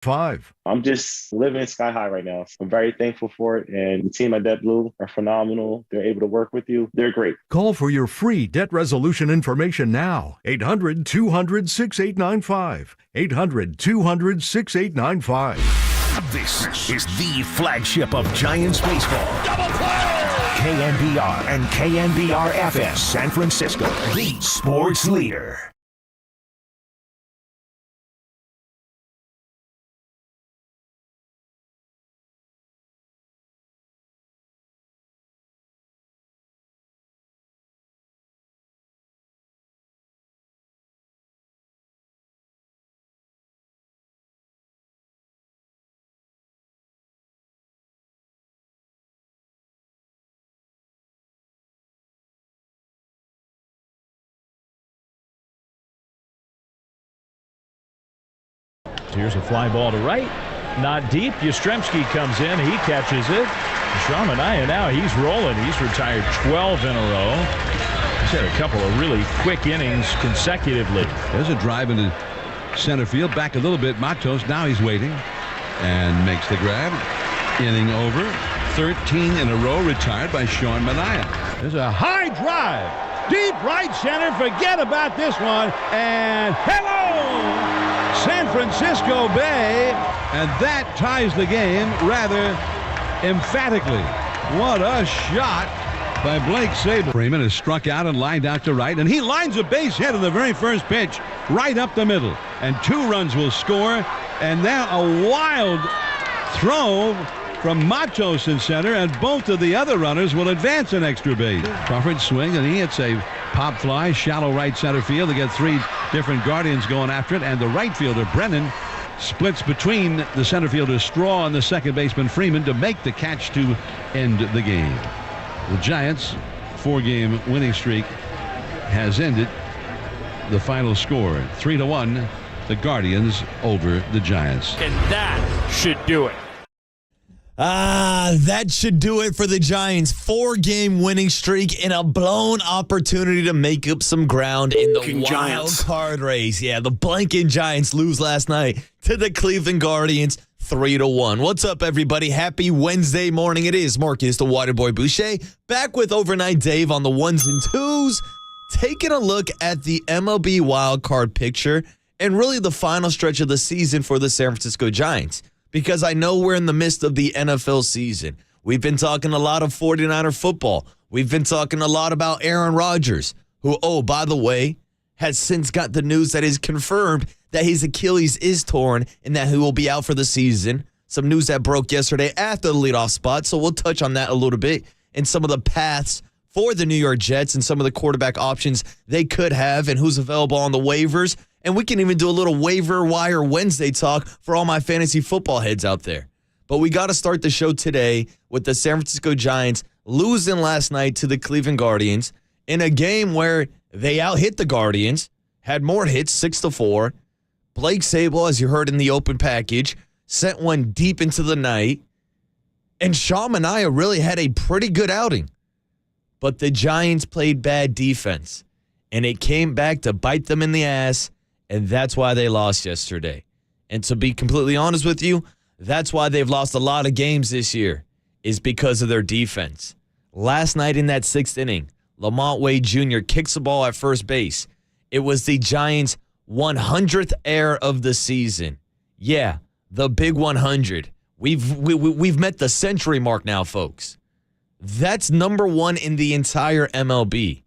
5. I'm just living sky high right now. I'm very thankful for it. And the team at JetBlue are phenomenal. They're able to work with you. They're great. Call for your free debt resolution information now. 800-200-6895. 800-200-6895. This is the flagship of Giants baseball. Double play! KNBR and KNBR FM San Francisco, the sports leader. Here's a fly ball to right. Not deep. Yastrzemski comes in. He catches it. Shamania now, he's rolling. He's retired 12 in a row. He's had a couple of really quick innings consecutively. There's a drive into center field. Back a little bit. Matos, now he's waiting and makes the grab. Inning over. 13 in a row retired by Sean Manaea. There's a high drive. Deep right center. Forget about this one. And hello! San Francisco Bay. And that ties the game rather emphatically. What a shot by Blake Sabol. Freeman is struck out and lined out to right, and he lines a base hit in the very first pitch right up the middle. And 2 runs will score, and now a wild throw from Matos in center, and both of the other runners will advance an extra base. Crawford swing, and he hits a pop fly, shallow right center field. They get 3 different Guardians going after it, and the right fielder, Brennan, splits between the center fielder Straw and the second baseman Freeman to make the catch to end the game. The Giants' 4-game winning streak has ended. The final score, 3-1, the Guardians over the Giants. And that should do it. That should do it for the Giants. 4-game winning streak and a blown opportunity to make up some ground in the wild card race. Yeah, the blanking Giants lose last night to the Cleveland Guardians 3-1. What's up, everybody? Happy Wednesday morning. It is Marcus, the Waterboy Boucher, back with Overnight Dave on the ones and twos, taking a look at the MLB wild card picture and really the final stretch of the season for the San Francisco Giants. Because I know we're in the midst of the NFL season. We've been talking a lot of 49er football. We've been talking a lot about Aaron Rodgers, who, oh, by the way, has since got the news that is confirmed that his Achilles is torn and that he will be out for the season. Some news that broke yesterday after the leadoff spot, so we'll touch on that a little bit and some of the paths for the New York Jets and some of the quarterback options they could have and who's available on the waivers. And we can even do a little waiver wire Wednesday talk for all my fantasy football heads out there. But we got to start the show today with the San Francisco Giants losing last night to the Cleveland Guardians in a game where they out-hit the Guardians, had more hits, 6-4. Blake Sabol, as you heard in the open package, sent one deep into the night. And Sean Manaea really had a pretty good outing. But the Giants played bad defense. And it came back to bite them in the ass. And that's why they lost yesterday. And to be completely honest with you, that's why they've lost a lot of games this year, is because of their defense. Last night in that 6th inning, Lamont Wade Jr. kicks the ball at first base. It was the Giants' 100th error of the season. Yeah, the big 100. We've met the century mark now, folks. That's number 1 in the entire MLB.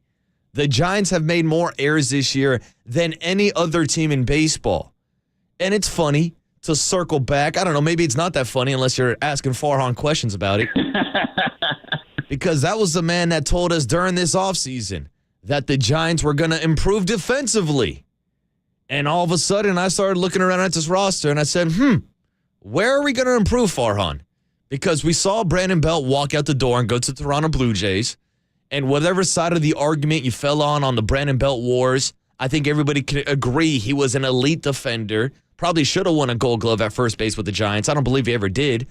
The Giants have made more errors this year than any other team in baseball. And it's funny to circle back. I don't know, maybe it's not that funny unless you're asking Farhan questions about it. Because that was the man that told us during this offseason that the Giants were going to improve defensively. And all of a sudden, I started looking around at this roster and I said, where are we going to improve, Farhan? Because we saw Brandon Belt walk out the door and go to the Toronto Blue Jays. And whatever side of the argument you fell on the Brandon Belt wars, I think everybody could agree he was an elite defender. Probably should have won a Gold Glove at first base with the Giants. I don't believe he ever did.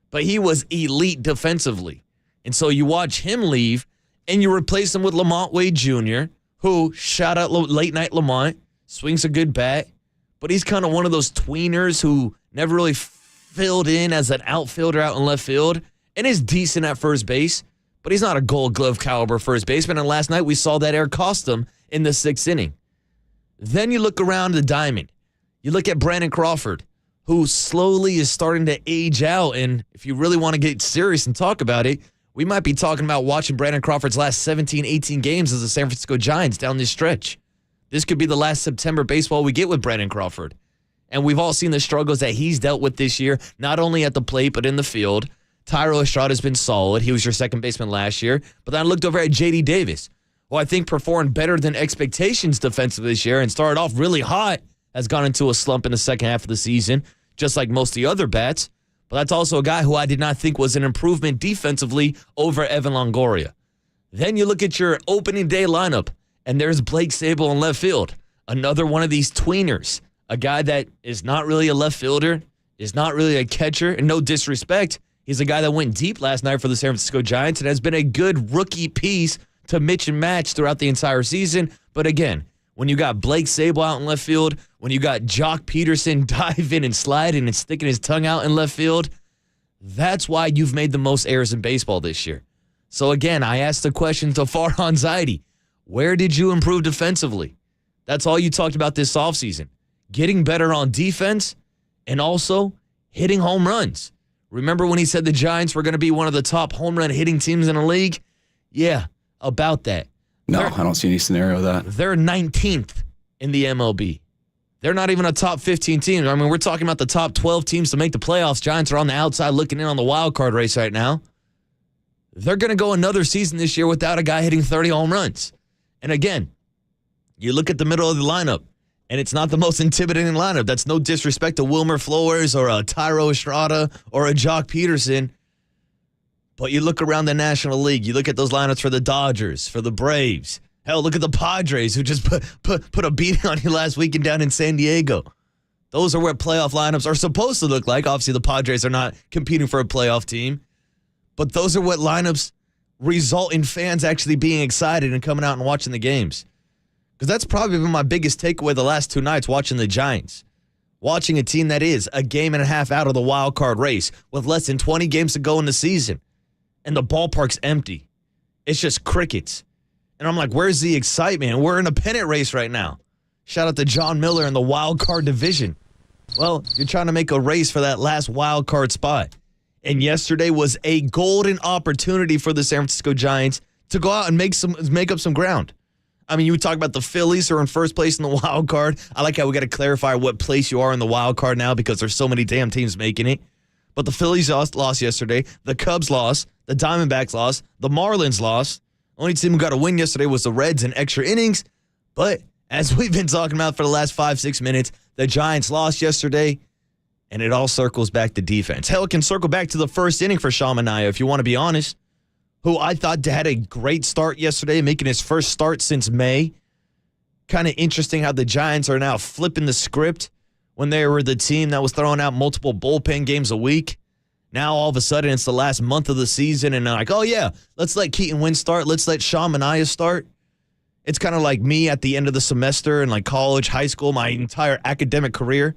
But he was elite defensively. And so you watch him leave, and you replace him with Lamont Wade Jr., who, shout out late night Lamont, swings a good bat. But he's kind of one of those tweeners who Never really filled in as an outfielder out in left field, and is decent at first base, but he's not a Gold Glove caliber first baseman. And last night we saw that air cost him in the 6th inning. Then you look around the diamond. You look at Brandon Crawford, who slowly is starting to age out. And if you really want to get serious and talk about it, we might be talking about watching Brandon Crawford's last 17, 18 games as the San Francisco Giants down this stretch. This could be the last September baseball we get with Brandon Crawford. And we've all seen the struggles that he's dealt with this year, not only at the plate, but in the field. Thairo Estrada's been solid. He was your second baseman last year. But then I looked over at J.D. Davis, who I think performed better than expectations defensively this year and started off really hot, has gone into a slump in the second half of the season, just like most of the other bats. But that's also a guy who I did not think was an improvement defensively over Evan Longoria. Then you look at your opening day lineup, and there's Blake Sabol in left field, another one of these tweeners, a guy that is not really a left fielder, is not really a catcher, and no disrespect, he's a guy that went deep last night for the San Francisco Giants and has been a good rookie piece to mix and match throughout the entire season. But again, when you got Blake Sabol out in left field, when you got Jock Peterson diving and sliding and sticking his tongue out in left field, that's why you've made the most errors in baseball this year. So again, I asked the question to Farhan Zaidi, where did you improve defensively? That's all you talked about this offseason. Getting better on defense and also hitting home runs. Remember when he said the Giants were going to be one of the top home run hitting teams in the league? Yeah, about that. No, I don't see any scenario of that. They're 19th in the MLB. They're not even a top 15 team. I mean, we're talking about the top 12 teams to make the playoffs. Giants are on the outside looking in on the wild card race right now. They're going to go another season this year without a guy hitting 30 home runs. And again, you look at the middle of the lineup, and it's not the most intimidating lineup. That's no disrespect to Wilmer Flores or a Thairo Estrada or a Jock Peterson. But you look around the National League, you look at those lineups for the Dodgers, for the Braves. Hell, look at the Padres who just put a beating on you last weekend down in San Diego. Those are what playoff lineups are supposed to look like. Obviously, the Padres are not competing for a playoff team. But those are what lineups result in fans actually being excited and coming out and watching the games. Because that's probably been my biggest takeaway the last 2 nights watching the Giants. Watching a team that is a game and a half out of the wild card race with less than 20 games to go in the season. And the ballpark's empty. It's just crickets. And I'm like, where's the excitement? We're in a pennant race right now. Shout out to John Miller in the wild card division. Well, you're trying to make a race for that last wild card spot. And yesterday was a golden opportunity for the San Francisco Giants to go out and make up some ground. I mean, you would talk about the Phillies who are in first place in the wild card. I like how we got to clarify what place you are in the wild card now because there's so many damn teams making it. But the Phillies lost yesterday. The Cubs lost. The Diamondbacks lost. The Marlins lost. Only team who got a win yesterday was the Reds in extra innings. But as we've been talking about for the last 5-6 minutes, the Giants lost yesterday, and it all circles back to defense. Hell, it can circle back to the first inning for Sean Manaea, if you want to be honest, who I thought had a great start yesterday, making his first start since May. Kind of interesting how the Giants are now flipping the script when they were the team that was throwing out multiple bullpen games a week. Now, all of a sudden, it's the last month of the season, and they're like, oh, yeah, let's let Keaton Wynn start. Let's let Sean Manaea start. It's kind of like me at the end of the semester in like college, high school, my entire academic career,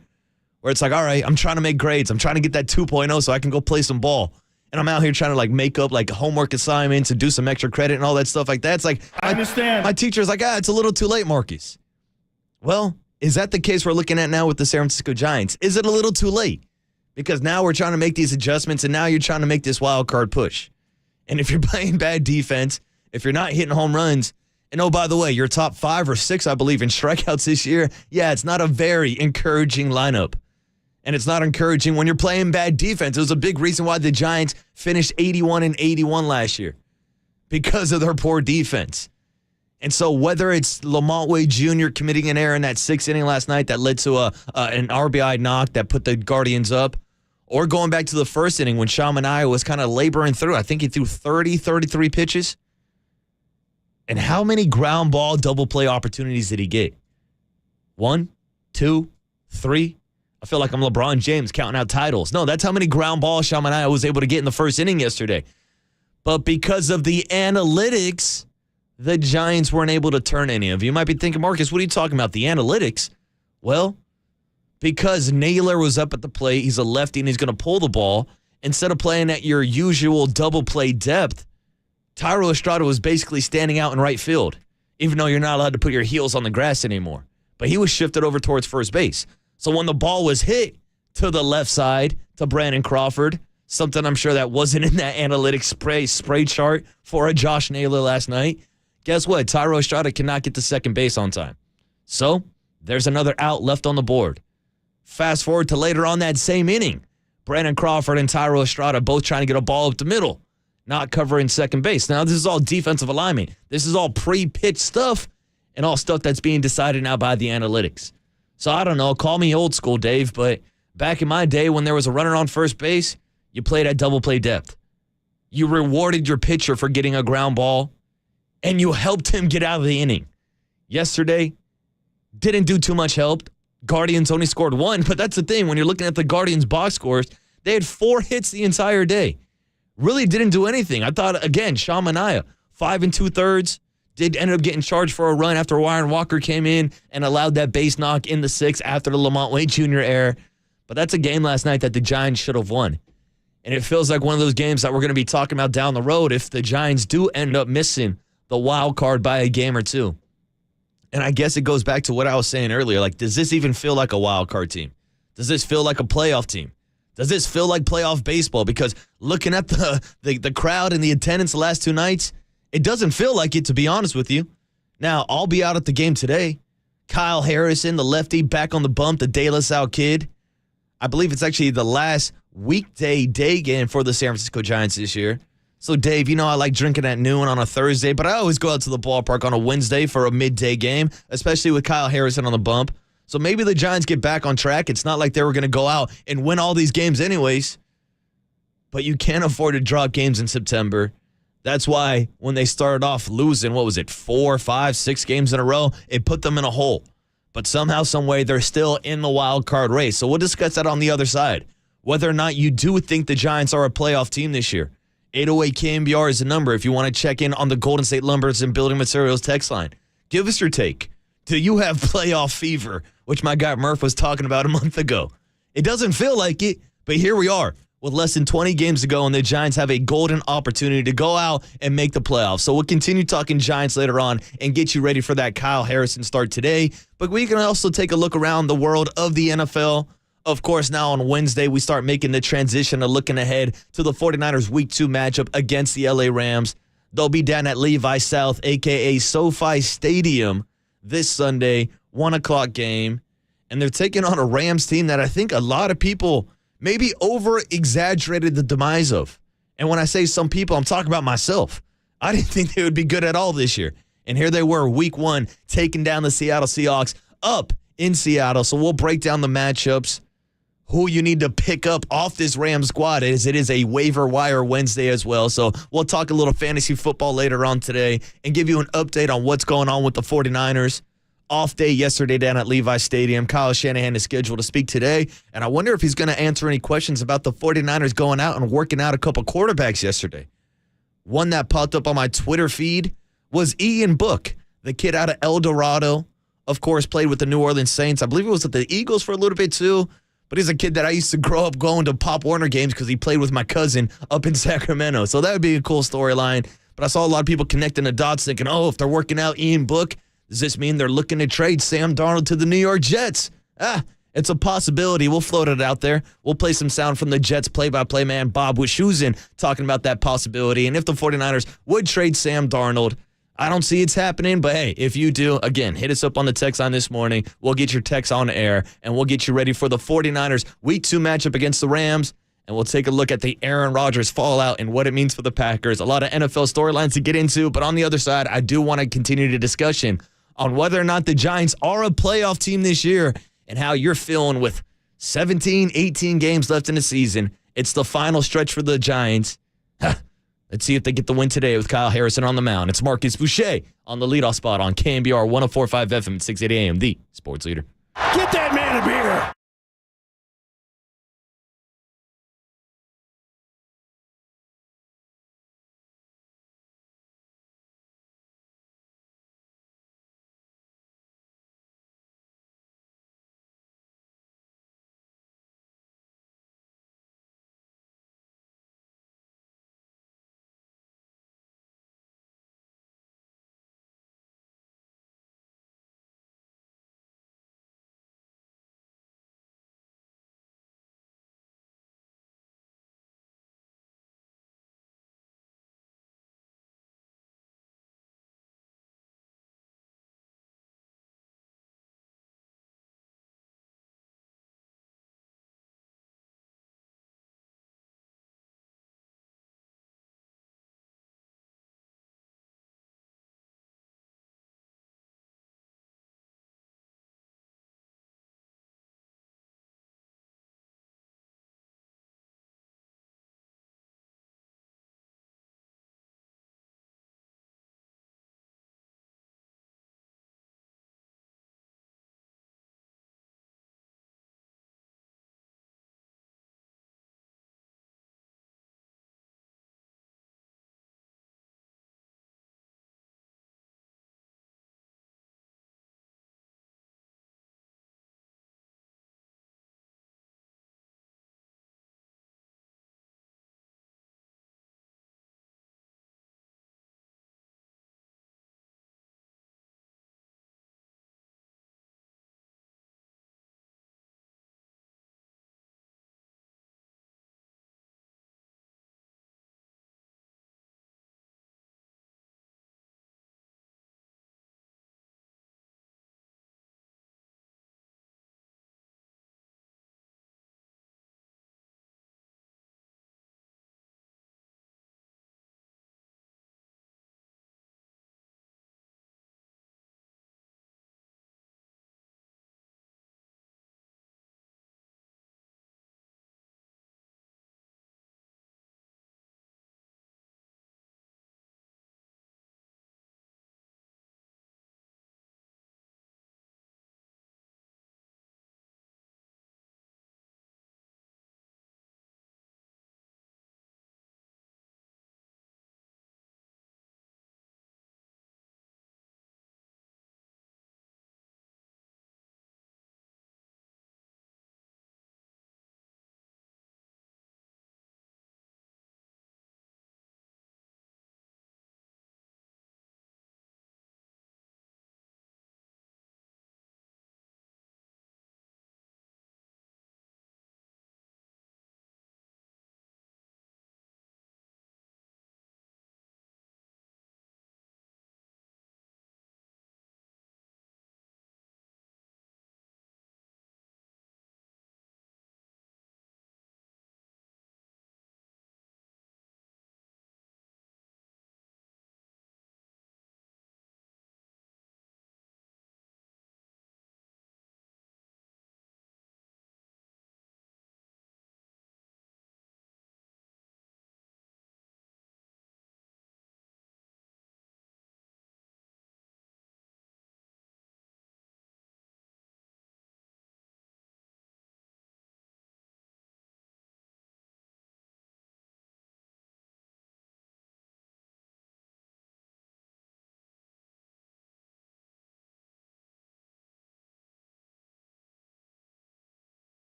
where it's like, all right, I'm trying to make grades. I'm trying to get that 2.0 so I can go play some ball. And I'm out here trying to like make up like homework assignments and do some extra credit and all that stuff like that. It's like, I understand. My teacher's like, it's a little too late, Marcus. Well, is that the case we're looking at now with the San Francisco Giants? Is it a little too late? Because now we're trying to make these adjustments, and now you're trying to make this wild card push. And if you're playing bad defense, if you're not hitting home runs, and oh, by the way, you're top 5 or 6, I believe, in strikeouts this year, yeah, it's not a very encouraging lineup. And it's not encouraging when you're playing bad defense. It was a big reason why the Giants finished 81-81 last year, because of their poor defense. And so whether it's Lamont Wade Jr. committing an error in that 6th inning last night that led to an RBI knock that put the Guardians up, or going back to the 1st inning when Sean Manaea was kind of laboring through. I think he threw 33 pitches. And how many ground ball double play opportunities did he get? 1, 2, 3. I feel like I'm LeBron James counting out titles. No, that's how many ground balls Sean Manaea was able to get in the 1st inning yesterday. But because of the analytics, the Giants weren't able to turn any of. You might be thinking, Marcus, what are you talking about? The analytics? Well, because Naylor was up at the plate. He's a lefty, and he's going to pull the ball. Instead of playing at your usual double play depth, Thairo Estrada was basically standing out in right field, even though you're not allowed to put your heels on the grass anymore. But he was shifted over towards first base. So when the ball was hit to the left side to Brandon Crawford, something I'm sure that wasn't in that analytics spray chart for a Josh Naylor last night, guess what? Thairo Estrada cannot get to second base on time. So there's another out left on the board. Fast forward to later on that same inning. Brandon Crawford and Thairo Estrada both trying to get a ball up the middle, not covering second base. Now, this is all defensive alignment. This is all pre-pitch stuff and all stuff that's being decided now by the analytics. So I don't know. Call me old school, Dave, but back in my day when there was a runner on first base, you played at double play depth. You rewarded your pitcher for getting a ground ball, and you helped him get out of the inning. Yesterday, didn't do too much help. Guardians only scored 1, but that's the thing. When you're looking at the Guardians box scores, they had 4 hits the entire day. Really didn't do anything. I thought, again, Sean Manaea, 5 2/3, did end up getting charged for a run after Ryan Walker came in and allowed that base knock in the 6th after the Lamont Wade Jr. error. But that's a game last night that the Giants should have won. And it feels like one of those games that we're going to be talking about down the road if the Giants do end up missing the wild card by a game or two. And I guess it goes back to what I was saying earlier. Like, does this even feel like a wild card team? Does this feel like a playoff team? Does this feel like playoff baseball? Because looking at the crowd and the attendance the last 2 nights, it doesn't feel like it, to be honest with you. Now, I'll be out at the game today. Kyle Harrison, the lefty, back on the bump, the De La Salle kid. I believe it's actually the last weekday day game for the San Francisco Giants this year. So, Dave, you know I like drinking at noon on a Thursday, but I always go out to the ballpark on a Wednesday for a midday game, especially with Kyle Harrison on the bump. So maybe the Giants get back on track. It's not like they were going to go out and win all these games anyways. But you can't afford to drop games in September. That's why when they started off losing, 4, 5, 6 games in a row, it put them in a hole. But somehow, some way, they're still in the wild card race. So we'll discuss that on the other side. Whether or not you do think the Giants are a playoff team this year. 808 KNBR is the number if you want to check in on the Golden State Lumbers and Building Materials text line. Give us your take. Do you have playoff fever, which my guy Murph was talking about a month ago? It doesn't feel like it, but here we are with less than 20 games to go, and the Giants have a golden opportunity to go out and make the playoffs. So we'll continue talking Giants later on and get you ready for that Kyle Harrison start today. But we can also take a look around the world of the NFL. Of course, now on Wednesday, we start making the transition to looking ahead to the 49ers Week 2 matchup against the LA Rams. They'll be down at Levi South, a.k.a. SoFi Stadium, this Sunday, 1 o'clock game. And they're taking on a Rams team that I think a lot of people maybe over-exaggerated the demise of. And when I say some people, I'm talking about myself. I didn't think they would be good at all this year. And here they were, Week 1, taking down the Seattle Seahawks up in Seattle. So we'll break down the matchups, who you need to pick up off this Rams squad, as it is a waiver wire Wednesday as well. So we'll talk a little fantasy football later on today and give you an update on what's going on with the 49ers. Off day yesterday down at Levi Stadium. Kyle Shanahan is scheduled to speak today, and I wonder if he's going to answer any questions about the 49ers going out and working out a couple quarterbacks yesterday. One that popped up on my Twitter feed was Ian Book, the kid out of El Dorado. Of course, played with the New Orleans Saints. I believe it was with the Eagles for a little bit too. But he's a kid that I used to grow up going to Pop Warner games because he played with my cousin up in Sacramento. So that would be a cool storyline. But I saw a lot of people connecting the dots thinking, oh, if they're working out Ian Book, does this mean they're looking to trade Sam Darnold to the New York Jets? It's a possibility. We'll float it out there. We'll play some sound from the Jets play-by-play man, Bob Wischusen, talking about that possibility. And if the 49ers would trade Sam Darnold, I don't see it's happening, but hey, if you do, again, hit us up on the text line this morning. We'll get your text on air, and we'll get you ready for the 49ers Week 2 matchup against the Rams, and we'll take a look at the Aaron Rodgers fallout and what it means for the Packers. A lot of NFL storylines to get into, but on the other side, I do want to continue the discussion on whether or not the Giants are a playoff team this year and how you're feeling with 17, 18 games left in the season. It's the final stretch for the Giants. Let's see if they get the win today with Kyle Harrison on the mound. It's Marcus Boucher on the leadoff spot on KNBR 104.5 FM at 680 AM, the sports leader. Get that man a beer.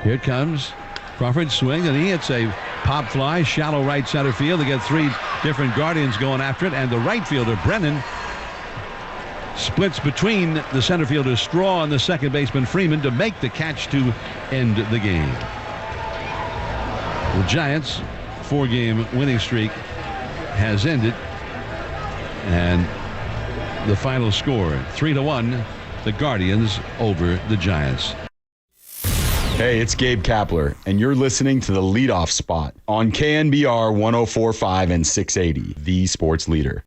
Here it comes. Crawford swings, and he hits a pop fly, shallow right center field. They get three different Guardians going after it, and the right fielder, Brennan, splits between the center fielder Straw and the second baseman Freeman to make the catch to end the game. The Giants' 4-game winning streak has ended, and the final score 3-1, the Guardians over the Giants. Hey, it's Gabe Kapler, and you're listening to the Leadoff Spot on KNBR 104.5 and 680, the sports leader.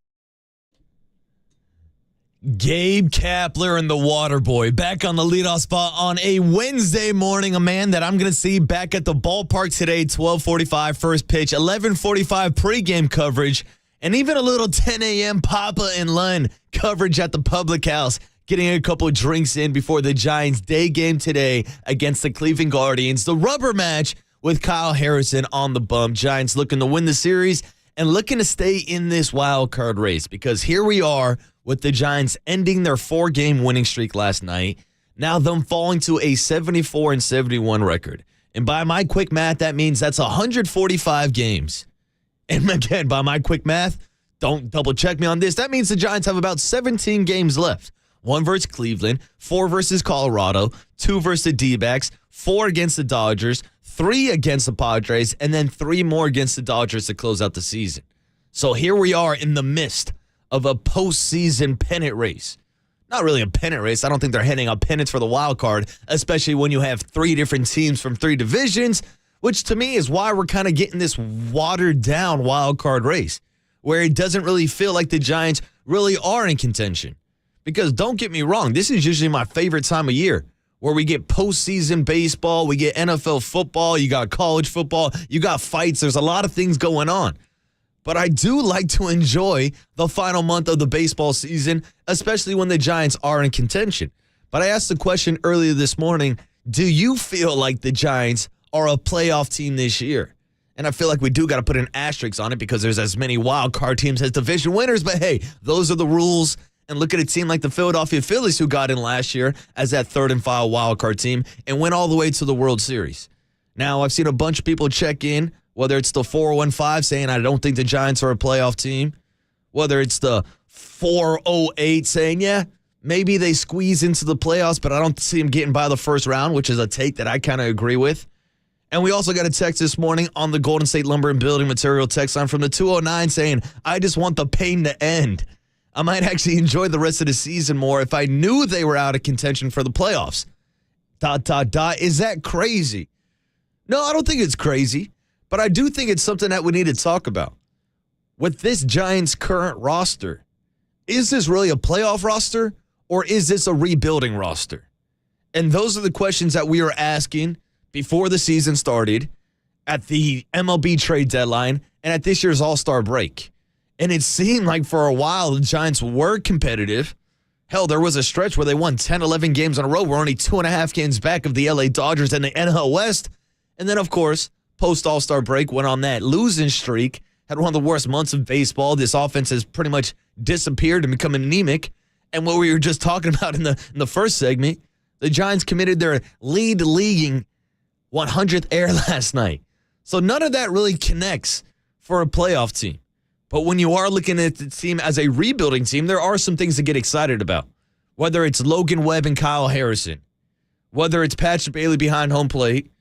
Gabe Kapler and the Waterboy back on the leadoff spot on a Wednesday morning. A man that I'm going to see back at the ballpark today, 12:45 first pitch, 11:45 pregame coverage, and even a little 10 a.m. Papa and Len coverage at the Public House. Getting a couple of drinks in before the Giants' day game today against the Cleveland Guardians. The rubber match with Kyle Harrison on the bump. Giants looking to win the series and looking to stay in this wild card race, because here we are with the Giants ending their 4-game winning streak last night. Now them falling to a 74-71 record. And by my quick math, that means that's 145 games. And again, by my quick math, don't double check me on this, that means the Giants have about 17 games left. 1 versus Cleveland, 4 versus Colorado, 2 versus the D-backs, 4 against the Dodgers, 3 against the Padres, and then 3 more against the Dodgers to close out the season. So here we are in the midst of a postseason pennant race. Not really a pennant race. I don't think they're heading up pennants for the wild card, especially when you have 3 different teams from 3 divisions, which to me is why we're kind of getting this watered-down wild card race, where it doesn't really feel like the Giants really are in contention. Because don't get me wrong, this is usually my favorite time of year, where we get postseason baseball, we get NFL football, you got college football, you got fights. There's a lot of things going on. But I do like to enjoy the final month of the baseball season, especially when the Giants are in contention. But I asked the question earlier this morning, do you feel like the Giants are a playoff team this year? And I feel like we do got to put an asterisk on it because there's as many wild card teams as division winners. But hey, those are the rules. And look at a team like the Philadelphia Phillies, who got in last year as that third and final wild card team and went all the way to the World Series. Now, I've seen a bunch of people check in, whether it's the 415 saying I don't think the Giants are a playoff team, whether it's the 408 saying, yeah, maybe they squeeze into the playoffs, but I don't see them getting by the first round, which is a take that I kind of agree with. And we also got a text this morning on the Golden State Lumber and Building Material text line from the 209 saying, I just want the pain to end. I might actually enjoy the rest of the season more if I knew they were out of contention for the playoffs. ... Is that crazy? No, I don't think it's crazy, but I do think it's something that we need to talk about. With this Giants current roster, is this really a playoff roster or is this a rebuilding roster? And those are the questions that we were asking before the season started, at the MLB trade deadline, and at this year's All-Star break. And it seemed like for a while the Giants were competitive. Hell, there was a stretch where they won 10, 11 games in a row. We're only 2.5 games back of the LA Dodgers and the NL West. And then, of course, post-All-Star break went on that losing streak. Had one of the worst months of baseball. This offense has pretty much disappeared and become anemic. And what we were just talking about in the first segment, the Giants committed their league-leaguing 100th error last night. So none of that really connects for a playoff team. But when you are looking at the team as a rebuilding team, there are some things to get excited about. Whether it's Logan Webb and Kyle Harrison, whether it's Patrick Bailey behind home plate,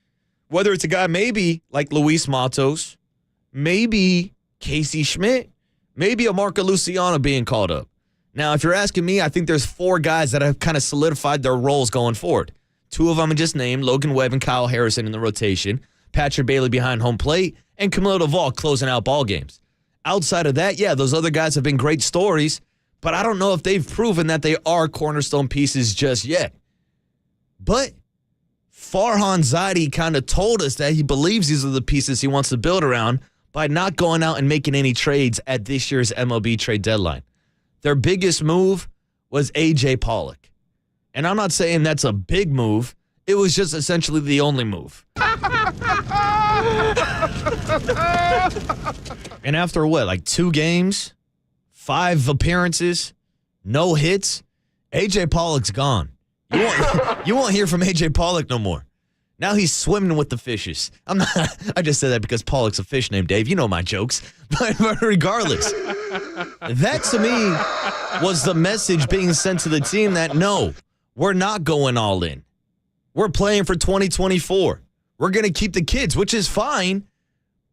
whether it's a guy maybe like Luis Matos, maybe Casey Schmidt, maybe a Marco Luciano being called up. Now, if you're asking me, I think there's 4 guys that have kind of solidified their roles going forward. 2 of them I just named, Logan Webb and Kyle Harrison in the rotation, Patrick Bailey behind home plate, and Camilo Duvall closing out ball games. Outside of that, yeah, those other guys have been great stories, but I don't know if they've proven that they are cornerstone pieces just yet. But Farhan Zaidi kind of told us that he believes these are the pieces he wants to build around by not going out and making any trades at this year's MLB trade deadline. Their biggest move was A.J. Pollock. And I'm not saying that's a big move. It was just essentially the only move. And after what, like 2 games, 5 appearances, no hits, A.J. Pollock's gone. You won't hear from A.J. Pollock no more. Now he's swimming with the fishes. I just said that because Pollock's a fish named Dave. You know my jokes. But regardless, that to me was the message being sent to the team that no, we're not going all in. We're playing for 2024. We're going to keep the kids, which is fine.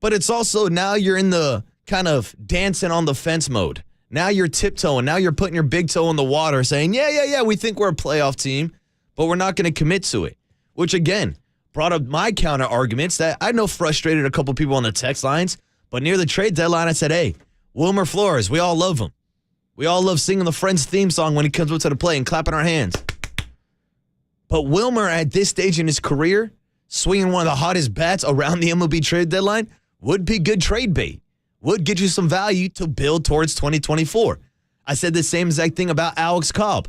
But it's also now you're in the kind of dancing on the fence mode. Now you're tiptoeing. Now you're putting your big toe in the water saying, yeah, we think we're a playoff team, but we're not going to commit to it. Which, again, brought up my counter arguments that I know frustrated a couple people on the text lines. But near the trade deadline, I said, hey, Wilmer Flores, we all love him. We all love singing the Friends theme song when he comes up to the plate and clapping our hands. But Wilmer, at this stage in his career, swinging one of the hottest bats around the MLB trade deadline, would be good trade bait, would get you some value to build towards 2024. I said the same exact thing about Alex Cobb,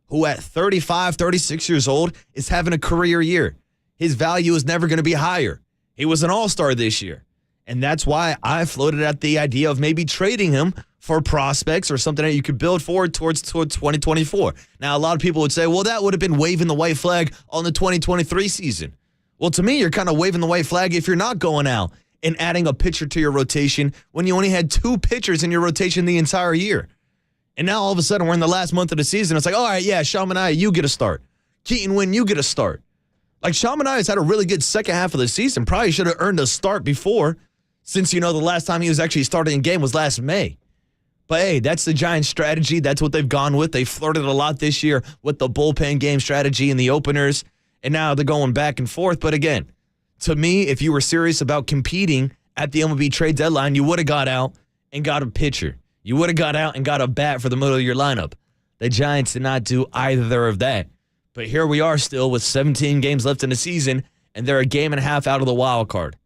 who at 35, 36 years old is having a career year. His value is never going to be higher. He was an all-star this year. And that's why I floated at the idea of maybe trading him for prospects or something that you could build forward towards 2024. Now, a lot of people would say, well, that would have been waving the white flag on the 2023 season. Well, to me, you're kind of waving the white flag if you're not going out and adding a pitcher to your rotation when you only had 2 pitchers in your rotation the entire year. And now all of a sudden we're in the last month of the season. It's like, all right, yeah, Sean Manaea, you get a start. Keaton Winn, you get a start. Like Sean Manaea's had a really good second half of the season. Probably should have earned a start before, since, the last time he was actually starting a game was last May. But hey, that's the Giants' strategy. That's what they've gone with. They flirted a lot this year with the bullpen game strategy and the openers. And now they're going back and forth. But again, to me, if you were serious about competing at the MLB trade deadline, you would have got out and got a pitcher. You would have got out and got a bat for the middle of your lineup. The Giants did not do either of that. But here we are still with 17 games left in the season, and they're a game and a half out of the wild card.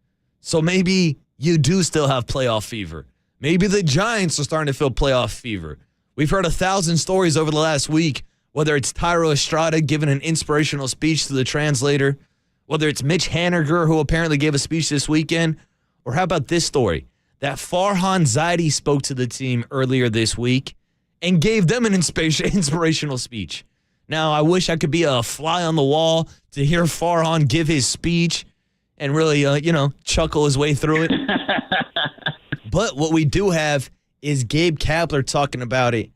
So maybe you do still have playoff fever. Maybe the Giants are starting to feel playoff fever. We've heard 1,000 stories over the last week, whether it's Tyro Estrada giving an inspirational speech to the translator, whether it's Mitch Haniger, who apparently gave a speech this weekend, or how about this story, that Farhan Zaidi spoke to the team earlier this week and gave them an inspirational speech. Now, I wish I could be a fly on the wall to hear Farhan give his speech and really, chuckle his way through it. But what we do have is Gabe Kapler talking about it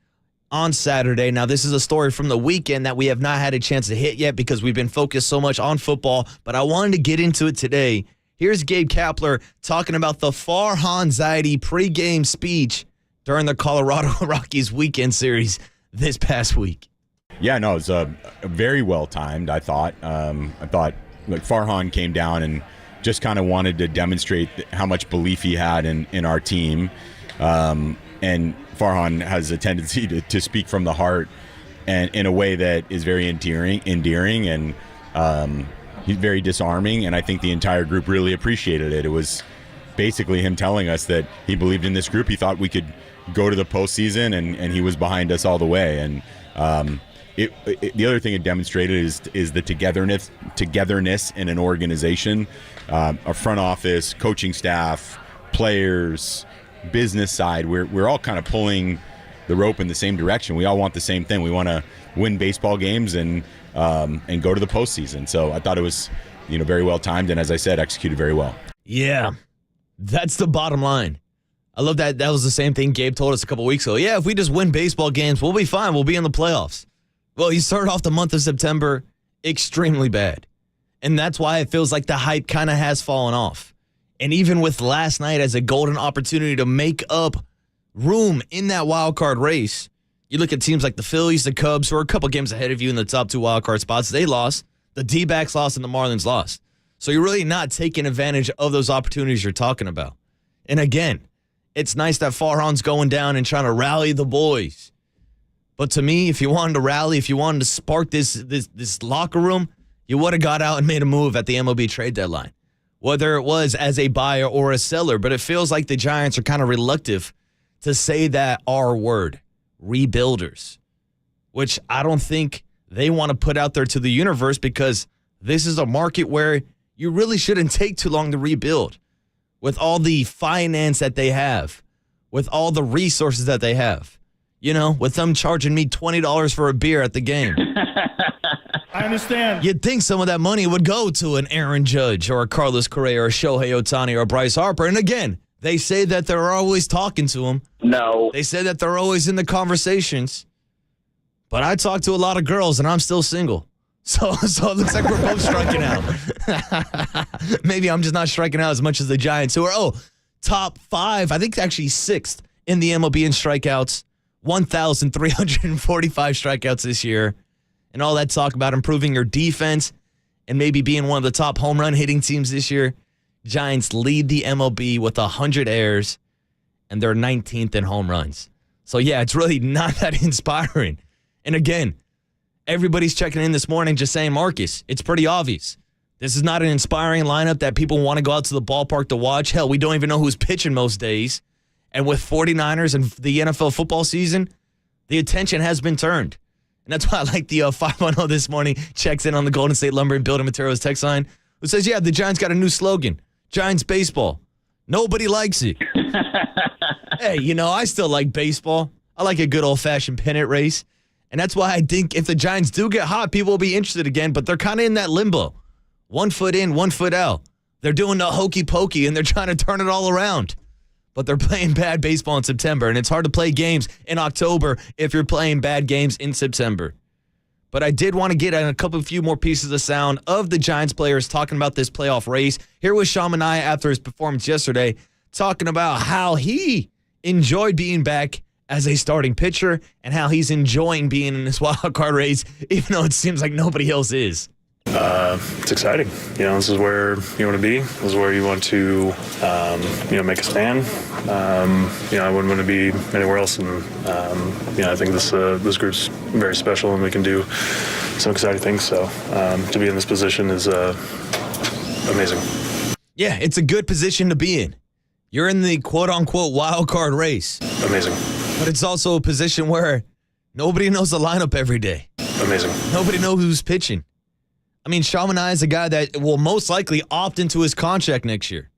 on Saturday. Now, this is a story from the weekend that we have not had a chance to hit yet because we've been focused so much on football, but I wanted to get into it today. Here's Gabe Kapler talking about the Farhan Zaidi pregame speech during the Colorado Rockies weekend series this past week. Yeah, no, it was very well timed, I thought. Farhan came down and just kind of wanted to demonstrate how much belief he had in our team. And Farhan has a tendency to speak from the heart and in a way that is very endearing and he's very disarming. And I think the entire group really appreciated it. It was basically him telling us that he believed in this group. He thought we could go to the postseason, and he was behind us all the way. And the other thing it demonstrated is the togetherness in an organization, a front office, coaching staff, players, business side. We're all kind of pulling the rope in the same direction. We all want the same thing. We want to win baseball games and go to the postseason. So I thought it was very well timed, and as I said, executed very well. Yeah, that's the bottom line. I love that. That was the same thing Gabe told us a couple weeks ago. Yeah, if we just win baseball games, we'll be fine. We'll be in the playoffs. Well, you started off the month of September extremely bad. And that's why it feels like the hype kind of has fallen off. And even with last night as a golden opportunity to make up room in that wild card race, you look at teams like the Phillies, the Cubs, who are a couple games ahead of you in the top 2 wild card spots. They lost. The D-backs lost and the Marlins lost. So you're really not taking advantage of those opportunities you're talking about. And again, it's nice that Farhan's going down and trying to rally the boys. But to me, if you wanted to rally, if you wanted to spark this locker room, you would have got out and made a move at the MLB trade deadline, whether it was as a buyer or a seller. But it feels like the Giants are kind of reluctant to say that R word, rebuilders, which I don't think they want to put out there to the universe, because this is a market where you really shouldn't take too long to rebuild. With all the finance that they have, with all the resources that they have, with them charging me $20 for a beer at the game. I understand. You'd think some of that money would go to an Aaron Judge or a Carlos Correa or a Shohei Ohtani or a Bryce Harper. And again, they say that they're always talking to him. No. They say that they're always in the conversations. But I talk to a lot of girls, and I'm still single. So it looks like we're both striking out. Maybe I'm just not striking out as much as the Giants, who are, top 5, I think actually 6th in the MLB in strikeouts, 1,345 strikeouts this year. And all that talk about improving your defense and maybe being one of the top home run hitting teams this year. Giants lead the MLB with 100 errors, and they're 19th in home runs. So, yeah, it's really not that inspiring. And again, everybody's checking in this morning just saying, Marcus, it's pretty obvious. This is not an inspiring lineup that people want to go out to the ballpark to watch. Hell, we don't even know who's pitching most days. And with 49ers and the NFL football season, the attention has been turned. And that's why I like the 510 this morning, checks in on the Golden State Lumber and Building Materials text line, who says, yeah, the Giants got a new slogan, Giants baseball. Nobody likes it. Hey, I still like baseball. I like a good old-fashioned pennant race. And that's why I think if the Giants do get hot, people will be interested again, but they're kind of in that limbo. 1 foot in, 1 foot out. They're doing the hokey pokey, and they're trying to turn it all around. But they're playing bad baseball in September, and it's hard to play games in October if you're playing bad games in September. But I did want to get a few more pieces of sound of the Giants players talking about this playoff race. Here was Sean Manaea after his performance yesterday, talking about how he enjoyed being back as a starting pitcher and how he's enjoying being in this wild card race, even though it seems like nobody else is. It's exciting. This is where you want to be. This is where you want to, make a stand. I wouldn't want to be anywhere else. And, I think this group's very special and we can do some exciting things. So to be in this position is amazing. Yeah, it's a good position to be in. You're in the quote-unquote wild card race. Amazing. But it's also a position where nobody knows the lineup every day. Amazing. Nobody knows who's pitching. I mean, Sean Manaea is a guy that will most likely opt into his contract next year.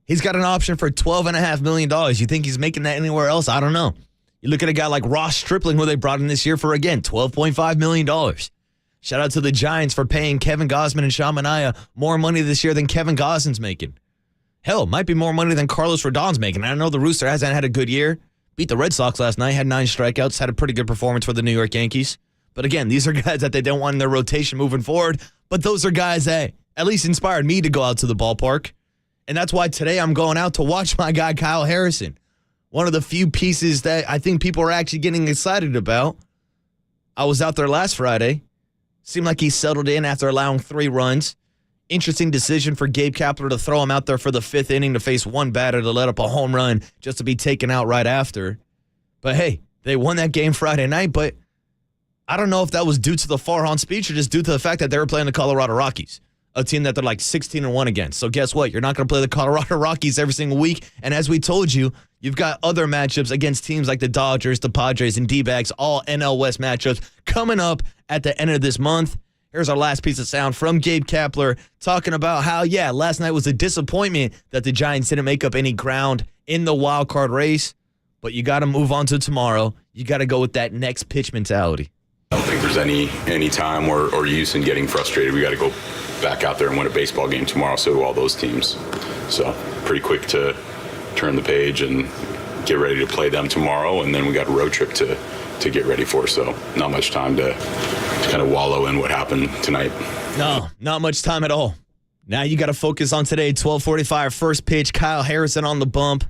He's got an option for $12.5 million. You think he's making that anywhere else? I don't know. You look at a guy like Ross Stripling, who they brought in this year for, again, $12.5 million. Shout out to the Giants for paying Kevin Gausman and Sean Manaea more money this year than Kevin Gosman's making. Hell, might be more money than Carlos Rodon's making. I know the Rooster hasn't had a good year. Beat the Red Sox last night, had 9 strikeouts, had a pretty good performance for the New York Yankees. But again, these are guys that they don't want in their rotation moving forward. But those are guys that at least inspired me to go out to the ballpark. And that's why today I'm going out to watch my guy Kyle Harrison. One of the few pieces that I think people are actually getting excited about. I was out there last Friday. Seemed like he settled in after allowing 3 runs. Interesting decision for Gabe Kapler to throw him out there for the 5th inning to face one batter to let up a home run just to be taken out right after. But hey, they won that game Friday night, but I don't know if that was due to the Farhan speech or just due to the fact that they were playing the Colorado Rockies, a team that they're like 16-1 against. So guess what? You're not going to play the Colorado Rockies every single week. And as we told you, you've got other matchups against teams like the Dodgers, the Padres, and D-backs, all NL West matchups coming up at the end of this month. Here's our last piece of sound from Gabe Kapler talking about how, last night was a disappointment that the Giants didn't make up any ground in the wild card race. But you got to move on to tomorrow. You got to go with that next pitch mentality. I don't think there's any time or use in getting frustrated. We got to go back out there and win a baseball game tomorrow. So do all those teams. So pretty quick to turn the page and get ready to play them tomorrow. And then we got a road trip to get ready for. So not much time to kind of wallow in what happened tonight. No, not much time at all. Now you got to focus on today. 12:45 first pitch. Kyle Harrison on the bump.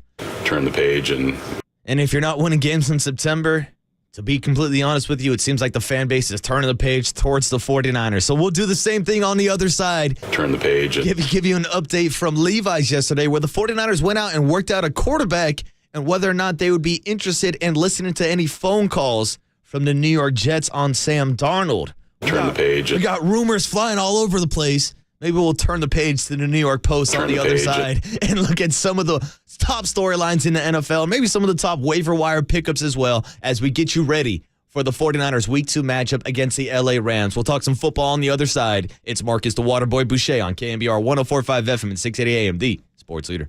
Turn the page and if you're not winning games in September, to be completely honest with you, it seems like the fan base is turning the page towards the 49ers. So we'll do the same thing on the other side. Turn the page. And give you an update from Levi's yesterday where the 49ers went out and worked out a quarterback and whether or not they would be interested in listening to any phone calls from the New York Jets on Sam Darnold. Turn the page. We got rumors flying all over the place. Maybe we'll turn the page to the New York Post on the other side and look at some of the top storylines in the NFL, maybe some of the top waiver wire pickups as well as we get you ready for the 49ers Week 2 matchup against the LA Rams. We'll talk some football on the other side. It's Marcus the Waterboy Boucher on KNBR 104.5 FM and 680 AM, the sports leader.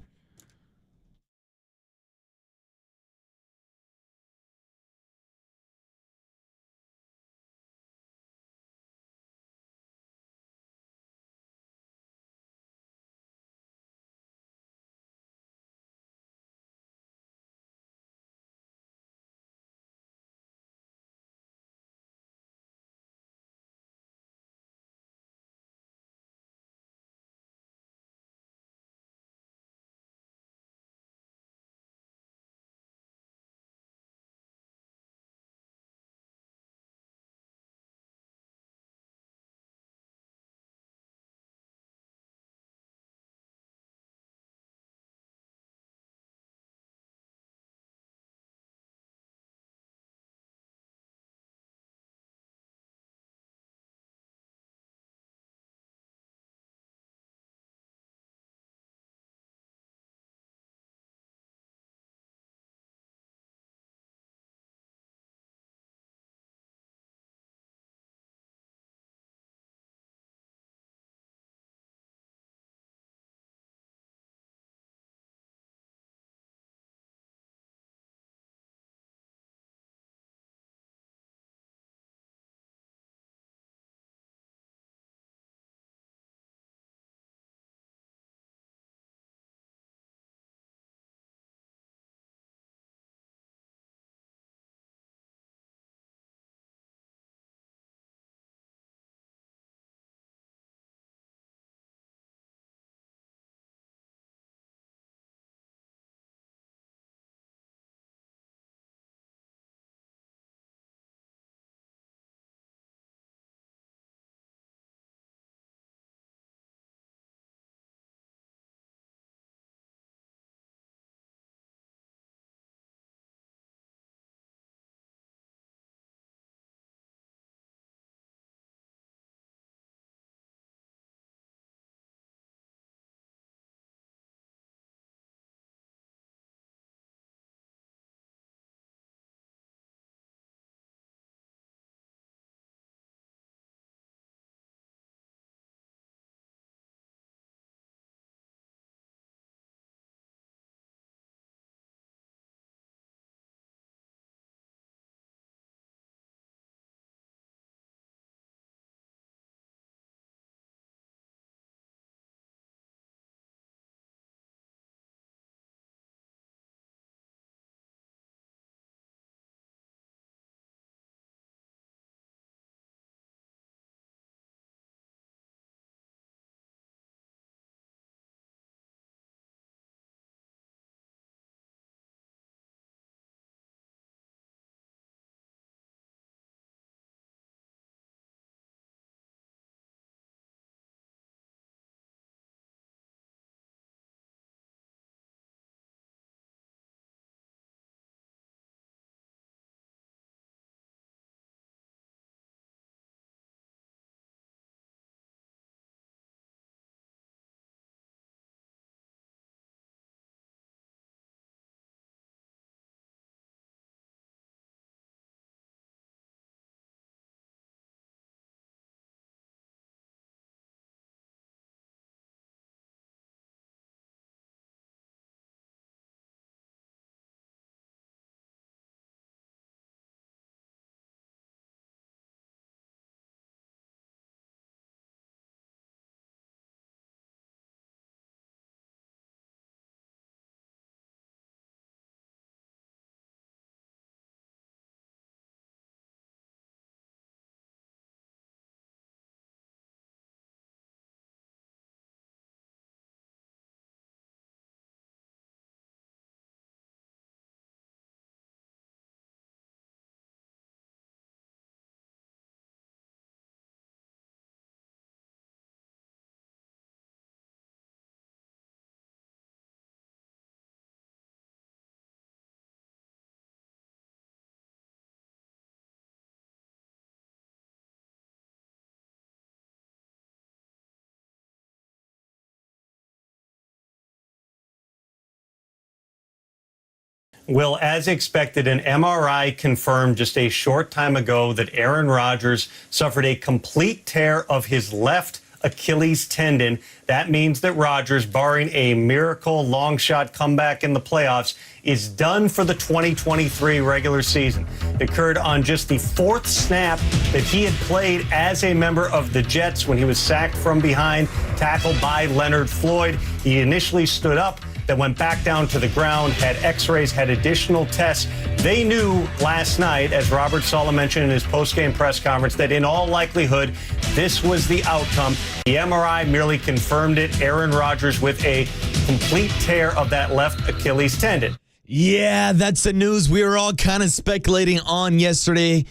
Will, as expected, an MRI confirmed just a short time ago that Aaron Rodgers suffered a complete tear of his left Achilles tendon. That means that Rodgers, barring a miracle long shot comeback in the playoffs, is done for the 2023 regular season. It occurred on just the 4th snap that he had played as a member of the Jets when he was sacked from behind, tackled by Leonard Floyd. He initially stood up, then went back down to the ground, had x-rays, had additional tests. They knew last night, as Robert Saleh mentioned in his post-game press conference, that in all likelihood, this was the outcome. The MRI merely confirmed it. Aaron Rodgers with a complete tear of that left Achilles tendon. Yeah, that's the news we were all kind of speculating on yesterday.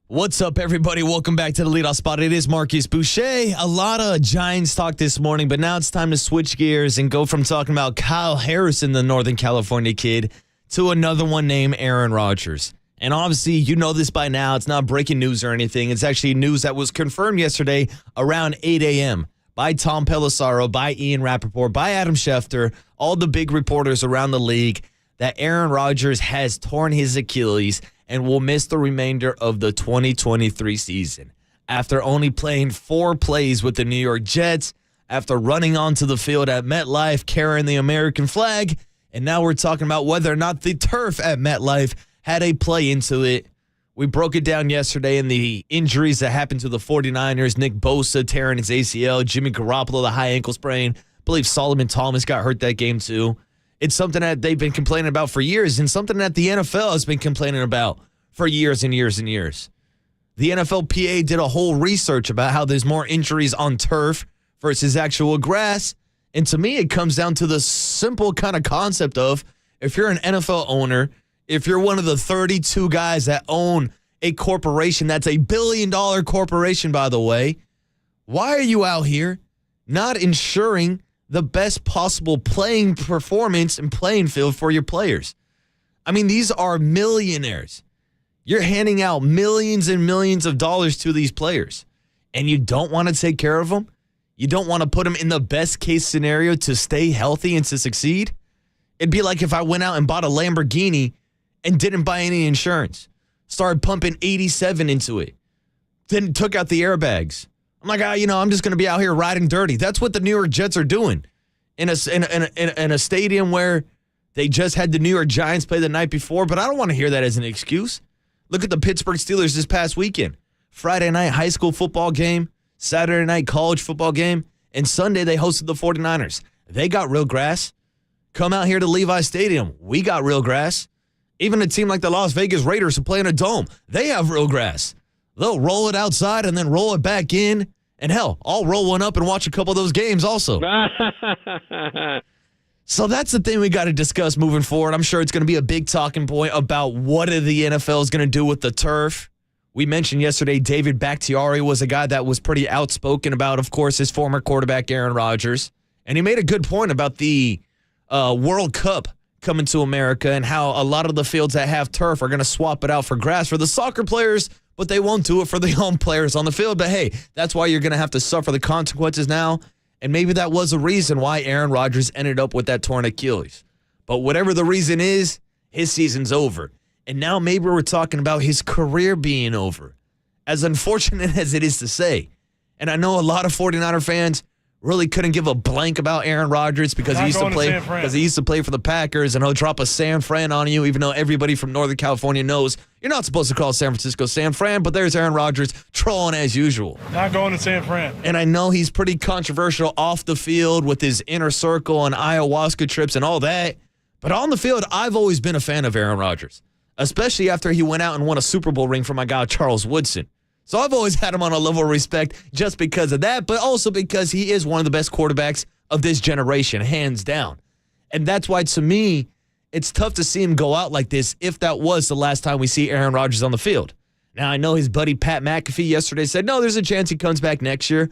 What's up, everybody? Welcome back to the Leadoff Spot. It is Marcus Boucher. A lot of Giants talk this morning, but now it's time to switch gears and go from talking about Kyle Harrison, the Northern California kid, to another one named Aaron Rodgers. And obviously, you know this by now. It's not breaking news or anything. It's actually news that was confirmed yesterday around 8 a.m. by Tom Pelissero, by Ian Rappaport, by Adam Schefter, all the big reporters around the league, that Aaron Rodgers has torn his Achilles and will miss the remainder of the 2023 season. After only playing 4 plays with the New York Jets, after running onto the field at MetLife carrying the American flag, and now we're talking about whether or not the turf at MetLife had a play into it. We broke it down yesterday in the injuries that happened to the 49ers. Nick Bosa tearing his ACL, Jimmy Garoppolo, the high ankle sprain. I believe Solomon Thomas got hurt that game too. It's something that they've been complaining about for years and something that the NFL has been complaining about for years and years and years. The NFLPA did a whole research about how there's more injuries on turf versus actual grass. And to me, it comes down to the simple kind of concept of if you're an NFL owner, if you're one of the 32 guys that own a corporation that's a $1 billion corporation, by the way, why are you out here not ensuring the best possible playing performance and playing field for your players? I mean, these are millionaires. You're handing out millions and millions of dollars to these players, and you don't want to take care of them? You don't want to put them in the best case scenario to stay healthy and to succeed? It'd be like if I went out and bought a Lamborghini and didn't buy any insurance, started pumping 87 into it, then took out the airbags. I'm like, I'm just going to be out here riding dirty. That's what the New York Jets are doing in a stadium where they just had the New York Giants play the night before, but I don't want to hear that as an excuse. Look at the Pittsburgh Steelers this past weekend. Friday night high school football game, Saturday night college football game, and Sunday they hosted the 49ers. They got real grass. Come out here to Levi Stadium. We got real grass. Even a team like the Las Vegas Raiders who play in a dome, they have real grass. They'll roll it outside and then roll it back in. And hell, I'll roll one up and watch a couple of those games also. So that's the thing we got to discuss moving forward. I'm sure it's going to be a big talking point about what the NFL is going to do with the turf. We mentioned yesterday David Bakhtiari was a guy that was pretty outspoken about, of course, his former quarterback, Aaron Rodgers. And he made a good point about the World Cup coming to America and how a lot of the fields that have turf are going to swap it out for grass for the soccer players, but they won't do it for the home players on the field. But hey, that's why you're going to have to suffer the consequences now. And maybe that was a reason why Aaron Rodgers ended up with that torn Achilles. But whatever the reason is, his season's over. And now maybe we're talking about his career being over. As unfortunate as it is to say. And I know a lot of 49er fans really couldn't give a blank about Aaron Rodgers because he used to play for the Packers, and he'll drop a San Fran on you, even though everybody from Northern California knows you're not supposed to call San Francisco San Fran, but there's Aaron Rodgers trolling as usual. Not going to San Fran. And I know he's pretty controversial off the field with his inner circle and ayahuasca trips and all that, but on the field, I've always been a fan of Aaron Rodgers, especially after he went out and won a Super Bowl ring for my guy Charles Woodson. So I've always had him on a level of respect just because of that, but also because he is one of the best quarterbacks of this generation, hands down. And that's why, to me, it's tough to see him go out like this if that was the last time we see Aaron Rodgers on the field. Now, I know his buddy Pat McAfee yesterday said, no, there's a chance he comes back next year,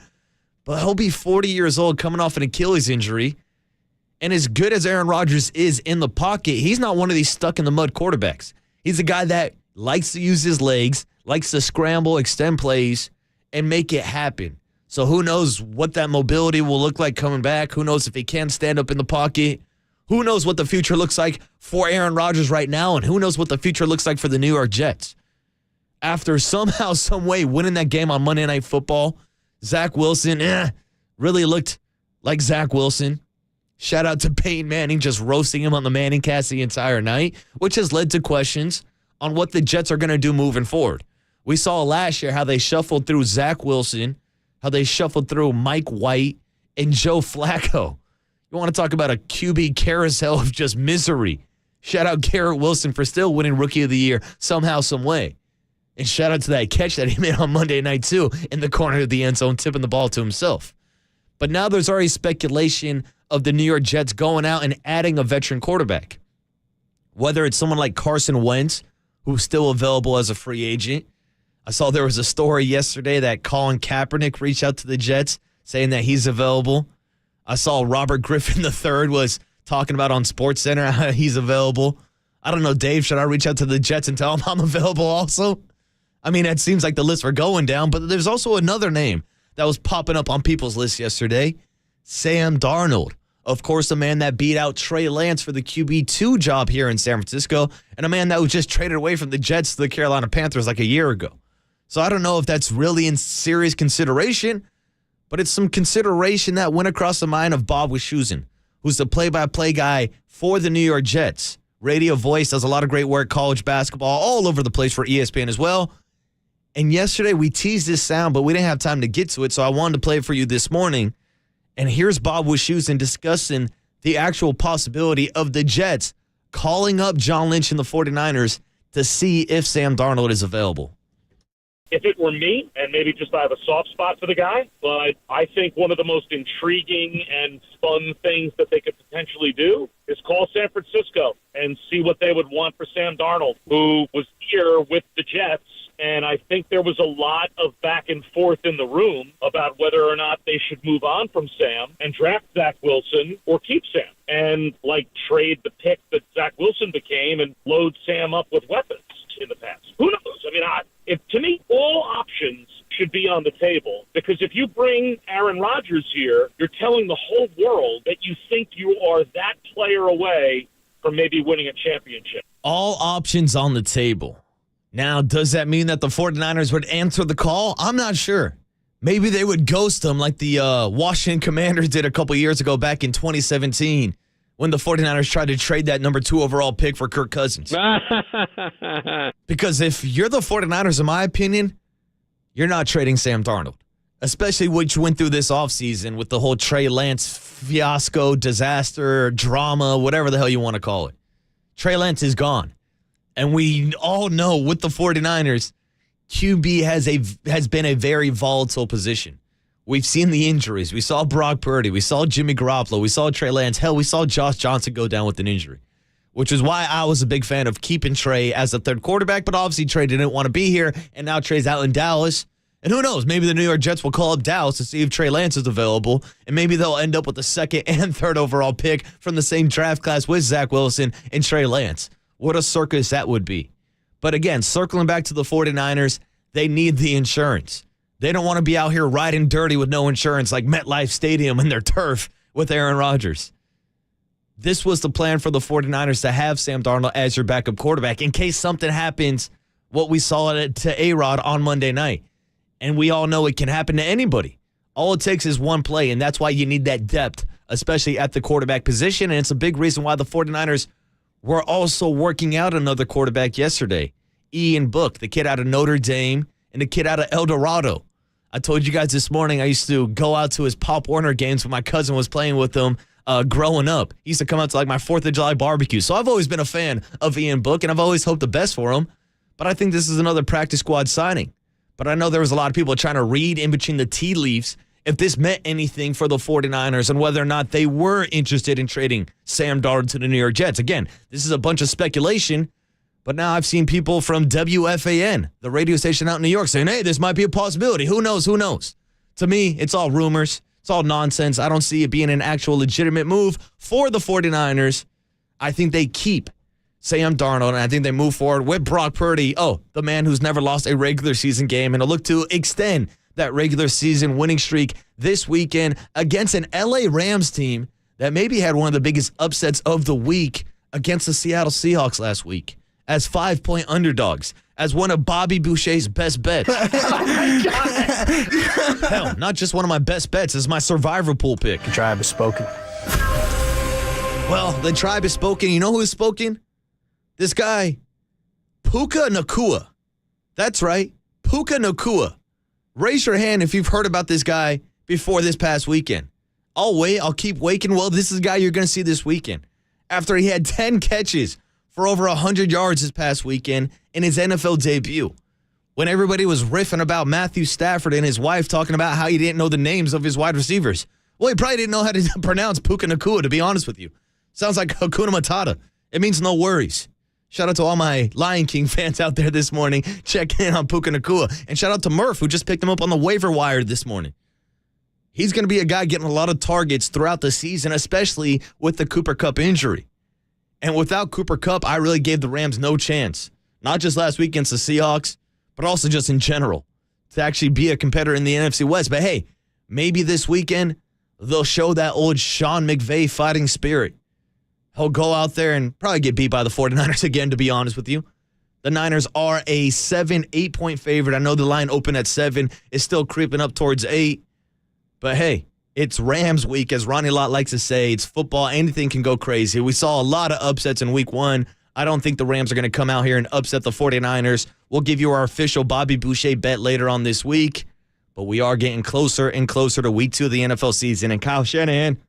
but he'll be 40 years old coming off an Achilles injury. And as good as Aaron Rodgers is in the pocket, he's not one of these stuck-in-the-mud quarterbacks. He's a guy that likes to use his legs, likes to scramble, extend plays, and make it happen. So who knows what that mobility will look like coming back. Who knows if he can stand up in the pocket. Who knows what the future looks like for Aaron Rodgers right now, and who knows what the future looks like for the New York Jets. After somehow, some way winning that game on Monday Night Football, Zach Wilson really looked like Zach Wilson. Shout out to Peyton Manning just roasting him on the Manning cast the entire night, which has led to questions on what the Jets are going to do moving forward. We saw last year how they shuffled through Zach Wilson, how they shuffled through Mike White and Joe Flacco. You want to talk about a QB carousel of just misery. Shout out Garrett Wilson for still winning Rookie of the Year somehow, some way. And shout out to that catch that he made on Monday night, too, in the corner of the end zone, tipping the ball to himself. But now there's already speculation of the New York Jets going out and adding a veteran quarterback. Whether it's someone like Carson Wentz, who's still available as a free agent. I saw there was a story yesterday that Colin Kaepernick reached out to the Jets saying that he's available. I saw Robert Griffin III was talking about on SportsCenter how he's available. I don't know, Dave, should I reach out to the Jets and tell them I'm available also? I mean, that seems like the list we're going down, but there's also another name that was popping up on people's list yesterday, Sam Darnold. Of course, a man that beat out Trey Lance for the QB2 job here in San Francisco, and a man that was just traded away from the Jets to the Carolina Panthers like a year ago. So I don't know if that's really in serious consideration, but it's some consideration that went across the mind of Bob Wischusen, who's the play-by-play guy for the New York Jets. Radio voice, does a lot of great work, college basketball, all over the place for ESPN as well. And yesterday we teased this sound, but we didn't have time to get to it, so I wanted to play it for you this morning. And here's Bob Wischusen discussing the actual possibility of the Jets calling up John Lynch and the 49ers to see if Sam Darnold is available. If it were me, and maybe just I have a soft spot for the guy, but I think one of the most intriguing and fun things that they could potentially do is call San Francisco and see what they would want for Sam Darnold, who was here with the Jets. And I think there was a lot of back and forth in the room about whether or not they should move on from Sam and draft Zach Wilson or keep Sam and, trade the pick that Zach Wilson became and load Sam up with weapons in the past. Who knows? I mean, to me, all options should be on the table, because if you bring Aaron Rodgers here, you're telling the whole world that you think you are that player away from maybe winning a championship. All options on the table. Now, does that mean that the 49ers would answer the call? I'm not sure. Maybe they would ghost them like the Washington Commanders did a couple years ago back in 2017 when the 49ers tried to trade that number 2 overall pick for Kirk Cousins. Because if you're the 49ers, in my opinion, you're not trading Sam Darnold, especially what you went through this offseason with the whole Trey Lance fiasco, disaster, drama, whatever the hell you want to call it. Trey Lance is gone. And we all know with the 49ers, QB has been a very volatile position. We've seen the injuries. We saw Brock Purdy. We saw Jimmy Garoppolo. We saw Trey Lance. Hell, we saw Josh Johnson go down with an injury, which is why I was a big fan of keeping Trey as the third quarterback. But obviously, Trey didn't want to be here, and now Trey's out in Dallas. And who knows? Maybe the New York Jets will call up Dallas to see if Trey Lance is available, and maybe they'll end up with the 2nd and 3rd overall pick from the same draft class with Zach Wilson and Trey Lance. What a circus that would be. But again, circling back to the 49ers, they need the insurance. They don't want to be out here riding dirty with no insurance like MetLife Stadium and their turf with Aaron Rodgers. This was the plan for the 49ers, to have Sam Darnold as your backup quarterback in case something happens, what we saw to A-Rod on Monday night. And we all know it can happen to anybody. All it takes is one play, and that's why you need that depth, especially at the quarterback position. And it's a big reason why the 49ers were also working out another quarterback yesterday. Ian Book, the kid out of Notre Dame and the kid out of El Dorado. I told you guys this morning I used to go out to his Pop Warner games when my cousin was playing with him growing up. He used to come out to my 4th of July barbecue. So I've always been a fan of Ian Book, and I've always hoped the best for him. But I think this is another practice squad signing. But I know there was a lot of people trying to read in between the tea leaves if this meant anything for the 49ers and whether or not they were interested in trading Sam Darnold to the New York Jets. Again, this is a bunch of speculation, but now I've seen people from WFAN, the radio station out in New York, saying, hey, this might be a possibility. Who knows? Who knows? To me, it's all rumors. It's all nonsense. I don't see it being an actual legitimate move for the 49ers. I think they keep Sam Darnold, and I think they move forward with Brock Purdy, the man who's never lost a regular season game, and to look to extend that regular season winning streak this weekend against an LA Rams team that maybe had one of the biggest upsets of the week against the Seattle Seahawks last week as 5-point underdogs, as one of Bobby Boucher's best bets. Oh, my God. Hell, not just one of my best bets. It's my survivor pool pick. The tribe has spoken. Well, the tribe has spoken. You know who has spoken? This guy, Puka Nacua. That's right, Puka Nacua. Raise your hand if you've heard about this guy before this past weekend. I'll wait. I'll keep waking. Well, this is a guy you're going to see this weekend. After he had 10 catches for over 100 yards this past weekend in his NFL debut. When everybody was riffing about Matthew Stafford and his wife talking about how he didn't know the names of his wide receivers. Well, he probably didn't know how to pronounce Puka Nacua, to be honest with you. Sounds like Hakuna Matata. It means no worries. Shout out to all my Lion King fans out there this morning checking in on Puka Nacua. And shout out to Murph, who just picked him up on the waiver wire this morning. He's going to be a guy getting a lot of targets throughout the season, especially with the Cooper Kupp injury. And without Cooper Kupp, I really gave the Rams no chance. Not just last week against the Seahawks, but also just in general, to actually be a competitor in the NFC West. But hey, maybe this weekend they'll show that old Sean McVay fighting spirit. He'll go out there and probably get beat by the 49ers again, to be honest with you. The Niners are a 8-point favorite. I know the line opened at 7. It's still creeping up towards 8. But hey, it's Rams week, as Ronnie Lott likes to say. It's football. Anything can go crazy. We saw a lot of upsets in week 1. I don't think the Rams are going to come out here and upset the 49ers. We'll give you our official Bobby Boucher bet later on this week. But we are getting closer and closer to week 2 of the NFL season. And Kyle Shanahan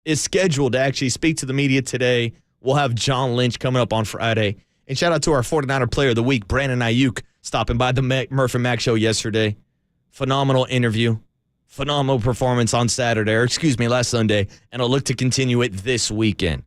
is scheduled to actually speak to the media today. We'll have John Lynch coming up on Friday. And shout out to our 49er player of the week, Brandon Ayuk, stopping by the Murph and Mac show yesterday. Phenomenal interview. Phenomenal performance on Saturday, or last Sunday, and I'll look to continue it this weekend.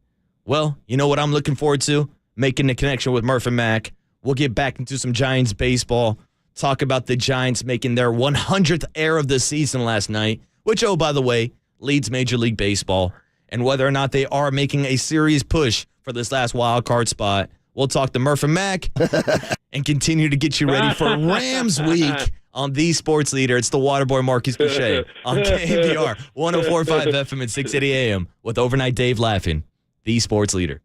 Well, you know what I'm looking forward to? Making the connection with Murph and Mac. We'll get back into some Giants baseball, talk about the Giants making their 100th error of the season last night, which, oh, by the way, leads Major League Baseball, and whether or not they are making a serious push for this last wild card spot. We'll talk to Murph and Mac and continue to get you ready for Rams week on the Sports Leader. It's the Waterboy Marcus Boucher on KNBR 104.5 FM at 6:80 a.m. with Overnight Dave laughing. The Sports Leader.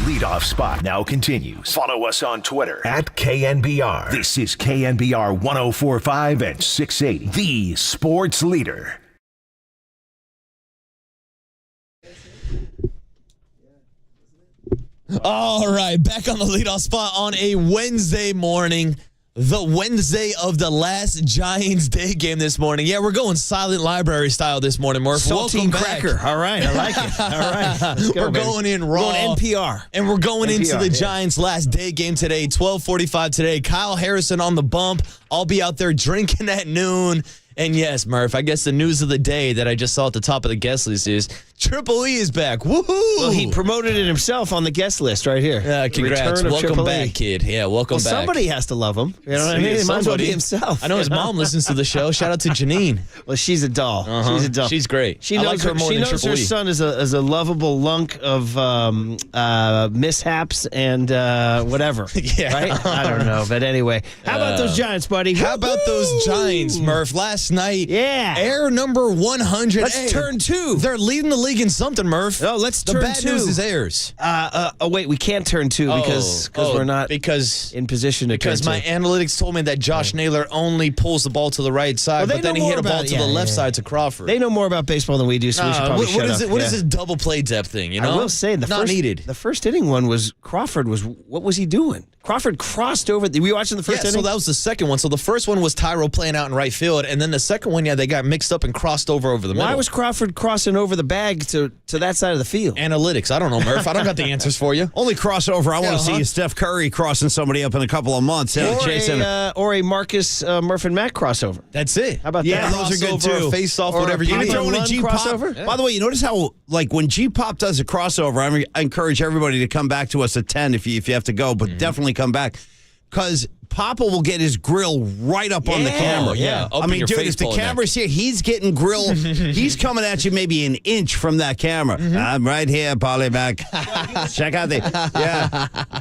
leadoff spot now continues. Follow us on Twitter at KNBR. This is KNBR 104.5 and 680, the sports leader. All right, back on the leadoff spot on a Wednesday morning. The Wednesday of the last Giants day game this morning. Yeah, we're going silent library style this morning, Murph. Saltine Welcome back. cracker. All right, I like it. All right. Let's go, we're going in raw. We're going NPR. And we're going into the yeah. Giants' last day game today, 12:45 today. Kyle Harrison on the bump. I'll be out there drinking at noon. And yes, Murph, I guess the news of the day that I just saw at the top of the guest list is Triple E is back. Woohoo! Well, he promoted it himself on the guest list right here. Yeah, congrats. Return of Welcome Triple back, E. kid. Yeah, welcome back. Somebody has to love him. You know what I mean? He might as well be himself. I know his mom listens to the show. Shout out to Janine. Well, she's a doll. She's a doll. She's great. She I knows like her more she than knows Triple her E. son is a lovable lunk of mishaps and whatever. Yeah. Right? I don't know. But anyway, how about those Giants, buddy? How about those Giants, Murph? Last night, Yeah. air number 100. Let's turn 2. They're leading the league in something, Murph. No, let's the turn bad 2. news is airs. Wait, we can't turn 2 because we're not in position to turn 2. Because my analytics told me that Josh Naylor only pulls the ball to the right side, Well, but then he hit a ball to the left side to Crawford. They know more about baseball than we do, so we should probably shut up. What is this double play depth thing? You know, I will say not needed. The first inning one was Crawford was what was he doing? Crawford crossed over. Were you watching the first inning? So that was the second one. So the first one was Tyro playing out in right field, and then the second one, they got mixed up and crossed over the middle. Why was Crawford crossing over the bag to that side of the field? Analytics. I don't know, Murph. I don't got the answers for you. Only crossover I want to see is Steph Curry crossing somebody up in a couple of months. Or a Marcus Murph and Matt crossover. That's it. How about Yeah, that? those are good too. Face off, Or whatever you Papa need. Throwing a Lund G-pop. crossover? Yeah. By the way, you notice how when G-pop does a crossover, I encourage everybody to come back to us at 10 if you have to go, but definitely come back because Papa will get his grill right up on the camera. Yeah. Up I in mean, your dude, face if the pulling camera's here, he's getting grill. He's coming at you maybe an inch from that camera. I'm right here, Polyback. Check out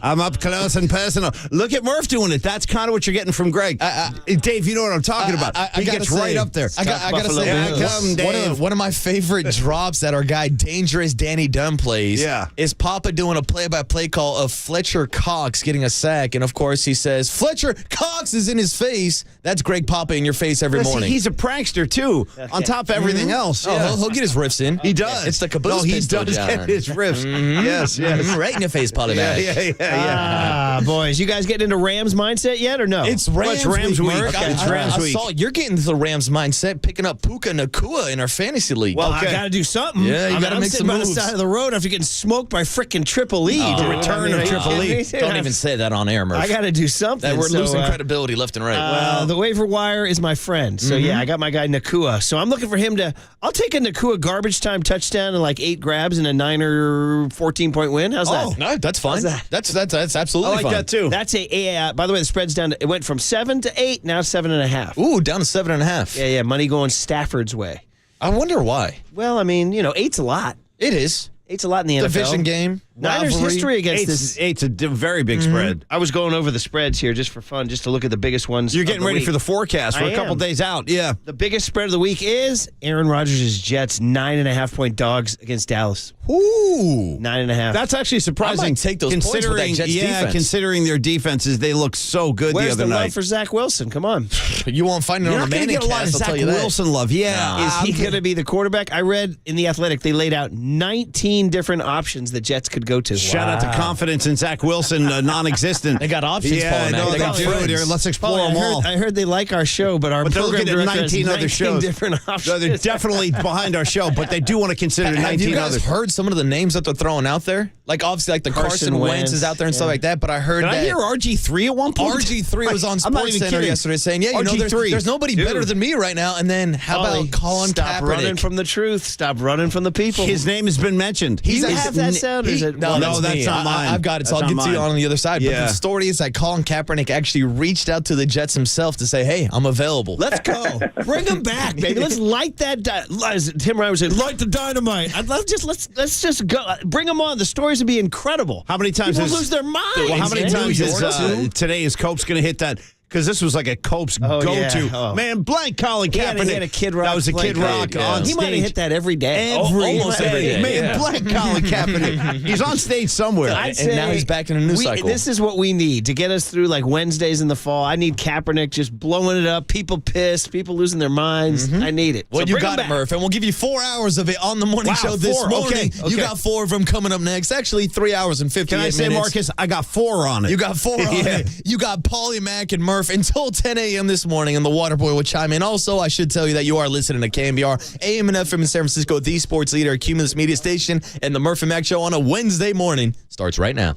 I'm up close and personal. Look at Murph doing it. That's kind of what you're getting from Greg. Dave, you know what I'm talking about. He gets right up there. I gotta say, Come, Dave. one of my favorite drops that our guy Dangerous Danny Dunn plays is Papa doing a play-by-play call of Fletcher Cox getting a sack, and of course he says Fletcher Cox is in his face. That's Greg Papa in your face every morning. He's a prankster too, on top of everything else. Oh, he'll get his riffs in. He does. It's the caboose. No, he pistol does down. get his riffs. Yes. Right in your face, Polyback. Ah, boys, you guys getting into Rams mindset yet or no? It's Rams week. Mark. It's Rams week. I saw you're getting to the Rams mindset, picking up Puka Nakua in our fantasy league. Well, I got to do something. Yeah, you got to make some moves. I'm sitting by the side of the road after getting smoked by frickin' Triple E. The return of Triple E. Don't even say that on air, Murph. I got to do something. We're losing credibility left and right. Well, the waiver wire is my friend. So, I got my guy Nakua. So, I'm looking for him to – I'll take a Nakua garbage time touchdown and like 8 grabs and a 9 or 14-point win. How's that? No, that's fine. That's absolutely I like fine. that too. That's by the way, the spread's down. It went from 7 to 8, now 7.5. Ooh, down to 7.5. Yeah, money going Stafford's way. I wonder why. Well, I mean, 8's a lot. It is. 8's a lot in the NFL. Division game. Niners rivalry. history against this. 8's a very big spread. I was going over the spreads here just for fun, just to look at the biggest ones. You're getting ready week. for the forecast. We're I a couple am. days out. Yeah. The biggest spread of the week is Aaron Rodgers' Jets, 9.5-point dogs against Dallas. Ooh. 9.5. That's actually surprising. I might take those points with that Jets defense. Considering their defenses, they look so good Where's the other love night. for Zach Wilson? Come on. You won't find it You're on a not going to Manning get a lot of cast, I'll Zach tell you that. Wilson love. Yeah. Is he going to be the quarterback? I read in The Athletic they laid out 19 different options the Jets could go to. Shout out to confidence in Zach Wilson, non-existent. They got options, Yeah, Paul, no, they got friends. do. Let's explore them all. I heard they like our show, but our But they're program looking at director has 19 other shows. different options. No, they're definitely behind our show, but they do want to consider 19 Have you guys others. heard some of the names that they're throwing out there? Like, obviously, like the Carson Wentz is out there and stuff like that, but I heard Did that I hear RG3 at one point? RG3 was on I'm not even SportsCenter kidding. yesterday saying, RG3. there's nobody better than me right now. And then how about Colin Stop Kaepernick? running from the truth. Stop running from the people. His name has been mentioned. Do you have that sound? Or is it No, No, that's me. not mine. I've got it, so That's I'll not get to you mine. on the other side. But Yeah. the story is that Colin Kaepernick actually reached out to the Jets himself to say, hey, I'm available. Let's go. Bring him back, baby. Let's light that. As Tim Ryan said, light the dynamite. Let's just go. Bring him on. The stories would be incredible. How many times People is lose their minds? Well, how many man. times New is York, too? today is Cope's going to hit that because this was like a Cope's go-to. Yeah. Oh. Man, blank Colin Kaepernick. He had a Kid Rock. That was a Kid Rock on He stage. might have hit that every day. Almost every day. Man, blank Colin Kaepernick. He's on stage somewhere. And now he's back in a news cycle. This is what we need to get us through like Wednesdays in the fall. I need Kaepernick just blowing it up. People pissed. People losing their minds. I need it. Well, So you bring got him it, back. Murph, and we'll give you 4 hours of it on the morning show this 4. morning. Okay. You got 4 of them coming up next. Actually, 3 hours and 58 Can I minutes. say, Marcus, I got 4 on it. You got 4 on it. You got Paulie, Mac, and Murph until 10 a.m. this morning, and the Waterboy will chime in. Also, I should tell you that you are listening to KNBR, AM and FM in San Francisco, the sports leader, Cumulus Media Station, and the Murph and Mac Show on a Wednesday morning starts right now.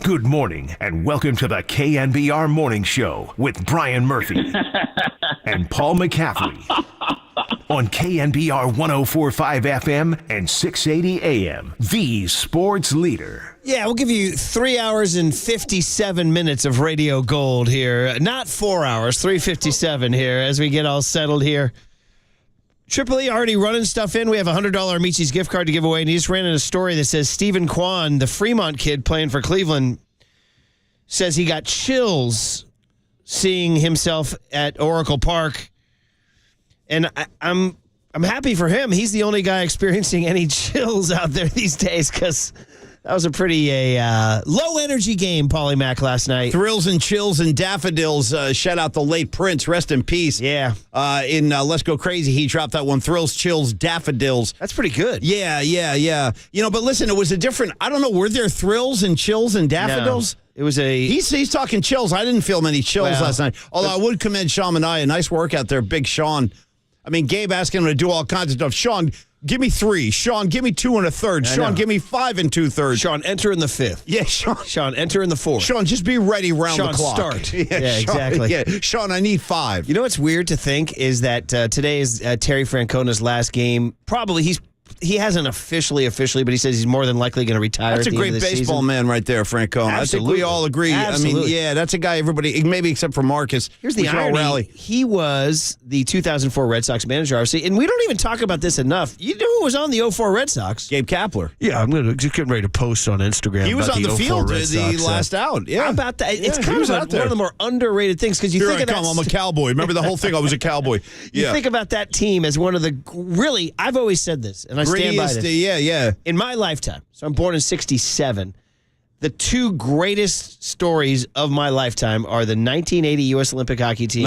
Good morning and welcome to the KNBR Morning Show with Brian Murphy and Paul McCaffrey on KNBR 104.5 FM and 680 AM, the sports leader. Yeah, we'll give you 3 hours and 57 minutes of radio gold here. Not 4 hours, 3:57 here as we get all settled here. Triple E already running stuff in. We have a $100 Michi's gift card to give away, and he just ran in a story that says Stephen Kwan, the Fremont kid playing for Cleveland, says he got chills seeing himself at Oracle Park. And I'm happy for him. He's the only guy experiencing any chills out there these days because that was a pretty low-energy game, Paulie Mac, last night. Thrills and chills and daffodils. Shout out the late Prince. Rest in peace. Yeah. In Let's Go Crazy, he dropped that one. Thrills, chills, daffodils. That's pretty good. Yeah. You know, but listen, it was a different, I don't know, were there thrills and chills and daffodils? No, it was a... He's talking chills. I didn't feel many chills last night. Although I would commend Sean Mania. Nice work out there, Big Sean. I mean, Gabe asking him to do all kinds of stuff. Sean, give me 3. Sean, give me 2 1/3. Sean, give me 5 2/3. Sean, enter in the 5th. Yeah, Sean. Sean, enter in the 4th. Sean, just be ready round Sean, the clock. start. Yeah, Sean, exactly. Yeah, Sean, I need 5. You know what's weird to think is that today is Terry Francona's last game. Probably he hasn't officially, but he says he's more than likely going to retire. That's at a the great end of the baseball season. man right there, Francona. I think we all agree. Absolutely. I mean, yeah, that's a guy everybody, maybe except for Marcus. Here's the we should all irony. rally. He was the 2004 Red Sox manager, obviously, and we don't even talk about this enough. You know who was on the 04 Red Sox? Gabe Kapler. Yeah, I'm just getting ready to post on Instagram. He was about on the 04 field Red the Sox, last out. Yeah. How about that? It's Yeah, kind he was of out there. one of the more underrated things because you Here think I of that. come. I'm a cowboy. Remember the whole thing? I was a cowboy. You Yeah. think about that team as one of the really. I've always said this, and I stand by Grittiest, this. yeah. In my lifetime, so I'm born in 1967, the 2 greatest stories of my lifetime are the 1980 U.S. Olympic hockey team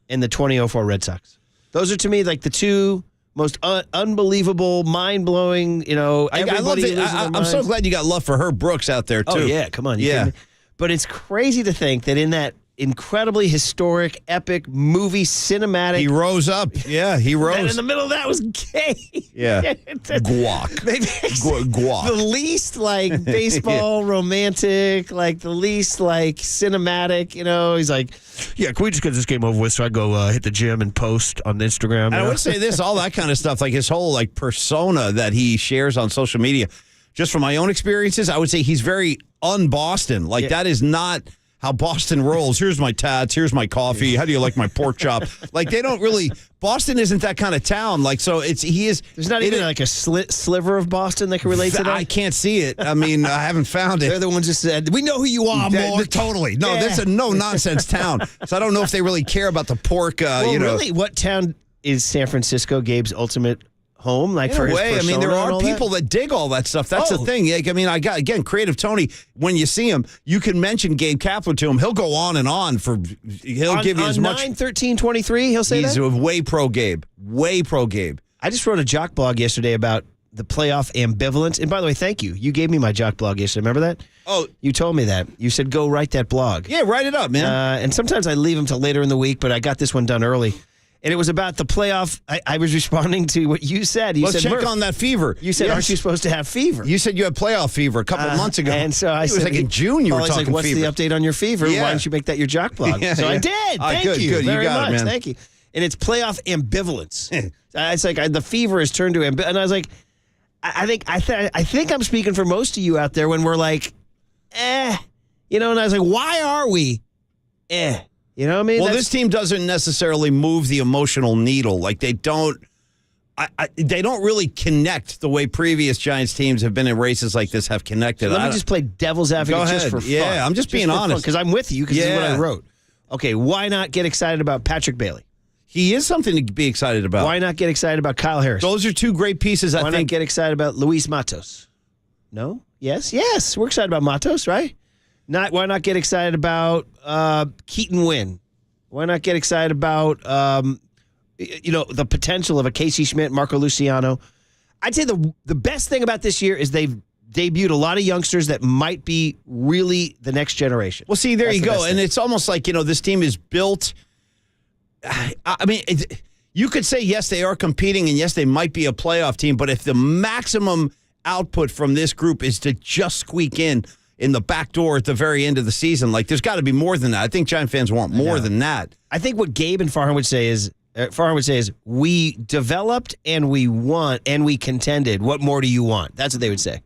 and the 2004 Red Sox. Those are, to me, like the 2 most unbelievable, mind-blowing, everybody I'm so glad you got love for Herb Brooks out there, too. Oh, yeah, come on. Yeah. But it's crazy to think that in that incredibly historic, epic movie, cinematic... He rose up. Yeah, he rose. And in the middle of that was gay. Yeah. Guac. Maybe Guac. the least like baseball romantic, like the least like cinematic, he's like, yeah, can we just get this game over with so I go hit the gym and post on Instagram? And I would say this, all that kind of stuff, like his whole like persona that he shares on social media, just from my own experiences, I would say he's very un-Boston. Like that is not how Boston rolls. Here's my tats. Here's my coffee. How do you like my pork chop? Like they don't really. Boston isn't that kind of town. Like so, he is. There's not even like a sliver of Boston that can relate to that. I can't see it. I mean, I haven't found it. They're the ones that said, "We know who you are, Mark." Totally. No, that's a no nonsense town. So I don't know if they really care about the pork. Really, what town is San Francisco? Gabe's ultimate home, like in for a way. his I mean, there persona and are all people that dig all that stuff. That's the thing. Like, I mean, I got again, Creative Tony. When you see him, you can mention Gabe Kapler to him. He'll go on and on for. He'll give you as much. 9/13/23. He'll say he's that. way pro Gabe. Way pro Gabe. I just wrote a jock blog yesterday about the playoff ambivalence. And by the way, thank you. You gave me my jock blog yesterday. Remember that? Oh, you told me that. You said go write that blog. Yeah, write it up, man. And sometimes I leave them till later in the week, but I got this one done early. And it was about the playoff. I was responding to what you said. Let's said, check on that fever. You said, aren't you supposed to have fever? You said you had playoff fever a couple of months ago. And so I said, it was like in June you were talking like, what's fever. the update on your fever? Yeah. Why don't you make that your jock blog? Yeah, so yeah. I did. Thank Good, you good. very You got much. it, man. Thank you. And it's playoff ambivalence. It's like the fever has turned to and I was like, I think I'm speaking for most of you out there when we're like, and I was like, why are we, You know what I mean? Well, this team doesn't necessarily move the emotional needle. Like they don't they don't really connect the way previous Giants teams have been in races like this have connected. Let me just play devil's advocate just for fun. Yeah, I'm just being honest. Because I'm with you, because this is what I wrote. Okay, why not get excited about Patrick Bailey? He is something to be excited about. Why not get excited about Kyle Harris? Those are two great pieces, I think. Why not get excited about Luis Matos? No? Yes? Yes. We're excited about Matos, right? Why not get excited about Keaton Wynn? Why not get excited about the potential of a Casey Schmidt, Marco Luciano? I'd say the best thing about this year is they've debuted a lot of youngsters that might be really the next generation. Well, see, there you go. And it's almost like, this team is built. I mean, you could say, yes, they are competing, and yes, they might be a playoff team, but if the maximum output from this group is to just squeak in the back door at the very end of the season, like, there's got to be more than that. I think Giant fans want more than that. I think what Gabe and Farhan would say is, we developed and we won and we contended. What more do you want? That's what they would say.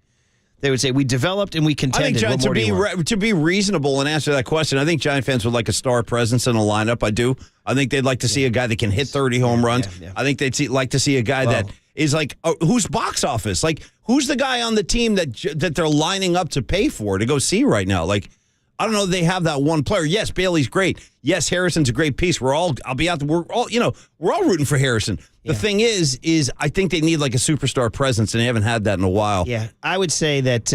They would say, we developed and we contended. I think to be reasonable and answer that question, I think Giant fans would like a star presence in a lineup. I do. I think they'd like to see a guy that can hit 30 home runs. Yeah. I think they'd like to see a guy that is like, who's box office? Like, who's the guy on the team that they're lining up to pay for to go see right now? Like, I don't know. They have that one player. Yes, Bailey's great. Yes, Harrison's a great piece. I'll be out there. We're all rooting for Harrison. The thing is I think they need like a superstar presence, and they haven't had that in a while. Yeah, I would say that,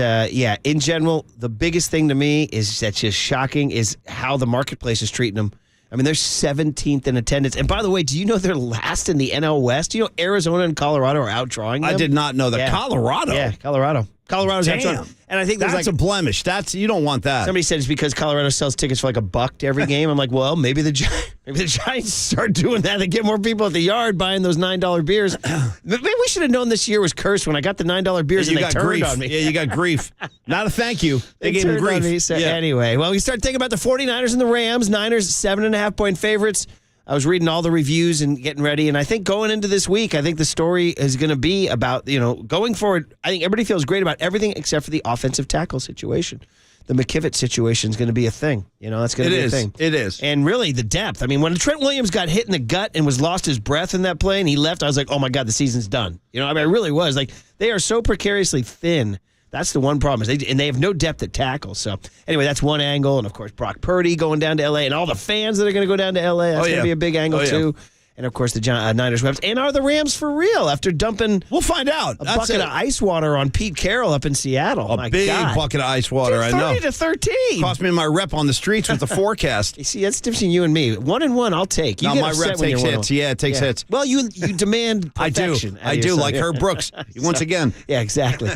in general, the biggest thing to me is that's just shocking is how the marketplace is treating them. I mean, they're 17th in attendance. And by the way, do you know they're last in the NL West? Do you know Arizona and Colorado are outdrawing them? I did not know that. Yeah. Colorado? Yeah, Colorado. Colorado's outdrawing. And I think that's a blemish. You don't want that. Somebody said it's because Colorado sells tickets for like $1 to every game. I'm like, well, maybe the Giants start doing that and get more people at the yard buying those $9 beers. Maybe we should have known this year was cursed when I got the $9 beers and they turned grief on me. Yeah, you got grief. Not a thank you. They gave me grief. Me, so anyway, well, we start thinking about the 49ers and the Rams. Niners 7.5-point favorites. I was reading all the reviews and getting ready, and I think going into this week, I think the story is going to be about, going forward, I think everybody feels great about everything except for the offensive tackle situation. The McKivitz situation is going to be a thing. That's going to be a thing. It is. And really, the depth. I mean, when Trent Williams got hit in the gut and lost his breath in that play and he left, I was like, oh, my God, the season's done. I really was. Like, they are so precariously thin. That's the one problem. They have no depth at tackle. So, anyway, that's one angle. And, of course, Brock Purdy going down to L.A. and all the fans that are going to go down to L.A. That's going to be a big angle, too. And, of course, the Niners weapons. And are the Rams for real after dumping We'll find out. a bucket of ice water on Pete Carroll up in Seattle? A big bucket of ice water, I know. 30-13. Cost me my rep on the streets with the forecast. You see, that's the difference between you and me. 1-1, I'll take. You no, get my rep takes hits. Yeah, it takes hits. Well, you demand perfection. I do, like Herb Brooks. Once again. Yeah, exactly.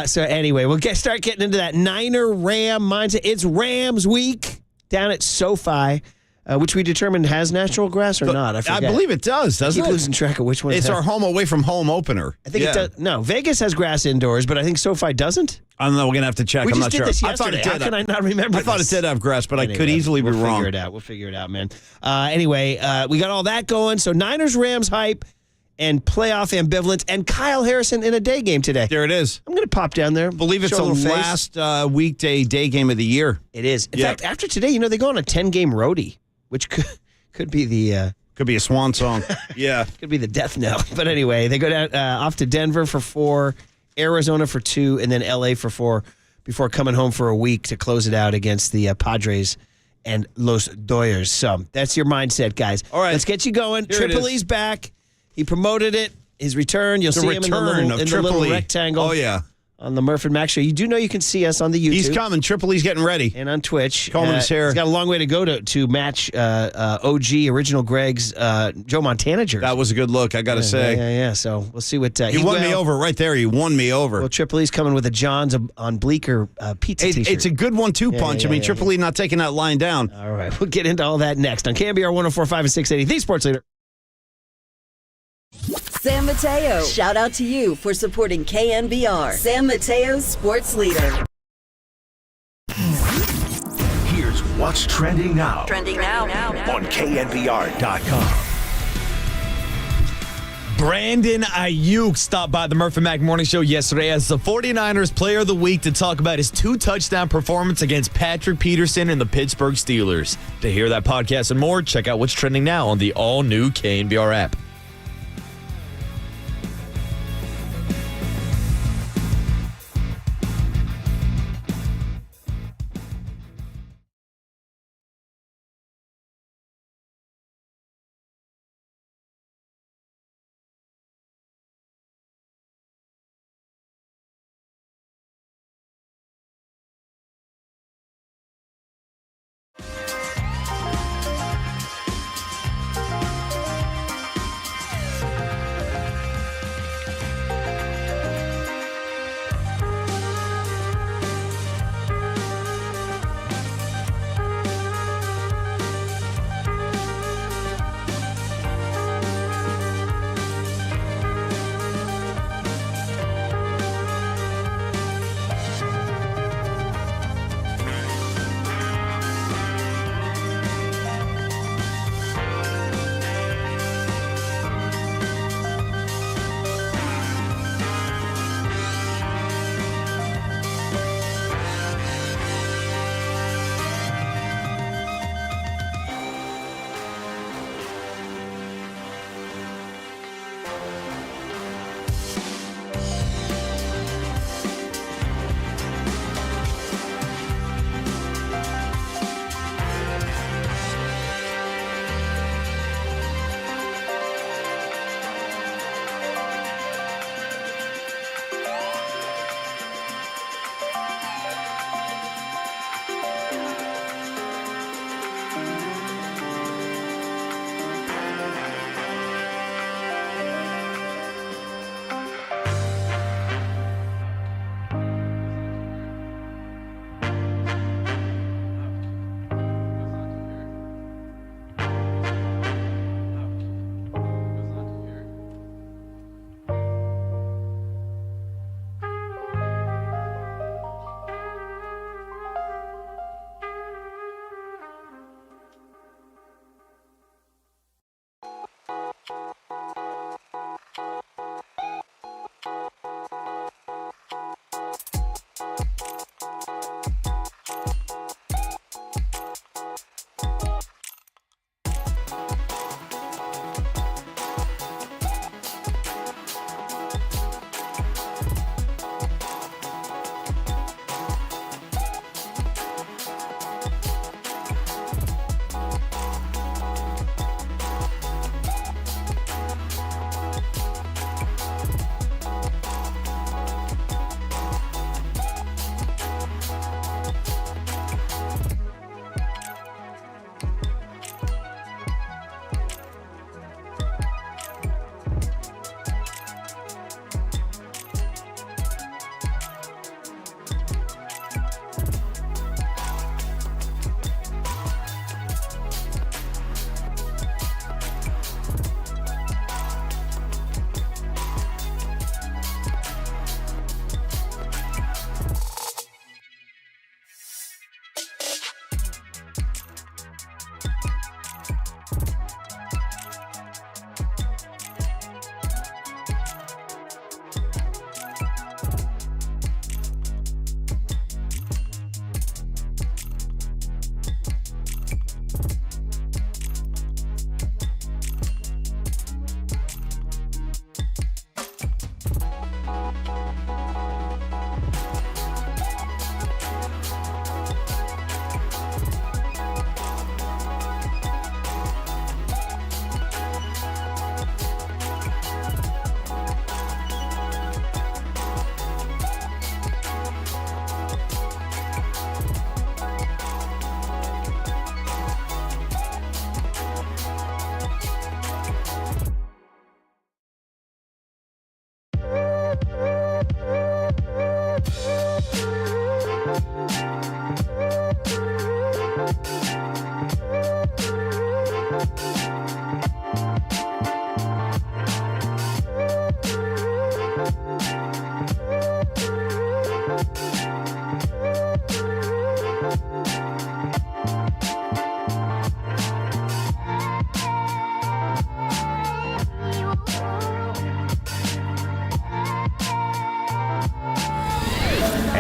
So anyway, we'll start getting into that Niner-Ram mindset. It's Rams week down at SoFi. Which we determined has natural grass or not. I forget. I believe it does, doesn't it? I keep losing track of which one. It's our home away from home opener. I think it does. No, Vegas has grass indoors, but I think SoFi doesn't. I don't know. We're going to have to check. I'm not sure. I thought it did. How can I not remember I thought it did have grass, but anyway, I could easily be wrong. We'll figure it out, man. Anyway, we got all that going. So Niners-Rams hype and playoff ambivalence and Kyle Harrison in a day game today. There it is. I'm going to pop down there. I believe it's the last weekday day game of the year. It is. In fact, after today, they go on a 10-game roadie, which could be the could be a swan song. Yeah, could be the death knell. But anyway, they go down off to Denver for 4, Arizona for 2, and then LA for 4 before coming home for a week to close it out against the Padres and Los Doyers. So that's your mindset, guys. All right, let's get you going. Tripoli's back. He promoted it. His return. You'll see him in the little rectangle. Oh yeah. On the Murph and Max show. You do know you can see us on the YouTube. He's coming. Tripoli's getting ready. And on Twitch. Combing his hair. He's got a long way to go to match OG, Original Greg's Joe Montana jersey. That was a good look, I got to say. Yeah. So we'll see what... he won me over right there. He won me over. Well, Tripoli's coming with a John's on Bleecker pizza t-shirt. It's a good 1-2 punch. I mean, Tripoli not taking that line down. All right. We'll get into all that next on KNBR 104.5 and 680, the Sports Leader. San Mateo, shout out to you for supporting KNBR, San Mateo's sports leader. Here's what's trending now. Trending now On KNBR.com. Brandon Ayuk stopped by the Murph and Mac Morning Show yesterday as the 49ers Player of the Week to talk about his 2-touchdown performance against Patrick Peterson and the Pittsburgh Steelers. To hear that podcast and more, check out what's trending now on the all-new KNBR app.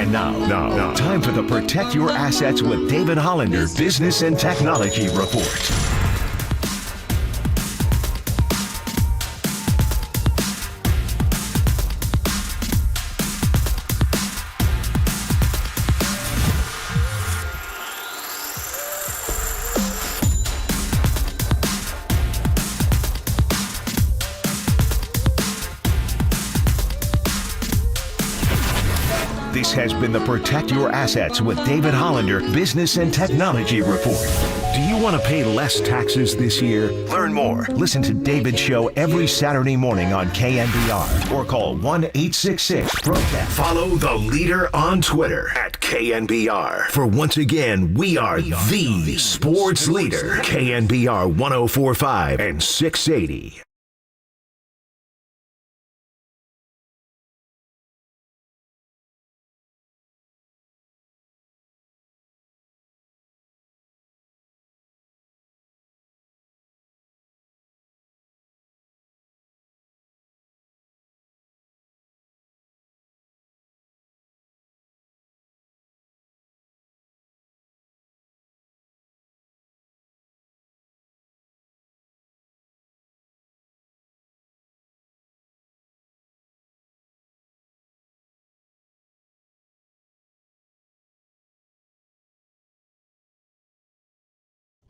And now, time for the Protect Your Assets with David Hollander Business and Technology Report. This has been the Protect Your Assets with David Hollander Business and Technology Report. Do you want to pay less taxes this year? Learn more. Listen to David's show every Saturday morning on KNBR or call 1-866-PROTECT. Follow the leader on Twitter at KNBR. For once again, we are the sports leader. KNBR 104.5 and 680.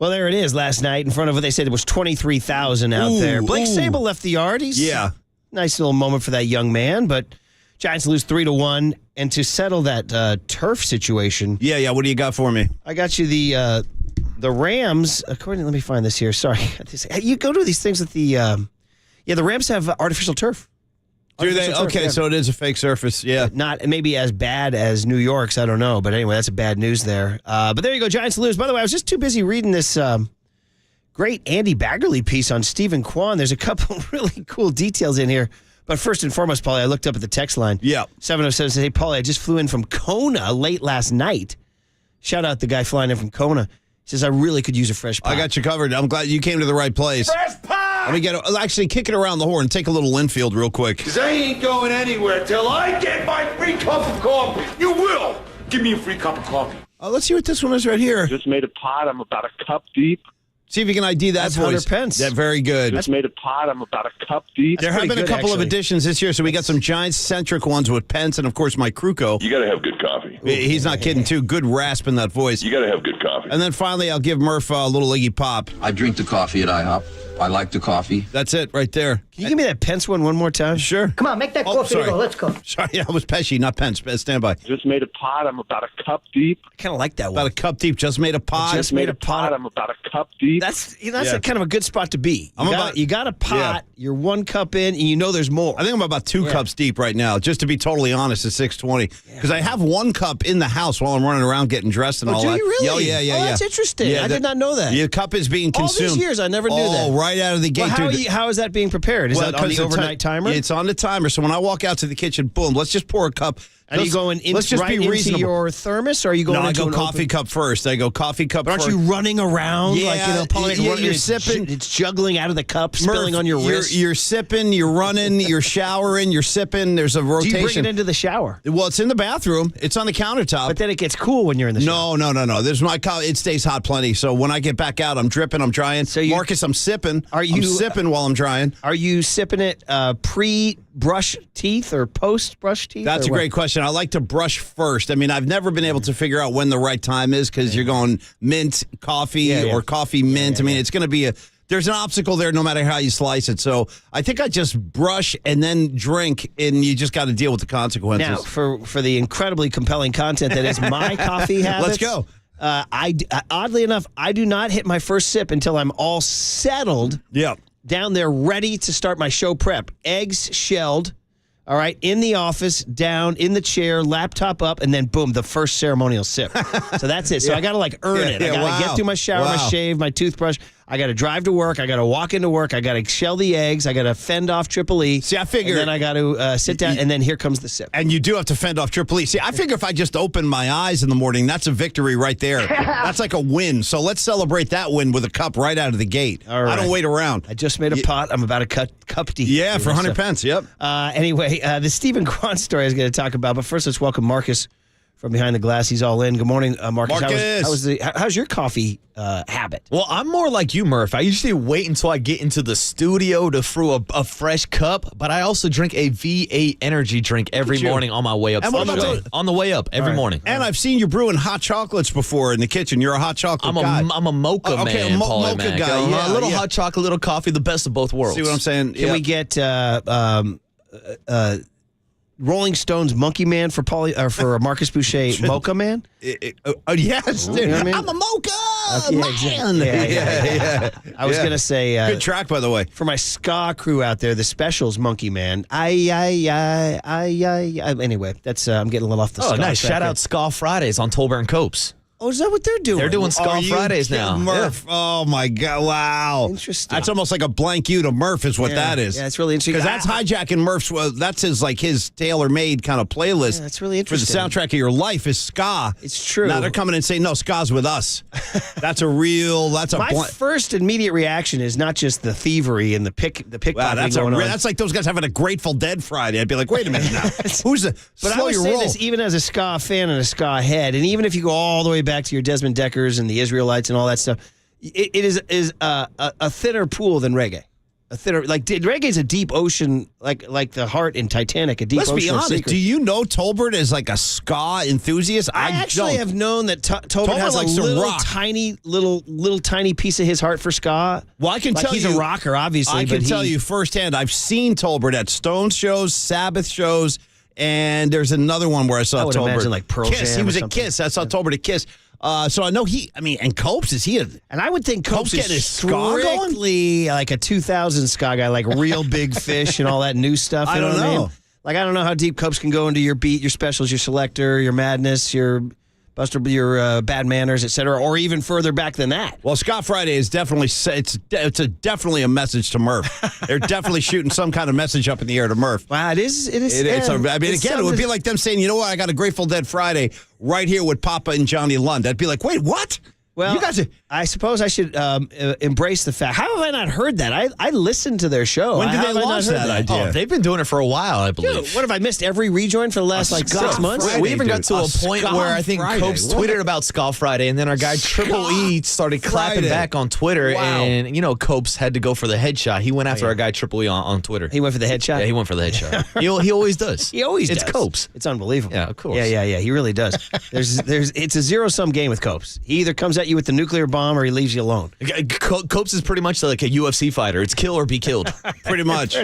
Well, there it is last night in front of what they said it was 23,000 out there. Blake Sable left the yard. Nice little moment for that young man, but Giants lose 3-1. And to settle that turf situation. Yeah. What do you got for me? I got you the Rams. Let me find this here. Sorry. You go to these things with the Rams have artificial turf. Do they? Okay, so it is a fake surface. Yeah. Not maybe as bad as New York's. I don't know. But anyway, that's a bad news there. But there you go. Giants lose. By the way, I was just too busy reading this great Andy Baggerly piece on Stephen Kwan. There's a couple really cool details in here. But first and foremost, Paulie, I looked up at the text line. Yeah. 707 says, hey, Paulie, I just flew in from Kona late last night. Shout out the guy flying in from Kona. He says, I really could use a fresh pot. I got you covered. I'm glad you came to the right place. Fresh pot! Actually, kick it around the horn. Take a little infield real quick. Because I ain't going anywhere till I get my free cup of coffee. You will give me a free cup of coffee. Let's see what this one is right here. Just made a pot. I'm about a cup deep. See if you can ID that That's voice. 100 pence. That's very good. Just made a pot. I'm about a cup deep. There have been a couple of additions this year, so we got some Giants-centric ones with Pence and, of course, Mike Krukow. You got to have good coffee. He's not kidding, too. Good rasp in that voice. You got to have good coffee. And then finally, I'll give Murph a little Iggy Pop. I drink the coffee at IHOP. I like the coffee. That's it right there. Can you give me that Pence one more time? Sure. Come on, make that coffee go. Let's go. Sorry, that was Pesci, not Pence. Stand by. Just made a pot. I'm about a cup deep. I kind of like that one. About a cup deep. Just made a pot. Just made a pot. I'm about a cup deep. That's a kind of a good spot to be. You got a pot. You're 1 cup in, and you know there's more. I think I'm about 2 cups deep right now, just to be totally honest, at 6:20. Because I have 1 cup in the house while I'm running around getting dressed and all that. Do you really? Oh, yeah. That's interesting. I did not know that. Your cup is being consumed. All these years, I never knew that. Oh, right out of the gate. Well, how is that being prepared? Is that on the overnight timer? It's on the timer. So when I walk out to the kitchen, boom, let's just pour a cup. Are you going into your thermos, or are you going into I go coffee cup first. I go coffee cup first. Aren't you running around? Yeah, you're sipping. It's juggling out of the cup, spilling on your wrist. You're sipping, you're running, you're showering, you're sipping. There's a rotation. Do you bring it into the shower? Well, it's in the bathroom. It's on the countertop. But then it gets cool when you're in the shower. No. There's my cup. It stays hot plenty. So when I get back out, I'm dripping, I'm drying. Marcus, I'm sipping. I'm sipping while I'm drying. Are you sipping it pre-brush teeth or post-brush teeth? That's a great question. I like to brush first. I mean, I've never been able to figure out when the right time is because you're going mint coffee or coffee mint. I mean, it's going to be there's an obstacle there no matter how you slice it. So I think I just brush and then drink, and you just got to deal with the consequences. Now, for the incredibly compelling content that is my coffee habits. Let's go. Oddly enough, I do not hit my first sip until I'm all settled. Yeah. Down there, ready to start my show prep. Eggs shelled. All right, in the office, down, in the chair, laptop up, and then boom, the first ceremonial sip. So that's it. So I got to earn it. I got to get through my shower, my shave, my toothbrush. I got to drive to work. I got to walk into work. I got to shell the eggs. I got to fend off Triple E. See, I figure. And then I got to sit down, and then here comes the sip. And you do have to fend off Triple E. See, I figure if I just open my eyes in the morning, that's a victory right there. That's like a win. So let's celebrate that win with a cup right out of the gate. All right. I don't wait around. I just made a pot. I'm about a cup deep. Yeah, for 100 pence. Yep. Anyway, the Stephen Kwan story I was going to talk about, but first let's welcome Marcus from behind the glass. He's all in. Good morning, Marcus. Marcus. How's your coffee habit? Well, I'm more like you, Murph. I usually wait until I get into the studio to brew a fresh cup, but I also drink a V8 energy drink every morning on my way up. And what about on the way up every morning. And I've seen you brewing hot chocolates before in the kitchen. You're a hot chocolate guy. I'm a mocha man. Okay, a mocha guy. A little hot chocolate, little coffee, the best of both worlds. See what I'm saying? Can we get Rolling Stones Monkey Man for Marcus Boucher Mocha Man? Yes, dude. You know what I mean? I'm a mocha man. Yeah. I was going to say... good track, by the way. For my ska crew out there, the Specials Monkey Man. Anyway, that's I'm getting a little off the ska nice. track Shout out Ska Fridays on Tolbert and Copes. Oh, is that what they're doing? They're doing Ska Fridays now. Murph. Yeah. Oh, my God. Wow. Interesting. That's almost like a blank you to Murph is what that is. Yeah, it's really interesting. Because that's hijacking Murph's, that's his tailor-made kind of playlist. Yeah, that's really interesting. For the soundtrack of your life is ska. It's true. Now they're coming and saying, no, ska's with us. That's My first immediate reaction is not just the thievery and the pickpocketing going on. That's like those guys having a Grateful Dead Friday. I'd be like, wait a minute now. Who's the... But I would say this even as a ska fan and a ska head, and even if you go all the way back to your Desmond Deckers and the Israelites and all that stuff, it is a thinner pool than reggae. A thinner, reggae's a deep ocean, like the heart in Titanic, a deep ocean. Let's be honest. Secret. Do you know Tolbert is like a ska enthusiast? I actually have known that Tolbert has a little tiny piece of his heart for ska. Well, I can tell he's you, a rocker, obviously. I can tell you firsthand. I've seen Tolbert at Stones shows, Sabbath shows, and there's another one where I saw I would Tolbert. imagine like Pearl Kiss. Jam He was or at Kiss. I saw Tolbert at Kiss. So I know and Copes, is he and I would think Copes getting his is ska going? strictly like a 2000 ska guy, like Real Big Fish and all that new stuff. I don't what know. I mean? Like, I don't know how deep Copes can go into your beat, your specials, your selector, your madness, your Buster, your bad manners, etc., or even further back than that. Well, Scott Friday is definitely definitely a message to Murph. They're definitely shooting some kind of message up in the air to Murph. Wow, it is. It would be like them saying, you know what, I got a Grateful Dead Friday right here with Papa and Johnny Lund. I'd be like, wait, what? Well, you guys I suppose I should embrace the fact. How have I not heard that? I listened to their show. When did they launch that idea? Oh, they've been doing it for a while, I believe. Dude, what have I missed? Every rejoin for the last 6 months? Friday, we even got to a point where I think Friday. Copes tweeted about Ska Friday, and then our guy Triple E started clapping back on Twitter, and Copes had to go for the headshot. He went after our guy Triple E on Twitter. He went for the headshot? Yeah, he went for the headshot. he always does. He always does. It's Copes. It's unbelievable. Yeah, of course. Yeah. He really does. It's a zero-sum game with Copes. He either comes at you with the nuclear bomb or he leaves you alone. Copes is pretty much like a UFC fighter. It's kill or be killed. Pretty much.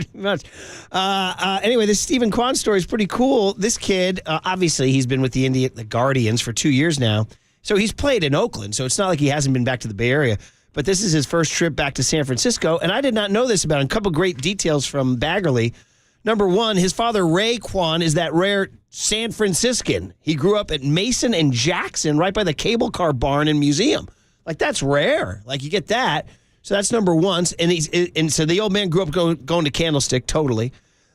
Anyway, this Stephen Kwan story is pretty cool. This kid, obviously, he's been with the Guardians for 2 years now. So he's played in Oakland, so it's not like he hasn't been back to the Bay Area. But this is his first trip back to San Francisco, and I did not know this about him. A couple great details from Baggerly. Number one, his father, Ray Kwan, is that rare San Franciscan. He grew up at Mason and Jackson, right by the cable car barn and museum. Like, that's rare. Like, you get that. So that's number one. And so the old man grew up going to Candlestick, totally.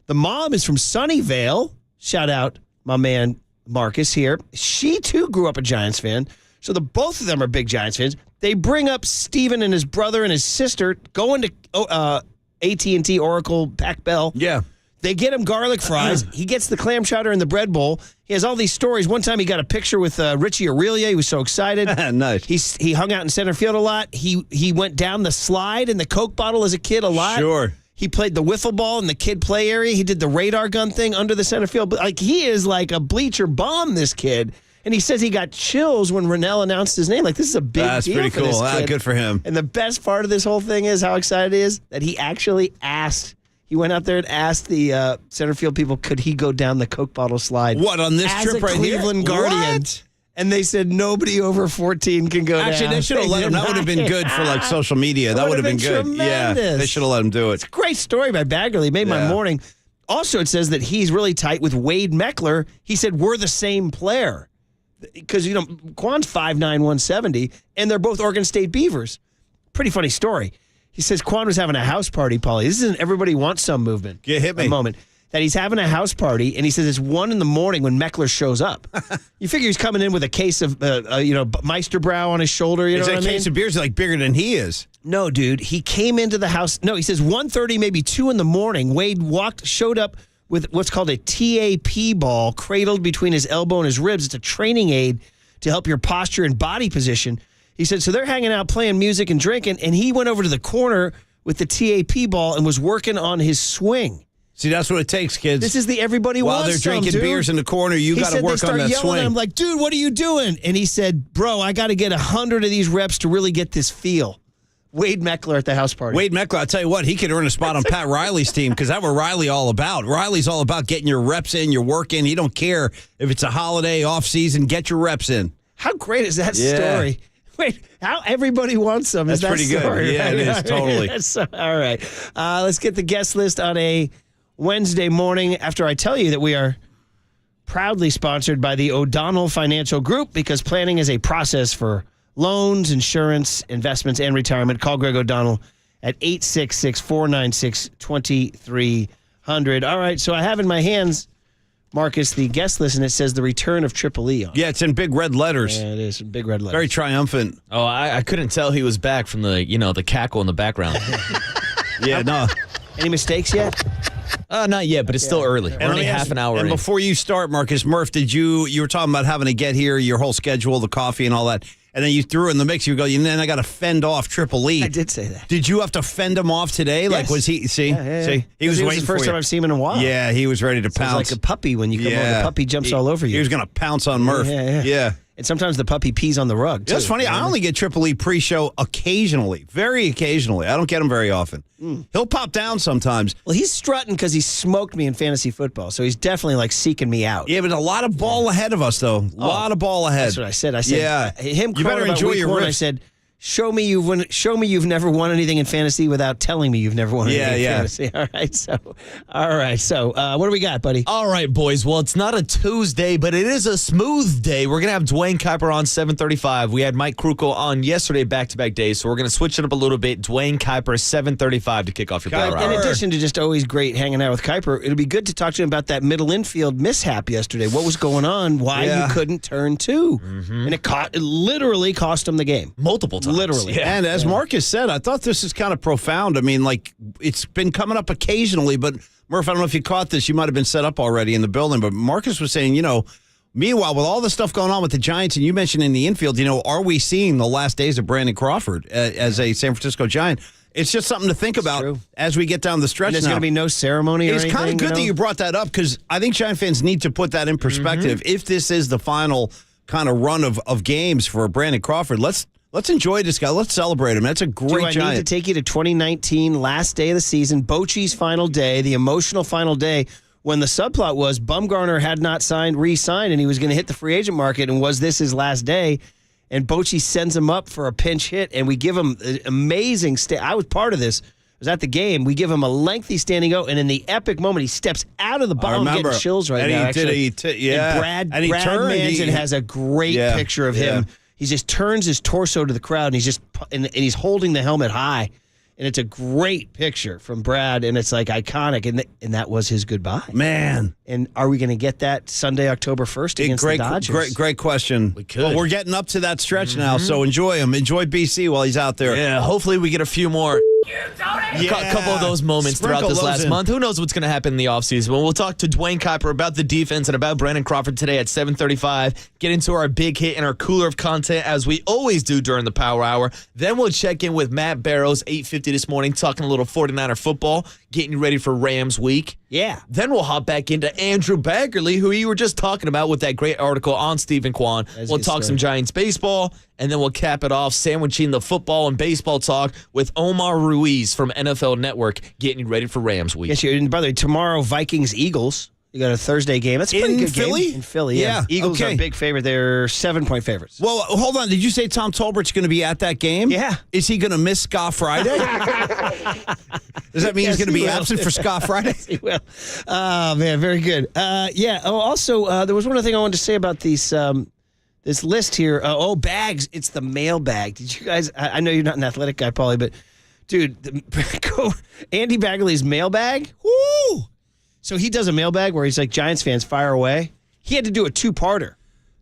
The mom is from Sunnyvale. Shout out my man Marcus here. She, too, grew up a Giants fan. So both of them are big Giants fans. They bring up Steven and his brother and his sister going to AT&T, Oracle, Pac Bell. Yeah. They get him garlic fries. He gets the clam chowder in the bread bowl. He has all these stories. One time he got a picture with Richie Aurelia. He was so excited. Nice. He hung out in center field a lot. He went down the slide in the Coke bottle as a kid a lot. Sure. He played the wiffle ball in the kid play area. He did the radar gun thing under the center field. Like, he is like a bleacher bomb, this kid. And he says he got chills when Rennell announced his name. Like, this is a big deal. That's pretty for this cool. kid. Good for him. And the best part of this whole thing is how excited he is that he actually asked. He went out there and asked the center field people, could he go down the Coke bottle slide? What, on this trip right here? As a Cleveland Guardian. What? And they said nobody over 14 can go down. Actually, they should have let him. That would have been good for, like, social media. That would have been good. Tremendous. Yeah, they should have let him do it. It's a great story by Baggerly. It made my morning. Also, it says that he's really tight with Wade Meckler. He said, we're the same player. Because, Kwan's 5'9", 170, and they're both Oregon State Beavers. Pretty funny story. He says Kwan was having a house party, Paulie. This is an everybody wants some movement. Hit me. A moment. That he's having a house party, and he says it's 1 a.m. when Meckler shows up. You figure he's coming in with a case of, Meisterbrow on his shoulder. You know what I mean? Is that case of beers like bigger than he is? No, dude. He came into the house. No, he says 1:30, maybe 2 a.m. Wade showed up with what's called a TAP ball cradled between his elbow and his ribs. It's a training aid to help your posture and body position. He said, so they're hanging out playing music and drinking, and he went over to the corner with the TAP ball and was working on his swing. See, that's what it takes, kids. This is the everybody While wants they're drinking beers in the corner, you got to work on that swing. I'm like, dude, what are you doing? And he said, bro, I got to get 100 of these reps to really get this feel. Wade Meckler at the house party. Wade Meckler, I'll tell you what, he could earn a spot on Pat Riley's team because that's what Riley all about. Riley's all about getting your reps in, your work in. He don't care if it's a holiday, off season, get your reps in. How great is that story? Wait, how everybody wants them. That's that pretty story, good. Yeah, right? it is, totally. All right. Let's get the guest list on a Wednesday morning after I tell you that we are proudly sponsored by the O'Donnell Financial Group because planning is a process for loans, insurance, investments, and retirement. Call Greg O'Donnell at 866-496-2300. All right, so I have in my hands, Marcus, the guest list, and it says the return of Triple E on it. Yeah, it's in big red letters. Yeah, it is in big red letters. Very triumphant. Oh, I couldn't tell he was back from the cackle in the background. Yeah, no. Any mistakes yet? Not yet, but it's still early. And Only half an hour and in. before you start, Marcus, Murph, you were talking about having to get here, your whole schedule, the coffee and all that, and then you threw in the mix, you go, and then I got to fend off Triple E. I did say that. Did you have to fend him off today? Yes. Like, was he, see? He was waiting the first for time you. I've seen him in a while. Yeah, he was ready to Sounds pounce. like a puppy when you come home. The puppy jumps all over you. He was going to pounce on Murph. Yeah. And sometimes the puppy pees on the rug, too. That's funny. I only get Triple E pre-show occasionally, very occasionally. I don't get him very often. He'll pop down sometimes. Well, he's strutting because he smoked me in fantasy football, so he's definitely like seeking me out. Yeah, but a lot of ball ahead of us, though. A lot of ball ahead. That's what I said. I said, yeah. Him. You better enjoy your riff. riff. I said, show me you've never won anything in fantasy without telling me you've never won anything in fantasy. All right. So what do we got, buddy? All right, boys. Well, it's not a Tuesday, but it is a smooth day. We're going to have Dwayne Kuiper on 7:35. We had Mike Krukow on yesterday, back-to-back days, so we're going to switch it up a little bit. Dwayne Kuiper, 7:35 to kick off your power hour. In addition to just always great hanging out with Kuiper, it'll be good to talk to him about that middle infield mishap yesterday. What was going on? Why you couldn't turn two? And it literally cost him the game. Multiple times. Literally. Yeah. And as Marcus said, I thought this is kind of profound. I mean, like, it's been coming up occasionally, but Murph, I don't know if you caught this. You might have been set up already in the building, but Marcus was saying, meanwhile, with all the stuff going on with the Giants, and you mentioned in the infield, are we seeing the last days of Brandon Crawford as a San Francisco Giant? It's just something to think about as we get down the stretch. And there's going to be no ceremony or anything. It's kind of good that you brought that up because I think Giant fans need to put that in perspective. If this is the final kind of run of games for Brandon Crawford, let's enjoy this guy. Let's celebrate him. That's a great Giant. Do I need to take you to 2019, last day of the season, Bochy's final day, the emotional final day, when the subplot was Bumgarner had not re-signed, and he was going to hit the free agent market, and was this his last day? And Bochy sends him up for a pinch hit, and we give him an amazing I was part of this. I was at the game. We give him a lengthy standing O, and in the epic moment, he steps out of the ball. I'm getting chills right now. And And Brad Manson has a great picture of him. He just turns his torso to the crowd, and he's holding the helmet high. And it's a great picture from Brad, and it's like iconic, and that was his goodbye. Man. And are we going to get that Sunday, October 1st against the Dodgers? Great question. We could. Well, we're getting up to that stretch now, so enjoy him. Enjoy BC while he's out there. Yeah, hopefully we get a few more. A couple of those moments throughout this last month. Who knows what's going to happen in the offseason? Well, we'll talk to Dwayne Kuiper about the defense and about Brandon Crawford today at 7:35. Get into our big hit and our cooler of content as we always do during the Power Hour. Then we'll check in with Matt Barrows, 8:50 this morning, talking a little 49er football, getting you ready for Rams week. Yeah. Then we'll hop back into Andrew Baggerly, who you were just talking about with that great article on Stephen Kwan. We'll talk some Giants baseball, and then we'll cap it off, sandwiching the football and baseball talk with Omar Ruiz from NFL Network, getting you ready for Rams week. Yes, and by the way, tomorrow, Vikings-Eagles. You got a Thursday game. That's a pretty good Philly? game. In Philly, yeah. Eagles are a big favorite. They're 7-point favorites. Well, hold on. Did you say Tom Tolbert's going to be at that game? Yeah. Is he going to miss Ska Friday? Does that mean he's going to be absent for Ska Friday? Yes, he will. Oh, man, very good. Also, there was one other thing I wanted to say about these this list here. Bags. It's the mailbag. Did you guys, I know you're not an athletic guy, Paulie, but, dude, Andy Baggerly's mailbag, woo! So he does a mailbag where he's like, Giants fans, fire away. He had to do a two-parter.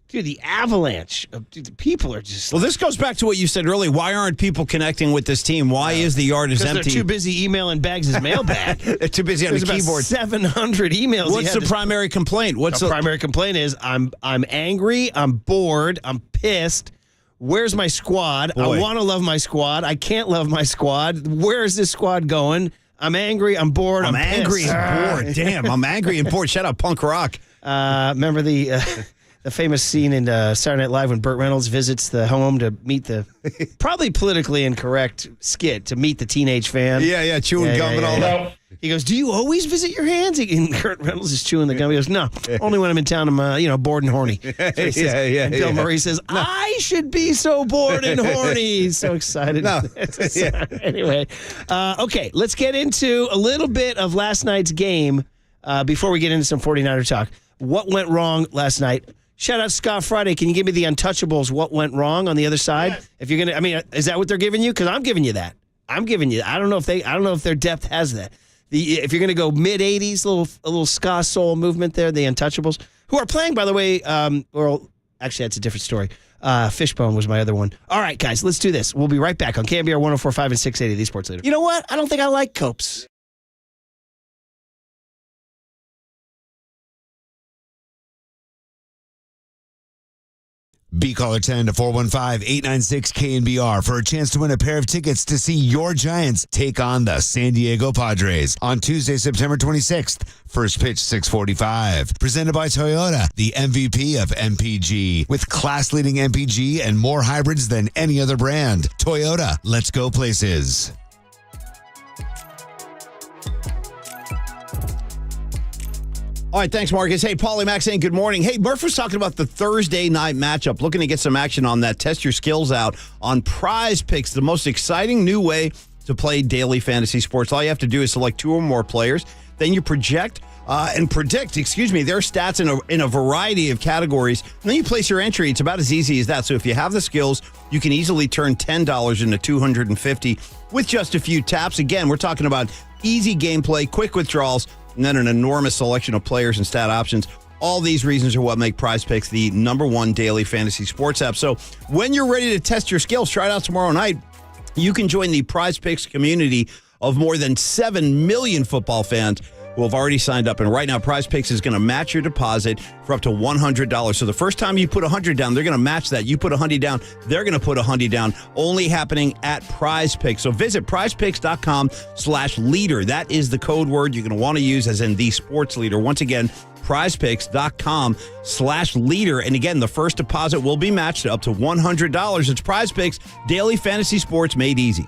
Dude, the avalanche of the people are just. Well, this goes back to what you said earlier. Why aren't people connecting with this team? Why is the yard is empty? They're too busy emailing Bags' mailbag. They're too busy on the keyboard. 700 emails. What's the primary complaint? The primary complaint is I'm angry, I'm bored, I'm pissed. Where's my squad? Boy. I want to love my squad. I can't love my squad. Where is this squad going? I'm angry, I'm bored, I'm angry pissed. and bored. Damn, I'm angry and bored. Shut up, punk rock. Remember the famous scene in Saturday Night Live when Burt Reynolds visits the home to meet the probably politically incorrect skit to meet the teenage fan? Yeah, chewing gum and all that. He goes, "Do you always visit your hands?" And Kurt Reynolds is chewing the gum. He goes, "No, only when I'm in town. I'm, bored and horny." So he says, and Bill Murray says, "I should be so bored and horny." He's so excited. No. Anyway, okay, let's get into a little bit of last night's game before we get into some 49er talk. What went wrong last night? Shout out Scott Friday. Can you give me the Untouchables? What went wrong on the other side? Yes. If you're gonna, is that what they're giving you? Because I'm giving you that. I don't know if their depth has that. If you're going to go mid 80s, a little ska soul movement there, the Untouchables, who are playing, by the way, actually that's a different story. Fishbone was my other one. All right, guys, let's do this. We'll be right back on KNBR 104.5 and 680, the Sports Leader. You know what? I don't think I like Copes. Be caller 10 to 415-896-KNBR for a chance to win a pair of tickets to see your Giants take on the San Diego Padres on Tuesday, September 26th. First pitch, 6:45. Presented by Toyota, the MVP of MPG. With class-leading MPG and more hybrids than any other brand. Toyota, let's go places. All right, thanks, Marcus. Hey, Paulie Mac saying good morning. Hey, Murph was talking about the Thursday night matchup, looking to get some action on that. Test your skills out on Prize Picks, the most exciting new way to play daily fantasy sports. All you have to do is select 2 or more players. Then you predict their stats in a variety of categories. And then you place your entry. It's about as easy as that. So if you have the skills, you can easily turn $10 into $250 with just a few taps. Again, we're talking about easy gameplay, quick withdrawals, and then an enormous selection of players and stat options. All these reasons are what make Prize Picks the #1 daily fantasy sports app. So when you're ready to test your skills, try it out tomorrow night. You can join the Prize Picks community of more than 7 million football fans who have already signed up. And right now, Prize Picks is going to match your deposit for up to $100. So the first time you put $100 down, they're going to match that. You put $100 down, they're going to put $100 down. Only happening at Prize Picks. So visit prizepicks.com/leader. That is the code word you're going to want to use, as in the sports leader. Once again, prizepicks.com/leader. And again, the first deposit will be matched up to $100. It's Prize Picks, daily fantasy sports made easy.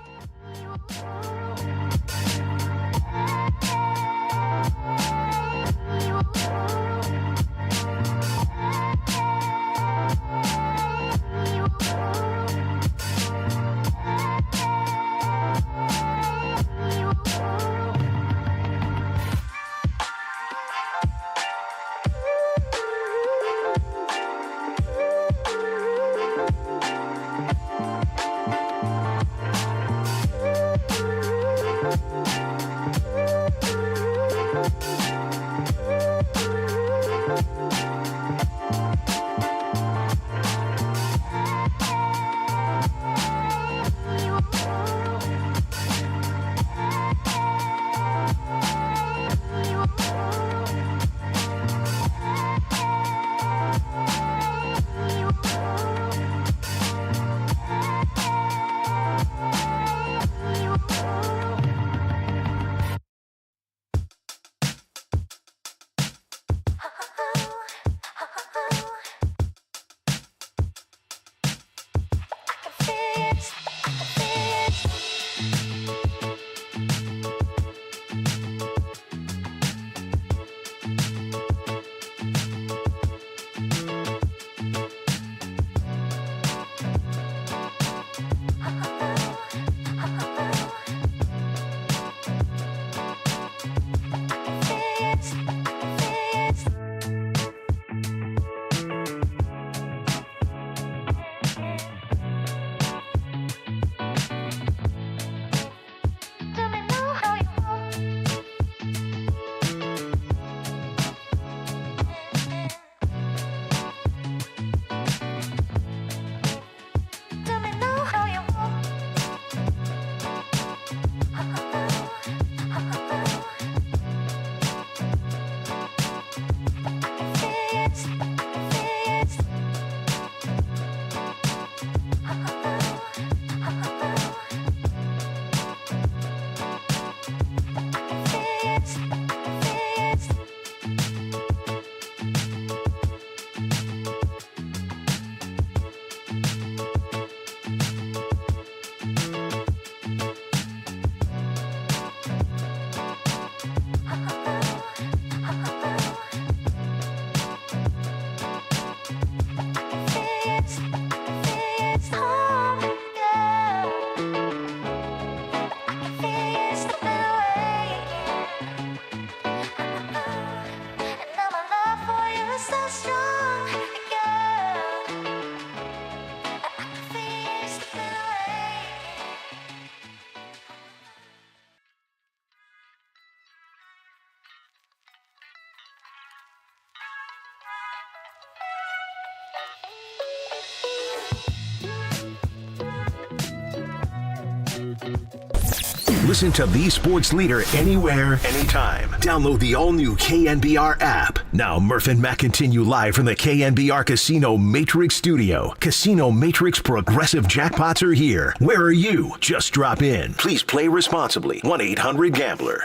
Listen to the sports leader anywhere, anytime. Download the all-new KNBR app. Now, Murph and Matt continue live from the KNBR Casino Matrix Studio. Casino Matrix Progressive Jackpots are here. Where are you? Just drop in. Please play responsibly. 1-800-GAMBLER.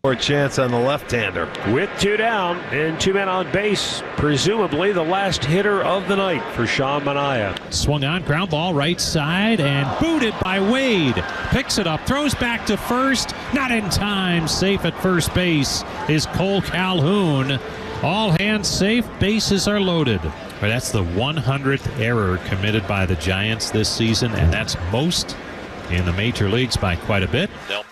More chance on the left-hander. With 2 down and 2 men on base. Presumably the last hitter of the night for Sean Manaea. Swung on, ground ball right side, and booted by Wade. Picks it up, throws back to first. Not in time. Safe at first base is Cole Calhoun. All hands safe, bases are loaded. But that's the 100th error committed by the Giants this season, and that's most in the major leagues by quite a bit.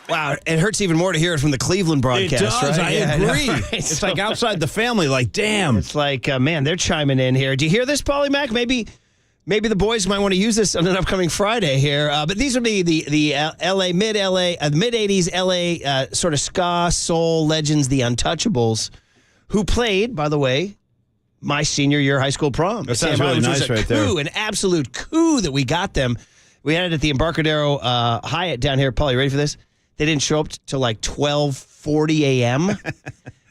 Wow, it hurts even more to hear it from the Cleveland broadcast. It does, right? I agree. Know, right? It's like outside the family, like, damn. It's like, man, they're chiming in here. Do you hear this, Paulie Mac? Maybe the boys might want to use this on an upcoming Friday here. But these would be the LA, mid-'80s LA sort of ska, soul legends, the Untouchables, who played, by the way, my senior year high school prom. That sounds really nice right there. An absolute coup that we got them. We had it at the Embarcadero Hyatt down here. Paul, you ready for this? They didn't show up till like 12:40 a.m.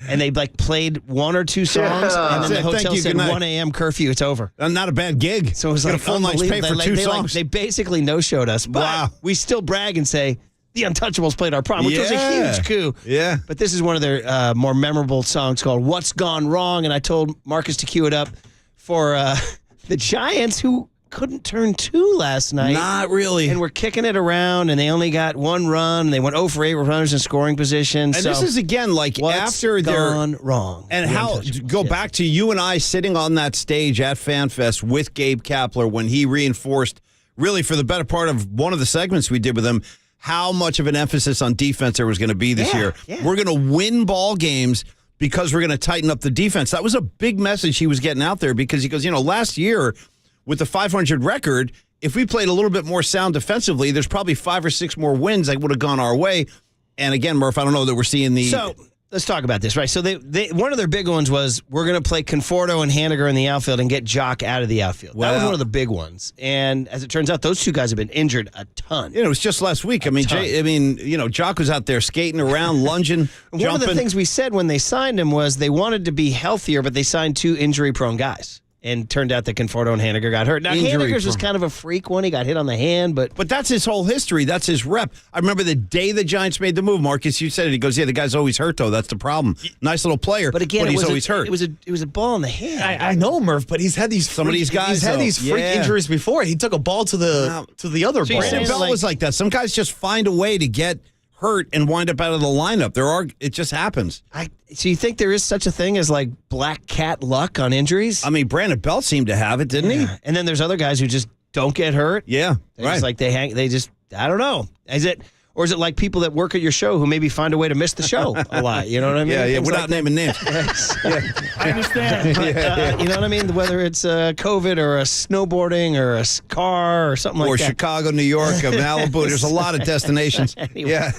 and they played 1 or 2 songs, and then the hotel said 1 a.m. curfew. It's over. Not a bad gig. So it was like a full night's pay for 2 songs. They basically no-showed us. But we still brag and say the Untouchables played our prom, which was a huge coup. Yeah. But this is one of their more memorable songs called "What's Gone Wrong," and I told Marcus to cue it up for the Giants, who couldn't turn 2 last night. Not really. And we're kicking it around, and they only got 1 run. They went 0 for 8 with runners in scoring position. And this is, again, like after they're gone wrong. And how, go back to you and I sitting on that stage at FanFest with Gabe Kapler when he reinforced, really for the better part of one of the segments we did with him, how much of an emphasis on defense there was going to be this year. Yeah. We're going to win ball games because we're going to tighten up the defense. That was a big message he was getting out there because he goes, last year, with the 500 record, if we played a little bit more sound defensively, there's probably 5 or 6 more wins that would have gone our way. And again, Murph, I don't know that we're seeing the... So let's talk about this, right? So they one of their big ones was we're going to play Conforto and Haniger in the outfield and get Jock out of the outfield. That was one of the big ones. And as it turns out, those 2 guys have been injured a ton. It was just last week. Jock was out there skating around, lunging, One jumping. of the things we said when they signed him was they wanted to be healthier, but they signed 2 injury-prone guys. And turned out that Conforto and Haniger got hurt. Now, Haniger's was kind of a freak one. He got hit on the hand, but that's his whole history. That's his rep. I remember the day the Giants made the move, Marcus, you said it. He goes, the guy's always hurt, though. That's the problem. Nice little player, but again, he's always hurt. It was a ball in the hand. I know, Murph, but he's had these freak injuries before. He took a ball to the other ball. Brandon Belt was like that. Some guys just find a way to get hurt and wind up out of the lineup. It just happens. So you think there is such a thing as like black cat luck on injuries? I mean, Brandon Belt seemed to have it, didn't he? And then there's other guys who just don't get hurt. Yeah, It's like I don't know. Or is it like people that work at your show who maybe find a way to miss the show a lot? You know what I mean? Yeah, without naming names. I understand. But, you know what I mean? Whether it's COVID or a snowboarding or a car or something like that. Or Chicago, New York, Malibu. There's a lot of destinations. Anyway. Yeah.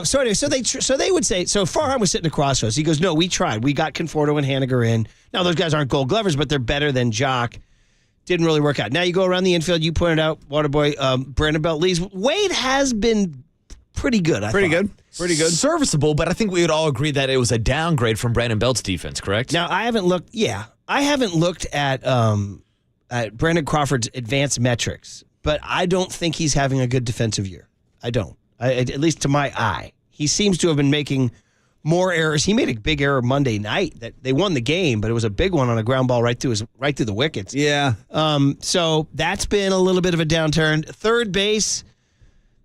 So they would say, so Farhan was sitting across from us. He goes, no, we tried. We got Conforto and Haniger in. Now, those guys aren't Gold Glovers, but they're better than Jock. Didn't really work out. Now you go around the infield. You pointed out, Waterboy, Brandon Belt leads. Wade has been pretty good, Pretty good. Serviceable, but I think we would all agree that it was a downgrade from Brandon Belt's defense, correct? Now, I haven't looked at Brandon Crawford's advanced metrics, but I don't think he's having a good defensive year. I don't. At least to my eye. He seems to have been making more errors. He made a big error Monday night that they won the game, but it was a big one on a ground ball right through the wickets. Yeah. So that's been a little bit of a downturn. Third base,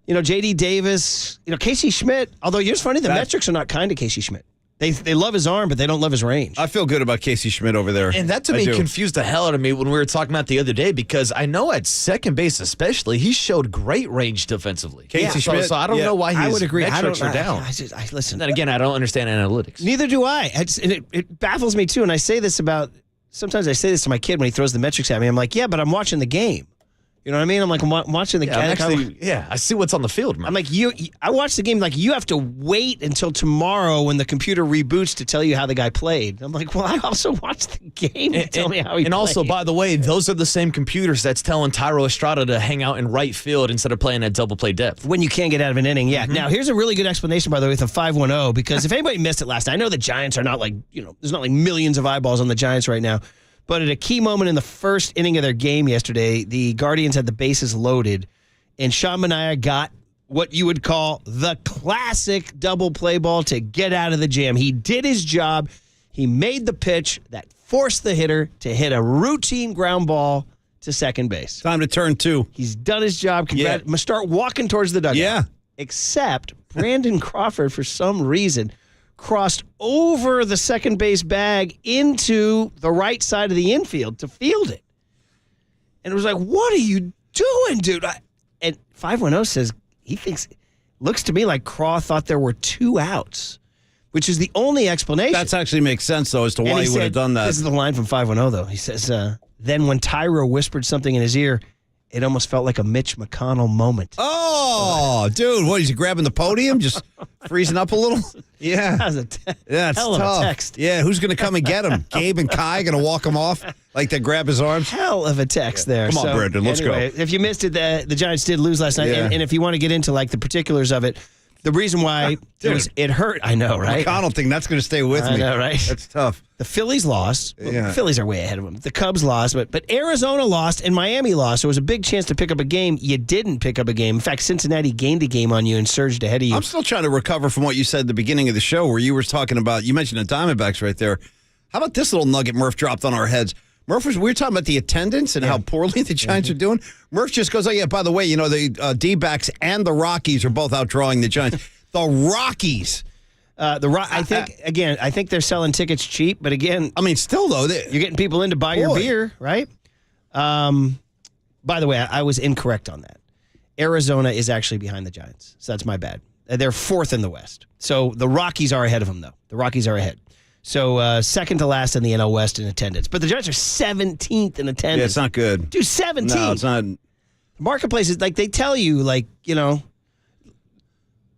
J.D. Davis, Casey Schmidt, although here's funny, the metrics are not kind to Casey Schmidt. They love his arm, but they don't love his range. I feel good about Casey Schmidt over there. And that to me confused the hell out of me when we were talking about the other day because I know at second base especially, he showed great range defensively. Casey Schmidt. So I don't know why his metrics are down. Listen. Then again, I don't understand analytics. Neither do I. It baffles me too. And I say this sometimes I say this to my kid when he throws the metrics at me. I'm like, yeah, but I'm watching the game. You know what I mean? I'm like, I'm watching the game. I see what's on the field, man. I'm like, I watched the game, like, you have to wait until tomorrow when the computer reboots to tell you how the guy played. I'm like, well, I also watched the game to tell me how he played. And also, by the way, those are the same computers that's telling Tyro Estrada to hang out in right field instead of playing at double play depth. When you can't get out of an inning, yeah. Now, here's a really good explanation, by the way, with a 5-1-0, because if anybody missed it last night, I know the Giants are not like, there's not like millions of eyeballs on the Giants right now. But at a key moment in the first inning of their game yesterday, the Guardians had the bases loaded, and Sean Manaea got what you would call the classic double play ball to get out of the jam. He did his job. He made the pitch that forced the hitter to hit a routine ground ball to second base. Time to turn 2. He's done his job. Must start walking towards the dugout. Yeah. Except Brandon Crawford, for some reason, crossed over the second base bag into the right side of the infield to field it. And it was like, what are you doing, dude? And 510 says he thinks, looks to me like Craw thought there were 2 outs, which is the only explanation. That actually makes sense, though, as to why he would have done that. This is the line from 510, though. He says, then when Tyro whispered something in his ear, it almost felt like a Mitch McConnell moment. Oh, dude, what, is he grabbing the podium, just freezing up a little? Yeah. That was it's hell tough. of a text. Yeah, who's going to come and get him? Gabe and Kai going to walk him off like they grab his arms? Hell of a text there. Come on, Brendan, let's go. If you missed it, the Giants did lose last night, and if you want to get into like the particulars of it, the reason why it hurt, I know, right? McConnell thing, that's going to stay with me. I know, right? That's tough. The Phillies lost. Yeah. The Phillies are way ahead of them. The Cubs lost, but Arizona lost and Miami lost. So it was a big chance to pick up a game. You didn't pick up a game. In fact, Cincinnati gained a game on you and surged ahead of you. I'm still trying to recover from what you said at the beginning of the show where you were talking about, you mentioned the Diamondbacks right there. How about this little nugget Murph dropped on our heads? We were talking about the attendance and how poorly the Giants are doing. Murph just goes, oh, yeah, by the way, the D-backs and the Rockies are both outdrawing the Giants. The Rockies. I think they're selling tickets cheap, but again, I mean, still though, you're getting people in to buy your beer, right? By the way, I was incorrect on that. Arizona is actually behind the Giants, so that's my bad. They're 4th in the West, so the Rockies are ahead of them, though. The Rockies are ahead. So second to last in the NL West in attendance, but the Giants are 17th in attendance. Yeah, it's not good. Dude, 17. No, it's not. Marketplace is like they tell you, like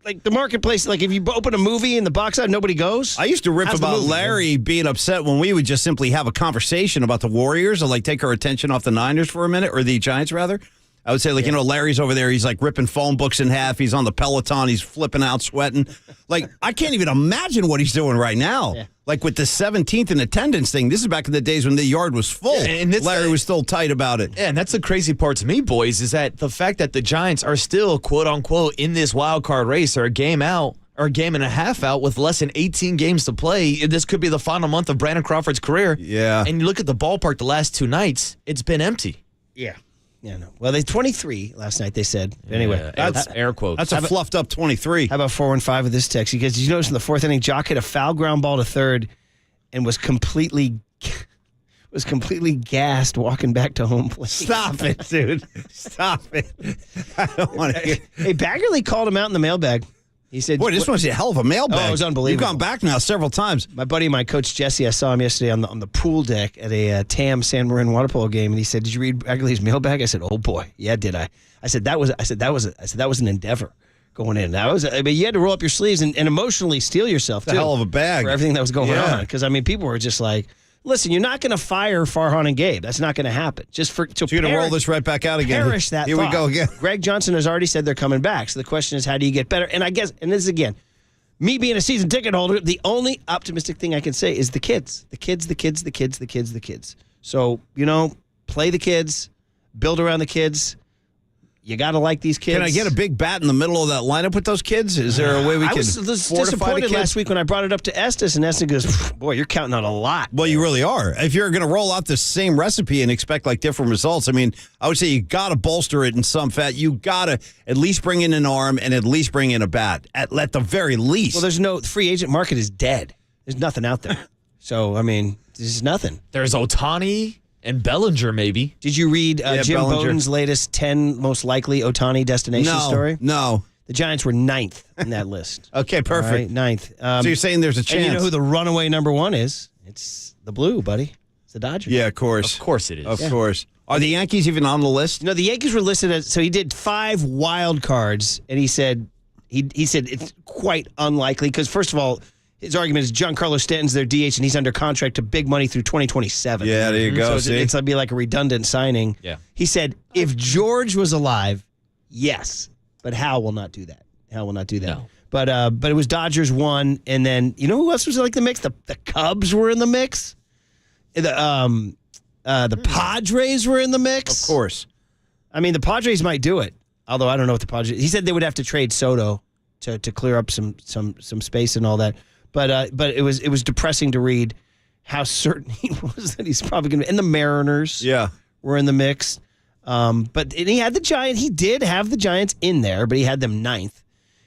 like the marketplace, like if you open a movie in the box out, nobody goes. I used to rip about Larry being upset when we would just simply have a conversation about the Warriors or like take our attention off the Niners for a minute, or the Giants rather. I would say, like, Larry's over there. He's like ripping phone books in half. He's on the Peloton. He's flipping out, sweating. Like, I can't even imagine what he's doing right now. Yeah. Like with the 17th in attendance thing. This is back in the days when the yard was full. Yeah, and Larry was still tight about it. Yeah, and that's the crazy part to me, boys, is that the fact that the Giants are still, quote unquote, in this wild card race or a game out or a game and a half out with less than 18 games to play. This could be the final month of Brandon Crawford's career. Yeah. And you look at the ballpark the last 2 nights, it's been empty. Yeah. Yeah, no. Well, they 23 last night, they said. Anyway. That's air quotes. That's a fluffed up 23. How about 415 with this text? Because did you notice in the 4th inning, Jock hit a foul ground ball to third and was completely gassed walking back to home plate. Stop it, dude. Stop it. I don't want to hear. Hey, Baggerly called him out in the mailbag. He said, boy, this was a hell of a mailbag. Oh, it was unbelievable. You've gone back now several times. My buddy of mine, Coach Jesse, I saw him yesterday on the pool deck at a TAM San Marin water polo game, and he said, "Did you read Baggerly's mailbag?" I said, "Oh boy, yeah, did I?" I said that was an endeavor going in. You had to roll up your sleeves and emotionally steel yourself. It's a hell of a bag for everything that was going on. Because people were just like, listen, you're not going to fire Farhan and Gabe. That's not going to happen. Just for so you're going to roll this right back out again. Perish that. Here thought. We go again. Greg Johnson has already said they're coming back. So the question is, how do you get better? And I guess, and this is again, me being a season ticket holder, the only optimistic thing I can say is the kids. The kids. So, play the kids, build around the kids. You got to like these kids. Can I get a big bat in the middle of that lineup with those kids? Is there a way we can fortify the kids? I was disappointed last week when I brought it up to Estes, and Estes goes, boy, you're counting out a lot. Well, you really are. If you're going to roll out the same recipe and expect like different results, I mean, I would say you got to bolster it in some fat. You got to at least bring in an arm and at least bring in a bat, at the very least. Well, the free agent market is dead. There's nothing out there. So, there's nothing. There's Ohtani and Bellinger, maybe. Did you read Jim Bowden's latest 10 most likely Ohtani destination story? No. The Giants were 9th in that list. Okay, perfect. Right, 9th. So you're saying there's a chance. And you know who the runaway number 1 is? It's the blue, buddy. It's the Dodgers. Yeah, of course. Of course it is. Of course. Are the Yankees even on the list? No, the Yankees were listed as, so he did 5 wild cards, and he said it's quite unlikely because, first of all, his argument is Giancarlo Stanton's their DH, and he's under contract to big money through 2027. Yeah, there you go. So it's going to be like a redundant signing. Yeah. He said if George was alive, yes, but Hal will not do that. No. But it was Dodgers 1, and then you know who else was like the mix? The Cubs were in the mix. The Padres were in the mix. Of course. I mean, the Padres might do it, although I don't know what the Padres. He said they would have to trade Soto to clear up some space and all that. But it was depressing to read how certain he was that he's probably going to. And the Mariners, were in the mix. But he had the Giants. He did have the Giants in there, but he had them 9th.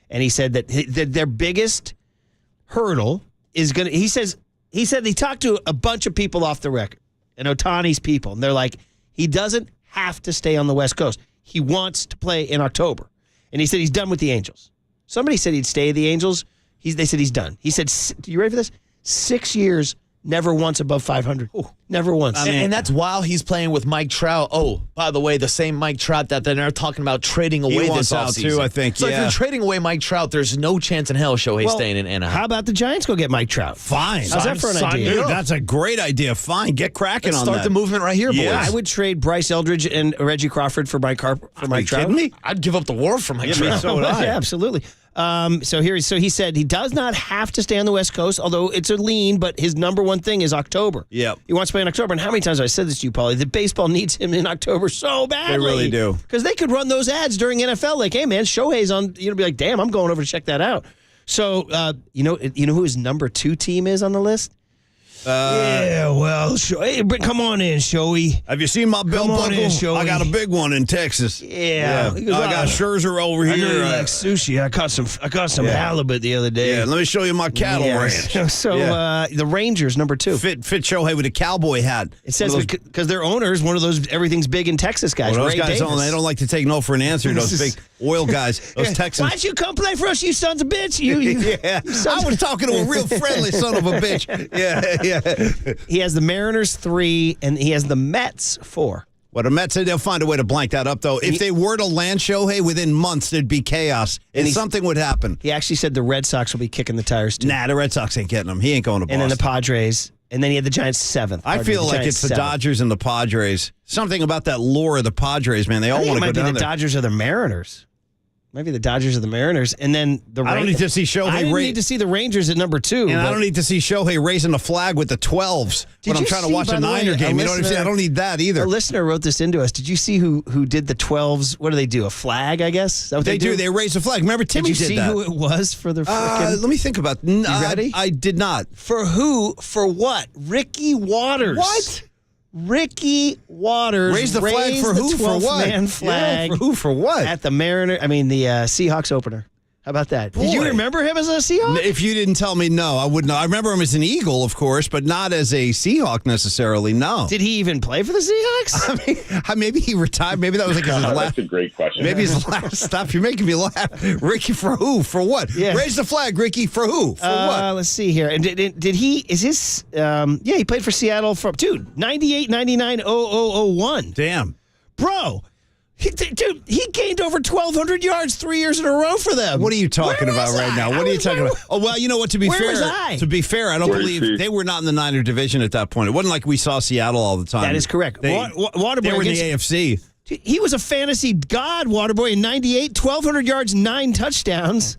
And he said that their biggest hurdle is going to. He said he talked to a bunch of people off the record, and Ohtani's people, and they're like, he doesn't have to stay on the West Coast. He wants to play in October, and he said he's done with the Angels. Somebody said he'd stay at the Angels. They said he's done. He said, you ready for this? 6 years, never once above 500. Never once. And that's while he's playing with Mike Trout. Oh, by the way, the same Mike Trout that they're talking about trading away this offseason. Too, I think. So if you're trading away Mike Trout, there's no chance in hell Shohei's staying in Anaheim. How about the Giants go get Mike Trout? Fine. How's that for an idea? Dude, that's a great idea. Fine. Get cracking Let's on start that. the movement right here, boys. I would trade Bryce Eldridge and Reggie Crawford for Mike Trout. Kidding me? I'd give up the world for Mike Trout. So would I. Yeah, absolutely. So he said he does not have to stay on the West Coast, although it's a lean, but his number one thing is October. Yep. He wants to play in October. And how many times have I said this to you, Paulie? That baseball needs him in October so badly. They really do. Because they could run those ads during NFL, like, hey, man, Shohei's on, be like, damn, I'm going over to check that out. So, you know who his number 2 team is on the list? Hey, come on in, Shohei. Have you seen my belt buckle? I got a big one in Texas. Yeah. I got Scherzer over here. I know you like sushi. I caught some halibut the other day. Yeah, let me show you my cattle ranch. So the Rangers, number 2. Fit Shohei with a cowboy hat. It says because their owner is one of those everything's big in Texas guys. Well, those Ray guys Davis. they don't like to take no for an answer. Those big oil guys, those Texans. Why don't you come play for us, you sons of bitch? I was talking to a real friendly son of a bitch. Yeah. He has the Mariners 3, and he has the Mets 4. Well, the Mets said they'll find a way to blank that up, though. If they were to land Shohei within months, there'd be chaos, and something would happen. He actually said the Red Sox will be kicking the tires, too. Nah, the Red Sox ain't getting him. He ain't going to Boston. And then the Padres, and then he had the Giants 7th. I feel like it's the Dodgers and the Padres. Something about that lore of the Padres, man. They all want to go down there. It might be the Dodgers or the Mariners. Maybe the Dodgers or the Mariners, and then the. I don't need to see Shohei. I need to see the Rangers at number 2, and I don't need to see Shohei raising the flag with the 12s when I'm trying to watch a Niner game. You know what I'm saying? I don't need that either. A listener wrote this into us. Did you see who did the 12s? What do they do? A flag, I guess. Is that what they do. They raise a flag. Remember, Timmy did that. Did you see who it was for the? Frickin'... Let me think about. You ready? I did not. For who? For what? Ricky Waters. What? Ricky Waters raised the flag for who? For what? Man flag. Yeah, for who? For what? At the the Seahawks opener. How about that? Boy. Did you remember him as a Seahawk? If you didn't tell me, no, I wouldn't. I remember him as an Eagle, of course, but not as a Seahawk necessarily. No. Did he even play for the Seahawks? I mean, maybe he retired. Maybe that was like his last. That's a great question. Maybe his last stop. You're making me laugh. Ricky, for who? For what? Yeah. Raise the flag, Ricky. For who? For what? Let's see here. And did he? Is his? He played for Seattle from 98, 99, 0001. Damn, bro. He gained over 1,200 yards 3 years in a row for them. What are you talking about right now? What are you talking about? Oh, well, you know what? To be fair, I don't believe they were not in the Niner division at that point. It wasn't like we saw Seattle all the time. That is correct. Waterboy, they were in the AFC. He was a fantasy god, Waterboy, in 98, 1,200 yards, 9 touchdowns.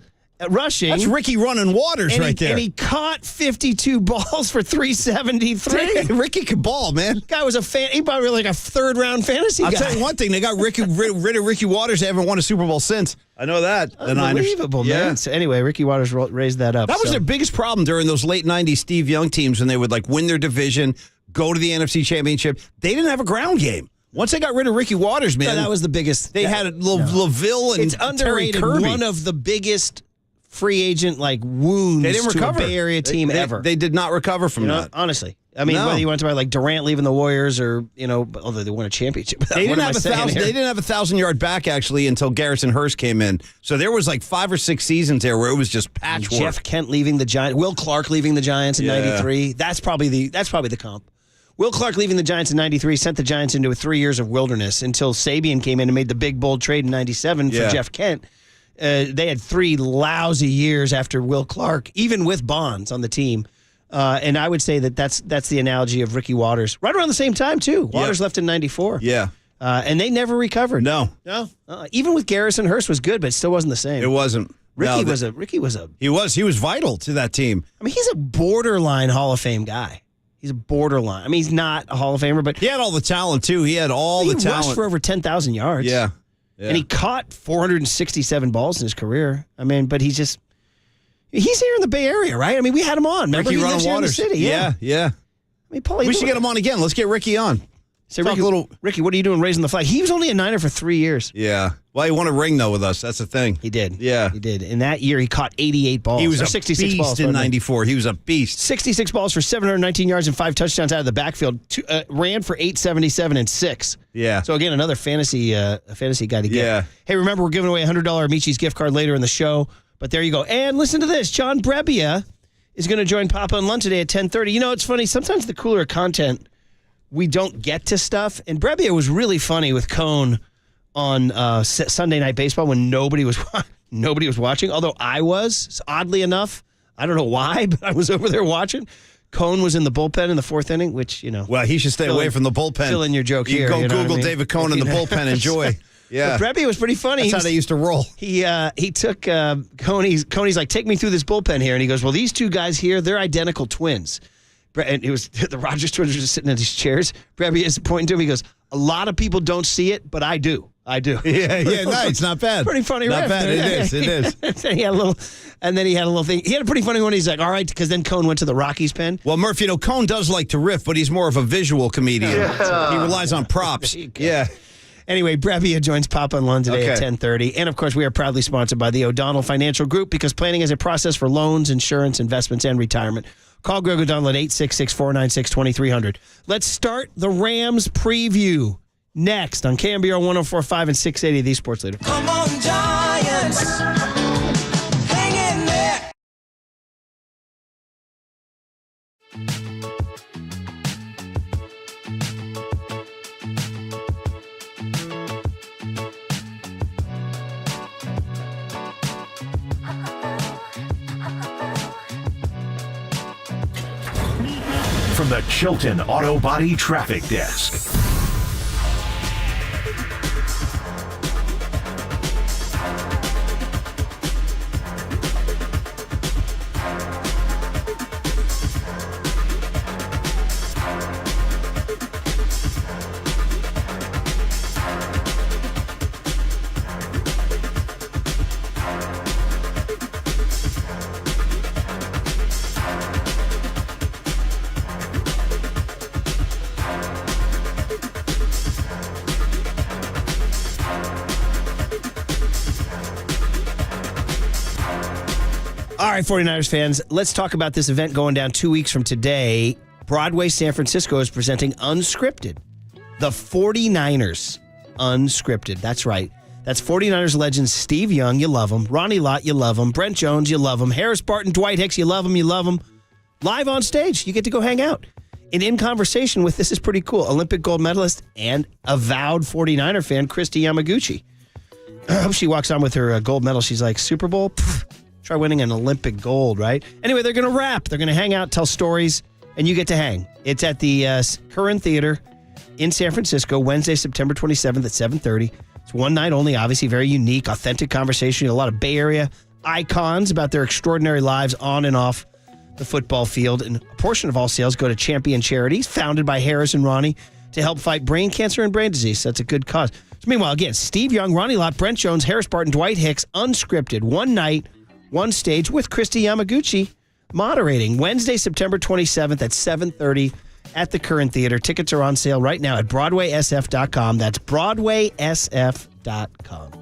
Rushing. That's Ricky running waters right there. And he caught 52 balls for 373. Ricky could ball, man. Guy was he probably like a third-round fantasy guy. I'll tell you one thing. They got rid of Ricky Waters. They haven't won a Super Bowl since. I know that. Unbelievable, man. Yeah. So anyway, Ricky Waters raised that up. That was their biggest problem during those late 90s Steve Young teams when they would like win their division, go to the NFC Championship. They didn't have a ground game. Once they got rid of Ricky Waters, man. That was the biggest. They had LaVille and it's underrated. Terry Kirby. One of the biggest free agent wounds they didn't recover. To a Bay Area team ever. They did not recover from that. Honestly. I mean, whether you want to talk about like Durant leaving the Warriors or, although they won a championship. They didn't have 1,000-yard back, actually, until Garrison Hurst came in. So there was like 5 or 6 seasons there where it was just patchwork. Jeff Kent leaving the Giants. Will Clark leaving the Giants in 93. That's probably the comp. Will Clark leaving the Giants in 93 sent the Giants into 3 years of wilderness until Sabian came in and made the big, bold trade in 97 for Jeff Kent. They had 3 lousy years after Will Clark, even with Bonds on the team. And I would say that's the analogy of Ricky Waters. Right around the same time, too. Waters left in 94. Yeah. And they never recovered. No. Even with Garrison, Hurst was good, but it still wasn't the same. It wasn't. Ricky was He was vital to that team. I mean, he's a borderline Hall of Fame guy. He's a borderline. I mean, he's not a Hall of Famer, but he had all the talent too. He had all the talent. He rushed for over 10,000 yards. Yeah. And he caught 467 balls in his career. I mean, but he's here in the Bay Area, right? I mean, we had him on. Remember, Ricky he lives here in the city. Yeah. I mean, Paul, we should get him on again. Let's get Ricky on. Say, Ricky, what are you doing raising the flag? He was only a Niner for 3 years. Yeah. Well, he won a ring, though, with us. That's the thing. He did. Yeah. He did. In that year, he caught 88 balls. He was a 66 beast balls in 94. He was a beast. 66 balls for 719 yards and 5 touchdowns out of the backfield. Ran for 877 and 6. Yeah. So, again, another fantasy guy to get. Yeah. Hey, remember, we're giving away a $100 Michi's gift card later in the show. But there you go. And listen to this. John Brebbia is going to join Papa and Lund today at 10:30. You know, it's funny. Sometimes the cooler content, we don't get to stuff. And Brebbia was really funny with Cone on Sunday Night Baseball when nobody was watching. Although I was, oddly enough. I don't know why, but I was over there watching. Cone was in the bullpen in the 4th inning, which, you know. Well, he should stay away from the bullpen. Fill in your joke you here. Go you know Google what I mean? David Cone in the bullpen. Enjoy. Yeah. But Brebbia was pretty funny. That's how they used to roll. He took Coney's like, take me through this bullpen here. And he goes, well, these two guys here, they're identical twins. And it was the Rodgers twins were just sitting in these chairs. Brebbia is pointing to him. He goes, a lot of people don't see it, but I do. Yeah, nice. Not bad. Pretty funny Not riff. bad. It is. And he had a little thing. He had a pretty funny one. He's like, all right, because then Cone went to the Rockies pen. Well, Murph, you know, Cone does like to riff, but he's more of a visual comedian. Yeah. He relies on props. Yeah. Anyway, Brebbia joins Papa and Lund today at 10:30. And, of course, we are proudly sponsored by the O'Donnell Financial Group because planning is a process for loans, insurance, investments, and retirement. Call Greg O'Donnell at 866-496-2300. Let's start the Rams preview next on KNBR 104.5 and 680, the Sports Leader. Come on, Giants. Hang in there. From the Chilton Auto Body Traffic Desk. All right, 49ers fans, let's talk about this event going down 2 weeks from today. Broadway San Francisco is presenting Unscripted. The 49ers Unscripted. That's right. That's 49ers legends Steve Young, you love him. Ronnie Lott, you love him. Brent Jones, you love him. Harris Barton, Dwight Hicks, you love him, you love him. Live on stage, you get to go hang out. And in conversation with, this is pretty cool, Olympic gold medalist and avowed 49er fan, Christy Yamaguchi. I hope she walks on with her gold medal. She's like, Super Bowl? Pfft. Try winning an Olympic gold, right? Anyway, they're going to rap. They're going to hang out, tell stories, and you get to hang. It's at the Curran Theater in San Francisco, Wednesday, September 27th at 7:30. It's one night only, obviously very unique, authentic conversation. A lot of Bay Area icons about their extraordinary lives on and off the football field. And a portion of all sales go to Champion Charities, founded by Harris and Ronnie, to help fight brain cancer and brain disease. That's a good cause. So meanwhile, again, Steve Young, Ronnie Lott, Brent Jones, Harris Barton, Dwight Hicks, Unscripted, one night, one stage with Christy Yamaguchi moderating Wednesday, September 27th at 7:30 at the Curran Theater. Tickets are on sale right now at BroadwaySF.com. That's BroadwaySF.com.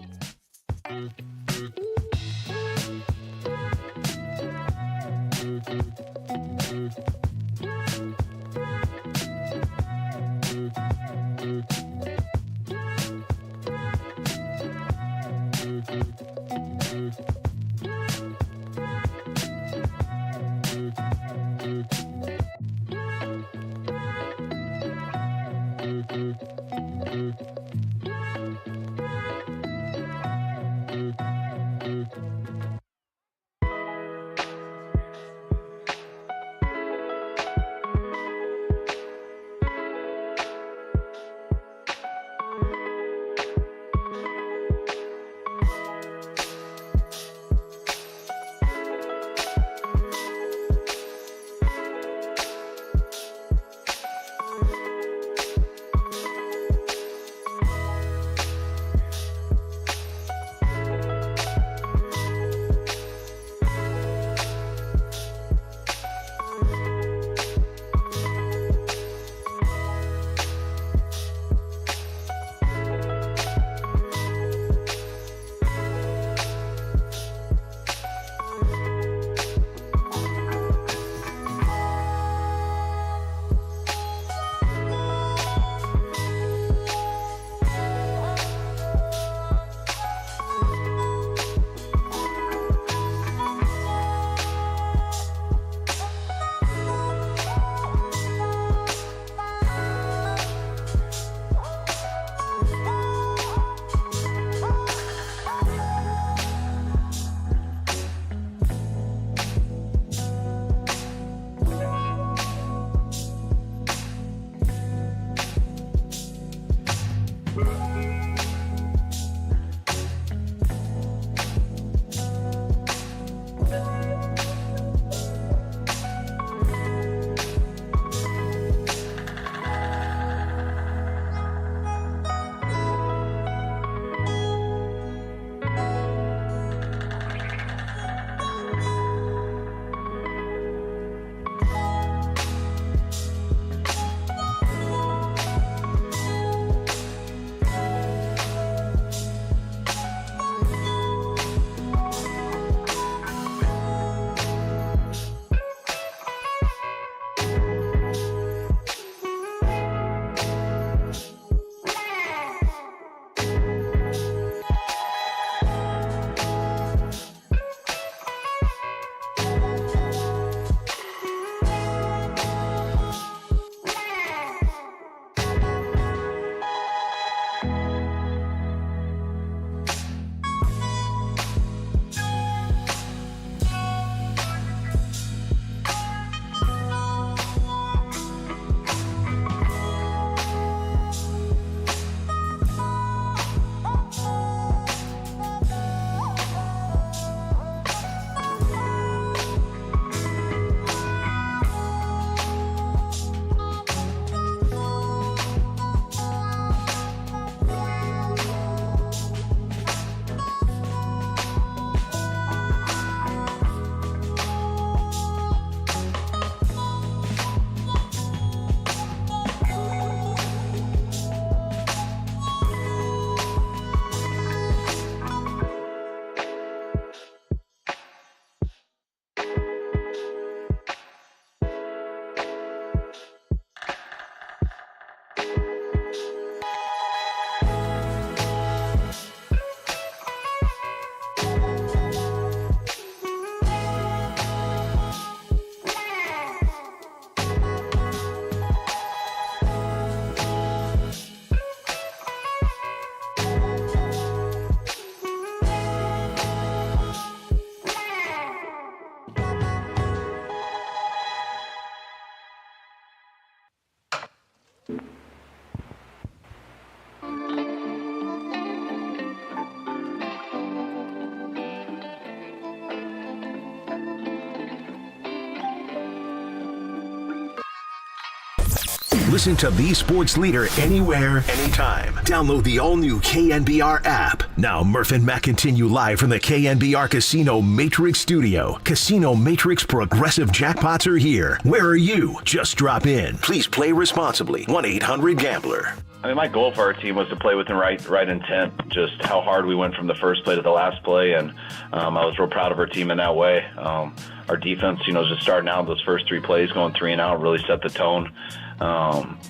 Listen to the sports leader anywhere, anytime. Download the all-new KNBR app. Now, Murph and Matt continue live from the KNBR Casino Matrix Studio. Casino Matrix Progressive Jackpots are here. Where are you? Just drop in. Please play responsibly. 1-800-GAMBLER. I mean, my goal for our team was to play with the right intent, just how hard we went from the first play to the last play, and I was real proud of our team in that way. Our defense, just starting out those first 3 plays, going 3 and out, really set the tone.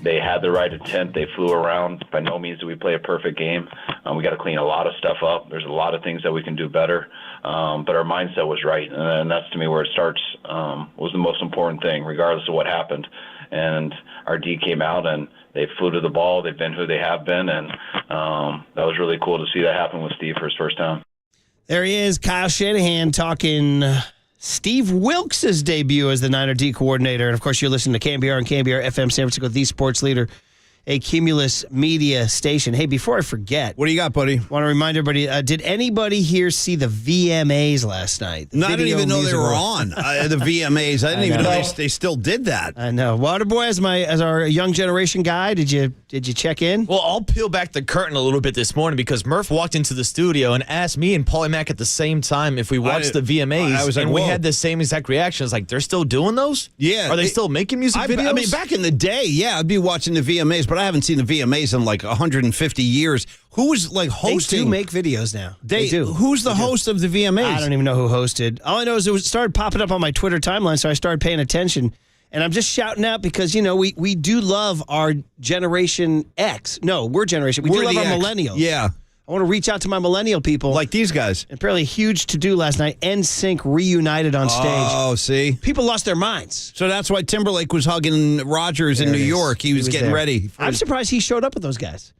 They had the right intent. They flew around. By no means did we play a perfect game. We got to clean a lot of stuff up. There's a lot of things that we can do better, but our mindset was right, and that's to me where it starts. Was the most important thing, regardless of what happened. And our D came out and they flew to the ball. They've been who they have been, and that was really cool to see that happen with Steve for his first time. There he is, Kyle Shanahan talking Steve Wilkes' debut as the Niner D coordinator. And, of course, you're listening to KNBR and KNBR FM San Francisco, the sports leader, a Cumulus media station. Hey, before I forget. What do you got, buddy? Want to remind everybody, did anybody here see the VMAs last night? No, I didn't even know they were on the VMAs. I didn't even know they still did that. I know. Waterboy, as our young generation guy, did you check in? Well, I'll peel back the curtain a little bit this morning because Murph walked into the studio and asked me and Paulie Mack at the same time if we watched the VMAs. I was like, and we had the same exact reaction. It's like, they're still doing those? Yeah. Are they still making music videos? I mean, back in the day, yeah, I'd be watching the VMAs, but I haven't seen the VMAs in like 150 years. Who's like hosting? They do make videos now. They do. Who's the host of the VMAs? I don't even know who hosted. All I know is it started popping up on my Twitter timeline, so I started paying attention. And I'm just shouting out because, we do love our Generation X. No, we're Generation. We do love our millennials. Yeah. I want to reach out to my millennial people. Like these guys. And apparently huge to-do last night. NSYNC reunited on stage. Oh, see? People lost their minds. So that's why Timberlake was hugging Rodgers in New York. He was getting ready. I'm surprised he showed up with those guys.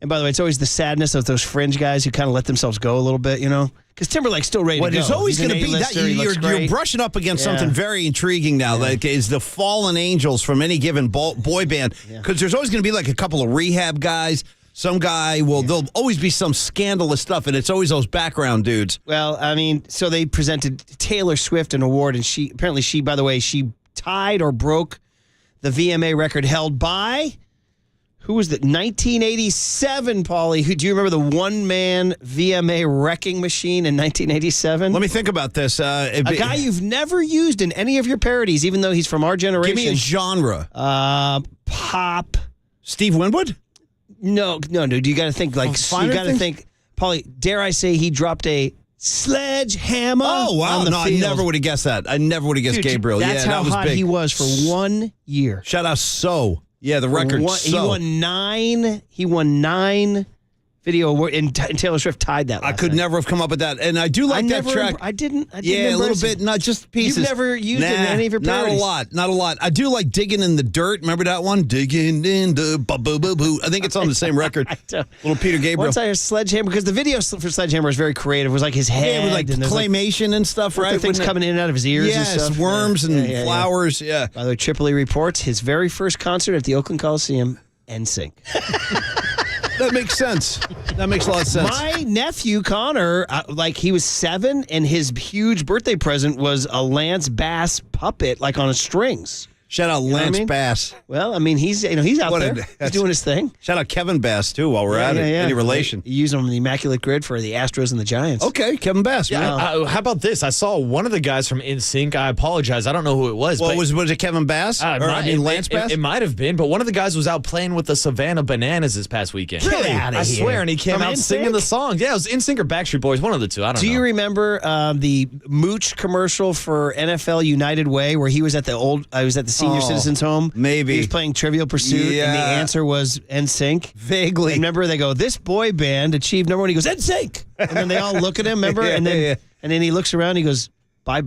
And by the way, it's always the sadness of those fringe guys who kind of let themselves go a little bit, Because Timberlake's still ready to go. There's always going to be that. You're brushing up against something very intriguing now. Yeah. Like, is the fallen angels from any given boy band. Because there's always going to be like a couple of rehab guys. Some guy there'll always be some scandalous stuff, and it's always those background dudes. Well, I mean, so they presented Taylor Swift an award, and she tied or broke the VMA record held by, who was that? 1987, Paulie. Do you remember the one-man VMA wrecking machine in 1987? Let me think about this. A guy you've never used in any of your parodies, even though he's from our generation. Give me a genre. Pop. Steve Winwood? No, dude. You got to think think. Paulie, dare I say he dropped a sledgehammer? Oh wow! No, I never would have guessed that. I never would have guessed Gabriel. That's how that was hot big. He was for 1 year. Shout out So. Yeah, the record. He won 9 video award, and Taylor Swift tied that. I could never have come up with that, and I do like that track. I didn't. Yeah, a little bit, not just pieces. You've never used it in any of your parodies. Not a lot. I do like Digging in the Dirt. Remember that one? Digging in the boo. I think it's on the same record. Little Peter Gabriel. Once I heard Sledgehammer, because the video for Sledgehammer was very creative. It was like his head. Yeah, with like claymation and stuff, right? Things coming in and out of his ears. Yes, and stuff. Worms and flowers. Yeah. By the way, Tripoli reports his very first concert at the Oakland Coliseum, NSYNC. That makes sense. That makes a lot of sense. My nephew, Connor, he was 7, and his huge birthday present was a Lance Bass puppet, like on strings. Shout out Lance Bass. Well, I mean, he's out there. He's doing his thing. Shout out Kevin Bass, too, while we're at it. Any relation? You use him in the Immaculate Grid for the Astros and the Giants. Okay, Kevin Bass. Yeah. How about this? I saw one of the guys from NSYNC. I apologize. I don't know who it was. Well, was it Kevin Bass? Lance Bass? It might have been, but one of the guys was out playing with the Savannah Bananas this past weekend. Really? I swear, and he came out singing the song. Yeah, it was NSYNC or Backstreet Boys, one of the two. I don't know. Do you remember the Mooch commercial for NFL United Way where he was at the senior citizens home? Maybe. He was playing Trivial Pursuit, and the answer was NSYNC. Vaguely. And remember, they go, this boy band achieved number 1. He goes, NSYNC! And then they all look at him, remember? And then he looks around, he goes, bye.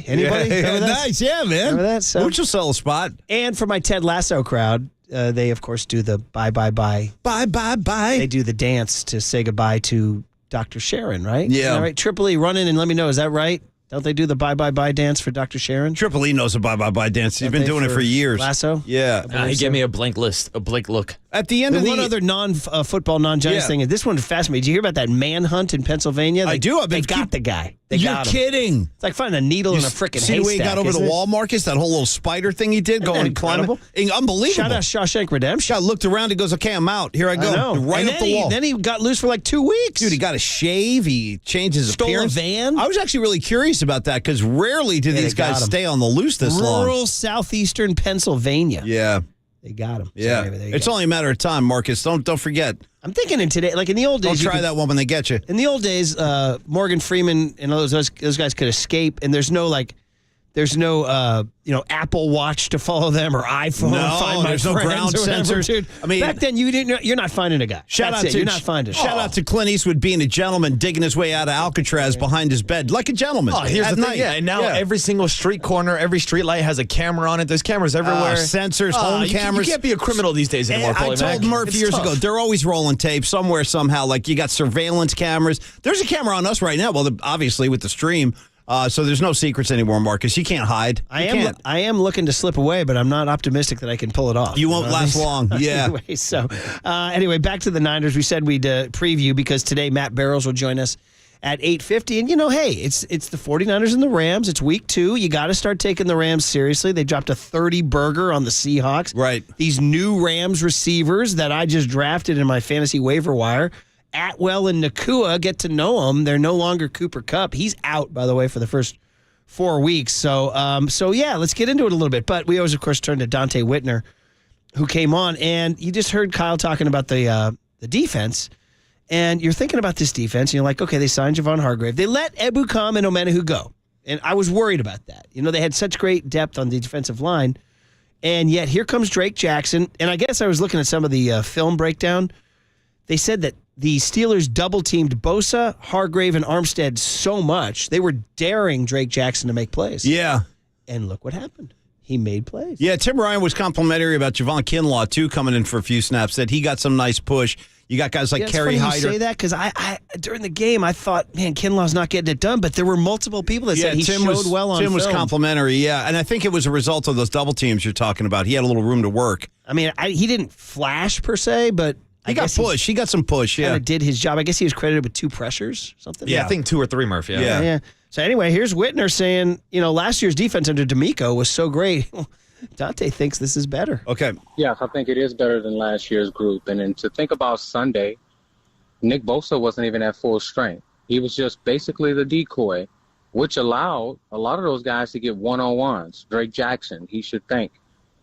Anybody? Nice, yeah, man. Remember that? So, Mooch will sell a spot. And for my Ted Lasso crowd, they, of course, do the bye. Bye. They do the dance to say goodbye to Dr. Sharon, right? Yeah. Is that right? Tripoli, run in and let me know. Is that right? Don't they do the bye dance for Dr. Sharon? Triple E knows the bye dance. He's been doing it for years. Lasso? Yeah. He gave me a blank look. At the end of one other non-football, non-Giants thing, this one fascinates me. Did you hear about that manhunt in Pennsylvania? I do. They got the guy. You're kidding. It's like finding a needle in a freaking haystack. See the way he got over the wall, Marcus? That whole little spider thing he did, going climbing. Unbelievable. Shout out Shawshank Redemption. I looked around. He goes, okay, I'm out. Here I go. Right up the wall. Then he got loose for like 2 weeks. Dude, he got a shave. He changed his appearance. Stole a van. I was actually really curious about that because rarely do these guys stay on the loose this long. Rural southeastern Pennsylvania. Yeah. They got him. Yeah. So anyway, it's only a matter of time, Marcus. Don't forget. I'm thinking in today, like in the old days. Don't try that one when they get you. In the old days, Morgan Freeman and those guys could escape, and there's no Apple Watch to follow them or iPhone. No, there's no ground sensors. Dude. I mean, back then you're not finding a guy. Shout out to Clint Eastwood being a gentleman, digging his way out of Alcatraz behind his bed like a gentleman. Oh, here's at the night. thing. Yeah, and now every single street corner, every street light has a camera on it. There's cameras everywhere. Sensors, home cameras. You can't be a criminal these days anymore. I told Murph years ago, they're always rolling tape somewhere somehow. Like you got surveillance cameras. There's a camera on us right now. Well, obviously with the stream. So there's no secrets anymore, Marcus. You can't hide. I am looking to slip away, but I'm not optimistic that I can pull it off. You won't last long. Yeah. Anyway, back to the Niners. We said we'd preview because today Matt Barrows will join us at 8:50. And, hey, it's the 49ers and the Rams. It's week 2. You got to start taking the Rams seriously. They dropped a 30 burger on the Seahawks. Right. These new Rams receivers that I just drafted in my fantasy waiver wire. Atwell and Nakua, get to know them. They're no longer Cooper Kupp. He's out, by the way, for the first 4 weeks. So let's get into it a little bit. But we always, of course, turn to Dante Whitner, who came on. And you just heard Kyle talking about the defense. And you're thinking about this defense, and you're like, okay, they signed Javon Hargrave. They let Ebukam and Omenihu go. And I was worried about that. They had such great depth on the defensive line. And yet here comes Drake Jackson. And I guess I was looking at some of the film breakdown. They said that the Steelers double-teamed Bosa, Hargrave, and Armstead so much, they were daring Drake Jackson to make plays. Yeah. And look what happened. He made plays. Yeah, Tim Ryan was complimentary about Javon Kinlaw, too, coming in for a few snaps. Said he got some nice push. You got guys like Kerry Hyder. You say that because I during the game, I thought, man, Kinlaw's not getting it done. But there were multiple people that said he showed well on film. Tim was complimentary, yeah. And I think it was a result of those double teams you're talking about. He had a little room to work. I mean, he didn't flash per se, but he got push. He got some push, yeah. Kind of did his job. I guess he was credited with 2 pressures, something. Yeah, I think 2 or 3, Murph. Yeah. So anyway, here's Whitner saying, last year's defense under D'Amico was so great. Dante thinks this is better. Okay. Yes, I think it is better than last year's group. And then to think about Sunday, Nick Bosa wasn't even at full strength. He was just basically the decoy, which allowed a lot of those guys to get one-on-ones. Drake Jackson, he should thank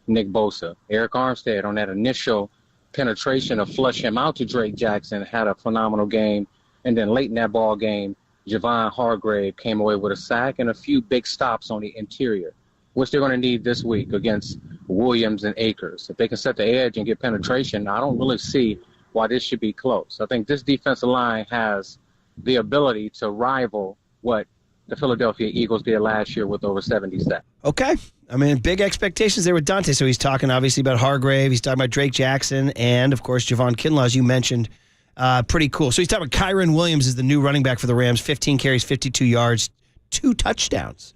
Nick Bosa. Eric Armstead on that initial penetration to flush him out to Drake Jackson had a phenomenal game. And then late in that ball game, Javon Hargrave came away with a sack and a few big stops on the interior, which they're going to need this week against Williams and Akers. If they can set the edge and get penetration, I don't really see why this should be close. I think this defensive line has the ability to rival what the Philadelphia Eagles did last year with over 70 sacks. Okay. I mean, big expectations there with Dante. So he's talking, obviously, about Hargrave. He's talking about Drake Jackson and, of course, Javon Kinlaw, as you mentioned. Pretty cool. So he's talking about Kyren Williams is the new running back for the Rams. 15 carries, 52 yards, 2 touchdowns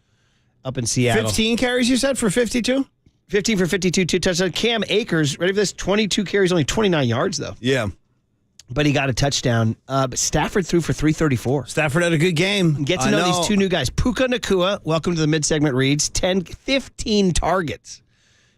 up in Seattle. 15 carries, you said, for 52? 15 for 52, 2 touchdowns. Cam Akers, ready for this? 22 carries, only 29 yards, though. Yeah. But he got a touchdown. But Stafford threw for 334. Stafford had a good game. Get to know these 2 new guys. Puka Nacua, welcome to the mid-segment reads, 15 targets.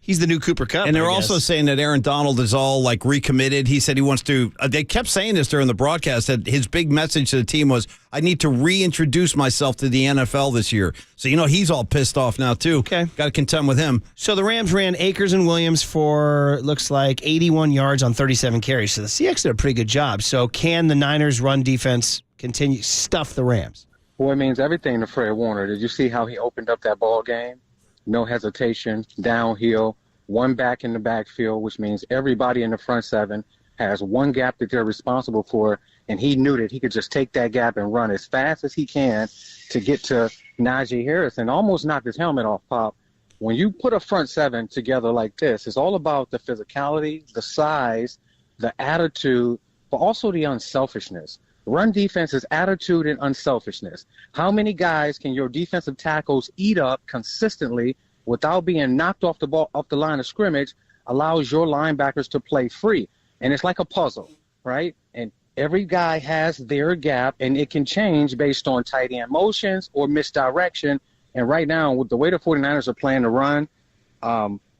He's the new Cooper Kupp. And they're also saying that Aaron Donald is all recommitted. He said he wants to. They kept saying this during the broadcast that his big message to the team was, I need to reintroduce myself to the NFL this year. So, he's all pissed off now, too. Okay. Got to contend with him. So the Rams ran Akers and Williams for, looks like, 81 yards on 37 carries. So the Seahawks did a pretty good job. So can the Niners' run defense continue stuff the Rams? Well, it means everything to Fred Warner. Did you see how he opened up that ball game? No hesitation, downhill, 1 back in the backfield, which means everybody in the front 7 has 1 gap that they're responsible for, and he knew that he could just take that gap and run as fast as he can to get to Najee Harris and almost knock his helmet off, Pop. When you put a front 7 together like this, it's all about the physicality, the size, the attitude, but also the unselfishness. Run defense is attitude and unselfishness. How many guys can your defensive tackles eat up consistently without being knocked off the line of scrimmage allows your linebackers to play free? and it's like a puzzle, right? And every guy has their gap, and it can change based on tight end motions or misdirection. And right now, with the way the 49ers are playing to run,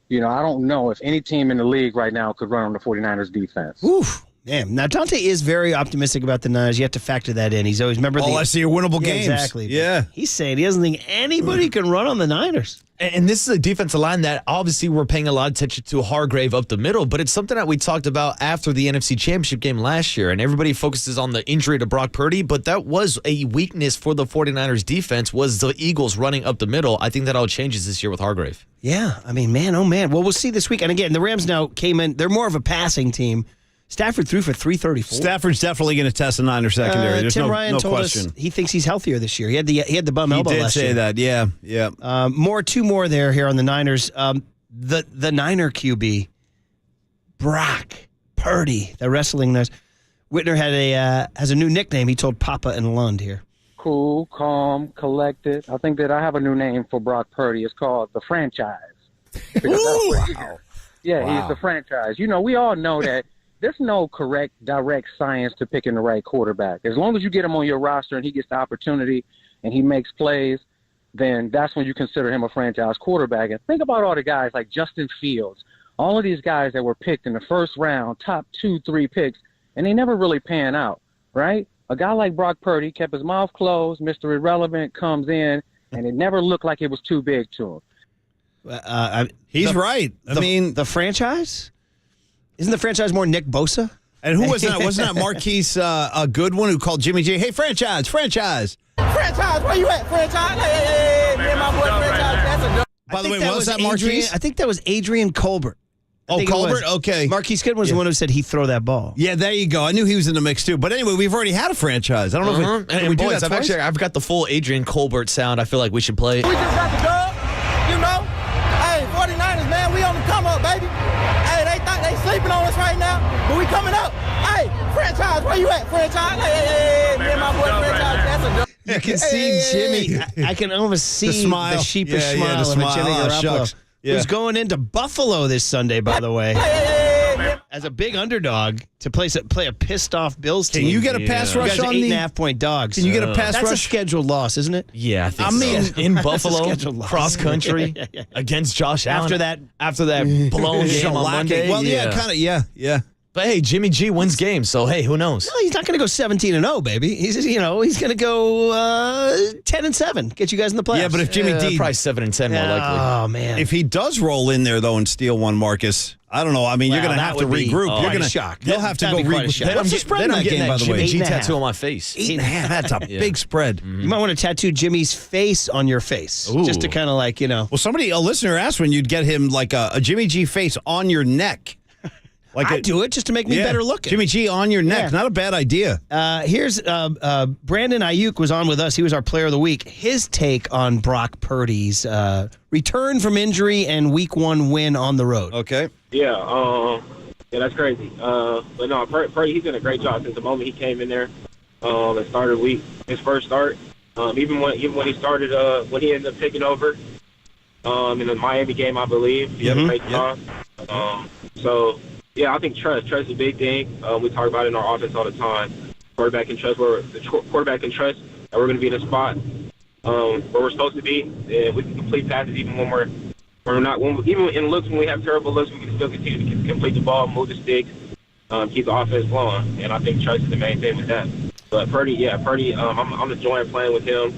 you know, I don't know if any team in the league right now could run on the 49ers defense. Oof. Damn. Now, Dante is very optimistic about the Niners. You have to factor that in. He's always, remember I see your winnable games. Exactly. Yeah. He's saying he doesn't think anybody can run on the Niners. And this is a defensive line that obviously we're paying a lot of attention to Hargrave up the middle, but it's something that we talked about after the NFC Championship game last year, and everybody focuses on the injury to Brock Purdy, but that was a weakness for the 49ers defense was the Eagles running up the middle. I think that all changes this year with Hargrave. Yeah. I mean, man, oh, man. Well, we'll see this week. And again, the Rams now came in. They're more of a passing team. Stafford threw for 334. Stafford's definitely going to test the Niners secondary. There's Tim no Ryan told question. us he thinks he's healthier this year. He had the bum elbow last year. He did say that, yeah. Two more there here on the Niners. The Niner QB, Brock Purdy, the wrestling nurse. Whitner has a new nickname. He told Papa and Lund here. Cool, calm, collected. I think that I have a new name for Brock Purdy. It's called the franchise. Wow. Yeah, he's the franchise. You know, we all know that there's no direct science to picking the right quarterback. As long as you get him on your roster and he gets the opportunity and he makes plays, then that's when you consider him a franchise quarterback. And think about all the guys like Justin Fields, all of these guys that were picked in the first round, top 2-3 picks, and they never really pan out, right? A guy like Brock Purdy kept his mouth closed, Mr. Irrelevant comes in, and it never looked like it was too big to him. He's right. I mean, the franchise? Isn't the franchise more Nick Bosa? And who was that? Wasn't that Marquise a good one who called Jimmy G? Hey, franchise. Franchise, where you at, franchise? Hey, me and my boy, franchise. That's a By the way, was that Marquise? I think that was Adrian Colbert. Colbert? Okay. Marquise Goodwin was the one who said he'd throw that ball. Yeah, there you go. I knew he was in the mix, too. But anyway, we've already had a franchise. I don't know if and we do boys, that twice? I've got the full Adrian Colbert sound. I feel like we should play it. We just got the dub, you know. Hey, 49ers, man, we on the come up, baby. Hey, they think they sleeping on us right now, but we coming up. Hey, franchise, where you at, franchise? Hey, me and my boy, franchise, that's a dub. You can see Jimmy. I can almost see the sheepish smile of Jimmy Garoppolo, who's going into Buffalo this Sunday, by the way, as a big underdog to play a pissed-off Bills team. Can you get a pass rush on the 8.5-point dogs? Can you get a pass rush? That's a scheduled loss, isn't it? Yeah, I think so. In Buffalo, cross country Yeah. against Josh Allen. After that blown game on Monday. Well, yeah. But hey, Jimmy G wins games, so hey, who knows? No, he's not going to go 17-0, baby. He's going to go 10-7. Get you guys in the playoffs. Yeah, but if Jimmy D probably 7-10 more likely. Oh man, if he does roll in there though and steal one, Marcus, I don't know. I mean, you're going to have to regroup. You're going to shock. You'll have to go regroup. What's the spread in that game, by the way? Jimmy G tattoo on my face. 8.5. That's a big spread. You might want to tattoo Jimmy's face on your face, just to kind of like Well, a listener asked when you'd get him like a Jimmy G face on your neck. I'd do it just to make me better looking. Jimmy G on your neck. Not a bad idea. Here's Brandon Ayuk was on with us. He was our player of the week. His take on Brock Purdy's return from injury and week 1 win on the road. Okay. Yeah, that's crazy. But no, Purdy, he's done a great job since the moment he came in there and started his first start. Even when he started, when he ended up taking over in the Miami game, I believe. He had a great job. So, yeah, I think trust. Trust is a big thing. We talk about it in our offense all the time. Quarterback can trust. Quarterback can trust that we're going to be in a spot where we're supposed to be. And we can complete passes even when we're not. Even in looks, when we have terrible looks, we can still continue to complete the ball, move the sticks, keep the offense flowing. And I think trust is the main thing with that. But Purdy, I'm enjoying playing with him.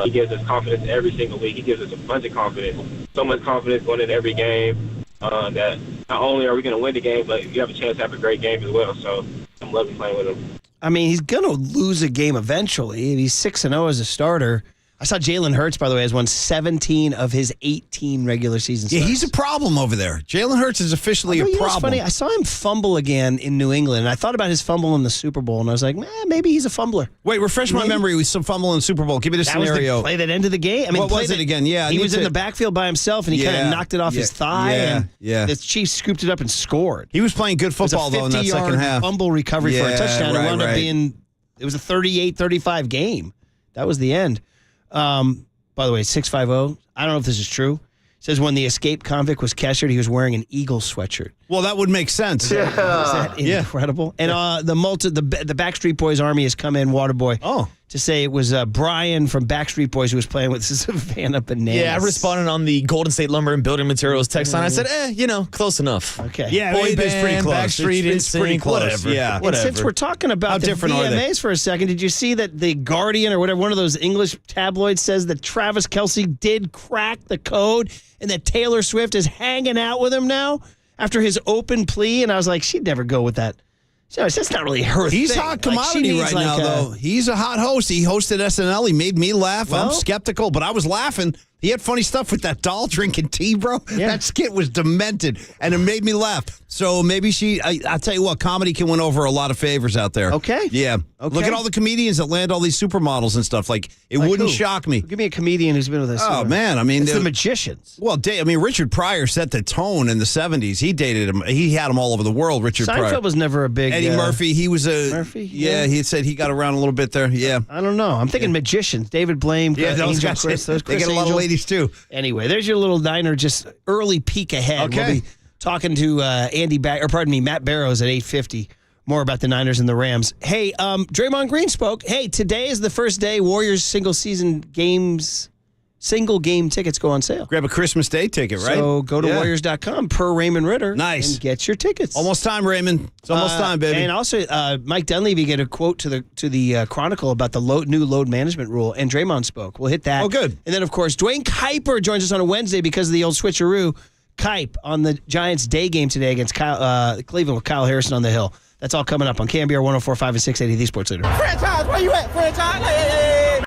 He gives us confidence every single week. He gives us a bunch of confidence. So much confidence going into every game. That not only are we going to win the game, but you have a chance to have a great game as well. So I'm loving playing with him. I mean, he's going to lose a game eventually. He's 6-0 as a starter. I saw Jalen Hurts, by the way, has won 17 of his 18 regular season starts. Yeah, he's a problem over there. Jalen Hurts is officially a problem. Funny, I saw him fumble again in New England, and I thought about his fumble in the Super Bowl, and I was like, maybe he's a fumbler. Wait, refresh my memory. With some fumble in the Super Bowl. Give me the scenario. Was the play that ended the game. I mean, what was it again? Yeah, he was in the backfield by himself, and he kind of knocked it off his thigh, and the Chiefs scooped it up and scored. He was playing good football, though, in that second half. Fumble recovery for a touchdown. It wound up being, it was a 38-35 game. That was the end. By the way, 650. I don't know if this is true. Says when the escaped convict was captured, he was wearing an Eagle sweatshirt. Well, that would make sense. Is that incredible? And the Backstreet Boys Army has come in, Waterboy, to say it was Brian from Backstreet Boys who was playing with Savannah Bananas. Yeah, I responded on the Golden State Lumber and Building Materials text line. I said, close enough. Okay. Yeah, Boy it's pretty band, close. Backstreet, It's pretty close. whatever. Yeah. And since we're talking about the VMAs for a second, did you see that the Guardian or whatever, one of those English tabloids says that Travis Kelce did crack the code and that Taylor Swift is hanging out with him now after his open plea? And I was like, she'd never go with that. So that's not really her thing. He's hot commodity right now, though. He's a hot host. He hosted SNL. He made me laugh. Well, I'm skeptical, but I was laughing. He had funny stuff with that doll drinking tea, bro. Yeah. That skit was demented, and it made me laugh. So maybe I'll tell you what, comedy can win over a lot of favors out there. Okay. Yeah. Okay. Look at all the comedians that land all these supermodels and stuff. It wouldn't who? shock me. Give me a comedian who's been with us. Oh, man. I mean, it's the magicians. Well, Richard Pryor set the tone in the 70s. He dated him. He had him all over the world, Richard Pryor. Seinfeld was never a big... Eddie Murphy, he was a... Murphy? Yeah, he said he got around a little bit there. Yeah. I don't know. I'm thinking magicians. David Blaine, Yeah, those Angel guys, Chris. they get a lot of ladies, too. Anyway, there's your little diner, just early peek ahead. Okay. We'll be talking to Matt Barrows at 8:50. More about the Niners and the Rams. Hey, Draymond Green spoke. Hey, today is the first day Warriors single game tickets go on sale. Grab a Christmas Day ticket, right? So go to Warriors.com per Raymond Ritter. Nice. And get your tickets. Almost time, Raymond. It's almost time, baby. And also, Mike Dunleavy get a quote to the Chronicle about the new load management rule, and Draymond spoke. We'll hit that. Oh, good. And then, of course, Dwayne Kuiper joins us on a Wednesday because of the old switcheroo. Kuip on the Giants' day game today against Cleveland with Kyle Harrison on the hill. That's all coming up on KNBR 104.5 and 680, the Sports Leader. Franchise, where you at, franchise? Hey.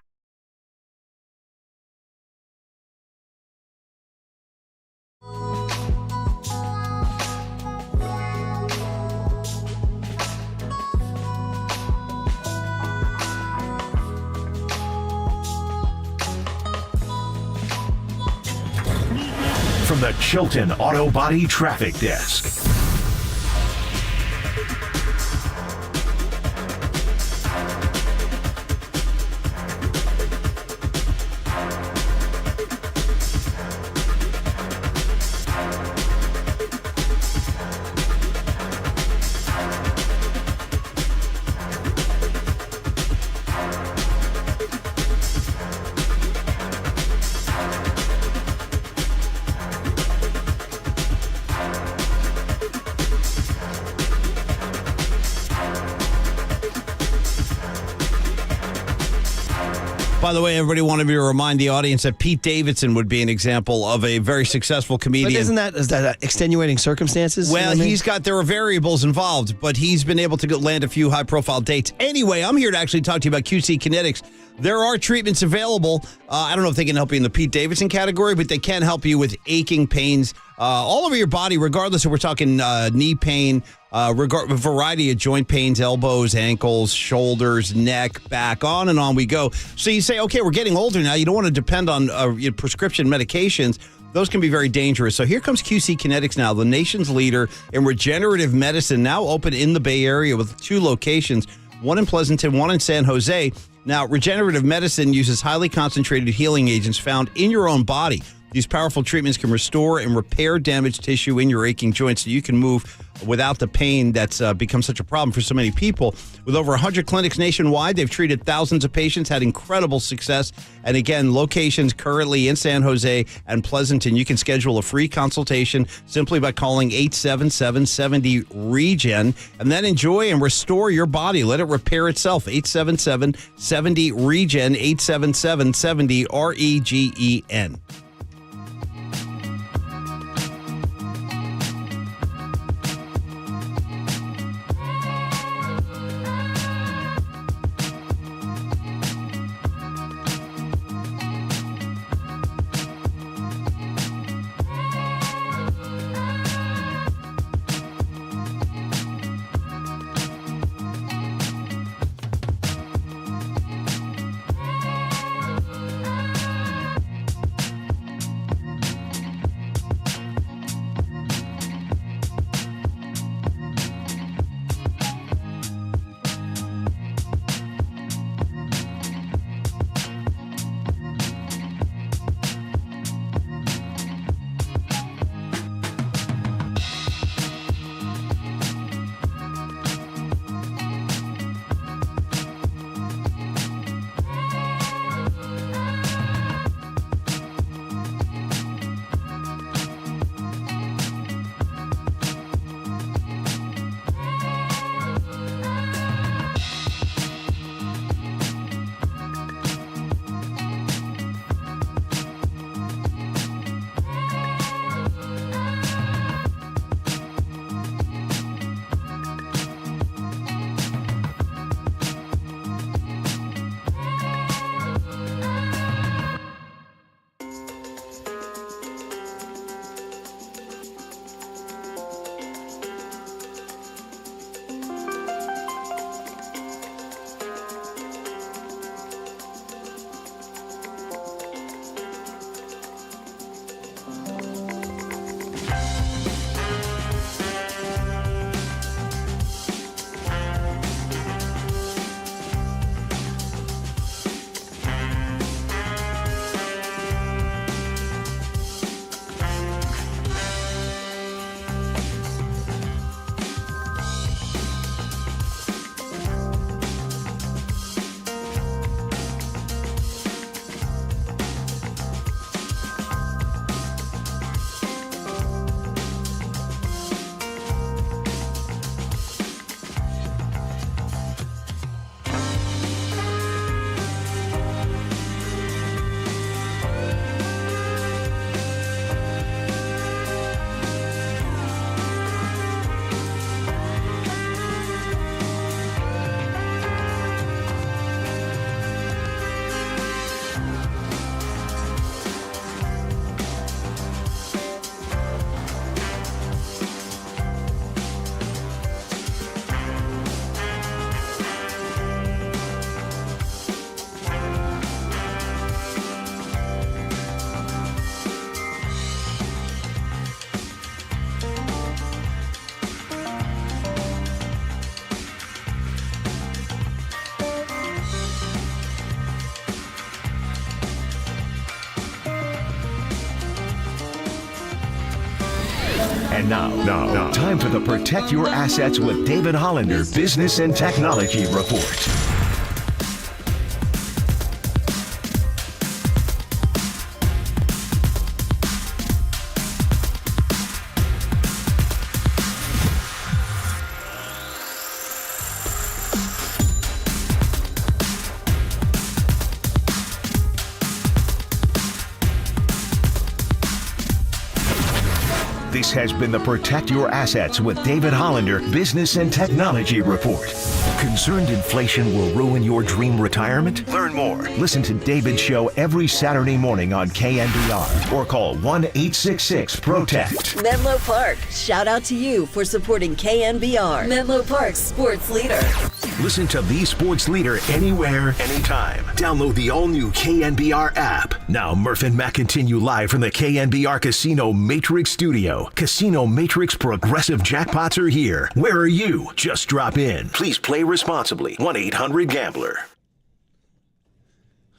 From the Chilton Auto Body Traffic Desk. By the way, everybody wanted me to remind the audience that Pete Davidson would be an example of a very successful comedian. But is that extenuating circumstances? Well, you know what I mean? there are variables involved, but he's been able to land a few high-profile dates. Anyway, I'm here to actually talk to you about QC Kinetics. There are treatments available. I don't know if they can help you in the Pete Davidson category, but they can help you with aching pains all over your body, regardless if we're talking knee pain, a variety of joint pains, elbows, ankles, shoulders, neck, back, on and on we go. So you say, okay, we're getting older now. You don't want to depend on prescription medications. Those can be very dangerous. So here comes QC Kinetics now, the nation's leader in regenerative medicine, now open in the Bay Area with 2 locations, one in Pleasanton, one in San Jose. Now, regenerative medicine uses highly concentrated healing agents found in your own body. These powerful treatments can restore and repair damaged tissue in your aching joints so you can move without the pain that's become such a problem for so many people. With over 100 clinics nationwide, they've treated thousands of patients, had incredible success. And again, locations currently in San Jose and Pleasanton. You can schedule a free consultation simply by calling 877-70-REGEN and then enjoy and restore your body. Let it repair itself. 877-70-REGEN, 877-70-REGEN. And now, time for the Protect Your Assets with David Hollander Business and Technology Report. This has been the Protect Your Assets with David Hollander Business and Technology Report. Concerned inflation will ruin your dream retirement? Learn more. Listen to David's show every Saturday morning on KNBR or call 1-866-PROTECT. Menlo Park, shout out to you for supporting KNBR, Menlo Park's sports leader. Listen to the sports leader anywhere, anytime. Download the all-new KNBR app. Now, Murph and Matt continue live from the KNBR Casino Matrix Studio. Casino Matrix Progressive Jackpots are here. Where are you? Just drop in. Please play responsibly. 1-800-GAMBLER.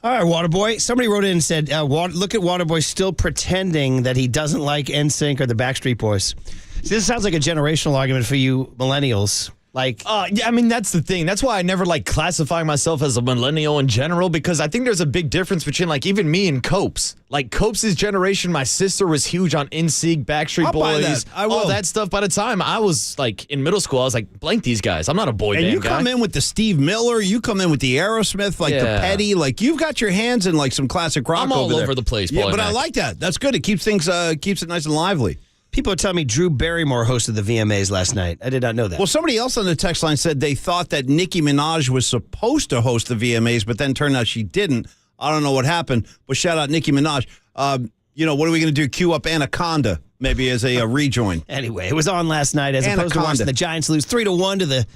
All right, Waterboy. Somebody wrote in and said, look at Waterboy still pretending that he doesn't like NSYNC or the Backstreet Boys. See, this sounds like a generational argument for you millennials. Yeah, I mean, that's the thing. That's why I never like classifying myself as a millennial in general, because I think there's a big difference between like even me and Copes. Like Copes' generation, my sister was huge on NSYNC, Backstreet Boys, all that stuff. By the time I was like in middle school, I was like, blank these guys. I'm not a boy band guy. And you come in with the Steve Miller, you come in with the Aerosmith, like the Petty, like you've got your hands in like some classic rock. I'm all over the place, Yeah, Paulie but Mac. I like that. That's good. It keeps things keeps it nice and lively. People are telling me Drew Barrymore hosted the VMAs last night. I did not know that. Well, somebody else on the text line said they thought that Nicki Minaj was supposed to host the VMAs, but then turned out she didn't. I don't know what happened, but shout out Nicki Minaj. What are we going to do? Queue up Anaconda maybe as a rejoin. Anyway, it was on last night as opposed to watching the Giants lose 3-1 to the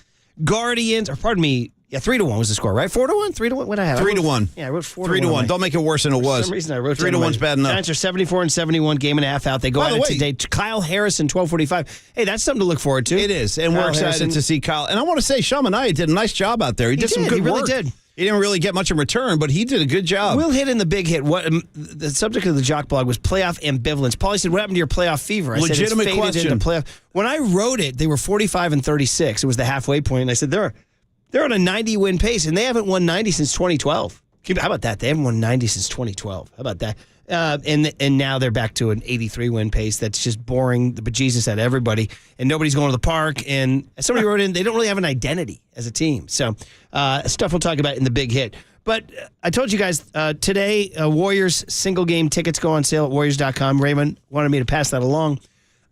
Guardians. Or pardon me. Yeah, 3-1 was the score, right? 4-1? 3-1? What did I have? 3-1. Yeah, I wrote 4-1. 3-1. Don't make it worse than it was. For some reason, I wrote 3-1's bad enough. Giants are 74-71, game and a half out. They go out today. Kyle Harrison, 12:45. Hey, that's something to look forward to. It is, and we're excited to see Kyle. And I want to say, Shamanaya did a nice job out there. He did some good work. He really did. He didn't really get much in return, but he did a good job. We'll hit in the big hit. What the subject of the Jock blog was playoff ambivalence. Paulie said, what happened to your playoff fever? I Legitimate said, it's faded into playoff. When I wrote it, they were 45-36. It was the halfway point, and I said, they're on a 90-win pace, and they haven't won 90 since 2012. How about that? They haven't won 90 since 2012. How about that? And now they're back to an 83-win pace that's just boring the bejesus out of everybody, and nobody's going to the park. And somebody wrote in, they don't really have an identity as a team. So stuff we'll talk about in the big hit. But I told you guys today, Warriors single-game tickets go on sale at Warriors.com. Raymond wanted me to pass that along.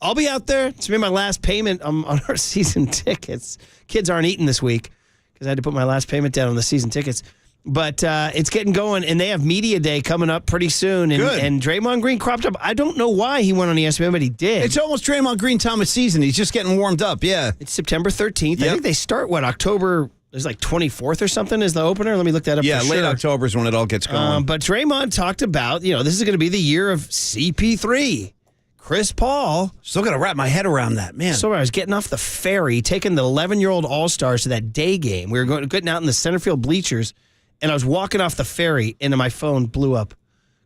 I'll be out there. It's been my last payment on our season tickets. Kids aren't eating this week, because I had to put my last payment down on the season tickets. But it's getting going, and they have Media Day coming up pretty soon. And Draymond Green cropped up. I don't know why he went on ESPN, but he did. It's almost Draymond Green time of season. He's just getting warmed up, yeah. It's September 13th. Yep. I think they start, October, there's like 24th or something is the opener. Let me look that up for sure. Late October is when it all gets going. But Draymond talked about, this is going to be the year of CP3. Chris Paul. Still got to wrap my head around that, man. So I was getting off the ferry, taking the 11-year-old All-Stars to that day game. We were getting out in the center field bleachers, and I was walking off the ferry, and my phone blew up.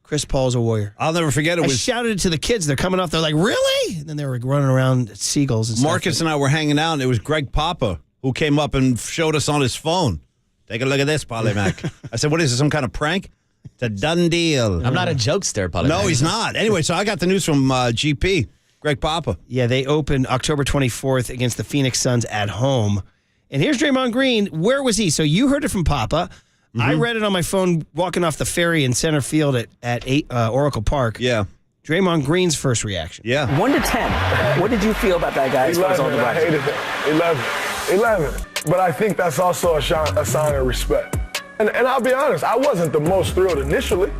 Chris Paul's a Warrior. I'll never forget it. I shouted it to the kids. They're coming off. They're like, really? And then they were running around at Seagulls and stuff. Marcus and I were hanging out, and it was Greg Papa who came up and showed us on his phone. Take a look at this, Paulie Mac. I said, what is this, some kind of prank? It's a done deal. I'm not a jokester, Paulie Mac. No, he's not. Anyway, so I got the news from GP, Greg Papa. Yeah, they open October 24th against the Phoenix Suns at home. And here's Draymond Green. Where was he? So you heard it from Papa. Mm-hmm. I read it on my phone walking off the ferry in center field at Oracle Park. Yeah. Draymond Green's first reaction. Yeah. 1 to 10. What did you feel about that guy? 11. I hated it. 11. But I think that's also a sign of respect. And I'll be honest, I wasn't the most thrilled initially.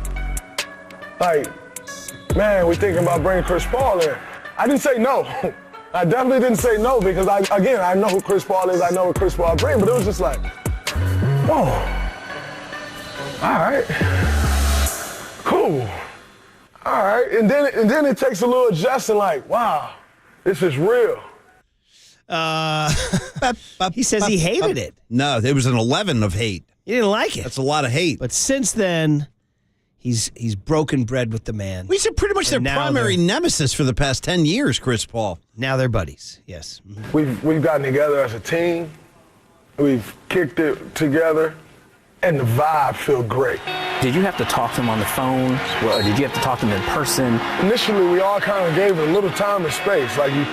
Like, man, we're thinking about bringing Chris Paul in. I didn't say no. I definitely didn't say no because, I know who Chris Paul is. I know what Chris Paul brings. But it was just like, whoa. All right. Cool. All right. And then it takes a little adjusting like, wow, this is real. He says he hated it. No, it was an 11 of hate. He didn't like it. That's a lot of hate. But since then, He's broken bread with the man. He's pretty much their primary nemesis for the past 10 years, Chris Paul. Now they're buddies, yes. We've gotten together as a team. We've kicked it together, and the vibe feel great. Did you have to talk to him on the phone, or did you have to talk to him in person? Initially, we all kind of gave it a little time and space. Like, you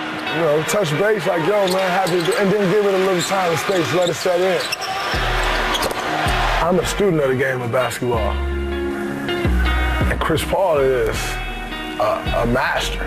touch base, like, yo, man, happy, and then give it a little time and space, let it set in. I'm a student of the game of basketball. And Chris Paul is a master.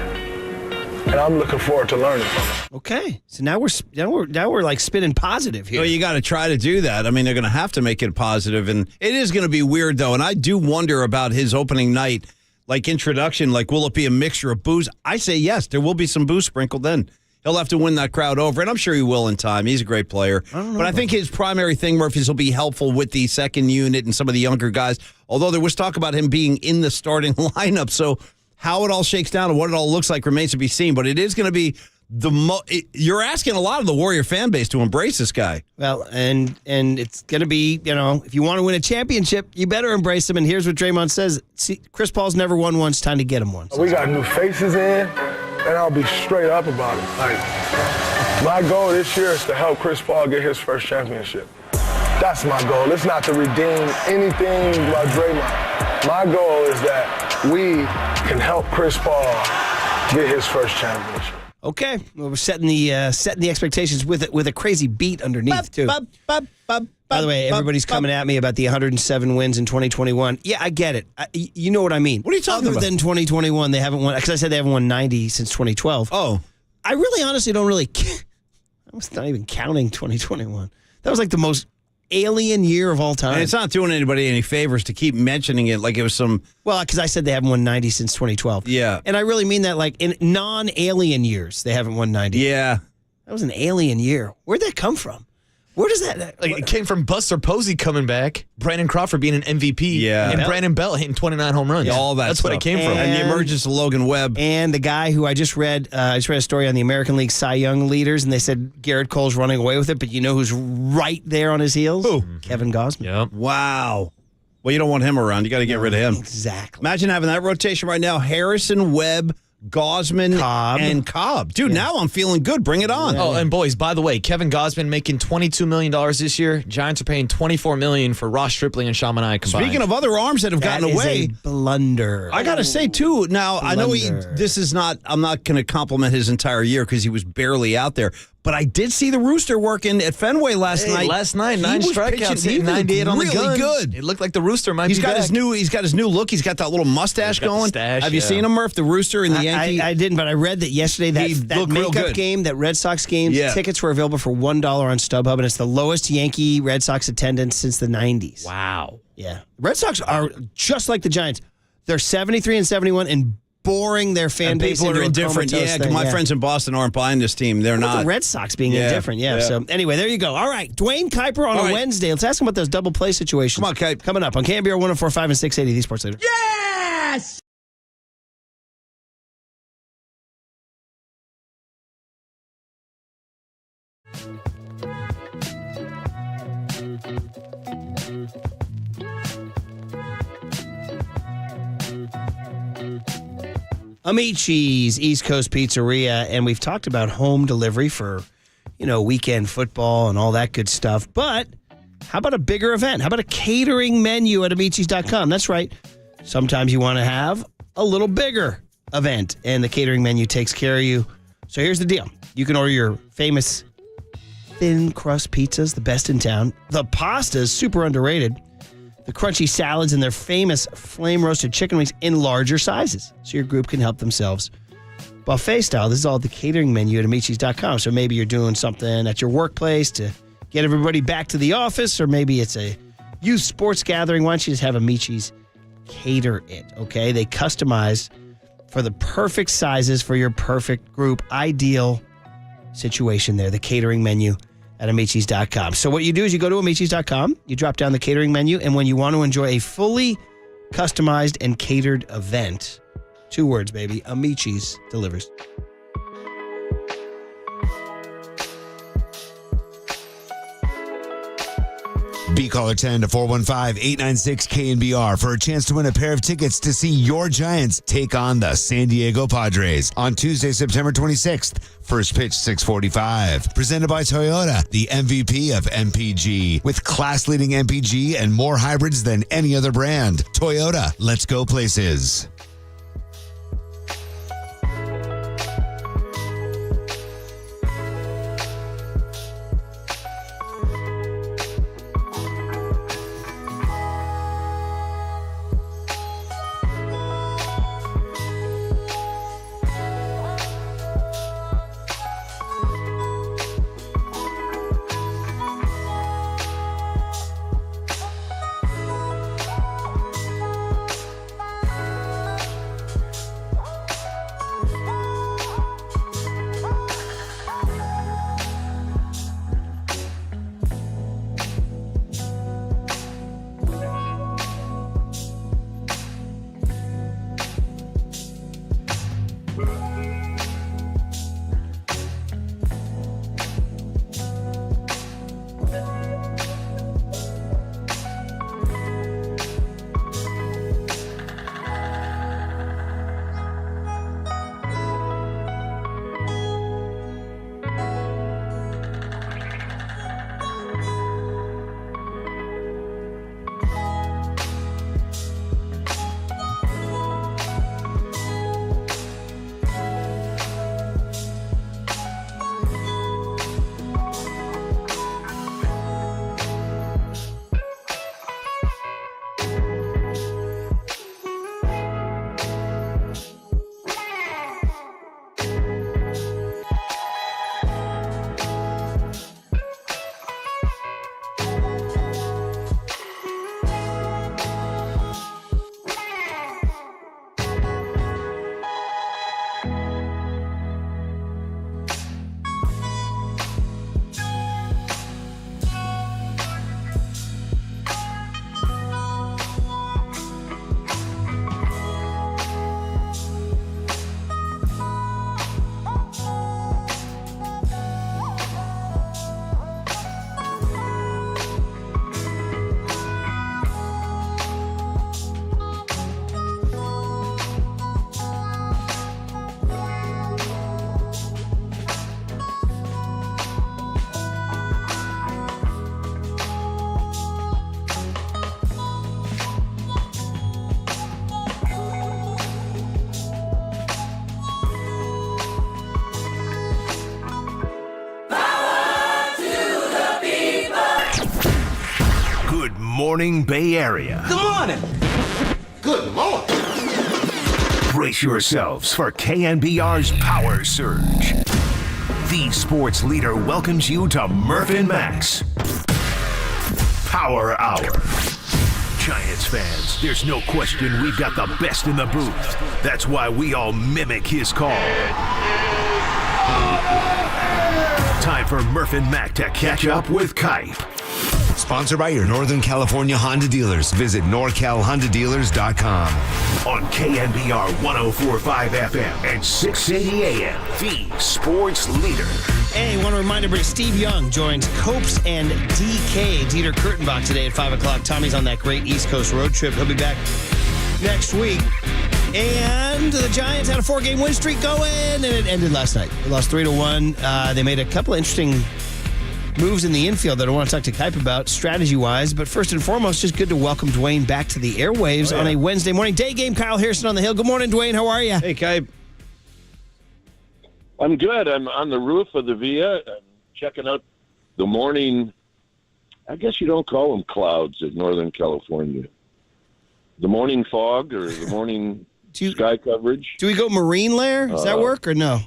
And I'm looking forward to learning from him. Okay, so now we're like spinning positive here. Well, you got to try to do that. I mean, they're going to have to make it positive, and it is going to be weird though. And I do wonder about his opening night, like introduction. Like, will it be a mixture of booze? I say yes. There will be some booze sprinkled in. He'll have to win that crowd over, and I'm sure he will in time. He's a great player. But I think his primary thing, Murphy, will be helpful with the second unit and some of the younger guys. Although there was talk about him being in the starting lineup, so. How it all shakes down and what it all looks like remains to be seen, but it is going to be you're asking a lot of the Warrior fan base to embrace this guy. Well, and it's going to be, if you want to win a championship, you better embrace him. And here's what Draymond says. See, Chris Paul's never won one. It's time to get him one. We got new faces in, and I'll be straight up about it. Like, my goal this year is to help Chris Paul get his first championship. That's my goal. It's not to redeem anything about Draymond. My goal is that we can help Chris Paul get his first championship. Okay, well, we're setting the expectations with a crazy beat underneath too. By the way, everybody's coming at me about the 107 wins in 2021. Yeah, I get it. You know what I mean. What are you talking about? Other than 2021, they haven't won, because I said they haven't won 90 since 2012. Oh. I really honestly don't really I was not even counting 2021. That was like the most alien year of all time. And it's not doing anybody any favors to keep mentioning it like it was some... Well, because I said they haven't won 90 since 2012. Yeah. And I really mean that, like, in non-alien years, they haven't won 90. Yeah. That was an alien year. Where'd that come from? Where does that... Like, it came from Buster Posey coming back, Brandon Crawford being an MVP, and Brandon Bell hitting 29 home runs. Yeah, all That's stuff. what it came from. And the emergence of Logan Webb. And the guy who I just read a story on the American League Cy Young leaders, and they said Garrett Cole's running away with it, but you know who's right there on his heels? Who? Kevin Gausman. Yep. Wow. Well, you don't want him around. You got to get rid of him. Exactly. Imagine having that rotation right now. Harrison, Webb, Gausman, and Cobb. Dude, now I'm feeling good. Bring it on. Oh, and boys, by the way, Kevin Gausman making $22 million this year. Giants are paying $24 million for Ross Stripling and Sean Manaea combined. Speaking of other arms that have gotten away, a blunder. I got to say, too, now, I know I'm not going to compliment his entire year because he was barely out there, but I did see the Rooster working at Fenway last night. Last night, 9 strikeouts, hitting 98 on the gun. Really good. It looked like the Rooster might He's be got back. He's got his new look. He's got that little mustache going. Have you seen him, Murph, the Rooster in the Yankee? I didn't, but I read that yesterday that makeup game, that Red Sox game, tickets were available for $1 on StubHub, and it's the lowest Yankee Red Sox attendance since the 90s. Wow. Yeah. Red Sox are just like the Giants. They're 73 and 71 and boring their fan base. People are indifferent. Yeah, because my friends in Boston aren't buying this team. They're not. The Red Sox being indifferent. Yeah. So anyway, there you go. All right, Dwayne Kuiper on a Wednesday. Let's ask him about those double play situations. Come on, Kuiper. Coming up on KNBR 104.5 and 680, the Sports Leader. Yes! Amici's East Coast Pizzeria, and we've talked about home delivery for, weekend football and all that good stuff. But how about a bigger event? How about a catering menu at Amici's.com? That's right. Sometimes you want to have a little bigger event, and the catering menu takes care of you. So here's the deal. You can order your famous thin crust pizzas, the best in town. The pasta is super underrated. The crunchy salads and their famous flame-roasted chicken wings in larger sizes, so your group can help themselves. Buffet style, this is all the catering menu at Amici's.com. So maybe you're doing something at your workplace to get everybody back to the office, or maybe it's a youth sports gathering. Why don't you just have Amici's cater it, okay? They customize for the perfect sizes for your perfect group. Ideal situation there, the catering menu at Amici's.com. So what you do is you go to Amici's.com, you drop down the catering menu, and when you want to enjoy a fully customized and catered event, 2 words, baby, Amici's delivers. Be caller 10 to 415-896-KNBR for a chance to win a pair of tickets to see your Giants take on the San Diego Padres on Tuesday, September 26th. First pitch, 6:45. Presented by Toyota, the MVP of MPG. With class-leading MPG and more hybrids than any other brand. Toyota, let's go places. Morning Bay Area. Good morning. Good morning. Brace yourselves for KNBR's Power Surge. The sports leader welcomes you to Murph and Max Power Hour. Giants fans, there's no question we've got the best in the booth. That's why we all mimic his call. Time for Murph and Mac to catch up with Kuiper. Sponsored by your Northern California Honda dealers. Visit NorCalHondaDealers.com. On KNBR 104.5 FM and 680 AM, the sports leader. Hey, want to remind everybody, Steve Young joins Copes and DK Dieter Kurtenbach today at 5 o'clock. Tommy's on that great East Coast road trip. He'll be back next week. And the Giants had a 4-game win streak going, and it ended last night. They lost 3-1. They made a couple of interesting moves in the infield that I want to talk to Kuiper about strategy-wise. But first and foremost, just good to welcome Dwayne back to the airwaves on a Wednesday morning. Day game, Kyle Harrison on the Hill. Good morning, Dwayne. How are you? Hey, Kuiper. I'm good. I'm on the roof of the Via. I'm checking out the morning. I guess you don't call them clouds in Northern California. The morning fog or the morning sky coverage. Do we go marine layer? Does that work or no?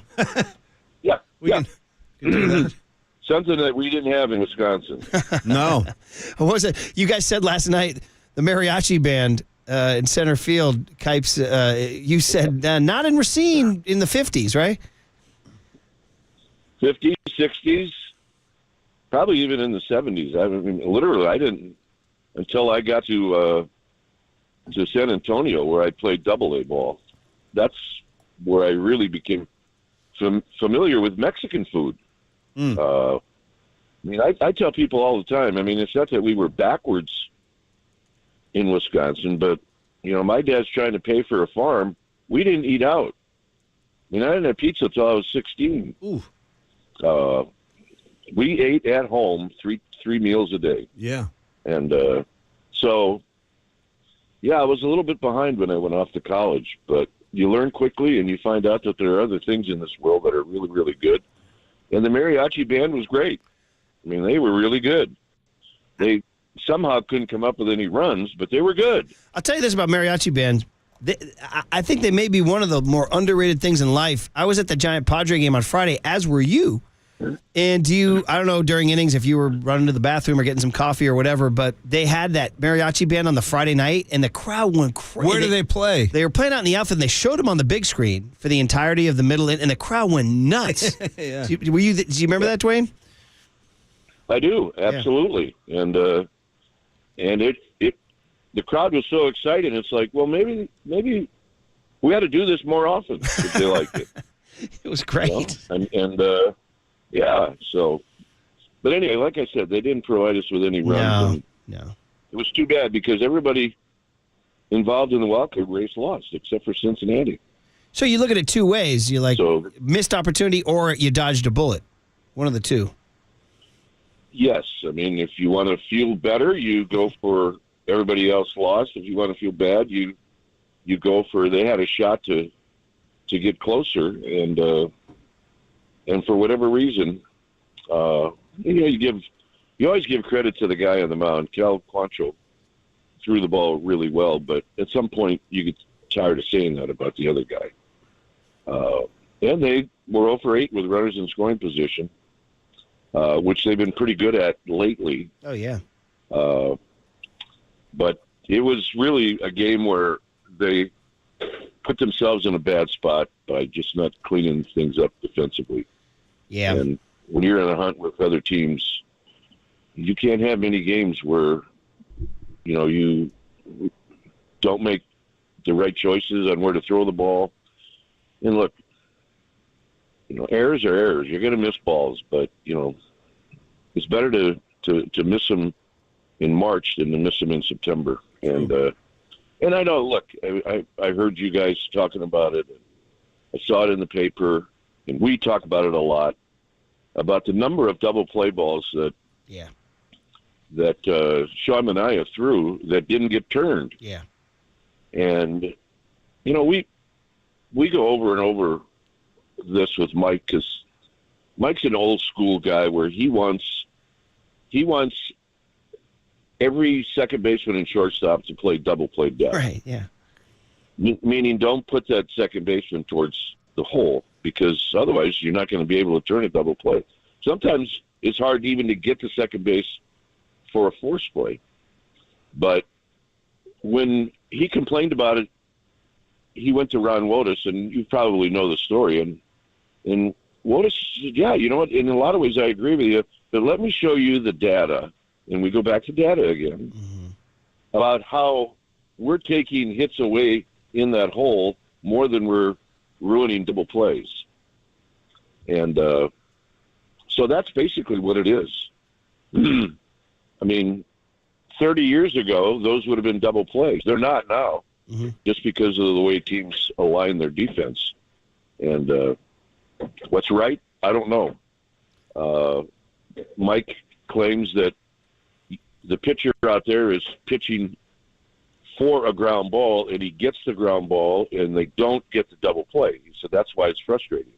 Yeah. We can do that. Something that we didn't have in Wisconsin. No. What was it? You guys said last night, the mariachi band in center field, Kipes, you said not in Racine in the 50s, right? 50s, 60s, probably even in the 70s. I mean, literally, I didn't until I got to San Antonio, where I played Double-A ball. That's where I really became familiar with Mexican food. I mean, I tell people all the time, I mean, it's not that we were backwards in Wisconsin, but, you know, my dad's trying to pay for a farm. We didn't eat out. I mean, I didn't have pizza until I was 16. Ooh. We ate at home three meals a day. Yeah. And so, yeah, I was a little bit behind when I went off to college, but you learn quickly and you find out that there are other things in this world that are really, really good. And the mariachi band was great. I mean, they were really good. They somehow couldn't come up with any runs, but they were good. I'll tell you this about mariachi bands. I think they may be one of the more underrated things in life. I was at the Giant Padre game on Friday, as were you. And I don't know during innings if you were running to the bathroom or getting some coffee or whatever, but they had that mariachi band on the Friday night, and the crowd went crazy. Where do they play? They were playing out in the outfield, and they showed them on the big screen for the entirety of the middle, and the crowd went nuts. Yeah. Do you remember that, Dwayne? I do, absolutely. Yeah. And the crowd was so excited. It's like, well, maybe we had to do this more often if they liked it. It was great. You know? Yeah. So, but anyway, like I said, they didn't provide us with any runs. No. It was too bad because everybody involved in the wild card race lost, except for Cincinnati. So you look at it two ways. You missed opportunity or you dodged a bullet. One of the two. Yes. I mean, if you want to feel better, you go for everybody else lost. If you want to feel bad, you go for they had a shot to get closer, and for whatever reason, you always give credit to the guy on the mound. Cal Quantrill threw the ball really well, but at some point you get tired of saying that about the other guy. And they were 0 for 8 with runners in scoring position, which they've been pretty good at lately. Oh, yeah. But it was really a game where they put themselves in a bad spot by just not cleaning things up defensively. Yeah. And when you're in a hunt with other teams, you can't have many games where, you don't make the right choices on where to throw the ball. And look, errors are errors. You're going to miss balls, but, it's better to miss them in March than to miss them in September. And I know, look, I heard you guys talking about it. I saw it in the paper, and we talk about it a lot, about the number of double play balls that Sean Manaea threw that didn't get turned. Yeah. And, we go over and over this with Mike because Mike's an old school guy where he wants every second baseman and shortstop to play double play depth. Right, yeah. Meaning don't put that second baseman towards the hole because otherwise you're not going to be able to turn a double play. Sometimes it's hard even to get to second base for a force play. But when he complained about it, he went to Ron Wotus, and you probably know the story. And Wotus said, yeah, you know what, in a lot of ways I agree with you, but let me show you the data. And we go back to data again about how we're taking hits away in that hole more than we're ruining double plays. And so that's basically what it is. I mean, 30 years ago, those would have been double plays. They're not now, just because of the way teams align their defense. And what's right, I don't know. Mike claims that the pitcher out there is pitching for a ground ball, and he gets the ground ball, and they don't get the double play. He said that's why it's frustrating.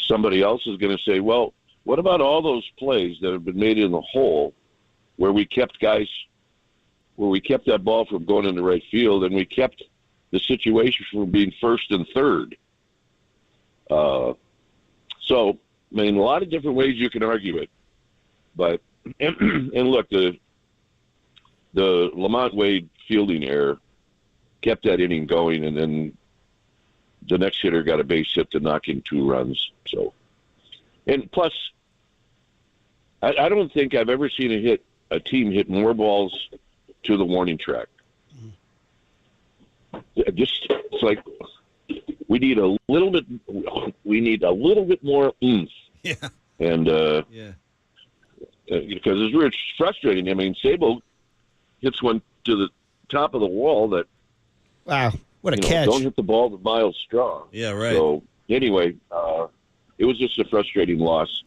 Somebody else is going to say, well, what about all those plays that have been made in the hole where we kept that ball from going into right field, and we kept the situation from being first and third? So, I mean, a lot of different ways you can argue it. But and look, the Lamont Wade fielding error kept that inning going, and then the next hitter got a base hit to knock in 2 runs. So, and plus, I don't think I've ever seen a team hit more balls to the warning track. It's like we need a little bit more oomph. Yeah. And because it's really frustrating. I mean, Sable hits one to the top of the wall that. Wow, what a catch! Don't hit the ball with Miles Straw. Yeah, right. So anyway, it was just a frustrating loss,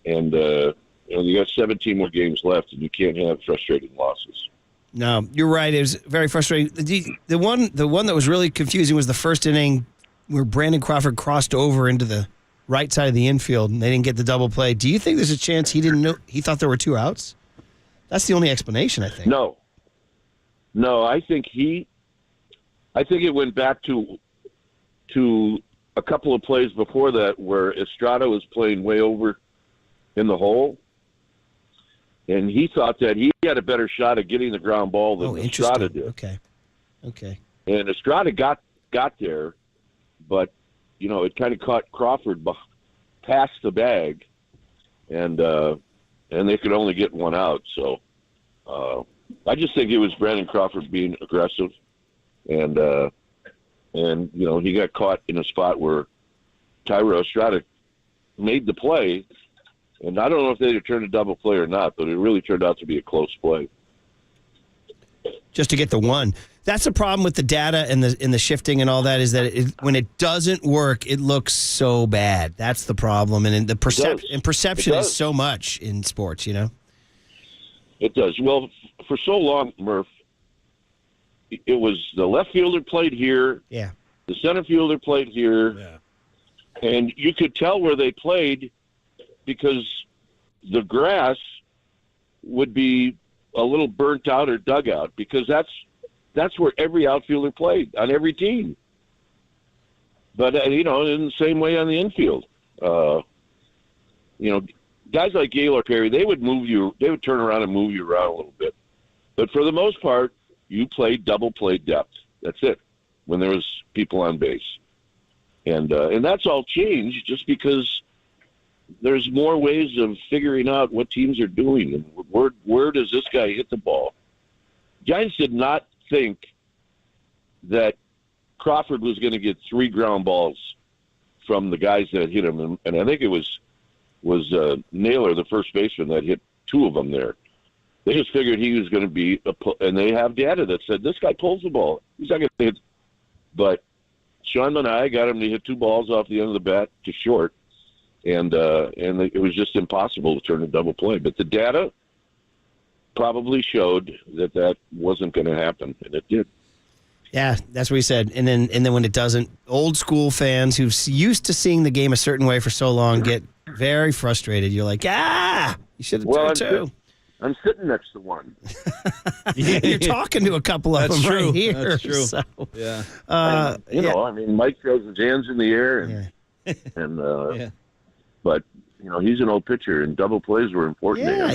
and you got 17 more games left, and you can't have frustrating losses. No, you're right. It was very frustrating. The one that was really confusing was the first inning where Brandon Crawford crossed over into the right side of the infield, and they didn't get the double play. Do you think there's a chance he didn't know? He thought there were 2 outs? That's the only explanation, I think. No, I think it went back to a couple of plays before that where Estrada was playing way over in the hole, and he thought that he had a better shot at getting the ground ball than Estrada did. Okay. And Estrada got there, but it kind of caught Crawford past the bag, and they could only get 1 out. So I just think it was Brandon Crawford being aggressive, and he got caught in a spot where Thairo Estrada made the play. And I don't know if they'd have turned a double play or not, but it really turned out to be a close play. Just to get the 1. That's the problem with the data and the shifting and all that, is that when it doesn't work, it looks so bad. That's the problem. And the perception is so much in sports, It does. Well, for so long, Murph, it was the left fielder played here. Yeah. The center fielder played here. Yeah. And you could tell where they played because the grass would be a little burnt out or dug out, because that's where every outfielder played on every team. But, in the same way on the infield. Guys like Gaylord Perry, they would turn around and move you around a little bit. But for the most part, you played double play depth. That's it, when there was people on base. And that's all changed just because there's more ways of figuring out what teams are doing and where does this guy hit the ball. Giants did not think that Crawford was going to get 3 ground balls from the guys that hit him, and I think it was Naylor, the first baseman, that hit 2 of them there. They just figured he was going to be and they have data that said this guy pulls the ball. He's not going to hit. But Sean Manaea got him to hit 2 balls off the end of the bat to short, and it was just impossible to turn a double play. But the data probably showed that wasn't going to happen, and it did. Yeah, that's what he said. And then when it doesn't, old school fans who've used to seeing the game a certain way for so long get very frustrated. You're like, you should have turned 2. I'm sitting next to one. You're talking to a couple of them right here. That's true. So, yeah. Mike throws his hands in the air, but he's an old pitcher, and double plays were important to him.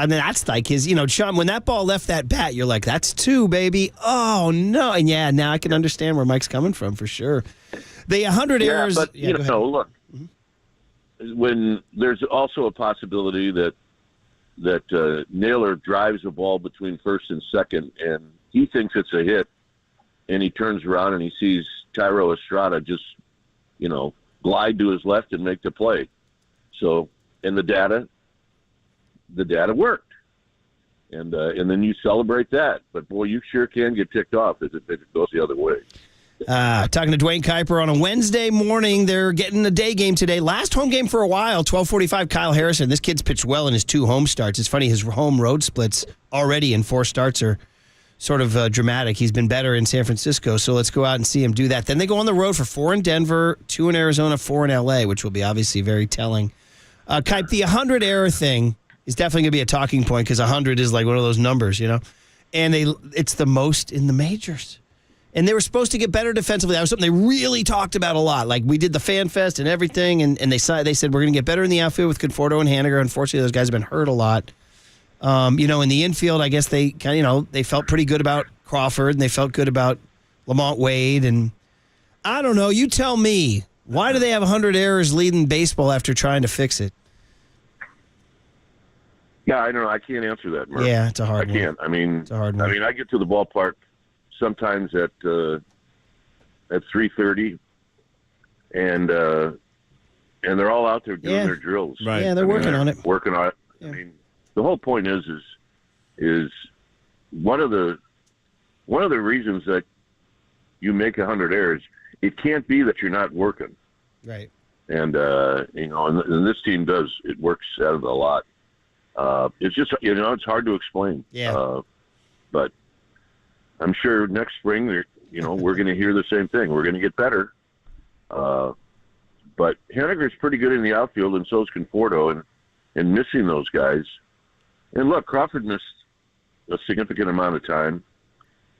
That's like his, Sean, when that ball left that bat, you're like, that's 2, baby. Oh, no. And now I can understand where Mike's coming from for sure. The 100 errors. But, look, when there's also a possibility that Naylor drives a ball between first and second, and he thinks it's a hit, and he turns around and he sees Thairo Estrada just, glide to his left and make the play. So, and the data worked, and then you celebrate that. But boy, you sure can get ticked off if it goes the other way. Talking to Dwayne Kuiper on a Wednesday morning. They're getting a day game today. Last home game for a while, 12:45, Kyle Harrison. This kid's pitched well in his 2 home starts. It's funny, his home road splits already in 4 starts are sort of dramatic. He's been better in San Francisco, so let's go out and see him do that. Then they go on the road for 4 in Denver, 2 in Arizona, 4 in L.A., which will be obviously very telling. Kuip, the 100 error thing is definitely going to be a talking point because 100 is like one of those numbers, And it's the most in the majors. And they were supposed to get better defensively. That was something they really talked about a lot. Like, we did the Fan Fest and everything, and they said we're going to get better in the outfield with Conforto and Haniger. Unfortunately, those guys have been hurt a lot. In the infield, I guess they they felt pretty good about Crawford, and they felt good about Lamont Wade. And I don't know. You tell me, why do they have 100 errors leading baseball after trying to fix it? Yeah, I don't know. I can't answer that, Mark. Yeah, it's a hard one. I can't. It's a hard one. I get to the ballpark sometimes at 3:30, and and they're all out there doing their drills. Right. Yeah, they're working on it. Working on it. Yeah. I mean, the whole point is one of the reasons that you make 100 errors. It can't be that you're not working. Right. And and this team does. It works out of a lot. It's just it's hard to explain. Yeah. But I'm sure next spring, we're going to hear the same thing. We're going to get better. But Henniger's pretty good in the outfield, and so is Conforto, and missing those guys. And look, Crawford missed a significant amount of time,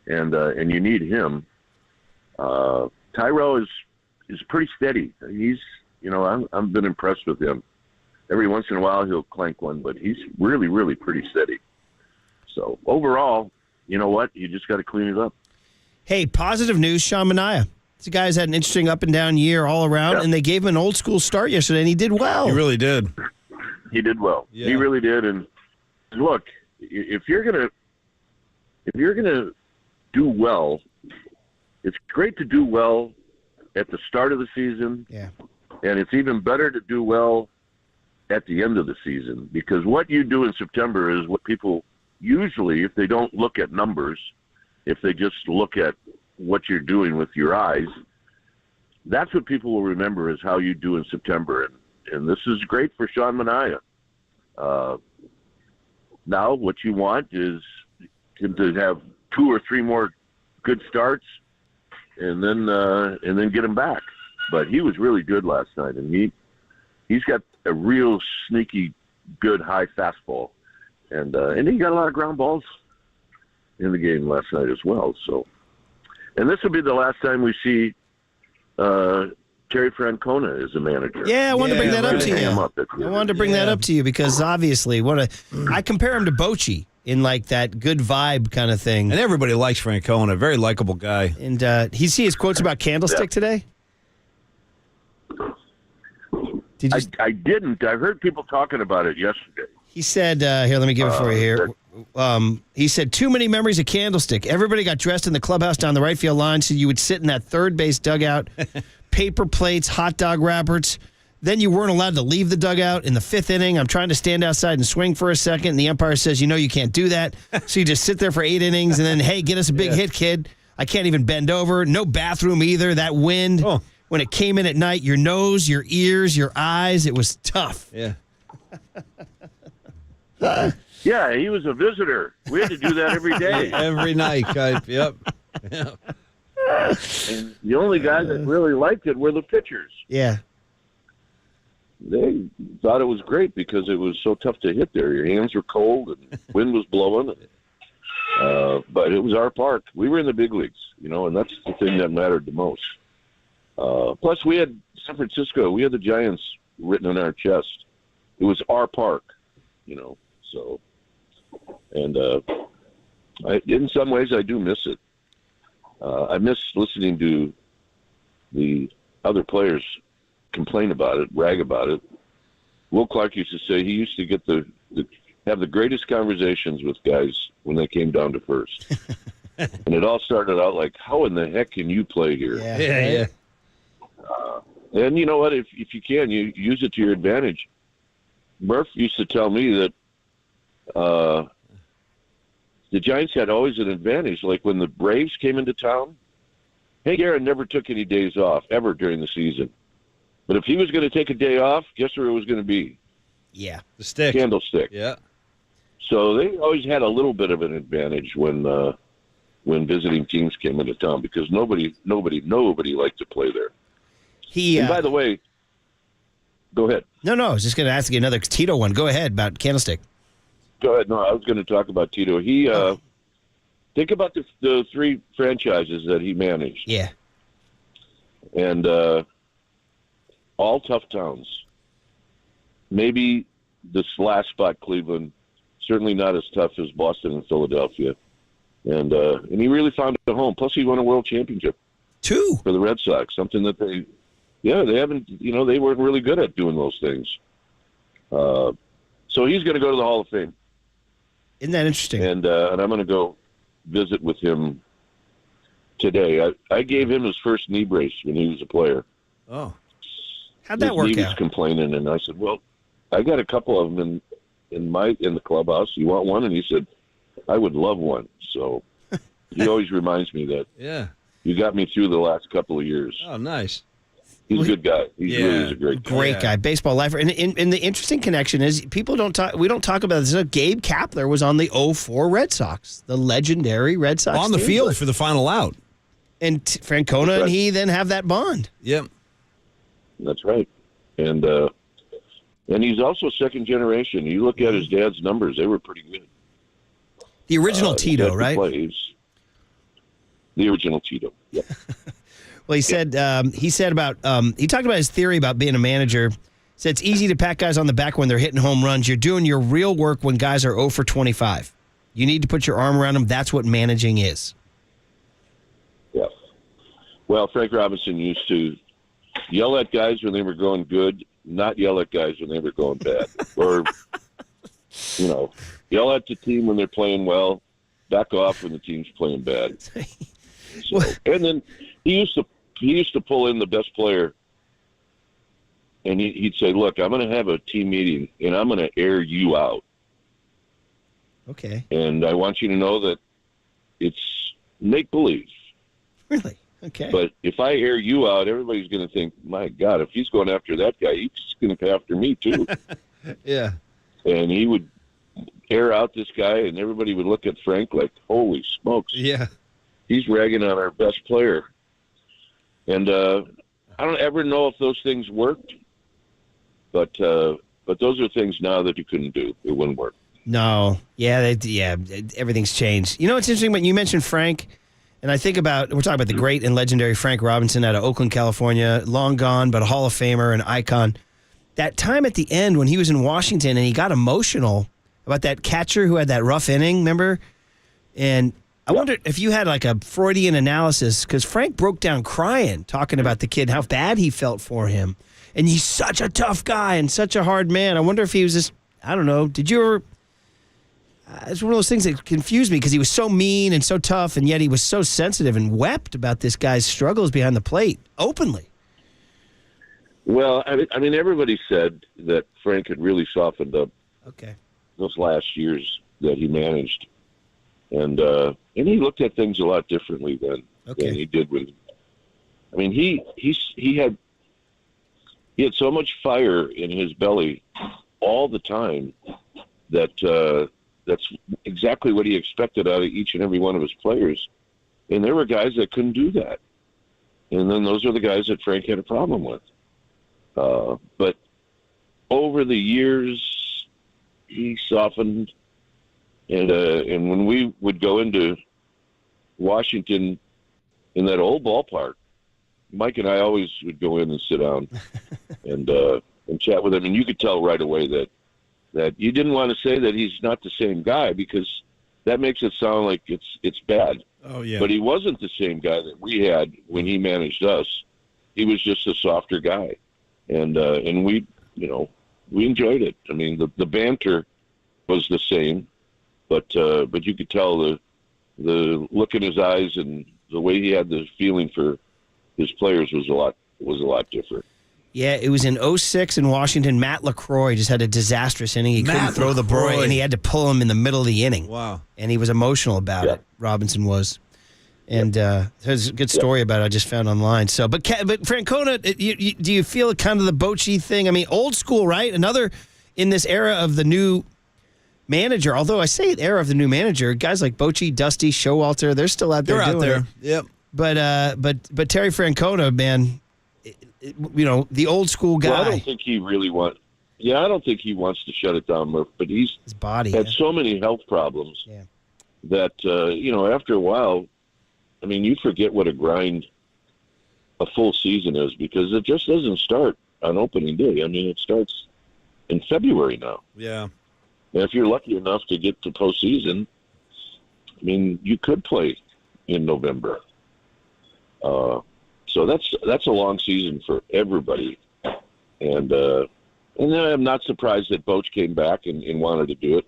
and you need him. Tyrell is pretty steady. He's I've been impressed with him. Every once in a while he'll clank one, but he's really, really pretty steady. So overall, you know what? You just got to clean it up. Hey, positive news, Sean Manaea. This guy's had an interesting up and down year all around, and they gave him an old school start yesterday, and he did well. He really did. He did well. Yeah. He really did. And look, if you're gonna do well, it's great to do well at the start of the season. Yeah. And it's even better to do well at the end of the season, because what you do in September is what people usually, if they don't look at numbers, if they just look at what you're doing with your eyes, that's what people will remember is how you do in September. And this is great for Sean Manaea. Now what you want is to have 2 or 3 more good starts and then get him back. But he was really good last night, and he's got a real sneaky, good high fastball, and he got a lot of ground balls in the game last night as well. So, and this will be the last time we see Terry Francona as a manager. Yeah, I wanted to bring that up to you. I wanted to bring that up to you because obviously, I compare him to Bochy in like that good vibe kind of thing. And everybody likes Francona, very likable guy. And he see his quotes about Candlestick today? I didn't. I heard people talking about it yesterday. He said, here, let me give it for you here. He said, too many memories of Candlestick. Everybody got dressed in the clubhouse down the right field line, so you would sit in that third base dugout, paper plates, hot dog wrappers. Then you weren't allowed to leave the dugout in the 5th inning. I'm trying to stand outside and swing for a second, and the umpire says, you can't do that. So you just sit there for 8 innings, and then, hey, get us a big hit, kid. I can't even bend over. No bathroom either. That wind. Oh. When it came in at night, your nose, your ears, your eyes, it was tough. Yeah. Yeah, he was a visitor. We had to do that every day. Every night, Kuip. Yep. And the only guys that really liked it were the pitchers. Yeah. They thought it was great because it was so tough to hit there. Your hands were cold and wind was blowing. But it was our park. We were in the big leagues, and that's the thing that mattered the most. Plus, we had San Francisco. We had the Giants written on our chest. It was our park, So, and in some ways, I do miss it. I miss listening to the other players complain about it, brag about it. Will Clark used to say he used to get have the greatest conversations with guys when they came down to first. And it all started out like, how in the heck can you play here? Yeah. And you know what? If you can, you use it to your advantage. Murph used to tell me that the Giants had always an advantage. Like when the Braves came into town, Hank Aaron never took any days off, ever during the season. But if he was going to take a day off, guess where it was going to be? Yeah. The stick. Candlestick. Yeah. So they always had a little bit of an advantage when visiting teams came into town because nobody liked to play there. And by the way, go ahead. No, I was just going to ask you another Tito one. Go ahead about Candlestick. Go ahead. No, I was going to talk about Tito. Think about the 3 franchises that he managed. Yeah. And all tough towns. Maybe this last spot, Cleveland, certainly not as tough as Boston and Philadelphia. And he really found a home. Plus, he won a world championship. 2 for the Red Sox. Something that they haven't. They weren't really good at doing those things. So he's going to go to the Hall of Fame. Isn't that interesting? And I'm going to go visit with him today. I gave him his first knee brace when he was a player. Oh. How'd that work He was out? complaining, and I said, "Well, I got a couple of them in the clubhouse. You want one?" And he said, "I would love one." So he always reminds me that. Yeah. You got me through the last couple of years. Oh, nice. He's a good guy. He really is a great guy. Great guy, baseball lifer. And the interesting connection is we don't talk about this. Gabe Kapler was on the 04 Red Sox, the legendary Red Sox On the team. field for the final out. And Francona and he then have that bond. Yep. That's right. And he's also second generation. You look at his dad's numbers; they were pretty good. The original Tito, right? The original Tito. Yep. Well, he said he talked about his theory about being a manager. He said it's easy to pat guys on the back when they're hitting home runs. You're doing your real work when guys are 0 for 25. You need to put your arm around them. That's what managing is. Yeah. Well, Frank Robinson used to yell at guys when they were going good, not yell at guys when they were going bad. Or, yell at the team when they're playing well, back off when the team's playing bad. So, and then he used to pull in the best player, and he'd say, "Look, I'm going to have a team meeting, and I'm going to air you out. Okay. And I want you to know that it's make-believe. Really? Okay. But if I air you out, everybody's going to think, my God, if he's going after that guy, he's going to come after me too." Yeah. And he would air out this guy, and everybody would look at Frank like, holy smokes. Yeah. He's ragging on our best player. And I don't ever know if those things worked, but those are things now that you couldn't do. It wouldn't work. No. Yeah, everything's changed. You know what's interesting? When you mentioned Frank, and I think we're talking about the great and legendary Frank Robinson out of Oakland, California, long gone, but a Hall of Famer, an icon. That time at the end when he was in Washington and he got emotional about that catcher who had that rough inning, remember? And I wonder if you had like a Freudian analysis, because Frank broke down crying, talking about the kid, how bad he felt for him. And he's such a tough guy and such a hard man. I wonder if he was just, I don't know, did you ever... it's one of those things that confused me because he was so mean and so tough, and yet he was so sensitive and wept about this guy's struggles behind the plate openly. Well, I mean, everybody said that Frank had really softened up those last years that he managed. And he looked at things a lot differently than he did when. I mean, he had so much fire in his belly all the time that that's exactly what he expected out of each and every one of his players. And there were guys that couldn't do that. And then those are the guys that Frank had a problem with. But over the years, he softened. And when we would go into Washington in that old ballpark, Mike and I always would go in and sit down and chat with him. And you could tell right away that you didn't want to say that he's not the same guy, because that makes it sound like it's bad. Oh, yeah. But he wasn't the same guy that we had when he managed us. He was just a softer guy. And we enjoyed it. I mean, the banter was the same, but you could tell the look in his eyes and the way he had the feeling for his players was a lot different. Yeah, it was in 06 in Washington. Matt LaCroix just had a disastrous inning. He couldn't throw the ball, and he had to pull him in the middle of the inning. Wow. And he was emotional about it. Robinson was. And there's a good story about it I just found online. So, but Francona, do you feel kind of the Bochy thing? I mean, old school, right? Another in this era of the new manager. Although I say era of the new manager, guys like Bochy, Dusty, Showalter, they're still out there. They're out there. Yep. But Terry Francona, man, the old school guy. Well, I don't think he really wants. Yeah, I don't think he wants to shut it down, Murph. But his body had so many health problems that after a while. I mean, you forget what a grind a full season is, because it just doesn't start on opening day. I mean, it starts in February now. Yeah. And if you're lucky enough to get to postseason, I mean, you could play in November. So that's a long season for everybody. And then I'm not surprised that Boch came back and wanted to do it.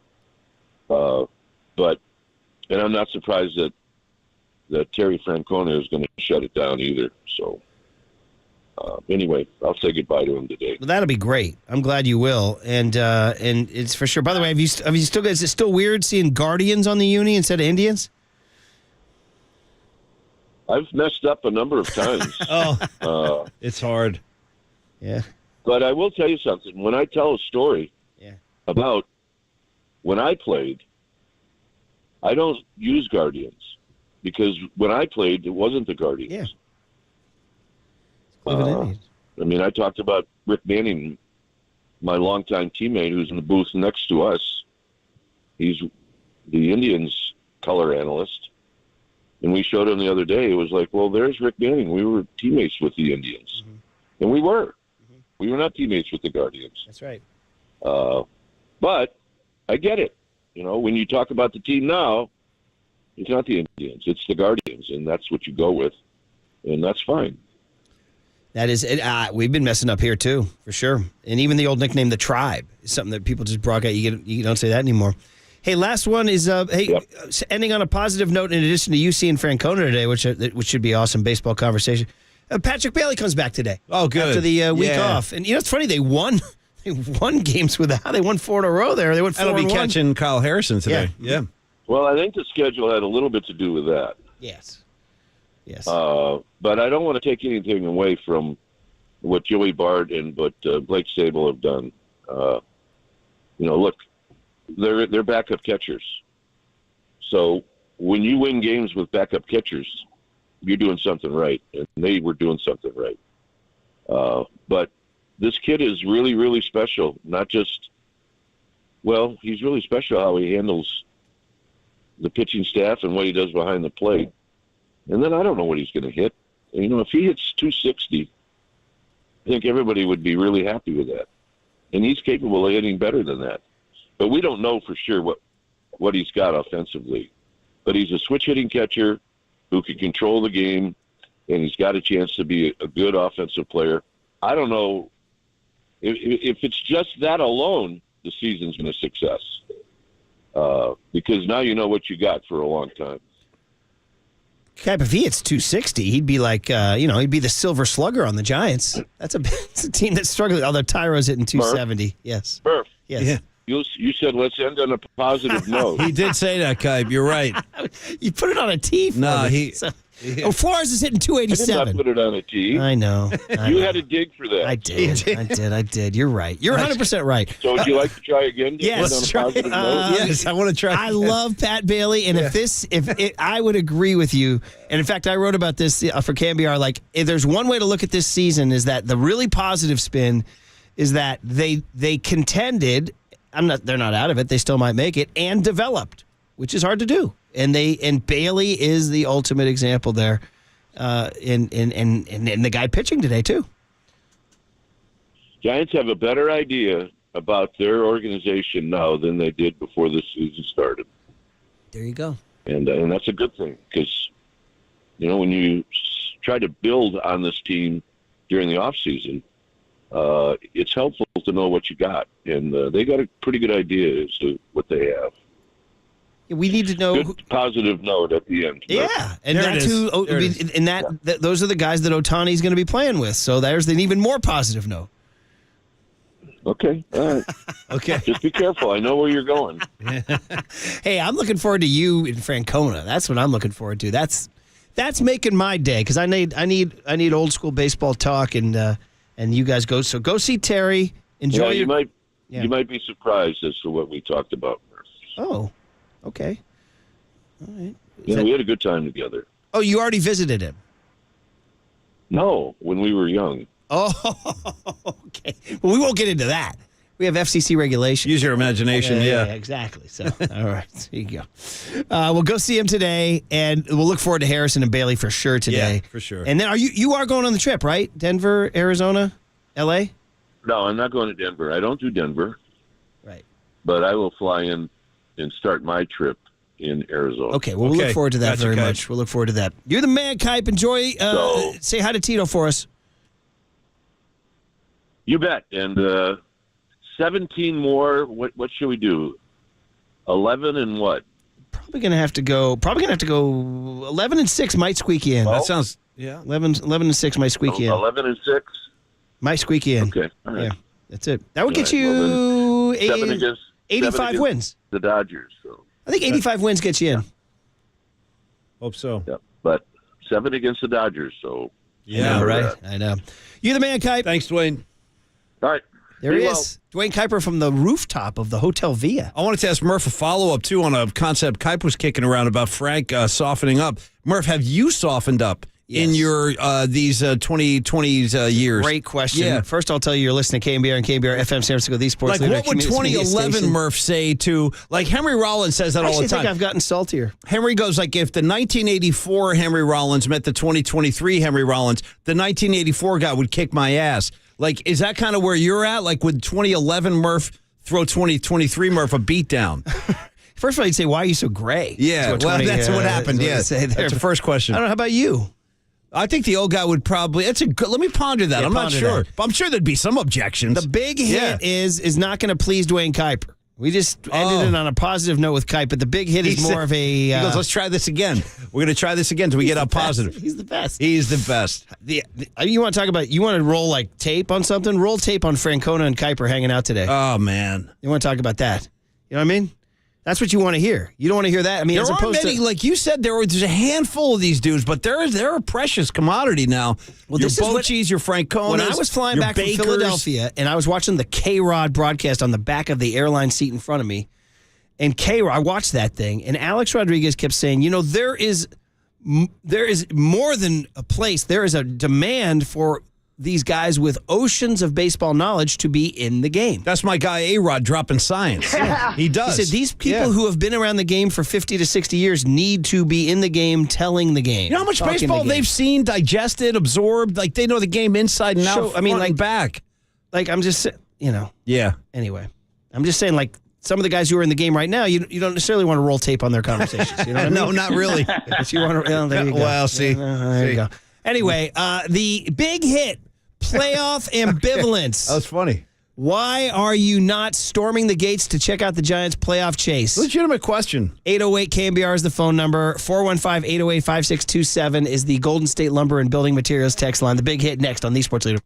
And I'm not surprised that Terry Francona is going to shut it down either. So Anyway, I'll say goodbye to him today. Well, that'll be great. I'm glad you will, and it's for sure. By the way, have you still? Is it still weird seeing Guardians on the uni instead of Indians? I've messed up a number of times. It's hard. Yeah. But I will tell you something. When I tell a story about when I played, I don't use Guardians because when I played, it wasn't the Guardians. I mean, I talked about Rick Manning, my longtime teammate who's in the booth next to us. He's the Indians color analyst. And we showed him the other day. It was like, well, there's Rick Manning. We were teammates with the Indians. And we were. We were not teammates with the Guardians. That's right. But I get it. You know, when you talk about the team now, it's not the Indians. It's the Guardians, and that's what you go with. And that's fine. That is it. We've been messing up here, too, for sure. And even the old nickname, the Tribe, is something that people just broadcast. You don't say that anymore. Hey, last one is ending on a positive note. In addition to you seeing Francona today, which should be awesome baseball conversation. Patrick Bailey comes back today. Oh, good. After the week off, and it's funny they won. They won games they won 4 in a row there. They went 4-1. That'll be catching Kyle Harrison today. Yeah. Well, I think the schedule had a little bit to do with that. Yes. But I don't want to take anything away from what Joey Bart and what Blake Sable have done. Look, they're backup catchers. So when you win games with backup catchers, you're doing something right, and they were doing something right. But this kid is really, really special. Not just, he's really special how he handles the pitching staff and what he does behind the plate. And then I don't know what he's going to hit. If he hits 260, I think everybody would be really happy with that. And he's capable of hitting better than that. But we don't know for sure what he's got offensively. But he's a switch-hitting catcher who can control the game, and he's got a chance to be a good offensive player. I don't know if it's just that alone, the season's been a success. Because now you know what you got for a long time. Cap, if he hits 260, he'd be like, he'd be the silver slugger on the Giants. That's a team that's struggling. Although Tyro's hitting 270. Yes. Murph. Yes. Yeah. You said let's end on a positive note. He did say that, Kipe. You're right. You put it on a tee for me. Flores is hitting 287. I did not put it on a tee. I know. You had a dig for that. I did. You're right. You're 100% right. So would you like to try again? Yes. Yes, I want to try. I love Pat Bailey, and I would agree with you. And in fact, I wrote about this for KNBR. Like, if there's one way to look at this season, is that the really positive spin is that they contended. They're not out of it. They still might make it, and developed, which is hard to do. And Bailey is the ultimate example there, and the guy pitching today too. Giants have a better idea about their organization now than they did before the season started. There you go. And that's a good thing because, when you try to build on this team during the off season, it's helpful to know what you got, and they got a pretty good idea as to what they have. We need to know. Good positive note at the end. Yeah, and that's who. Those are the guys that Ohtani's going to be playing with. So there's an even more positive note. Okay, all right. Okay, just be careful. I know where you're going. Hey, I'm looking forward to you in Francona. That's what I'm looking forward to. That's making my day because I need old school baseball talk and you guys go see Terry. Enjoy. You might be surprised as to what we talked about. Oh. Okay. All right. We had a good time together. Oh, you already visited him? No, when we were young. Oh, okay. Well, we won't get into that. We have FCC regulations. Use your imagination, yeah. Exactly. So, all right. There you go. We'll go see him today, and we'll look forward to Harrison and Bailey for sure today. Yeah, for sure. And then you are going on the trip, right? Denver, Arizona, L.A.? No, I'm not going to Denver. I don't do Denver. Right. But I will fly in and start my trip in Arizona. Okay, well, we'll look forward to that very much. We'll look forward to that. You're the man, Kipe. Enjoy. Say hi to Tito for us. You bet. And 17 more. What should we do? 11 and what? Probably gonna have to go 11 and 6 might squeak you in. That sounds Yeah. 11-6 might squeak you in. 11-6. Might squeak you in. Okay. All right. Yeah, that's it. That would get All you right, well, 85 7 wins. The Dodgers. So. I think 85 wins gets you in. Hope so. Yeah, but 7 against the Dodgers. So. Yeah, right. I know. You're the man, Kuiper. Thanks, Dwayne. All right. There he is. Dwayne Kuiper from the rooftop of the Hotel Via. I wanted to ask Murph a follow-up, too, on a concept Kuiper was kicking around about Frank softening up. Murph, have you softened up in your these 2020s years? Great question. Yeah. First, I'll tell you, you're listening to KNBR and KNBR FM San Francisco, the sports leader. What would 2011 Murph say to, Henry Rollins says that all the time. I think I've gotten saltier. Henry goes, if the 1984 Henry Rollins met the 2023 Henry Rollins, the 1984 guy would kick my ass. Is that kind of where you're at? Would 2011 Murph throw 2023 Murph a beatdown? First of all, you'd say, why are you so gray? Yeah, that's what happened. Yeah, that's the first question. I don't know. How about you? I think the old guy would probably. Let me ponder that. I'm not sure. But I'm sure there'd be some objections. The big hit is not going to please Dwayne Kuiper. We just ended it on a positive note with Kuiper, but the big hit is more of a... He goes, let's try this again. We're going to try this again until we get out positive. He's the best. He's the best. You want to talk about... You want to roll tape on something? Roll tape on Francona and Kuiper hanging out today. Oh, man. You want to talk about that? You know what I mean? That's what you want to hear. You don't want to hear that. I mean, there aren't many, like you said, there's a handful of these dudes, but they're a precious commodity now. Well, your Bochy's, your Franconas. When I was flying back from Philadelphia, and I was watching the K-Rod broadcast on the back of the airline seat in front of me, and K-Rod, I watched that thing, and Alex Rodriguez kept saying, there is more than a place. There is a demand for these guys with oceans of baseball knowledge to be in the game. That's my guy A-Rod dropping science. Yeah. He does. He said these people who have been around the game for 50 to 60 years need to be in the game, telling the game. You know how much baseball they've seen, digested, absorbed? They know the game inside and out, front and back. I'm just, Yeah. Anyway, I'm just saying, some of the guys who are in the game right now, you don't necessarily want to roll tape on their conversations. You know what I mean? No, not really. If you want to, there you go. Well, see. There you go. Anyway, the big hit, playoff ambivalence. That was funny. Why are you not storming the gates to check out the Giants' playoff chase? Legitimate question. 808 KNBR is the phone number. 415-808-5627 is the Golden State Lumber and Building Materials text line. The big hit next on the Sports Leader.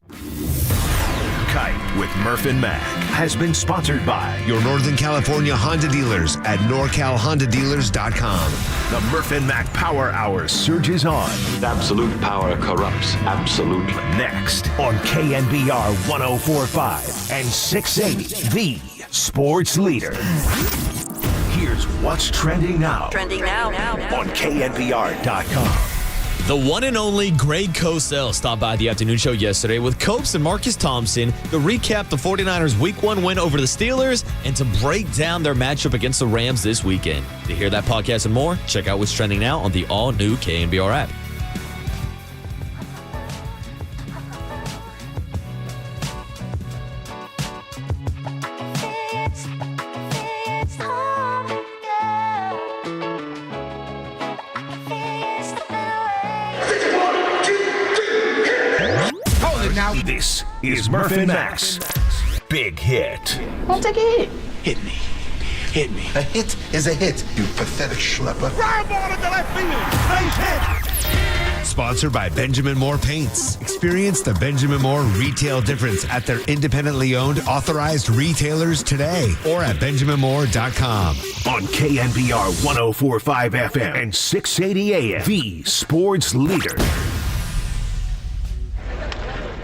Kite with Murph and Mac has been sponsored by your Northern California Honda dealers at NorCalHondaDealers.com. The Murph and Mac Power Hour surges on. Absolute power corrupts absolutely. Next on KNBR 104.5 and 680, the Sports Leader. Here's what's trending now. Trending now. On KNBR.com. The one and only Greg Cosell stopped by the afternoon show yesterday with Copes and Marcus Thompson to recap the 49ers' Week 1 win over the Steelers and to break down their matchup against the Rams this weekend. To hear that podcast and more, check out what's trending now on the all-new KNBR app. This is Murph and Mac's Big Hit. I'll take a hit. Hit me. Hit me. A hit is a hit, you pathetic schlepper. Fly ball into left field. Nice hit. Sponsored by Benjamin Moore Paints. Experience the Benjamin Moore retail difference at their independently owned authorized retailers today or at BenjaminMoore.com. On KNBR 104.5 FM and 680 AM, the Sports Leader.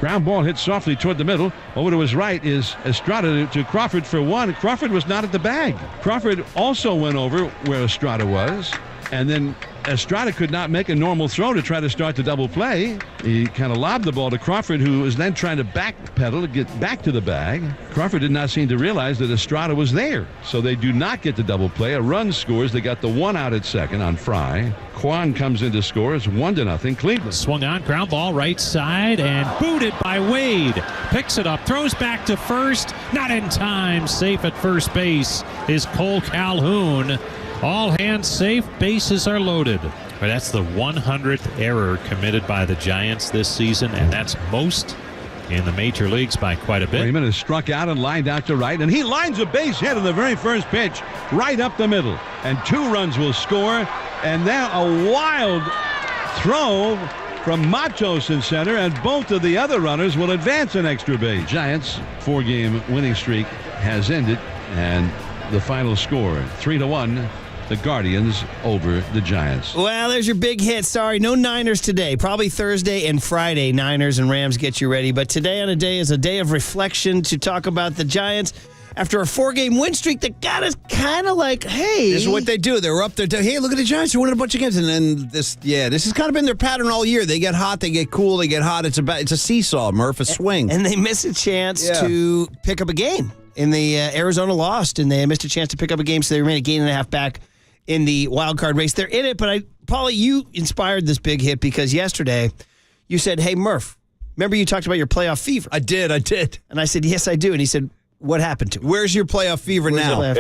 Ground ball hit softly toward the middle. Over to his right is Estrada to Crawford for one. Crawford was not at the bag. Crawford also went over where Estrada was. And then Estrada could not make a normal throw to try to start the double play. He kind of lobbed the ball to Crawford, who was then trying to backpedal to get back to the bag. Crawford did not seem to realize that Estrada was there. So they do not get the double play. A run scores. They got the one out at second on Fry. Kwan comes in to score. It's 1-0 Cleveland. Swung on, ground ball right side, and booted by Wade. Picks it up, throws back to first. Not in time. Safe at first base is Cole Calhoun. All hands safe, bases are loaded. But that's the 100th error committed by the Giants this season, and that's most in the major leagues by quite a bit. Raymond is struck out and lined out to right, and he lines a base hit in the very first pitch right up the middle. And 2 runs will score, and then a wild throw from Matos in center, and both of the other runners will advance an extra base. Giants' 4-game winning streak has ended, and the final score, 3-1. The Guardians over the Giants. Well, there's your big hit. Sorry, no Niners today. Probably Thursday and Friday, Niners and Rams get you ready. But today on a day is a day of reflection to talk about the Giants after a 4-game win streak that got us kind of like, hey. This is what they do. They're up there. Hey, look at the Giants. They're winning a bunch of games. And then this has kind of been their pattern all year. They get hot, they get cool, they get hot. It's a seesaw, Murph, a swing. And they miss a chance to pick up a game. In the Arizona lost, and they missed a chance to pick up a game, so they remain a game and a half back in the wild card race. They're in it, but Paulie, you inspired this big hit because yesterday you said, hey, Murph, remember you talked about your playoff fever? I did. And I said, yes, I do. And he said, what happened to it? Where's your playoff fever now?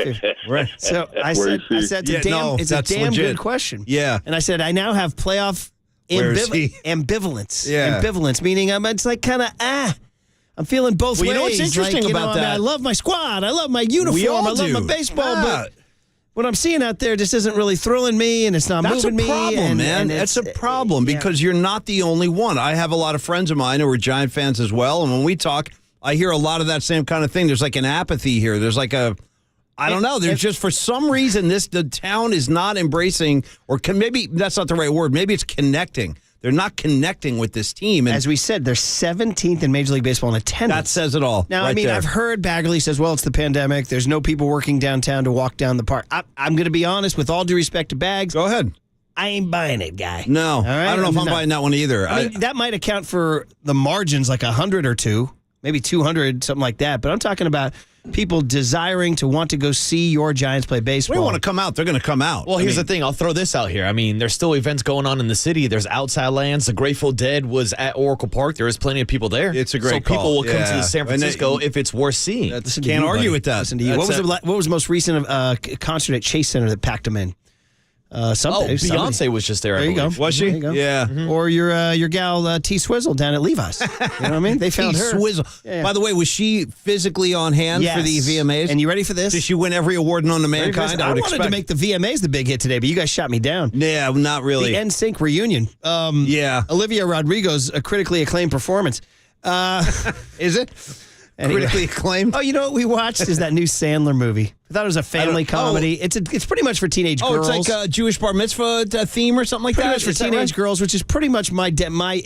Right. So I said, it's a damn good question. Yeah. And I said, I now have playoff ambivalence. Yeah. Ambivalence, meaning it's like kind of, I'm feeling both ways. You know what's interesting about that? I love my squad. I love my uniform. I love my baseball. But what I'm seeing out there just isn't really thrilling me, and it's not moving me. That's a problem, man. That's a problem because you're not the only one. I have a lot of friends of mine who are Giant fans as well, and when we talk, I hear a lot of that same kind of thing. There's like an apathy here. There's like I don't know. There's just for some reason the town is not embracing, or maybe that's not the right word. Maybe it's connecting. They're not connecting with this team. And as we said, they're 17th in Major League Baseball in attendance. That says it all. Now, I've heard Bagley says, well, it's the pandemic. There's no people working downtown to walk down the park. I'm going to be honest, with all due respect to Bags. Go ahead. I ain't buying it, guy. No. All right? I don't know if I'm buying that one either. I mean, that might account for the margins, like 100 or 2, maybe 200, something like that. But I'm talking about people desiring to want to go see your Giants play baseball. We want to come out. They're going to come out. Well, here's the thing. I'll throw this out here. I mean, there's still events going on in the city. There's outside lands. The Grateful Dead was at Oracle Park. There is plenty of people there. It's a great call. So people will come to San Francisco if it's worth seeing. Can't argue with that. What was the most recent concert at Chase Center that packed them in? Beyonce was just there. There you go. Was she? Yeah. Mm-hmm. Or your gal T Swizzle down at Levi's. You know what I mean? They found her. Swizzle. Yeah. By the way, was she physically on hand for the VMAs? And you ready for this? Did she win every award known to mankind? I wanted to make the VMAs the big hit today, but you guys shot me down. Yeah, not really. The NSYNC reunion. Olivia Rodrigo's a critically acclaimed performance. Is it? Anyway. Critically acclaimed. Oh, you know what we watched is that new Sandler movie. I thought it was a family comedy. It's pretty much for teenage girls. Oh, it's like a Jewish bar mitzvah theme or something like that? Pretty much for teenage girls, which is pretty much my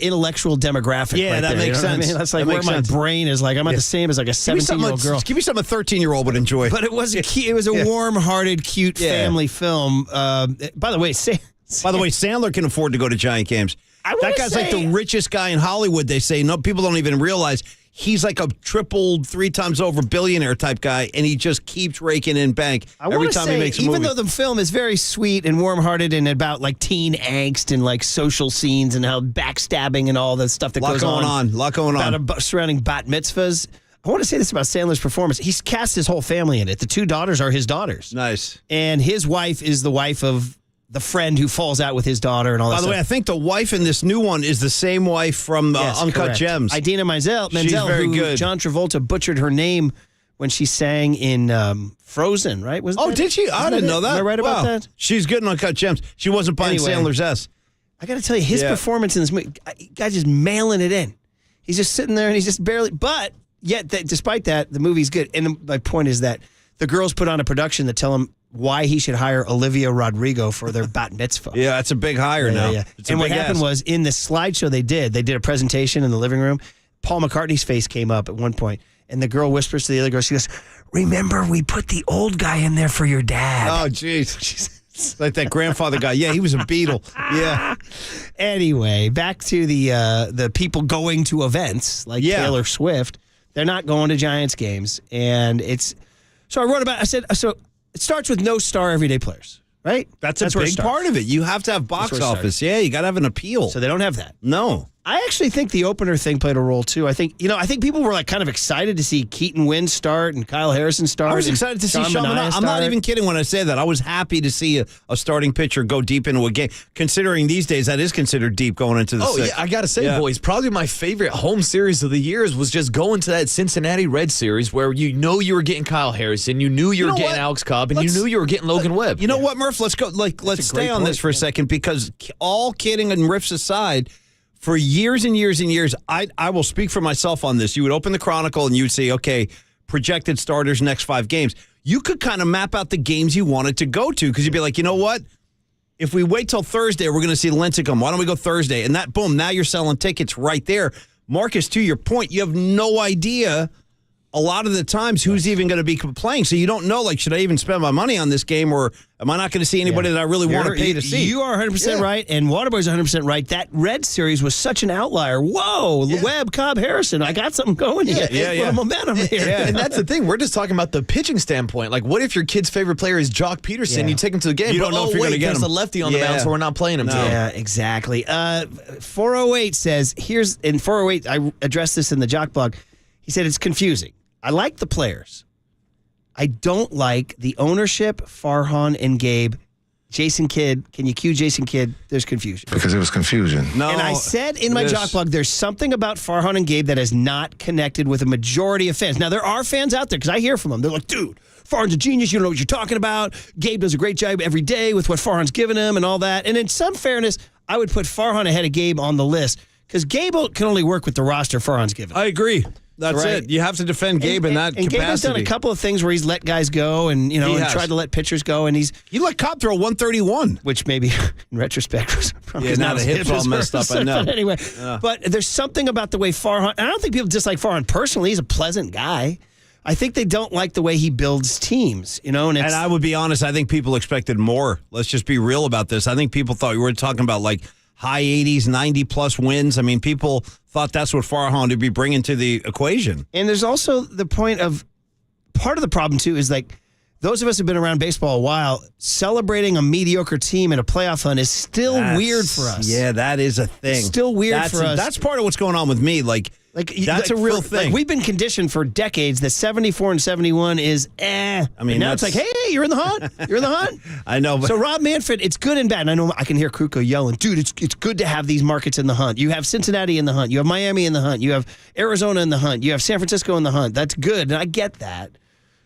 intellectual demographic. Yeah, right that there, makes sense. I mean? That's like where my brain is like. I'm not the same as like a 17-year-old girl. Give me something a 13-year-old would enjoy. But it was a warm-hearted, cute family film. By the way, Sandler can afford to go to Giant games. That guy's like the richest guy in Hollywood, they say. No, people don't even realize. He's like a triple, 3 times over billionaire type guy, and he just keeps raking in bank every time he makes a movie. Even though the film is very sweet and warm-hearted and about like teen angst and like social scenes and how backstabbing and all the stuff that goes on. Lot going on. Surrounding bat mitzvahs. I want to say this about Sandler's performance. He's cast his whole family in it. The 2 daughters are his daughters. Nice. And his wife is the wife of the friend who falls out with his daughter and all that stuff. By the way, I think the wife in this new one is the same wife from Uncut correct. Gems. Idina Menzel, She's very good. John Travolta butchered her name when she sang in Frozen, right? Did she? I didn't know that. Am I right about that? She's good in Uncut Gems. She wasn't buying Sandler's S. I got to tell you, his performance in this movie, guy's just mailing it in. He's just sitting there and he's just barely, but yet, despite that, the movie's good. And my point is that the girls put on a production that tell him why he should hire Olivia Rodrigo for their bat mitzvah. Yeah, that's a big hire now. Yeah. And what happened was in the slideshow they did a presentation in the living room. Paul McCartney's face came up at one point, and the girl whispers to the other girl, she goes, "Remember, we put the old guy in there for your dad." Oh, jeez. Like that grandfather guy. Yeah, he was a Beatle. Yeah. Anyway, back to the people going to events like Taylor Swift. They're not going to Giants games, and so I wrote about. I said so. It starts with no star everyday players, right? That's a big part of it. You have to have box office. Yeah, you got to have an appeal. So they don't have that. No. I actually think the opener thing played a role too. I think people were like kind of excited to see Keaton Wynn start and Kyle Harrison start. I was excited to see Sean Manaea. I'm not even kidding when I say that. I was happy to see a starting pitcher go deep into a game. Considering these days that is considered deep going into the sixth. Yeah, I got to say, boys, probably my favorite home series of the years was just going to that Cincinnati Reds series where you were getting Kyle Harrison, you knew you were getting Alex Cobb, and you knew you were getting Logan Webb. You know what, Murph? Let's go. Let's stay on this for a second because all kidding and riffs aside, for years and years and years, I will speak for myself on this. You would open the Chronicle and you would say, okay, projected starters next 5 games. You could kind of map out the games you wanted to go to because you'd be like, you know what? If we wait till Thursday, we're going to see Lincecum. Why don't we go Thursday? And that, boom, now you're selling tickets right there. Marcus, to your point, you have no idea a lot of the times who's even going to be playing. So you don't know, like, should I even spend my money on this game or am I not going to see anybody that I really want to pay to see? You are 100% right, and Waterboy's 100% right. That Red Series was such an outlier. Whoa, Webb, Cobb, Harrison. I got something going here. Little momentum here. And that's the thing. We're just talking about the pitching standpoint. Like, what if your kid's favorite player is Jock Peterson? You take him to the game. You don't know if you're going to get him. There's a lefty on the mound, so we're not playing him today. Yeah, exactly. 408 says, in 408, I addressed this in the Jock blog. He said it's confusing. I like the players. I don't like the ownership, Farhan and Gabe. Jason Kidd, can you cue Jason Kidd? There's confusion. Because it was confusion. No, and I said in my Jock blog, there's something about Farhan and Gabe that is not connected with a majority of fans. Now, there are fans out there, because I hear from them. They're like, dude, Farhan's a genius. You don't know what you're talking about. Gabe does a great job every day with what Farhan's given him and all that. And in some fairness, I would put Farhan ahead of Gabe on the list, because Gabe can only work with the roster Farhan's given him. I agree. That's right. it. You have to defend Gabe in that capacity. And Gabe has done a couple of things where he's let guys go and, and tried to let pitchers go. And he let Cobb throw 131. Which maybe, in retrospect, was probably now the hips all messed up, I know. But anyway, but there's something about the way Farhan, and I don't think people dislike Farhan personally. He's a pleasant guy. I think they don't like the way he builds teams, And I would be honest, I think people expected more. Let's just be real about this. I think people thought we were talking about like high 80s, 90-plus wins. I mean, people thought that's what Farhan would be bringing to the equation. And there's also the point of part of the problem, too, is like those of us who've been around baseball a while, celebrating a mediocre team in a playoff hunt is still weird for us. Yeah, that is a thing. It's still weird for us. That's part of what's going on with me. That's a real thing. Like, we've been conditioned for decades that 74 and 71 is I mean, and now it's like, hey, you're in the hunt. You're in the hunt. I know. But so Rob Manfred, it's good and bad. And I know I can hear Kruko yelling, dude, it's good to have these markets in the hunt. You have Cincinnati in the hunt. You have Miami in the hunt. You have Arizona in the hunt. You have San Francisco in the hunt. That's good. And I get that.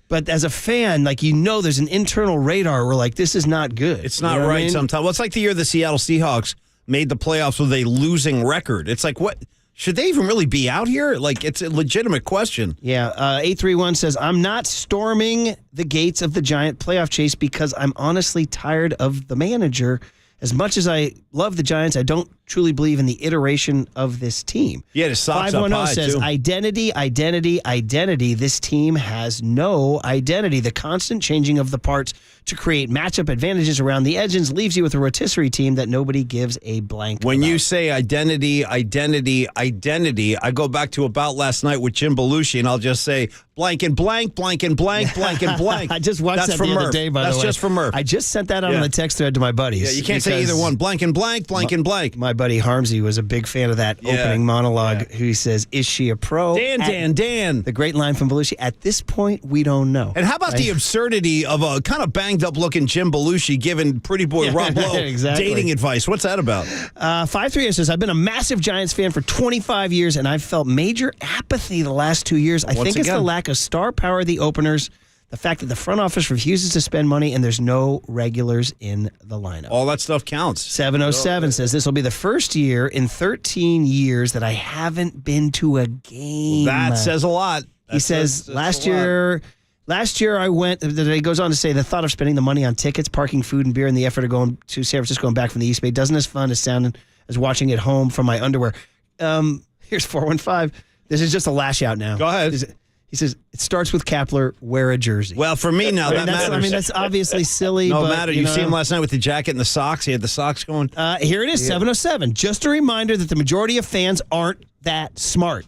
But as a fan, there's an internal radar where, this is not good. It's not right sometimes. Well, it's like the year the Seattle Seahawks made the playoffs with a losing record. It's like, what? Should they even really be out here? It's a legitimate question. Yeah. 831 says, I'm not storming the gates of the Giant playoff chase because I'm honestly tired of the manager. As much as I love the Giants, I don't truly believe in the iteration of this team. Yeah, the socks up high, says, too. identity. This team has no identity. The constant changing of the parts to create matchup advantages around the edges leaves you with a rotisserie team that nobody gives a blank When about. you say identity, I go back to about last night with Jim Belushi, and I'll just say blank and blank, blank and blank, blank and blank. I just watched that the other day, by the way. That's just from Murph. I just sent that out on the text thread to my buddies. Yeah, you can't say either one. Blank and blank, blank and blank. My buddy Harmsy was a big fan of that opening monologue. Who says, "Is she a pro?" Dan. The great line from Belushi. At this point, we don't know. And how about the absurdity of a kind of banged up looking Jim Belushi giving pretty boy Rob Lowe dating advice? What's that about? 538 says, I've been a massive Giants fan for 25 years, and I've felt major apathy the last 2 years. I think it's the lack of star power of the openers, the fact that the front office refuses to spend money, and there's no regulars in the lineup. All that stuff counts. 707 says, this will be the first year in 13 years that I haven't been to a game. That says a lot. He says, last year I went, he goes on to say, the thought of spending the money on tickets, parking, food, and beer, and the effort of going to San Francisco and back from the East Bay doesn't as fun as sounding as watching at home from my underwear. Here's 415. This is just a lash out now. Go ahead. He says, it starts with Kapler, wear a jersey. Well, for me now, that matters. I mean, that's obviously silly. No, but, it matters. You see him last night with the jacket and the socks. He had the socks going. Here it is, 707. Just a reminder that the majority of fans aren't that smart.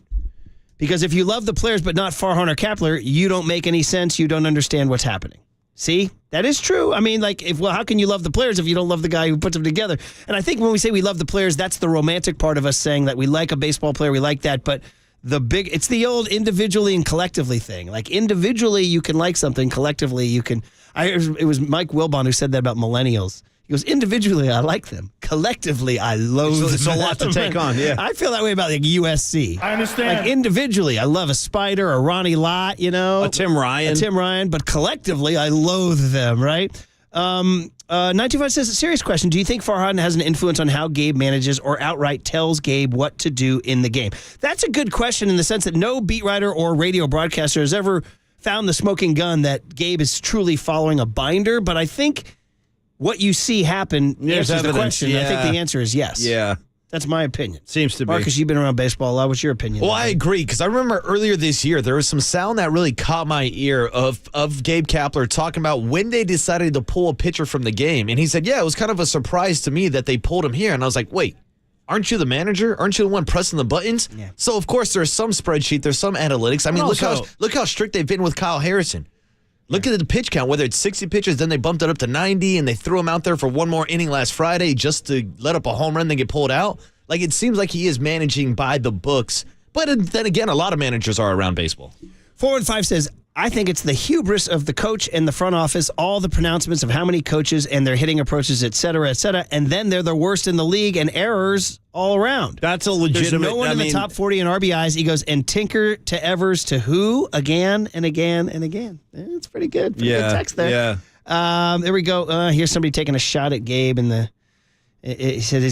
Because if you love the players but not Farhan or Kapler, you don't make any sense. You don't understand what's happening. See? That is true. I mean, how can you love the players if you don't love the guy who puts them together? And I think when we say we love the players, that's the romantic part of us saying that we like a baseball player, we like that, but it's the old individually and collectively thing. Like individually you can like something, collectively you can. It was Mike Wilbon who said that about millennials. He goes, individually I like them, collectively I loathe them. It's a lot to take on. Yeah, I feel that way about USC. I understand. Like individually I love a Spider, a Ronnie Lott, a Tim Ryan, but collectively I loathe them. Right. 925 says, a serious question. Do you think Farhan has an influence on how Gabe manages or outright tells Gabe what to do in the game? That's a good question in the sense that no beat writer or radio broadcaster has ever found the smoking gun that Gabe is truly following a binder. But I think what you see happen answers the question. Yeah. I think the answer is yes. Yeah. That's my opinion. Seems to be. Marcus, you've been around baseball a lot. What's your opinion? Well, I agree, because I remember earlier this year, there was some sound that really caught my ear of Gabe Kapler talking about when they decided to pull a pitcher from the game. And he said, yeah, it was kind of a surprise to me that they pulled him here. And I was like, wait, aren't you the manager? Aren't you the one pressing the buttons? Yeah. So, of course, there's some spreadsheet, there's some analytics. I mean, look how strict they've been with Kyle Harrison. Look at the pitch count, whether it's 60 pitches, then they bumped it up to 90, and they threw him out there for one more inning last Friday just to let up a home run, then get pulled out. Like, it seems like he is managing by the books. But then again, a lot of managers are around baseball. 415 says, I think it's the hubris of the coach and the front office, all the pronouncements of how many coaches and their hitting approaches, et cetera, and then they're the worst in the league and errors all around. That's a legitimate... There's no one in the top 40 in RBIs. He goes, and Tinker to Evers to who? Again and again and again. It's pretty good. Pretty good text there. Yeah. There we go. Here's somebody taking a shot at Gabe in the... He said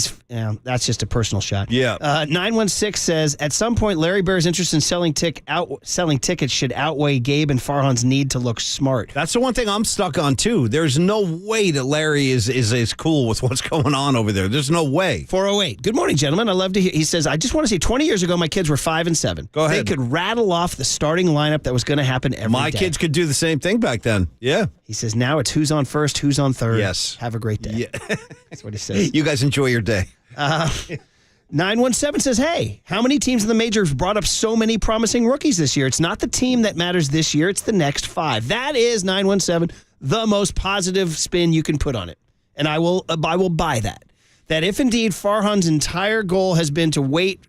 that's just a personal shot. Yeah. 916 says, at some point, Larry Baer's interest in selling tickets should outweigh Gabe and Farhan's need to look smart. That's the one thing I'm stuck on, too. There's no way that Larry is cool with what's going on over there. There's no way. 408. Good morning, gentlemen. I love to hear. He says, I just want to say 20 years ago, my kids were 5 and 7. Go ahead. They could rattle off the starting lineup that was going to happen every day. My kids could do the same thing back then. Yeah. He says, now it's who's on first, who's on third. Yes. Have a great day. Yeah. That's what he says. You guys enjoy your day. 917 says, hey, how many teams in the majors brought up so many promising rookies this year? It's not the team that matters this year. It's the next 5. That is, 917, the most positive spin you can put on it. And I will buy that. That if indeed Farhan's entire goal has been to wait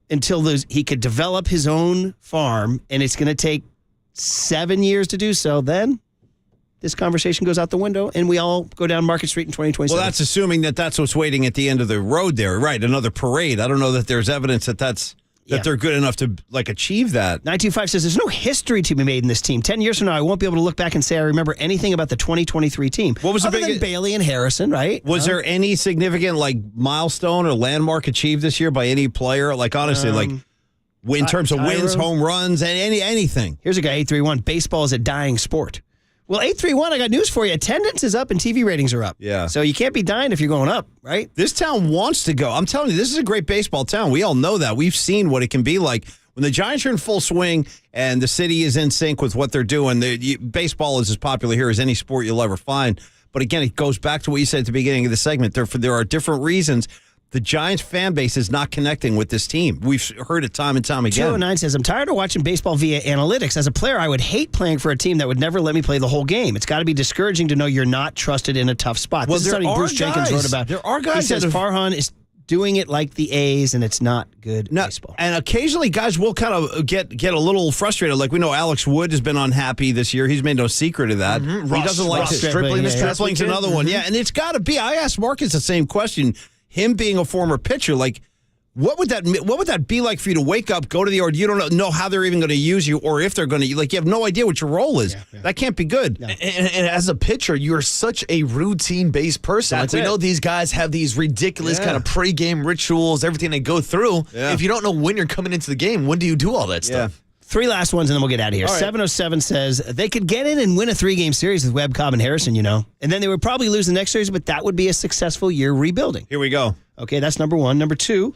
until he could develop his own farm, and it's going to take 7 years to do so, then this conversation goes out the window, and we all go down Market Street in 2027. Well, that's assuming that that's what's waiting at the end of the road there. Right, another parade. I don't know that there's evidence that they're good enough to achieve that. 925 says, there's no history to be made in this team. 10 years from now, I won't be able to look back and say I remember anything about the 2023 team. What was other than Bailey and Harrison, right? Was there any significant milestone or landmark achieved this year by any player? Honestly, in terms of wins, home runs, anything. Here's a guy, 831. Baseball is a dying sport. Well, 831, I got news for you. Attendance is up and TV ratings are up. Yeah. So you can't be dying if you're going up, right? This town wants to go. I'm telling you, this is a great baseball town. We all know that. We've seen what it can be like. When the Giants are in full swing and the city is in sync with what they're doing, baseball is as popular here as any sport you'll ever find. But again, it goes back to what you said at the beginning of the segment. There are different reasons. The Giants fan base is not connecting with this team. We've heard it time and time again. 209 says, I'm tired of watching baseball via analytics. As a player, I would hate playing for a team that would never let me play the whole game. It's got to be discouraging to know you're not trusted in a tough spot. Well, this is something Bruce Jenkins wrote about. There are guys. He says Farhan is doing it like the A's, and it's not good baseball. And occasionally, guys will kind of get a little frustrated. Like we know Alex Wood has been unhappy this year. He's made no secret of that. Mm-hmm. He doesn't like Stripling. Stripling's another one. Yeah, and it's got to be. I asked Marcus the same question. Him being a former pitcher, what would that be like for you to wake up, go to the yard, you don't know how they're even going to use you or if they're going to, you have no idea what your role is. Yeah. That can't be good. No. And as a pitcher, you're such a routine-based person. We know these guys have these ridiculous kind of pregame rituals, everything they go through. Yeah. If you don't know when you're coming into the game, when do you do all that stuff? 3 last ones, and then we'll get out of here. Right. 707 says they could get in and win a 3-game series with Webb, Cobb, and Harrison, and then they would probably lose the next series, but that would be a successful year rebuilding. Here we go. Okay, that's number 1. Number 2,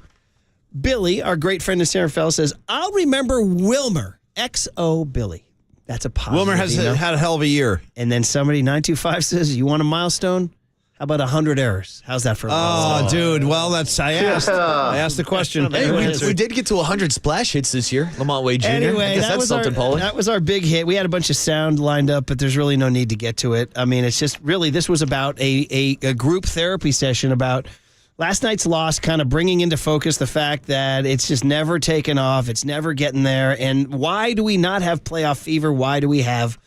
Billy, our great friend in San Rafael, says, I'll remember Wilmer, XO Billy. That's a positive. Wilmer has had a hell of a year. And then somebody, 925, says, you want a milestone? How about 100 errors? How's that for a milestone? Dude, well, I asked the question. Hey, we did get to 100 splash hits this year, Lamont Wade Jr. Anyway, that's something, Paulie. That was our big hit. We had a bunch of sound lined up, but there's really no need to get to it. I mean, it's just really, this was about a group therapy session about last night's loss, kind of bringing into focus the fact that it's just never taken off. It's never getting there. And why do we not have playoff fever? Why do we have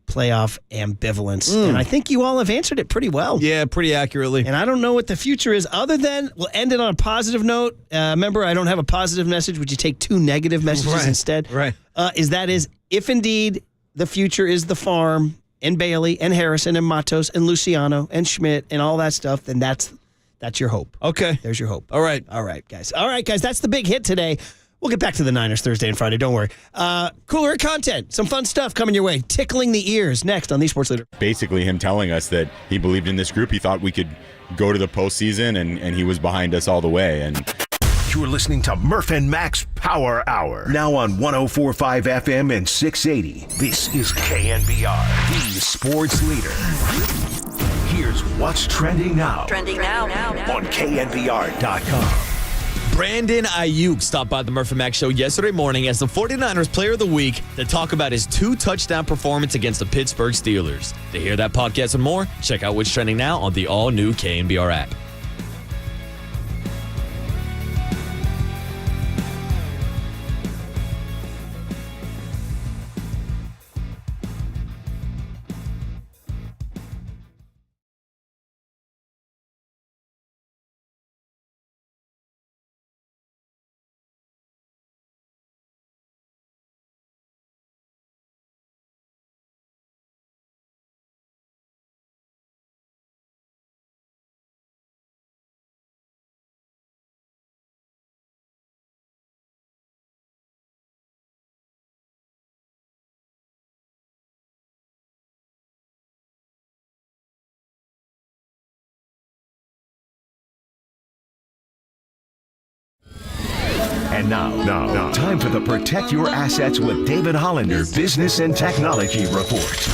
playoff ambivalence? And I think you all have answered it pretty well. Yeah, pretty accurately. And I don't know what the future is other than we'll end it on a positive note. Remember, I don't have a positive message. Would you take 2 negative messages instead? Right. Is if indeed the future is the farm and Bailey and Harrison and Matos and Luciano and Schmidt and all that stuff, then that's your hope. Okay. There's your hope. All right. All right, guys. That's the big hit today. We'll get back to the Niners Thursday and Friday. Don't worry. Cooler content. Some fun stuff coming your way. Tickling the ears next on The Sports Leader. Basically him telling us that he believed in this group. He thought we could go to the postseason, and he was behind us all the way. And You're listening to Murph and Max Power Hour. Now on 104.5 FM and 680. This is KNBR, the sports leader. Here's what's trending now. Trending now. On KNBR.com. Brandon Ayuk stopped by the Murph and Max show yesterday morning as the 49ers Player of the Week to talk about his 2-touchdown performance against the Pittsburgh Steelers. To hear that podcast and more, check out What's Trending Now on the all-new KNBR app. And now, time for the Protect Your Assets with David Hollander Business and Technology Report.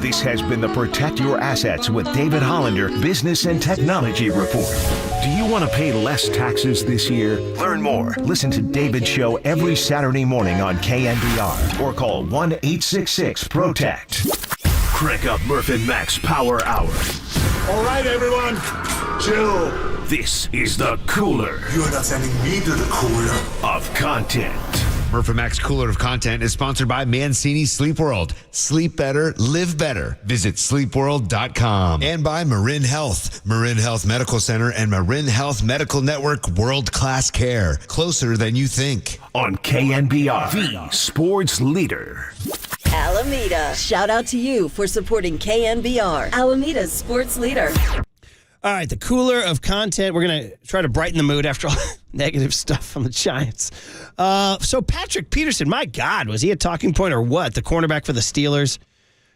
This has been the Protect Your Assets with David Hollander Business and Technology Report. Do you want to pay less taxes this year? Learn more. Listen to David's show every Saturday morning on KNBR or call 1-866-PROTECT. Crank up Murph and Max Power Hour. All right, everyone, chill. This is the Cooler. You're not sending me to the cooler of content. Murph and Max Cooler of Content is sponsored by Mancini Sleep World. Sleep better, live better. Visit sleepworld.com. And by Marin Health. Marin Health Medical Center and Marin Health Medical Network world-class care. Closer than you think. On KNBR, the sports leader. Alameda. Shout out to you for supporting KNBR, Alameda's sports leader. All right, the Cooler of Content. We're going to try to brighten the mood after all negative stuff on the Giants. So Patrick Peterson, my God, was he a talking point or what? The cornerback for the Steelers,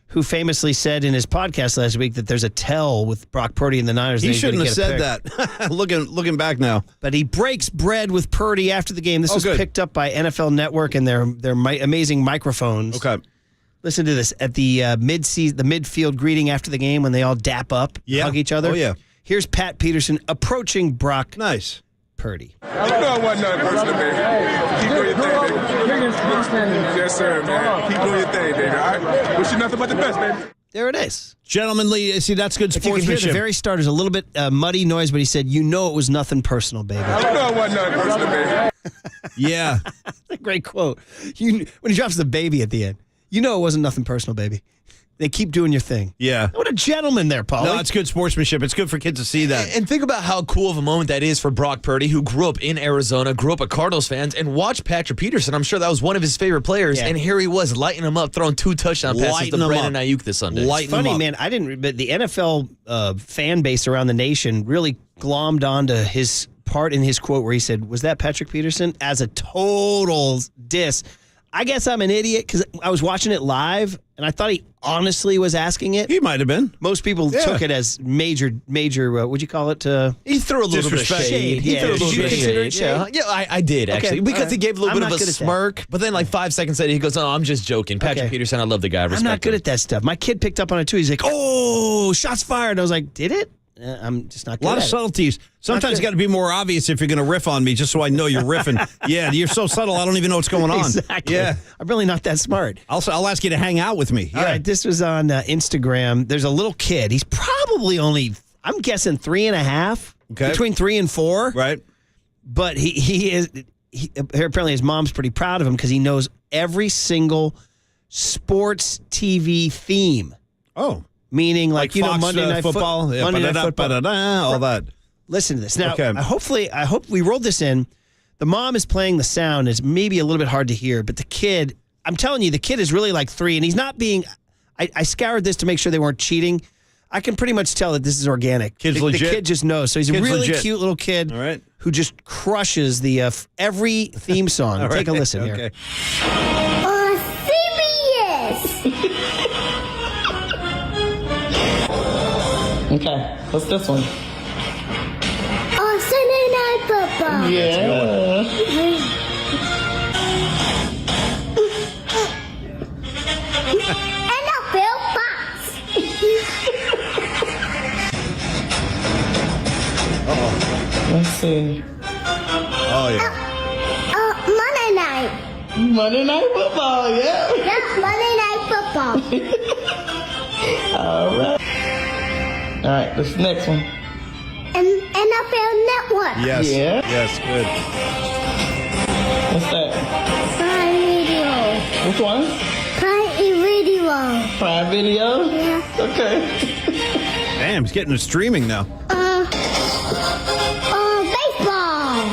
who famously said in his podcast last week that there's a tell with Brock Purdy and the Niners. He shouldn't have said that. Looking back now. But he breaks bread with Purdy after the game. This was picked up by NFL Network and their amazing microphones. Okay. Listen to this at the midfield greeting after the game when they all dap up, hug each other. Oh, yeah. Here's Pat Peterson approaching Brock Purdy. I know it wasn't nothing personal, man. Keep doing your thing, baby. Yes, sir, man. Keep doing your thing, baby. All right? Wish you nothing but the best, baby. There it is. Gentlemanly, see, that's good sportsmanship. If you can hear the very start, there's a little bit muddy noise, but he said, it was nothing personal, baby. I know it wasn't nothing personal, baby. Yeah. That's a great quote. When he drops the baby at the end, it wasn't nothing personal, baby. They keep doing your thing. Yeah. What a gentleman there, Paulie. No, it's good sportsmanship. It's good for kids to see that. And think about how cool of a moment that is for Brock Purdy, who grew up in Arizona, grew up a Cardinals fan, and watched Patrick Peterson. I'm sure that was one of his favorite players. Yeah. And here he was, lighting him up, throwing 2 touchdown passes to Brandon Ayuk this Sunday. It's funny, man. But the NFL fan base around the nation really glommed onto his part in his quote where he said, was that Patrick Peterson? As a total diss. I guess I'm an idiot because I was watching it live, and I thought he honestly was asking it. He might have been. Most people took it as major. What'd you call it? He threw a little bit of shade. He threw a little bit of shade. Yeah, I did, actually. Because he gave a little bit of a smirk, but then 5 seconds later, he goes, I'm just joking. Patrick Peterson, I love the guy. I'm not good at that stuff. My kid picked up on it, too. He's like, shots fired. And I was like, did it? I'm just not good at it. A lot of subtleties. Sometimes you got to be more obvious if you're going to riff on me, just so I know you're riffing. Yeah, you're so subtle, I don't even know what's going on. Exactly. Yeah. I'm really not that smart. I'll ask you to hang out with me. Yeah. All right, this was on Instagram. There's a little kid. He's probably only, I'm guessing 3.5. Okay. Between 3 and 4. Right. But he apparently his mom's pretty proud of him because he knows every single sports TV theme. Oh. Meaning like Fox, Monday Night Football. Monday Night Football. All that. Listen to this. Now, I hope we rolled this in. The mom is playing the sound. It's maybe a little bit hard to hear, but the kid, I'm telling you, the kid is really like 3, and he's not being, I scoured this to make sure they weren't cheating. I can pretty much tell that this is organic. Kid's legit. The kid just knows. So he's a really legit. cute little kid who just crushes the every theme song. Right. Take a listen here. CBS. Okay, what's this one? Sunday Night Football. Yeah. NFL Fox. Let's see. Oh, yeah. Monday night. Monday Night Football, yeah. Yeah, Monday Night Football. All right. All right, this next one. NFL Network. Yes. Yeah. Yes, good. What's that? Prime Video. Which one? Prime Video. Prime Video? Yeah. Okay. Damn, he's getting to streaming now. Baseball.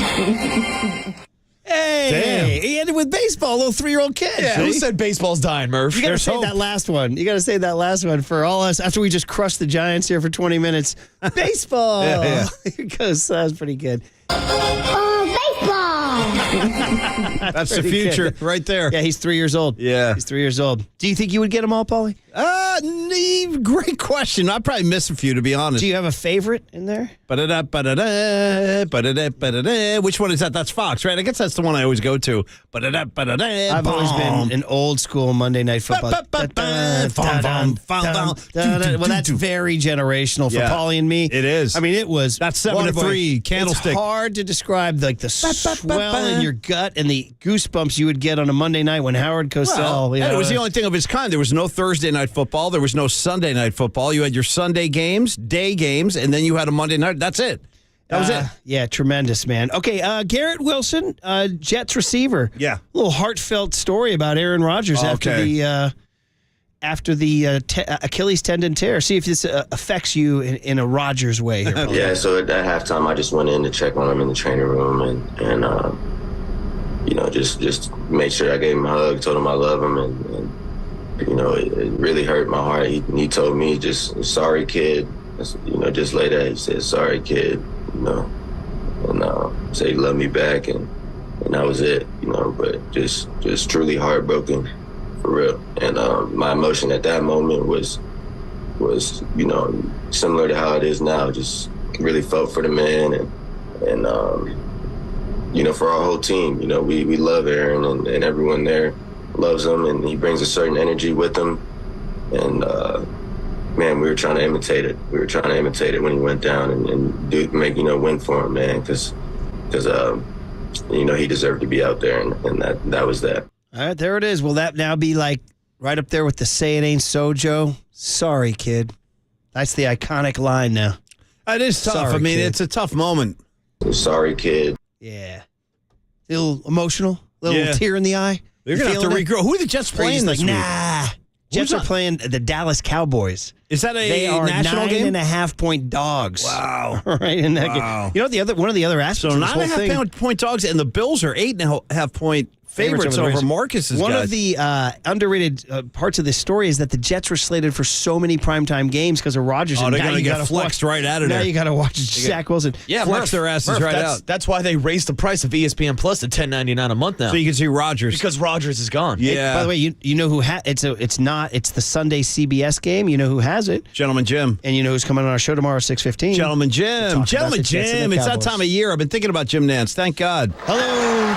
Hey, he ended with baseball, little 3-year-old kid. Yeah, who said baseball's dying, Murph? You got to say that last one. You got to say that last one for all us after we just crushed the Giants here for 20 minutes. Baseball. Yeah. Here goes. That was pretty good. Baseball. That's the future right there. Yeah, he's 3 years old. Yeah. He's 3 years old. Do you think you would get them all, Paulie? Great question. I'd probably miss a few, to be honest. Do you have a favorite in there? Which one is that? That's Fox, right? I guess that's the one I always go to. I've always been an old school Monday Night Football. Well, that's very generational for Paulie and me. It is. I mean, it was. That's 7 to 3 candlestick. It's hard to describe like the swell in your gut and the goosebumps you would get on a Monday night when Howard Cosell. And it was the only thing of its kind. There was no Thursday night football. There was no Sunday night football. You had your Sunday games, day games, and then you had a Monday night. That's it. That was it. Yeah, tremendous, man. Okay, Garrett Wilson, Jets receiver. Yeah. A little heartfelt story about Aaron Rodgers after the Achilles tendon tear. See if this affects you in a Rodgers way here. Yeah, so at halftime, I just went in to check on him in the training room and just made sure I gave him a hug, told him I love him, and it really hurt my heart. He told me, just, sorry, kid. Just like that, he said, sorry, kid, and said he loved me back, and that was it, but just truly heartbroken, for real. And my emotion at that moment was similar to how it is now. Just really felt for the man and for our whole team. We love Aaron, and everyone there loves him, and he brings a certain energy with him. And man, we were trying to imitate it. We were trying to imitate it when he went down and win for him, man, because he deserved to be out there, and that was that. All right, there it is. Will that now be like right up there with the "Say It Ain't So, Joe"? Sorry, kid. That's the iconic line now. It is tough. Sorry, kid. It's a tough moment. Sorry, kid. Yeah. A little emotional, a little tear in the eye. They're going to have to regrow. Who are the Jets playing this week? Nah. Jets are playing the Dallas Cowboys. Is that a they are national game? 9.5-point dogs. Wow. Right in that game. You know one of the other aspects So of this whole thing. 9.5-point dogs, and the Bills are 8.5-point favorites over Marcus's One guys. of the underrated parts of this story is that the Jets were slated for so many primetime games because of Rodgers. Oh, and they're now going to you get gotta flexed right out of now there. Now you got to watch Zach Wilson. Yeah, flex their asses right out. That's why they raised the price of ESPN Plus to $10.99 a month now. So you can see Rodgers. Because Rodgers is gone. Yeah. By the way, you know who it's the Sunday CBS game. You know who has it? Gentleman Jim. And you know who's coming on our show tomorrow, 6:15. Gentleman Jim. Gentleman Jim. It's that time of year. I've been thinking about Jim Nance. Thank God. Hello,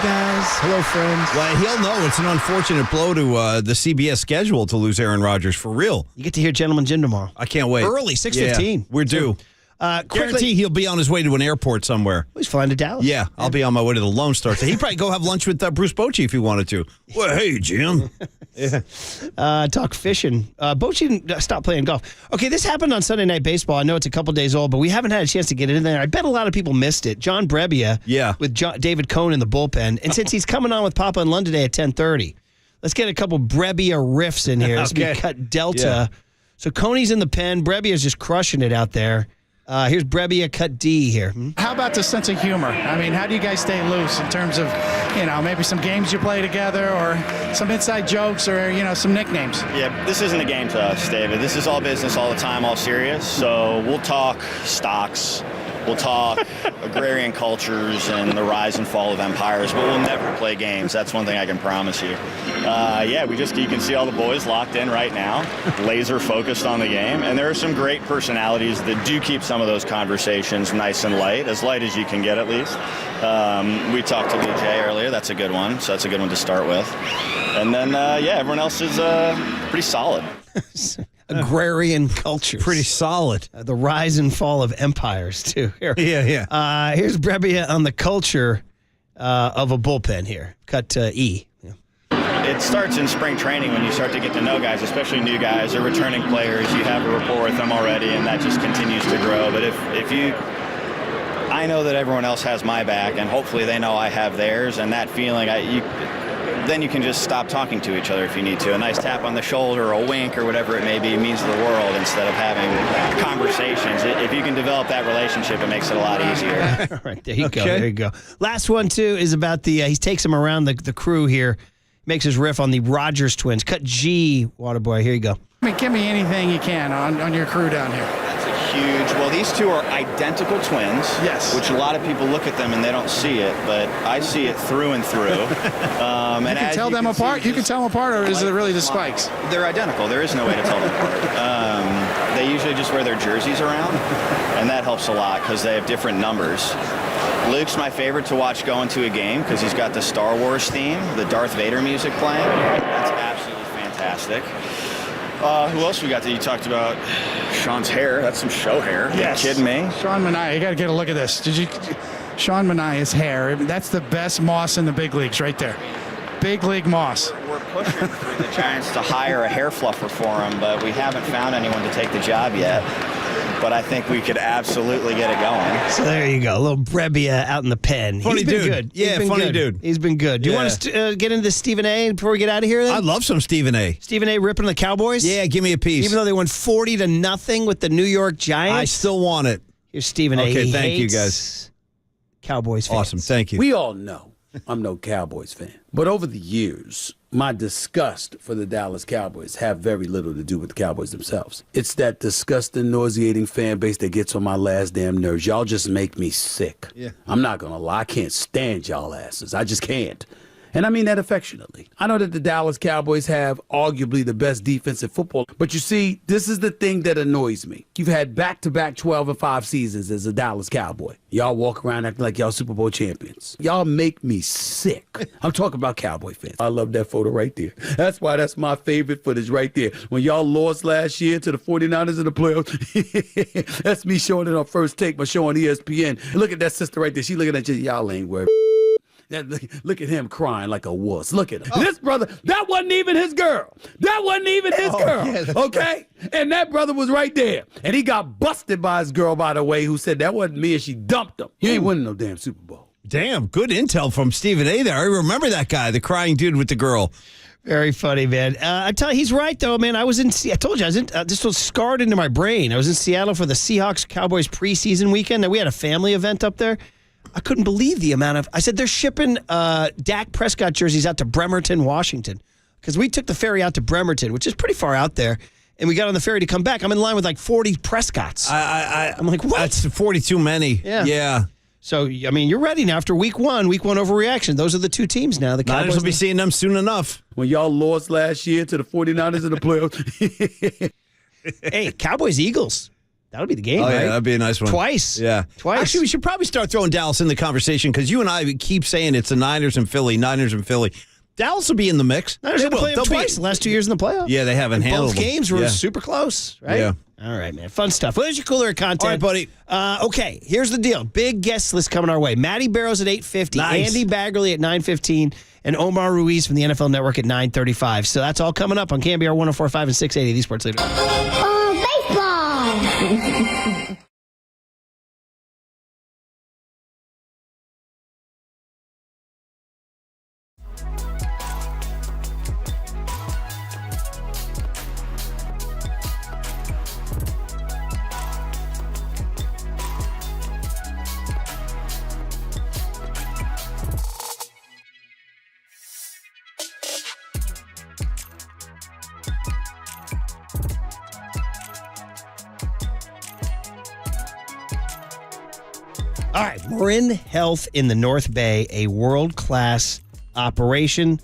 guys. Hello, friends. Well, he'll know it's an unfortunate blow to the CBS schedule to lose Aaron Rodgers, for real. You get to hear Gentleman Jim tomorrow. I can't wait. Early, 6:15. Yeah, we're due. Guarantee he'll be on his way to an airport somewhere. He's flying to Dallas. Yeah, I'll be on my way to the Lone Star. So he'd probably go have lunch with Bruce Bochy if he wanted to. Well, hey, Jim. Yeah. Talk fishing. Bochy stopped playing golf. Okay, this happened on Sunday Night Baseball. I know it's a couple days old, but we haven't had a chance to get in there. I bet a lot of people missed it. John Brebbia with David Cohn in the bullpen. And since he's coming on with Papa and Lund today at 10:30, let's get a couple Brebbia riffs in here. Let's be cut Delta. Yeah. So Coney's in the pen. Brebbia's just crushing it out there. Here's Brebbia cut D here. How about the sense of humor? I mean, how do you guys stay loose in terms of, maybe some games you play together or some inside jokes or, some nicknames? Yeah, this isn't a game to us, David. This is all business all the time, all serious. So we'll talk stocks. We'll talk agrarian cultures and the rise and fall of empires, but we'll never play games. That's one thing I can promise you. You can see all the boys locked in right now, laser focused on the game. And there are some great personalities that do keep some of those conversations nice and light as you can get at least. We talked to Lee J earlier. That's a good one. So that's a good one to start with. And then, everyone else is pretty solid. Agrarian cultures. Pretty solid. The rise and fall of empires, too. Here. Yeah. Here's Brebbia on the culture of a bullpen here. Cut E. Yeah. It starts in spring training when you start to get to know guys, especially new guys or returning players. You have a rapport with them already, and that just continues to grow. But I know that everyone else has my back, and hopefully they know I have theirs, and that feeling, then you can just stop talking to each other if you need to. A nice tap on the shoulder or a wink or whatever it may be means the world instead of having conversations. If you can develop that relationship, it makes it a lot easier. All right, there you go. There you go. Last one, too, is about he takes him around the crew here, makes his riff on the Rodgers twins. Cut G, Waterboy. Here you go. Give me anything you can on your crew down here. Well, these two are identical twins. Yes. Which a lot of people look at them and they don't see it, but I see it through and through. You can tell them apart? You can tell them apart, or is it really the spikes? They're identical. There is no way to tell them apart. They usually just wear their jerseys around, and that helps a lot because they have different numbers. Luke's my favorite to watch go into a game because he's got the Star Wars theme, the Darth Vader music playing. That's absolutely fantastic. Who else we got that you talked about? Sean's hair. That's some show hair. Yes. Are you kidding me? Sean Manaea. You got to get a look at this. Sean Manaea's hair. That's the best moss in the big leagues right there. Big league moss. We're pushing for the Giants to hire a hair fluffer for him, but we haven't found anyone to take the job yet. But I think we could absolutely get it going. So there you go. A little Brebbia out in the pen. Funny He's been dude. good. Yeah, funny dude. He's been good. Do you want us to get into Stephen A. before we get out of here then? I'd love some Stephen A. Stephen A. ripping the Cowboys? Yeah, give me a piece. Even though they won 40-0 with the New York Giants? I still want it. Here's Stephen A. Okay, thank you, guys. Cowboys fans. Awesome, thank you. We all know I'm no Cowboys fan. But over the years, my disgust for the Dallas Cowboys have very little to do with the Cowboys themselves. It's that disgusting, nauseating fan base that gets on my last damn nerves. Y'all just make me sick. Yeah. I'm not going to lie. I can't stand y'all asses. I just can't. And I mean that affectionately. I know that the Dallas Cowboys have arguably the best defense in football. But you see, this is the thing that annoys me. You've had back-to-back 12-5 seasons as a Dallas Cowboy. Y'all walk around acting like y'all Super Bowl champions. Y'all make me sick. I'm talking about Cowboy fans. I love that photo right there. That's why that's my favorite footage right there. When y'all lost last year to the 49ers in the playoffs, that's me showing it on First Take, my show on ESPN. Look at that sister right there. She looking at you. Y'all ain't worried. Look at him crying like a wuss. Look at him. Oh. This brother, that wasn't even his girl. That wasn't even his girl. Yes. Okay? And that brother was right there. And he got busted by his girl, by the way, who said that wasn't me and she dumped him. You ain't winning no damn Super Bowl. Damn, good intel from Stephen A. there. I remember that guy, the crying dude with the girl. Very funny, man. I tell you, he's right, though, man. I told you, this was scarred into my brain. I was in Seattle for the Seahawks-Cowboys preseason weekend, and we had a family event up there. I couldn't believe the amount of... I said, they're shipping Dak Prescott jerseys out to Bremerton, Washington. Because we took the ferry out to Bremerton, which is pretty far out there, and we got on the ferry to come back. I'm in line with like 40 Prescotts. I'm like, what? That's 40 too many. Yeah. So, I mean, you're ready now after week one overreaction. Those are the two teams now. The Cowboys Niners will be seeing them soon enough. When y'all lost last year to the 49ers in the playoffs. Hey, Cowboys-Eagles. That'll be the game, right? Yeah, that'd be a nice one. Twice. Yeah. Twice. Actually, we should probably start throwing Dallas in the conversation because you and I keep saying it's the Niners and Philly. Dallas will be in the mix. Niners had to play them twice the last 2 years in the playoffs. Yeah, they haven't handled both games were them. super close, right? Yeah. All right, man. Fun stuff. Well, there's your cooler content. All right, buddy. Okay, here's the deal. Big guest list coming our way. Matty Barrows at 8:50. Nice. Andy Baggerly at 9:15. And Omar Ruiz from the NFL Network at 9:35. So that's all coming up on KNBR 104.5 and 680, the Sports Leader. Baseball! All right, Marin Health in the North Bay, a world-class operation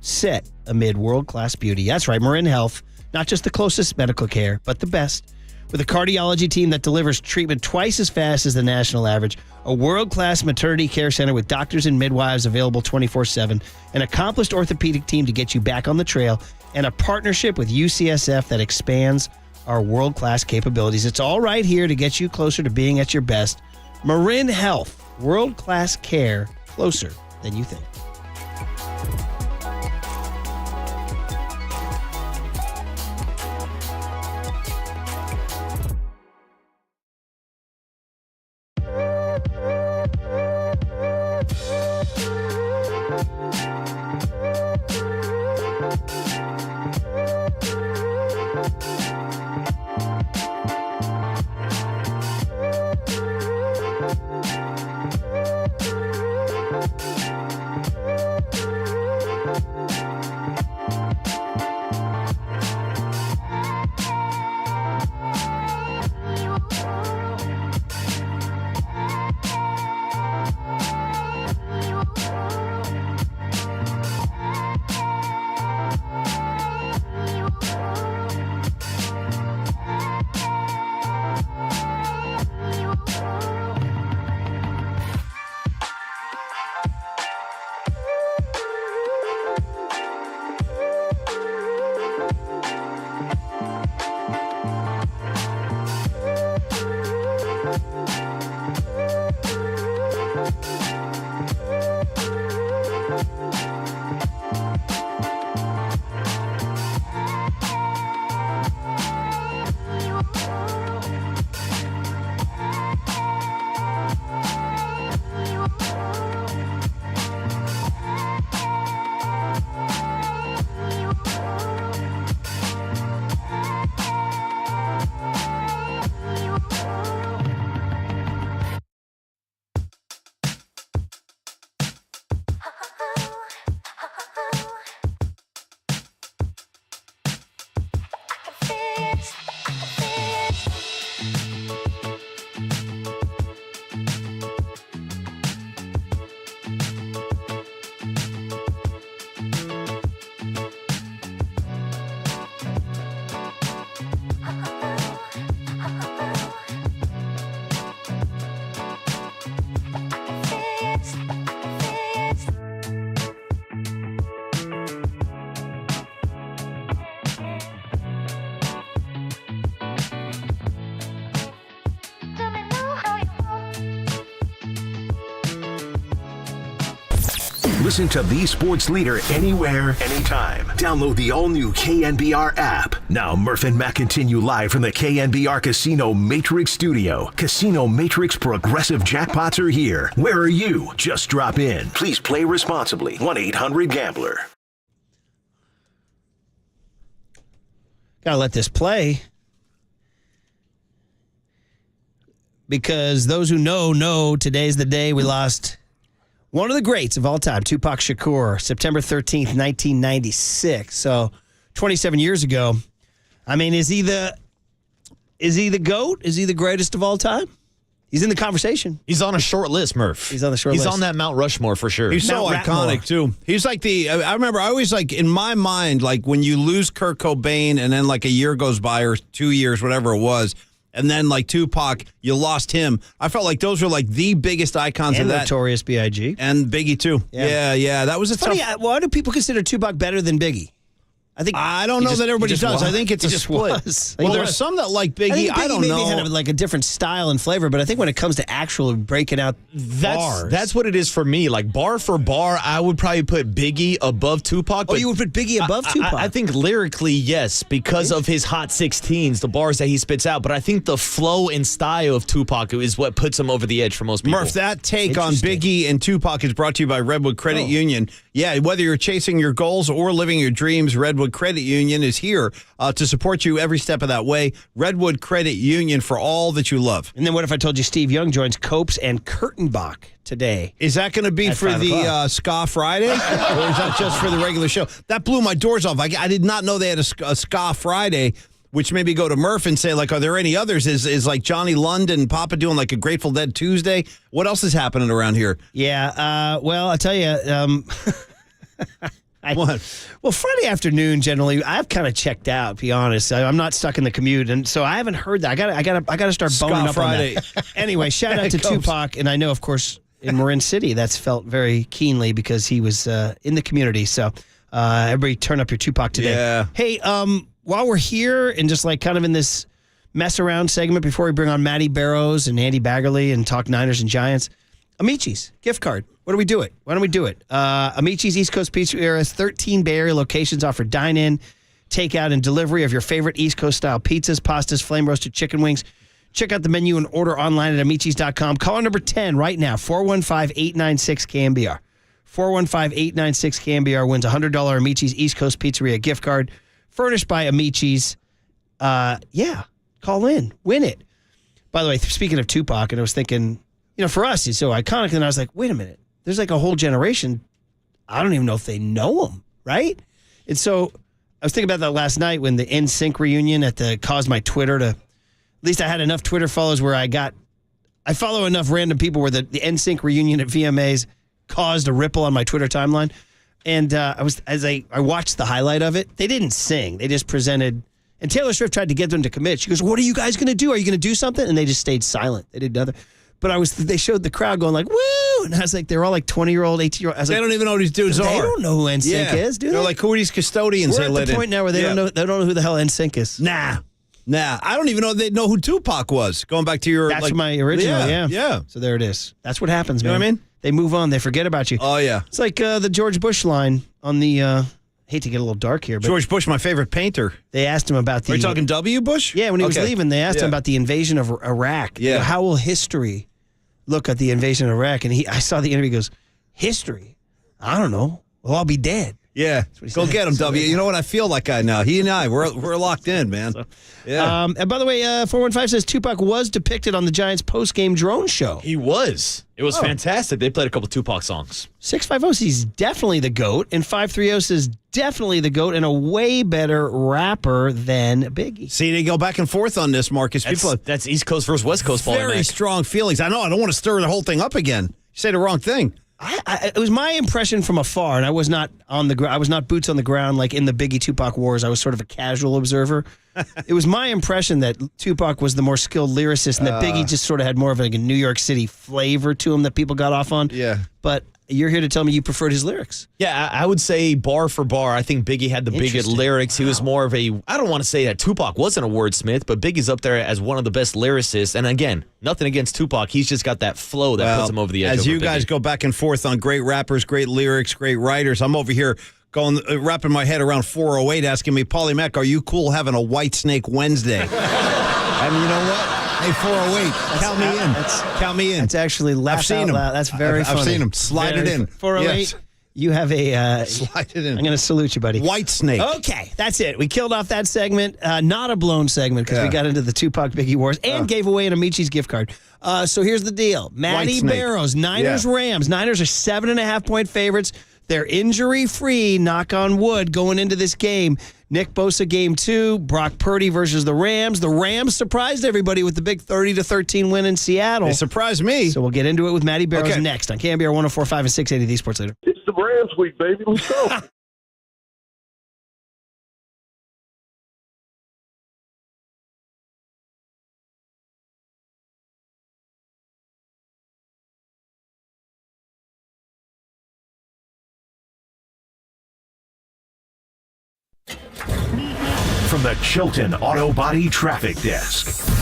set amid world-class beauty. That's right, Marin Health, not just the closest medical care, but the best. With a cardiology team that delivers treatment twice as fast as the national average, a world-class maternity care center with doctors and midwives available 24/7, an accomplished orthopedic team to get you back on the trail, and a partnership with UCSF that expands our world-class capabilities. It's all right here to get you closer to being at your best. Marin Health, world-class care, closer than you think. Listen to the sports leader anywhere, anytime. Download the all-new KNBR app. Now, Murph and Matt continue live from the KNBR Casino Matrix Studio. Casino Matrix Progressive Jackpots are here. Where are you? Just drop in. Please play responsibly. 1-800-GAMBLER. Gotta let this play. Because those who know today's the day we lost one of the greats of all time, Tupac Shakur, September 13th, 1996. So 27 years ago. I mean, is he the GOAT? Is he the greatest of all time? He's in the conversation. He's on a short list, Murph. He's on the short list. He's on that Mount Rushmore for sure. He's so iconic, too. He's like I remember, I always like, in my mind, like when you lose Kurt Cobain and then like a year goes by or 2 years, whatever it was, And then, like, Tupac, you lost him. I felt like those were, like, the biggest icons And of that. Notorious B.I.G. And Biggie, too. Yeah. That was a Funny, tough... why do people consider Tupac better than Biggie? I don't know that everybody does. I think it's a split. Well, there's some that like Biggie. I don't know. Maybe had like a different style and flavor, but I think when it comes to actual breaking out bars, That's what it is for me. Like bar for bar, I would probably put Biggie above Tupac. Oh, you would put Biggie above Tupac? I think lyrically, yes, because of his Hot 16s, the bars that he spits out. But I think the flow and style of Tupac is what puts him over the edge for most people. Murph, that take on Biggie and Tupac is brought to you by Redwood Credit Union. Yeah, whether you're chasing your goals or living your dreams, Redwood Credit Union is here to support you every step of that way. Redwood Credit Union for all that you love. And then what if I told you Steve Young joins Copes and Kurtenbach today? Is that going to be for the Ska Friday, or is that just for the regular show? That blew my doors off. I did not know they had a Ska Friday, which made me go to Murph and say, like, are there any others? Is like Johnny London, Papa doing like a Grateful Dead Tuesday? What else is happening around here? Yeah, well, I'll tell you. What? Well, Friday afternoon, generally, I've kind of checked out, to be honest. I'm not stuck in the commute, and so I haven't heard that. I got to start boning up Friday. on that. Anyway, shout out to Tupac, and I know, of course, in Marin City, that's felt very keenly because he was in the community. So everybody turn up your Tupac today. Yeah. Hey, while we're here and just like kind of in this mess around segment before we bring on Matty Barrows and Andy Baggerly and talk Niners and Giants, Amici's gift card. Why don't we do it? Amici's East Coast Pizzeria has 13 Bay Area locations offer dine-in, takeout, and delivery of your favorite East Coast style pizzas, pastas, flame roasted chicken wings. Check out the menu and order online at amicis.com. Caller number 10 right now, 415-896-KNBR. 415-896-KNBR wins a $100 Amici's East Coast Pizzeria gift card furnished by Amici's. Call in. Win it. By the way, speaking of Tupac, and I was thinking, for us, he's so iconic, and I was like, wait a minute. There's like a whole generation, I don't even know if they know him, right? And so I was thinking about that last night when the NSYNC reunion caused my Twitter to, at least I had enough Twitter follows where I follow enough random people where the NSYNC reunion at VMAs caused a ripple on my Twitter timeline. And I watched the highlight of it, they didn't sing. They just presented, and Taylor Swift tried to get them to commit. She goes, what are you guys going to do? Are you going to do something? And they just stayed silent. They did nothing. But they showed the crowd going like, woo! And I was like, they're all like 20-year-old, 18-year-old. They don't even know who these dudes are. They don't know who NSYNC is, do they? They're like, who are these custodians? We're at the point now where they don't know who the hell NSYNC is. Nah. I don't even know they'd know who Tupac was. Going back to your... That's my original, yeah. So there it is. That's what happens, man. You know what I mean? They move on. They forget about you. Oh, yeah. It's like the George Bush line on the... hate to get a little dark here, but George Bush, my favorite painter. They asked him about the... Are you talking W. Bush? Yeah, when he was leaving, they asked him about the invasion of Iraq. Yeah. How will history look at the invasion of Iraq? And I saw the interview, he goes, history? I don't know. We'll all be dead. Yeah. Go get him, W. You know what? I feel like I know. He and I, we're locked in, man. Yeah. And by the way, 415 says Tupac was depicted on the Giants post-game drone show. He was. It was fantastic. They played a couple Tupac songs. 650 says he's definitely the GOAT, and 530 says definitely the GOAT and a way better rapper than Biggie. See, they go back and forth on this, Marcus. That's East Coast versus West Coast. Very strong feelings. I know. I don't want to stir the whole thing up again. You say the wrong thing. It was my impression from afar, and I was not on the ground. I was not boots on the ground like in the Biggie Tupac wars. I was sort of a casual observer. It was my impression that Tupac was the more skilled lyricist, and that Biggie just sort of had more of like a New York City flavor to him that people got off on. Yeah. But you're here to tell me you preferred his lyrics. Yeah, I would say bar for bar. I think Biggie had the bigger lyrics. He was more of I don't want to say that Tupac wasn't a wordsmith, but Biggie's up there as one of the best lyricists. And again, nothing against Tupac. He's just got that flow that puts him over the edge. As over you Biggie. guys go back and forth on great rappers, great lyrics, great writers, I'm over here wrapping my head around 408 asking me, Paulie Mack, are you cool having a White Snake Wednesday? And you know what? Hey, 408, count me in. It's actually laugh I've seen out him. loud. That's very funny. I've seen him. Slide it in. 408, Yes. you have a... Slide it in. I'm going to salute you, buddy. White Snake. Okay, that's it. We killed off that segment. Not a blown segment because we got into the Tupac Biggie Wars and gave away an Amici's gift card. So here's the deal. Matty Barrows, Niners Rams. Niners are 7.5-point favorites. They're injury-free, knock on wood, going into this game. Nick Bosa game 2, Brock Purdy versus the Rams. The Rams surprised everybody with the big 30-13 win in Seattle. They surprised me. So we'll get into it with Matty Barrows next on KNBR 104.5 and 680 The Sports Leader. It's the Rams week, baby. Let's go. from the Chilton Auto Body Traffic Desk.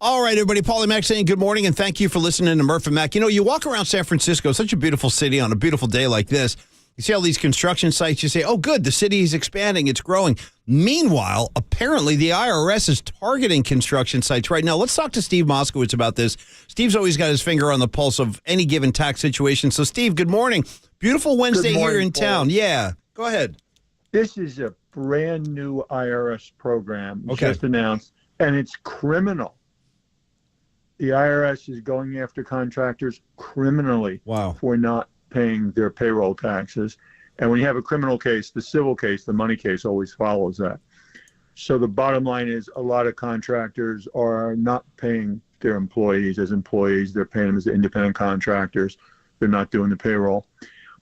All right, everybody. Paulie Mack saying good morning and thank you for listening to Murph and Mack. You know, you walk around San Francisco, such a beautiful city on a beautiful day like this. You see all these construction sites. You say, oh, good, the city is expanding. It's growing. Meanwhile, apparently the IRS is targeting construction sites right now. Let's talk to Steve Moskowitz about this. Steve's always got his finger on the pulse of any given tax situation. So, Steve, good morning. Beautiful Wednesday here in town. Yeah, go ahead. This is a brand new IRS program Okay. just announced, and it's criminal. The IRS is going after contractors criminally for not paying their payroll taxes. And when you have a criminal case, the civil case, the money case always follows that. So the bottom line is a lot of contractors are not paying their employees as employees. They're paying them as independent contractors. They're not doing the payroll.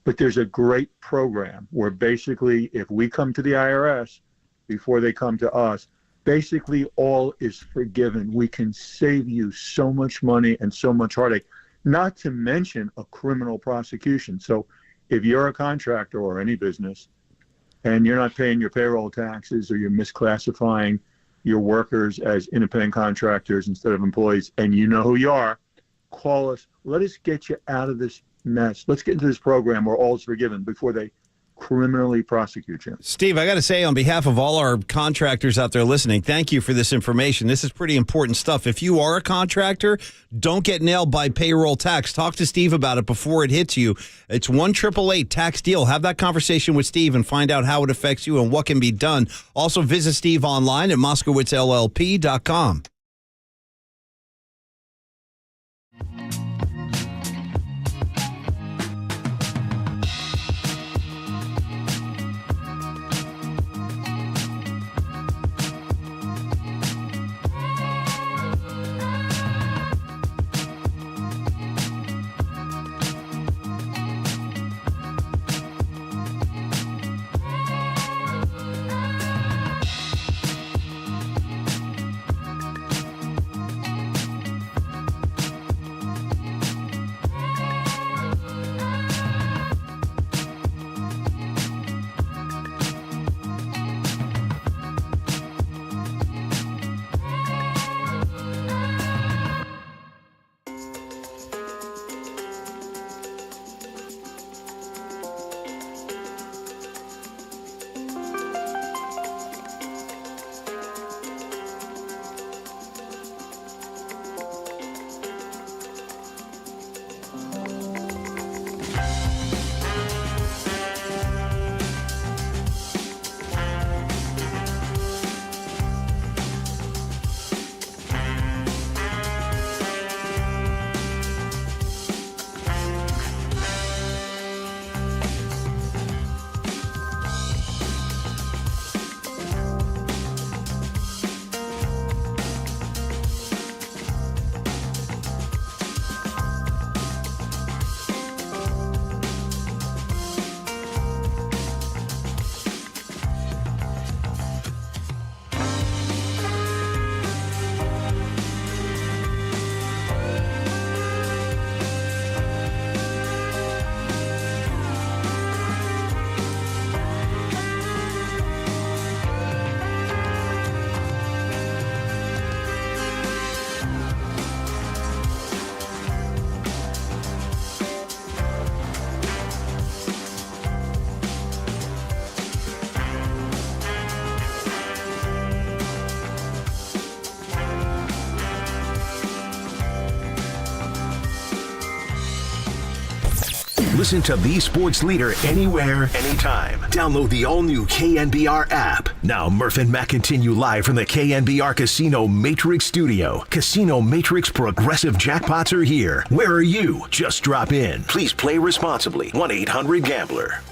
But there's a great program where basically if we come to the IRS before they come to us, basically all is forgiven. We can save you so much money and so much heartache, not to mention a criminal prosecution. So if you're a contractor or any business and you're not paying your payroll taxes or you're misclassifying your workers as independent contractors instead of employees, and you know who you are, call us. Let us get you out of this mess. Let's get into this program where all is forgiven before they criminally prosecute you. Steve, I got to say on behalf of all our contractors out there listening, thank you for this information. This is pretty important stuff. If you are a contractor, don't get nailed by payroll tax. Talk to Steve about it before it hits you. It's 1-888 tax deal. Have that conversation with Steve and find out how it affects you and what can be done. Also visit Steve online at moskowitzllp.com. Listen to the sports leader anywhere, anytime. Download the all-new KNBR app. Now, Murph and Matt continue live from the KNBR Casino Matrix Studio. Casino Matrix Progressive Jackpots are here. Where are you? Just drop in. Please play responsibly. 1-800-GAMBLER.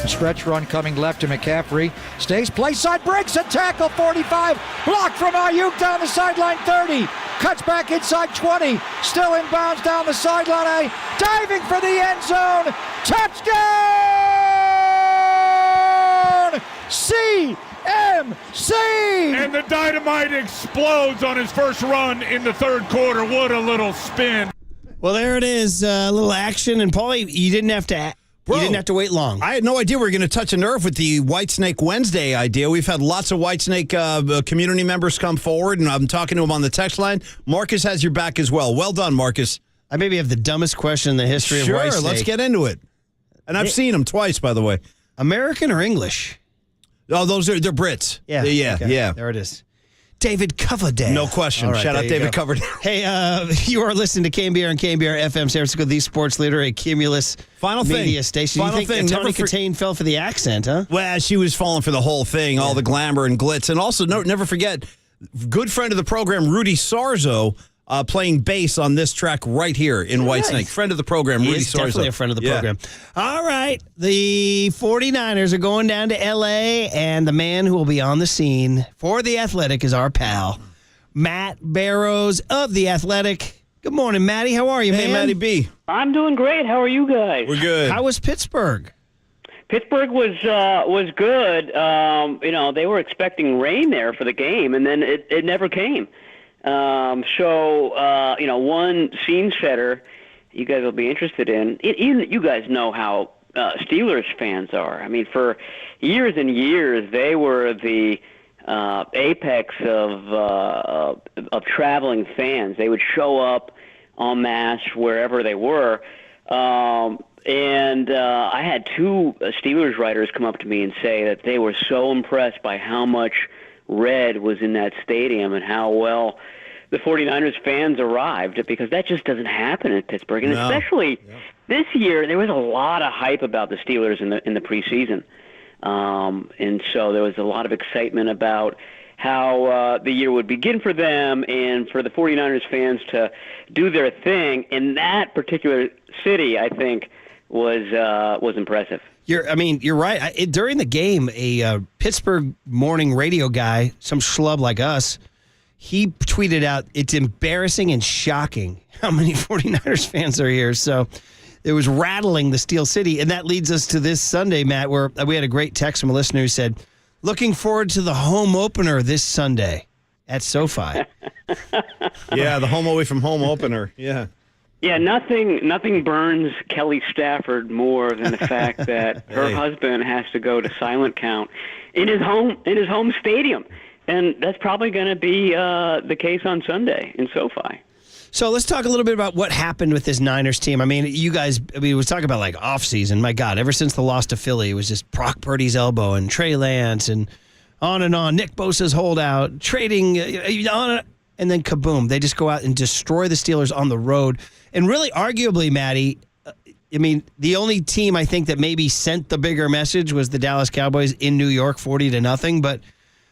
Stretch run coming left to McCaffrey. Stays place side, breaks a tackle, 45. Blocked from Ayuk down the sideline, 30. Cuts back inside 20. Still inbounds down the sideline. Diving for the end zone. Touchdown! CMC! And the dynamite explodes on his first run in the third quarter. What a little spin. Well, there it is. A little action. And, Paulie, you didn't have to... Bro, you didn't have to wait long. I had no idea we were going to touch a nerve with the Whitesnake Wednesday idea. We've had lots of Whitesnake community members come forward, and I'm talking to them on the text line. Marcus has your back as well. Well done, Marcus. I maybe have the dumbest question in the history of Whitesnake. Sure, let's get into it. And I've seen them twice, by the way. American or English? Oh, they're Brits. Yeah. Yeah. There it is. David Coverdale. No question. Right, Shout out David Coverdale. Hey, you are listening to KNBR and KNBR FM San Francisco, the sports leader, a Cumulus media station. Final you think Tony Katane fell for the accent, huh? Well, she was falling for the whole thing, all the glamour and glitz. And also, never forget, good friend of the program, Rudy Sarzo, playing bass on this track right here in Whitesnake. Friend of the program, Rudy Sarzo. Definitely a friend of the program. All right, the 49ers are going down to L.A., and the man who will be on the scene for The Athletic is our pal, Matt Barrows of The Athletic. Good morning, Matty. How are you, man? Hey, Matty B. I'm doing great. How are you guys? We're good. How was Pittsburgh? Pittsburgh was good. They were expecting rain there for the game, and then it never came. One scene setter you guys will be interested in. You guys know how Steelers fans are. I mean, for years and years, they were the apex of traveling fans. They would show up en masse wherever they were. I had two Steelers writers come up to me and say that they were so impressed by how much red was in that stadium and how well the 49ers fans arrived, because that just doesn't happen in Pittsburgh. And especially this year, there was a lot of hype about the Steelers in the preseason. And so there was a lot of excitement about how the year would begin for them and for the 49ers fans to do their thing. In that particular city, I think, was impressive. You're right. During the game, a Pittsburgh morning radio guy, some schlub like us, he tweeted out, "It's embarrassing and shocking how many 49ers fans are here." So it was rattling the Steel City. And that leads us to this Sunday, Matt, where we had a great text from a listener who said, "Looking forward to the home opener this Sunday at SoFi." Yeah, the home away from home opener. Yeah. Yeah, nothing burns Kelly Stafford more than the fact that her husband has to go to silent count in his home stadium. And that's probably going to be the case on Sunday in SoFi. So let's talk a little bit about what happened with this Niners team. I mean, you guys, we was talking about like off-season. My God, ever since the loss to Philly, it was just Brock Purdy's elbow and Trey Lance and on. Nick Bosa's holdout, trading on, and then kaboom. They just go out and destroy the Steelers on the road. And really, arguably, Matty, the only team I think that maybe sent the bigger message was the Dallas Cowboys in New York, 40-0. But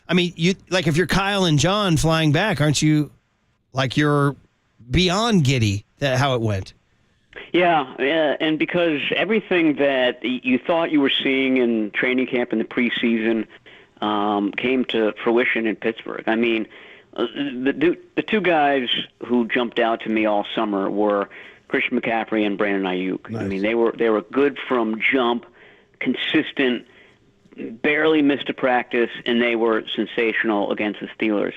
if you're Kyle and John flying back, aren't you you're beyond giddy that how it went? Yeah, and because everything that you thought you were seeing in training camp in the preseason came to fruition in Pittsburgh. I mean, the two guys who jumped out to me all summer were Christian McCaffrey and Brandon Ayuk. Nice. I mean, they were good from jump, consistent, barely missed a practice, and they were sensational against the Steelers.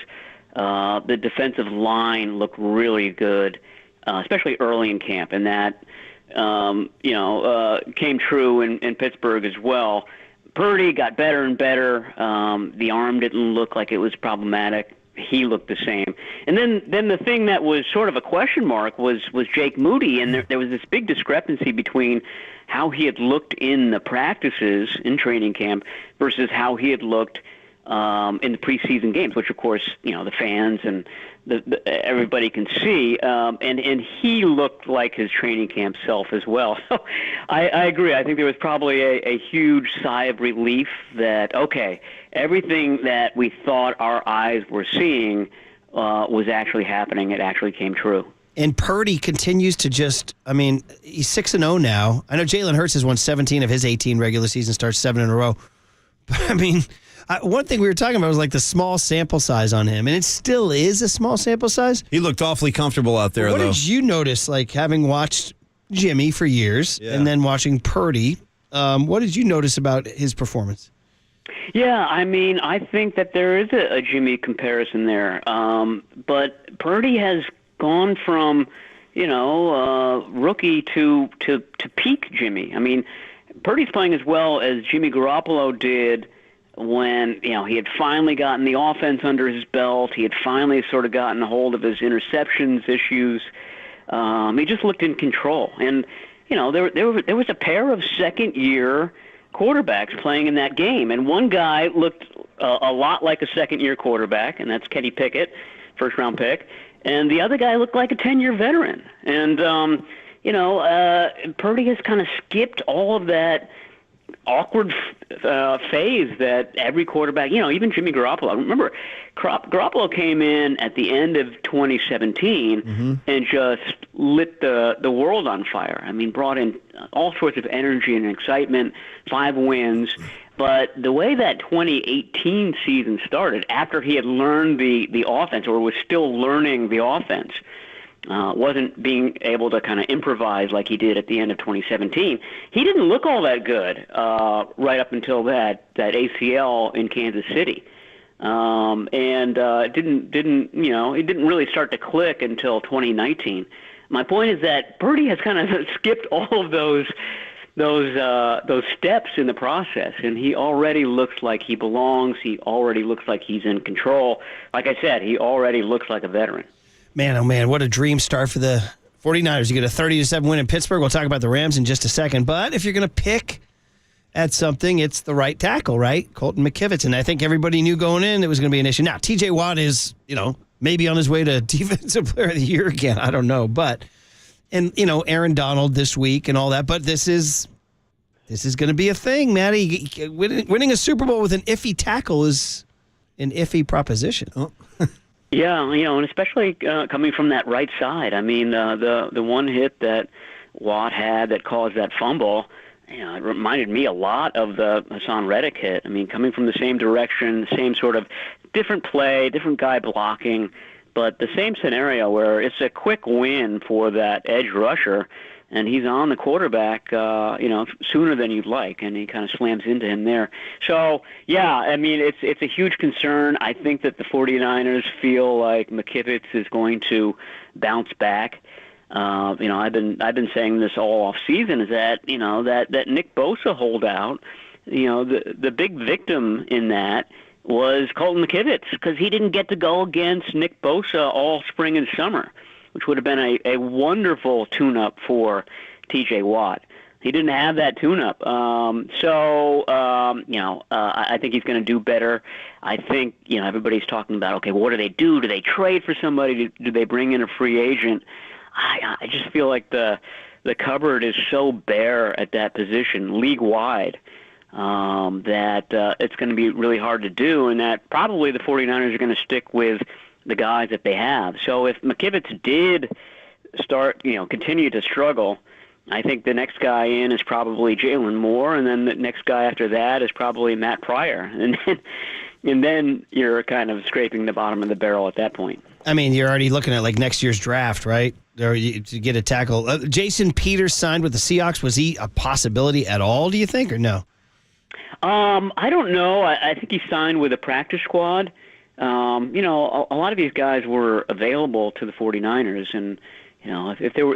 The defensive line looked really good, especially early in camp, and that came true in Pittsburgh as well. Purdy got better and better. The arm didn't look like it was problematic. He looked the same. And then the thing that was sort of a question mark was Jake Moody, and there was this big discrepancy between how he had looked in the practices in training camp versus how he had looked in the preseason games, which of course the fans and everybody can see, and he looked like his training camp self as well. So I agree. I think there was probably a huge sigh of relief that everything that we thought our eyes were seeing was actually happening. It actually came true. And Purdy continues to he's 6-0 now. I know Jalen Hurts has won 17 of his 18 regular season starts, 7 in a row. But one thing we were talking about was like the small sample size on him, and it still is a small sample size. He looked awfully comfortable out there, What did you notice, like having watched Jimmy for years and then watching Purdy? What did you notice about his performance? Yeah, I think that there is a Jimmy comparison there. But Purdy has gone from, rookie to peak Jimmy. Purdy's playing as well as Jimmy Garoppolo did when, he had finally gotten the offense under his belt. He had finally sort of gotten a hold of his interceptions issues. He just looked in control. And, there was a pair of second-year quarterbacks playing in that game. And one guy looked a lot like a second-year quarterback, and that's Kenny Pickett, first-round pick. And the other guy looked like a 10-year veteran. And, Purdy has kind of skipped all of that awkward phase that every quarterback, even Jimmy Garoppolo. Remember, Garoppolo came in at the end of 2017 and just lit the world on fire. Brought in all sorts of energy and excitement, 5 wins. But the way that 2018 season started, after he had learned the offense or was still learning the offense, wasn't being able to kind of improvise like he did at the end of 2017. He didn't look all that good right up until that ACL in Kansas City, and it didn't really start to click until 2019. My point is that Purdy has kind of skipped all of those steps in the process, and he already looks like he belongs. He already looks like he's in control. Like I said, he already looks like a veteran. Man, oh man, what a dream start for the 49ers. You get a 30-7 win in Pittsburgh. We'll talk about the Rams in just a second. But if you're going to pick at something, it's the right tackle, right? Colton McKivitz. And I think everybody knew going in it was going to be an issue. Now, TJ Watt is, maybe on his way to Defensive Player of the Year again. I don't know. But, Aaron Donald this week and all that. But this is going to be a thing, Matty. Winning a Super Bowl with an iffy tackle is an iffy proposition. Oh. Yeah, and especially coming from that right side. The one hit that Watt had that caused that fumble, it reminded me a lot of the Hassan Reddick hit. Coming from the same direction, same sort of different play, different guy blocking, but the same scenario where it's a quick win for that edge rusher, and he's on the quarterback, sooner than you'd like, and he kind of slams into him there. So, yeah, it's a huge concern. I think that the 49ers feel like McKivitz is going to bounce back. I've been saying this all off season is that that Nick Bosa holdout, the big victim in that was Colton McKivitz because he didn't get to go against Nick Bosa all spring and summer, which would have been a wonderful tune-up for T.J. Watt. He didn't have that tune-up. I think he's going to do better. I think, everybody's talking about, okay, what do they do? Do they trade for somebody? Do they bring in a free agent? I just feel like the cupboard is so bare at that position, league-wide, that it's going to be really hard to do, and that probably the 49ers are going to stick with the guys that they have. So if McKivitz did start, continue to struggle, I think the next guy in is probably Jalen Moore, and then the next guy after that is probably Matt Pryor. And then you're kind of scraping the bottom of the barrel at that point. You're already looking at like next year's draft, right? To get a tackle. Jason Peters signed with the Seahawks. Was he a possibility at all, do you think, or no? I don't know. I think he signed with a practice squad. A lot of these guys were available to the 49ers, and if there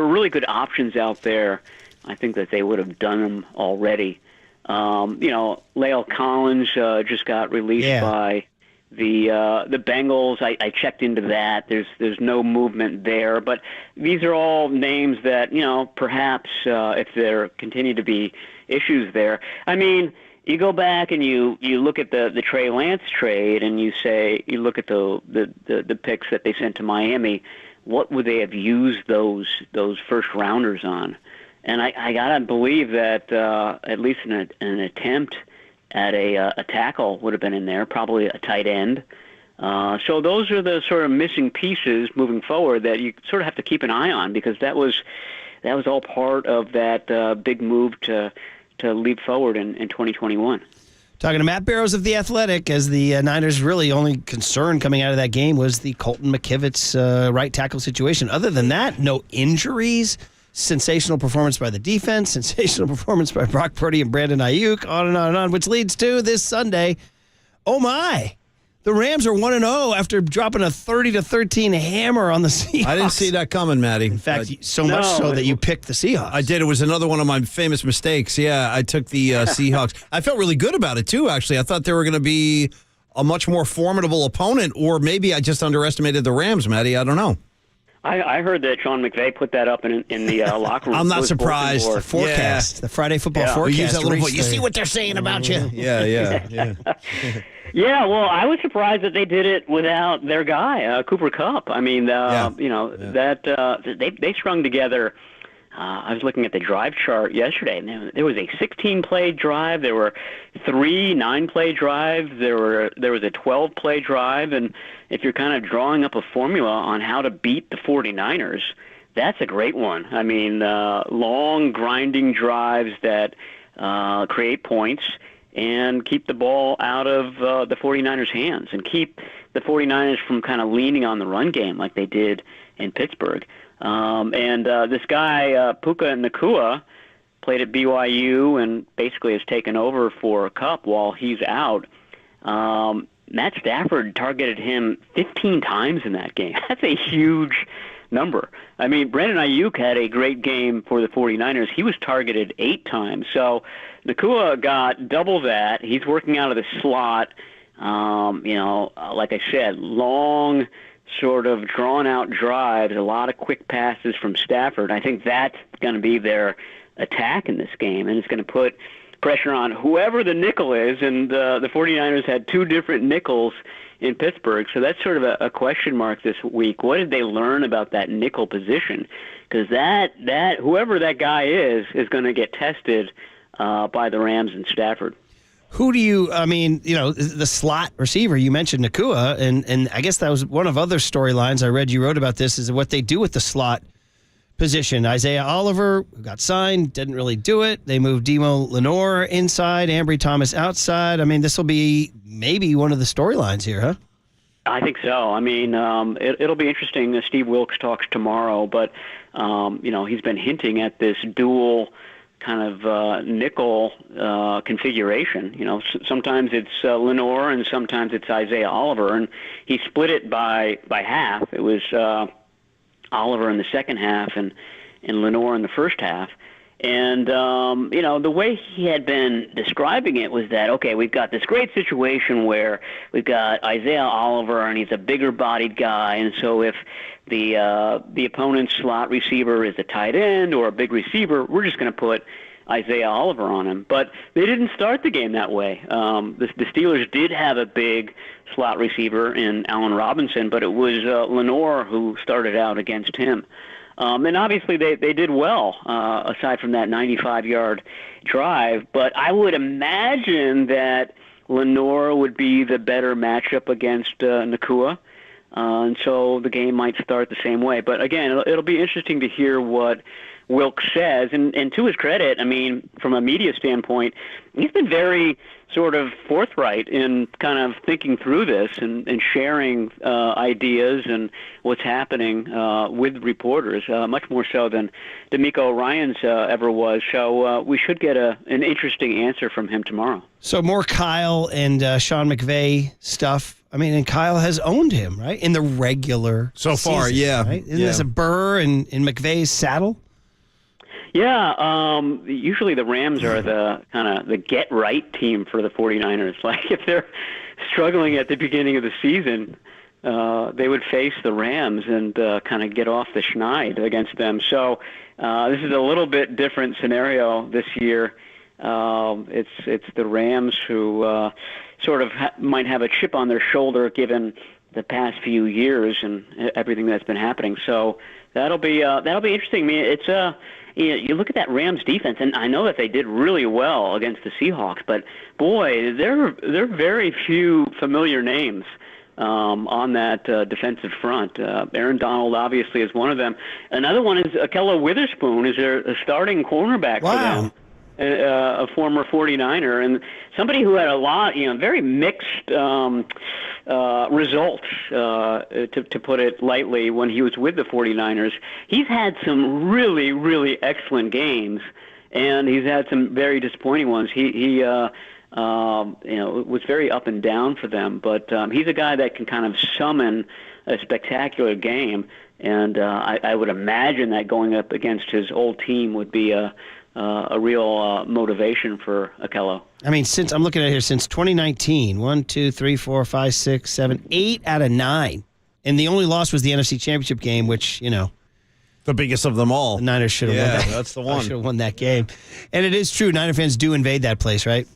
were really good options out there, I think that they would have done them already. La'el Collins just got released by the Bengals. I checked into that. There's no movement there, but these are all names that perhaps if there continue to be issues there. you go back and you look at the Trey Lance trade, and you look at the picks that they sent to Miami. What would they have used those first rounders on? And I gotta believe that at least an attempt at a tackle would have been in there, probably a tight end. So those are the sort of missing pieces moving forward that you sort of have to keep an eye on, because that was all part of that big move to leap forward in 2021. Talking to Matt Barrows of The Athletic, as the Niners' really only concern coming out of that game was the Colton McKivitz right tackle situation. Other than that, no injuries. Sensational performance by the defense. Sensational performance by Brock Purdy and Brandon Ayuk. On and on and on, which leads to this Sunday. Oh, my. The Rams are 1-0 after dropping a 30-13 hammer on the Seahawks. I didn't see that coming, Matty. In fact, much so that you picked the Seahawks. I did. It was another one of my famous mistakes. Yeah, I took the Seahawks. I felt really good about it, too, actually. I thought they were going to be a much more formidable opponent, or maybe I just underestimated the Rams, Matty. I don't know. I heard that Sean McVay put that up in the locker room. I'm not surprised. The forecast, the Friday football forecast. We use that little voice. You see what they're saying about you? Yeah. Yeah, well, I was surprised that they did it without their guy, Cooper Kupp. I mean, they strung together. I was looking at the drive chart yesterday, and there was a 16-play drive. There were 3 9-play drives. There was a 12-play drive. And if you're kind of drawing up a formula on how to beat the 49ers, that's a great one. I mean, long, grinding drives that create points and keep the ball out of the 49ers' hands and keep the 49ers from kind of leaning on the run game like they did in Pittsburgh. This guy, Puka Nacua, played at BYU and basically has taken over for Kupp while he's out. Matt Stafford targeted him 15 times in that game. That's a huge number. I mean, Brandon Ayuk had a great game for the 49ers. He was targeted 8 times. So Nacua got double that. He's working out of the slot. Like I said, long, sort of drawn-out drives, a lot of quick passes from Stafford. I think that's going to be their attack in this game, and it's going to put pressure on whoever the nickel is, and the 49ers had 2 different nickels in Pittsburgh, so that's sort of a question mark this week. What did they learn about that nickel position? Because that whoever that guy is going to get tested by the Rams and Stafford. Who do you, the slot receiver, you mentioned Nacua, and I guess that was one of other storylines I read you wrote about this, is what they do with the slot position. Isaiah Oliver got signed, didn't really do it. They moved Demo Lenore inside, Ambry Thomas outside. I mean, this will be maybe one of the storylines here, huh? I think so. I mean, it'll be interesting. Steve Wilks talks tomorrow, but, he's been hinting at this dual kind of nickel configuration. Sometimes it's Lenore and sometimes it's Isaiah Oliver, and he split it by half. It was Oliver in the second half and Lenore in the first half. And, the way he had been describing it was that, okay, we've got this great situation where we've got Isaiah Oliver, and he's a bigger-bodied guy, and so if the opponent's slot receiver is a tight end or a big receiver, we're just going to put Isaiah Oliver on him. But they didn't start the game that way. The Steelers did have a big slot receiver in Allen Robinson, but it was Lenore who started out against him. And obviously they did well, aside from that 95-yard drive. But I would imagine that Lenore would be the better matchup against Nacua. And so the game might start the same way. But again, it'll be interesting to hear what Wilks says. And to his credit, I mean, from a media standpoint, he's been very sort of forthright in kind of thinking through this and sharing ideas and what's happening with reporters, much more so than D'Amico Ryans ever was. So we should get an interesting answer from him tomorrow. So more Kyle and Sean McVay stuff. I mean, and Kyle has owned him, right, in the regular so far, season, yeah. Right? Isn't this a burr in McVay's saddle? Yeah, usually the Rams are the kind of the get-right team for the 49ers. Like, if they're struggling at the beginning of the season, they would face the Rams and kind of get off the schneid against them. So this is a little bit different scenario this year It's the Rams who sort of might have a chip on their shoulder given the past few years and everything that's been happening. So that'll be interesting. I mean, it's you look at that Rams defense, and I know that they did really well against the Seahawks, but boy, there are very few familiar names on that defensive front. Aaron Donald obviously is one of them. Another one is Ahkello Witherspoon, is a starting cornerback for them. A former 49er, and somebody who had a lot, very mixed results, to put it lightly, when he was with the 49ers. He's had some really, really excellent games, and he's had some very disappointing ones. He was very up and down for them, but he's a guy that can kind of summon a spectacular game, and I would imagine that going up against his old team would be a real motivation for Ahkello. I mean, since 2019, 1, 2, 3, 4, 5, 6, 7, 8 out of 9. And the only loss was the NFC Championship game, which, the biggest of them all. The Niners should have won that. That's the one. Should have won that game. And it is true, Niner fans do invade that place, right?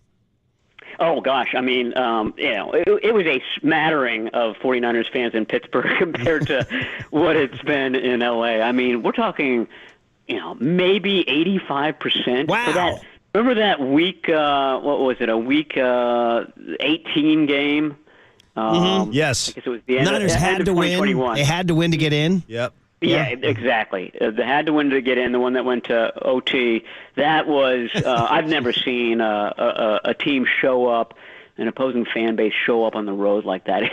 Oh, gosh. I mean, it was a smattering of 49ers fans in Pittsburgh compared to what it's been in L.A. I mean, we're talking, maybe 85%. Wow. For that. Remember that week, what was it, a week 18 game? Yes. I guess it was the end Niners had to win. They had to win to get in. Yep. Yeah, exactly. They had to win to get in. The one that went to OT, that was I've never seen a team show up, an opposing fan base show up on the road like that.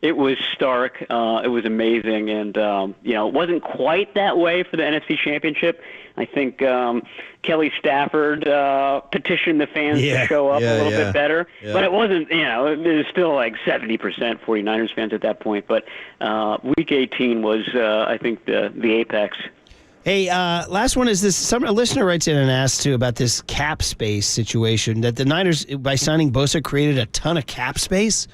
It was stark. It was amazing, and it wasn't quite that way for the NFC Championship. I think Kelly Stafford petitioned the fans to show up a little bit better, but it wasn't. It was still like 70% 49ers fans at that point. But Week 18 was, I think, the apex. Hey, last one is this. A listener writes in and asks, too, about this cap space situation, that the Niners, by signing Bosa, created a ton of cap space.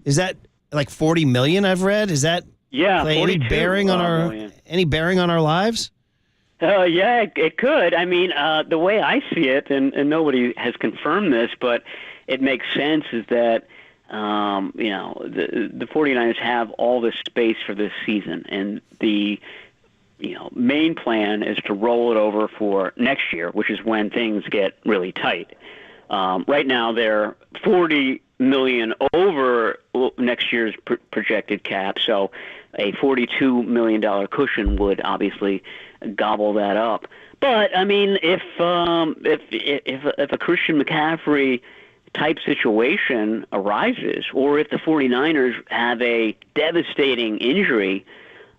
Is that like $40 million I've read? Is that any bearing on our lives? Yeah, it could. I mean, the way I see it, and nobody has confirmed this, but it makes sense, is that the 49ers have all this space for this season, and the main plan is to roll it over for next year, which is when things get really tight. Right now, they're $40 million over next year's projected cap, so a $42 million cushion would obviously gobble that up. But I mean, if a Christian McCaffrey type situation arises, or if the 49ers have a devastating injury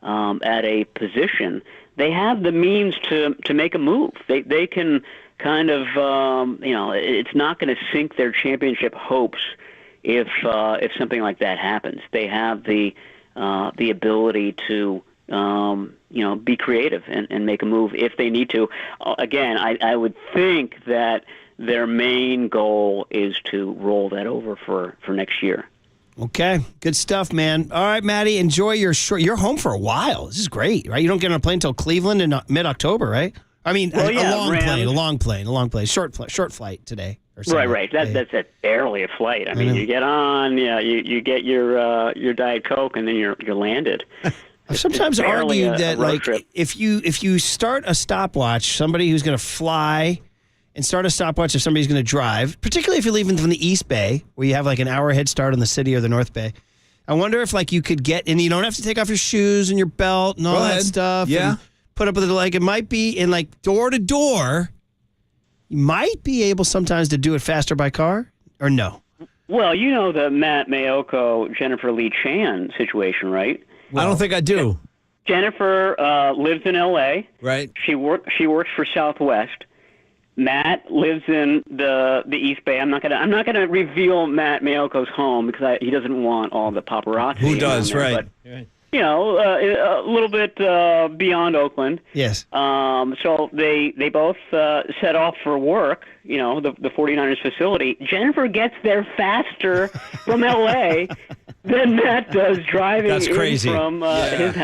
at a position, they have the means to make a move. They can kind of it's not going to sink their championship hopes if something like that happens. They have the ability to be creative and make a move if they need to. Again, I would think that their main goal is to roll that over for next year. Okay, good stuff, man. All right, Maddie, enjoy you're home for a while. This is great, right? You don't get on a plane until Cleveland in mid-October, right? I mean, a long plane. Short flight today. Right. That's barely a flight. I mean, you get on, you get your Diet Coke, and then you're landed. I've sometimes argued that, like, trip. if you start a stopwatch, somebody who's going to fly, and start a stopwatch if somebody's going to drive, particularly if you're leaving from the East Bay, where you have like an hour head start on the city or the North Bay. I wonder if you could get, and you don't have to take off your shoes and your belt and all that stuff. Yeah. And put up with it, it might be in door to door. You might be able sometimes to do it faster by car, or no? Well, the Matt Mayoko, Jennifer Lee Chan situation, right? Well, I don't think I do. Jennifer lives in L.A. Right. She works for Southwest. Matt lives in the East Bay. I'm not gonna reveal Matt Mayoko's home because he doesn't want all the paparazzi. Who does, there, right? But, a little bit beyond Oakland. Yes. So they both set off for work. The 49ers facility. Jennifer gets there faster from L.A. than Matt does driving That's crazy. in from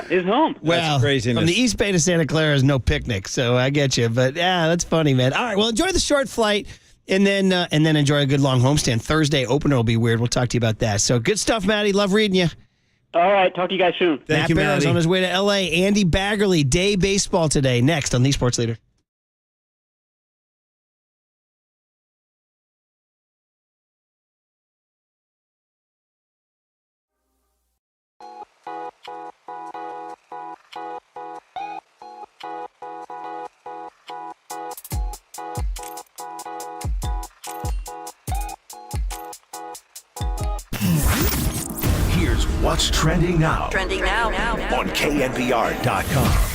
his home. Well, from the East Bay to Santa Clara is no picnic, so I get you. But yeah, that's funny, man. All right, well, enjoy the short flight, and then enjoy a good long homestand. Thursday opener will be weird. We'll talk to you about that. So good stuff, Matty. Love reading you. All right, talk to you guys soon. Matt Barrows on his way to L.A. Andy Baggerly, day baseball today. Next on The Sports Leader. Here's what's trending now. Trending now. On KNBR.com.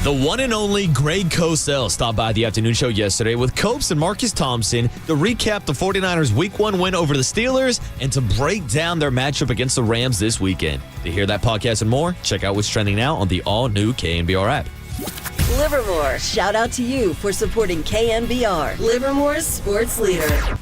The one and only Greg Cosell stopped by the afternoon show yesterday with Copes and Marcus Thompson to recap the 49ers' Week 1 win over the Steelers and to break down their matchup against the Rams this weekend. To hear that podcast and more, check out what's trending now on the all-new KNBR app. Livermore, shout out to you for supporting KNBR, Livermore's sports leader.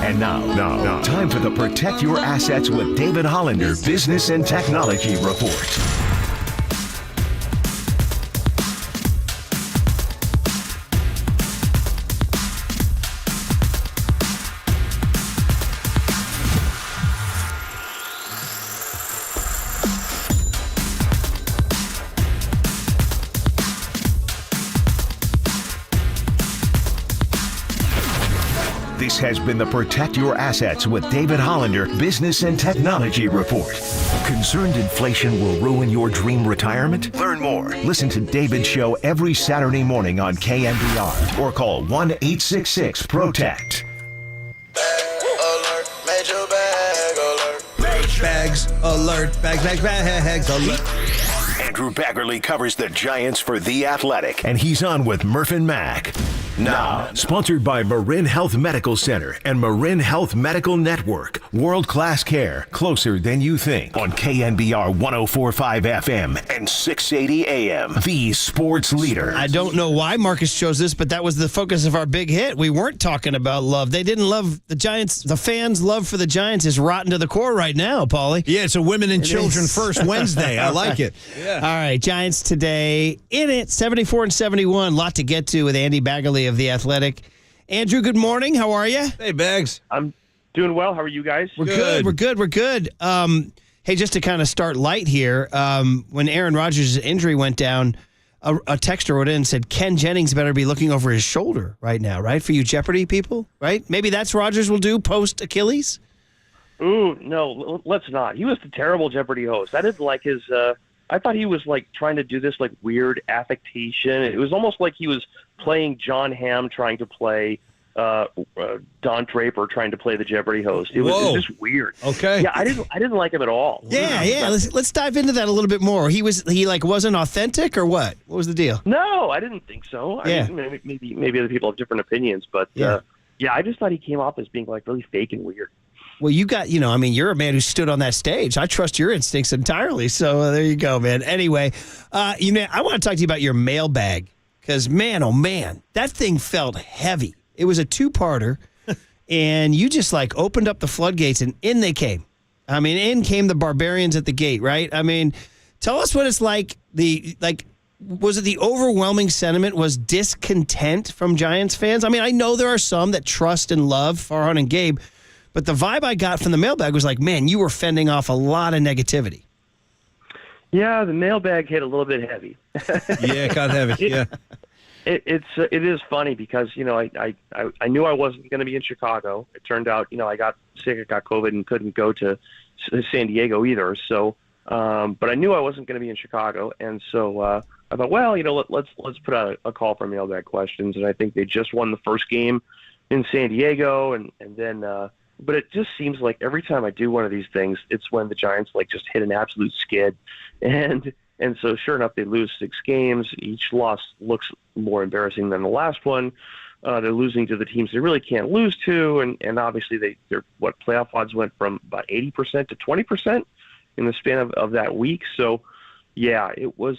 And now, time for the Protect Your Assets with David Hollander Business and Technology Report. This has been the Protect Your Assets with David Hollander Business and Technology Report. Concerned inflation will ruin your dream retirement? Learn more. Listen to David's show every Saturday morning on KNBR or call 1-866-PROTECT. Bags alert. Bags alert. Andrew Baggerly covers the Giants for The Athletic, and he's on with Murph and Mac. Now, sponsored by Marin Health Medical Center and Marin Health Medical Network. World-class care, closer than you think. On KNBR 104.5 FM and 680 AM. The sports leader. I don't know why Marcus chose this, but that was the focus of our big hit. We weren't talking about love. They didn't love the Giants. The fans' love for the Giants is rotten to the core right now, Paulie. Yeah, it's a Women and Children First Wednesday. I like it. Yeah. All right, Giants today in it, 74-71. A lot to get to with Andy Baggerly of The Athletic. Andrew, good morning. How are you? Hey, Bags. I'm doing well. How are you guys? We're good. We're good. Hey, just to kind of start light here, when Aaron Rodgers' injury went down, a texter wrote in and said, Ken Jennings better be looking over his shoulder right now, right? For you Jeopardy people, right? Maybe that's Rodgers will do post-Achilles? Ooh, no, let's not. He was the terrible Jeopardy host. I didn't like his I thought he was like trying to do this like weird affectation. It was almost like he was playing John Hamm trying to play Don Draper trying to play the Jeopardy host. It was just weird. Okay. Yeah, I didn't like him at all. Yeah. Let's dive into that a little bit more. He wasn't authentic or what? What was the deal? No, I didn't think so. Yeah. I mean, maybe other people have different opinions, but yeah, I just thought he came off as being like really fake and weird. Well, you got, you're a man who stood on that stage. I trust your instincts entirely. So there you go, man. Anyway, I want to talk to you about your mailbag because, man, oh, man, that thing felt heavy. It was a two-parter, and you just, opened up the floodgates, and in they came. I mean, in came the barbarians at the gate, right? I mean, tell us what it's like. Was it the overwhelming sentiment was discontent from Giants fans? I mean, I know there are some that trust and love Farhan and Gabe, but the vibe I got from the mailbag was like, man, you were fending off a lot of negativity. Yeah, the mailbag hit a little bit heavy. Yeah, it got heavy. Yeah. It is funny because, I knew I wasn't going to be in Chicago. It turned out, I got sick, I got COVID and couldn't go to San Diego either. So, but I knew I wasn't going to be in Chicago. And so I thought, well, let's put out a call for mailbag questions. And I think they just won the first game in San Diego. And then, but it just seems like every time I do one of these things, it's when the Giants just hit an absolute skid. And so sure enough, they lose 6 games. Each loss looks more embarrassing than the last one. They're losing to the teams they really can't lose to. And obviously their playoff odds went from about 80% to 20% in the span of that week. So yeah, it was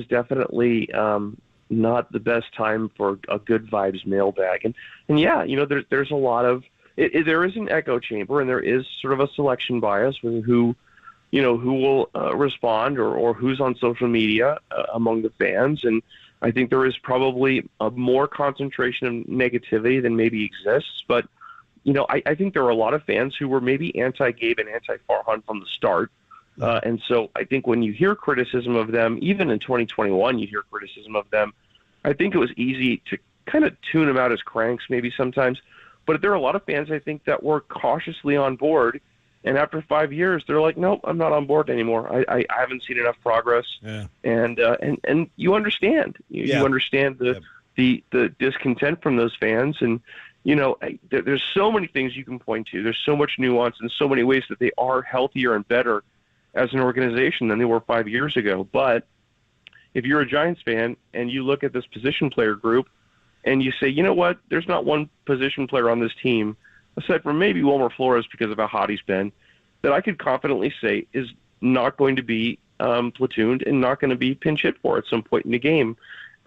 definitely not the best time for a good vibes mailbag. And yeah, there's a lot of, there is an echo chamber and there is sort of a selection bias with who will respond or who's on social media among the fans. And I think there is probably a more concentration of negativity than maybe exists. But, I think there are a lot of fans who were maybe anti-Gabe and anti-Farhan from the start. And so I think when you hear criticism of them, even in 2021, you hear criticism of them, I think it was easy to kind of tune them out as cranks maybe sometimes. But there are a lot of fans, I think, that were cautiously on board. And after 5 years, they're like, nope, I'm not on board anymore. I haven't seen enough progress. Yeah. And you understand. You understand the discontent from those fans. And, there's so many things you can point to. There's so much nuance and so many ways that they are healthier and better as an organization than they were 5 years ago. But if you're a Giants fan and you look at this position player group and you say, you know what, there's not one position player on this team aside from maybe Wilmer Flores because of how hot he's been, that I could confidently say is not going to be platooned and not going to be pinch hit for at some point in the game.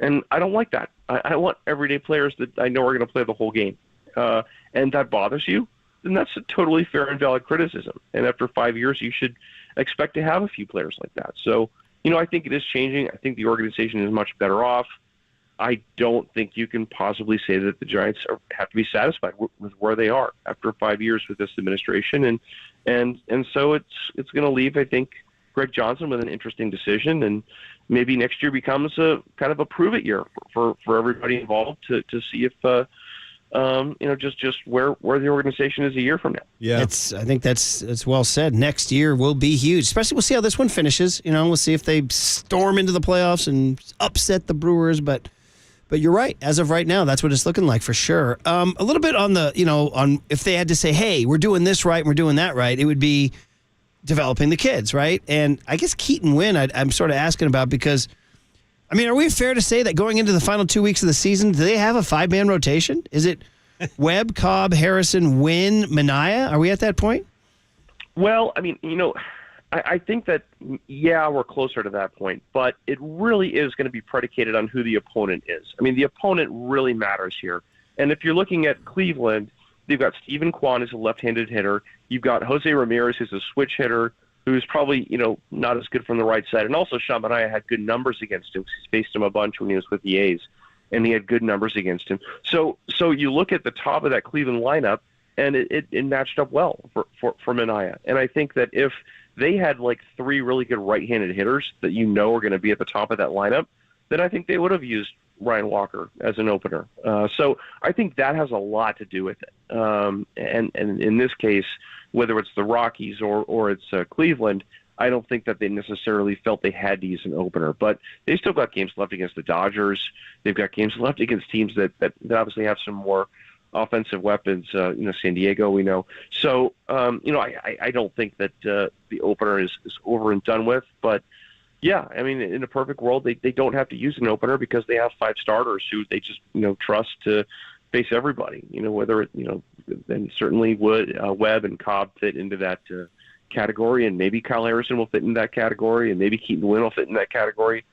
And I don't like that. I want everyday players that I know are going to play the whole game. And that bothers you. that's a totally fair and valid criticism. And after 5 years, you should expect to have a few players like that. So, I think it is changing. I think the organization is much better off. I don't think you can possibly say that the Giants have to be satisfied with where they are after 5 years with this administration. And so it's going to leave, I think, Greg Johnson with an interesting decision, and maybe next year becomes a kind of a prove it year for everybody involved to see if just where the organization is a year from now. Yeah, I think that's well said. Next year will be huge. Especially, we'll see how this one finishes. We'll see if they storm into the playoffs and upset the Brewers. But you're right. As of right now, that's what it's looking like for sure. A little bit on the on if they had to say, hey, we're doing this right and we're doing that right, it would be developing the kids, right? And I guess Keaton Wynn, I'm sort of asking about because, are we fair to say that going into the final 2 weeks of the season, do they have a 5-man rotation? Is it Webb, Cobb, Harrison, Wynn, Minaya? Are we at that point? Well, I think that, we're closer to that point, but it really is going to be predicated on who the opponent is. The opponent really matters here. And if you're looking at Cleveland, they've got Stephen Kwan as a left-handed hitter. You've got Jose Ramirez who's a switch hitter who's probably, not as good from the right side. And also Sean Minaya had good numbers against him. He faced him a bunch when he was with the A's, and he had good numbers against him. So you look at the top of that Cleveland lineup, and it matched up well for Minaya. And I think that if they had like 3 really good right-handed hitters that are going to be at the top of that lineup, then I think they would have used Ryan Walker as an opener. So I think that has a lot to do with it. And in this case, whether it's the Rockies or it's Cleveland, I don't think that they necessarily felt they had to use an opener. But they still got games left against the Dodgers. They've got games left against teams that obviously have some more offensive weapons. San Diego, we know. So, I don't think that the opener is over and done with. But, yeah, in a perfect world, they don't have to use an opener because they have 5 starters who they just, trust to face everybody. Whether it, and certainly Webb and Cobb fit into that category, and maybe Kyle Harrison will fit in that category, and maybe Keaton Wynn will fit in that category.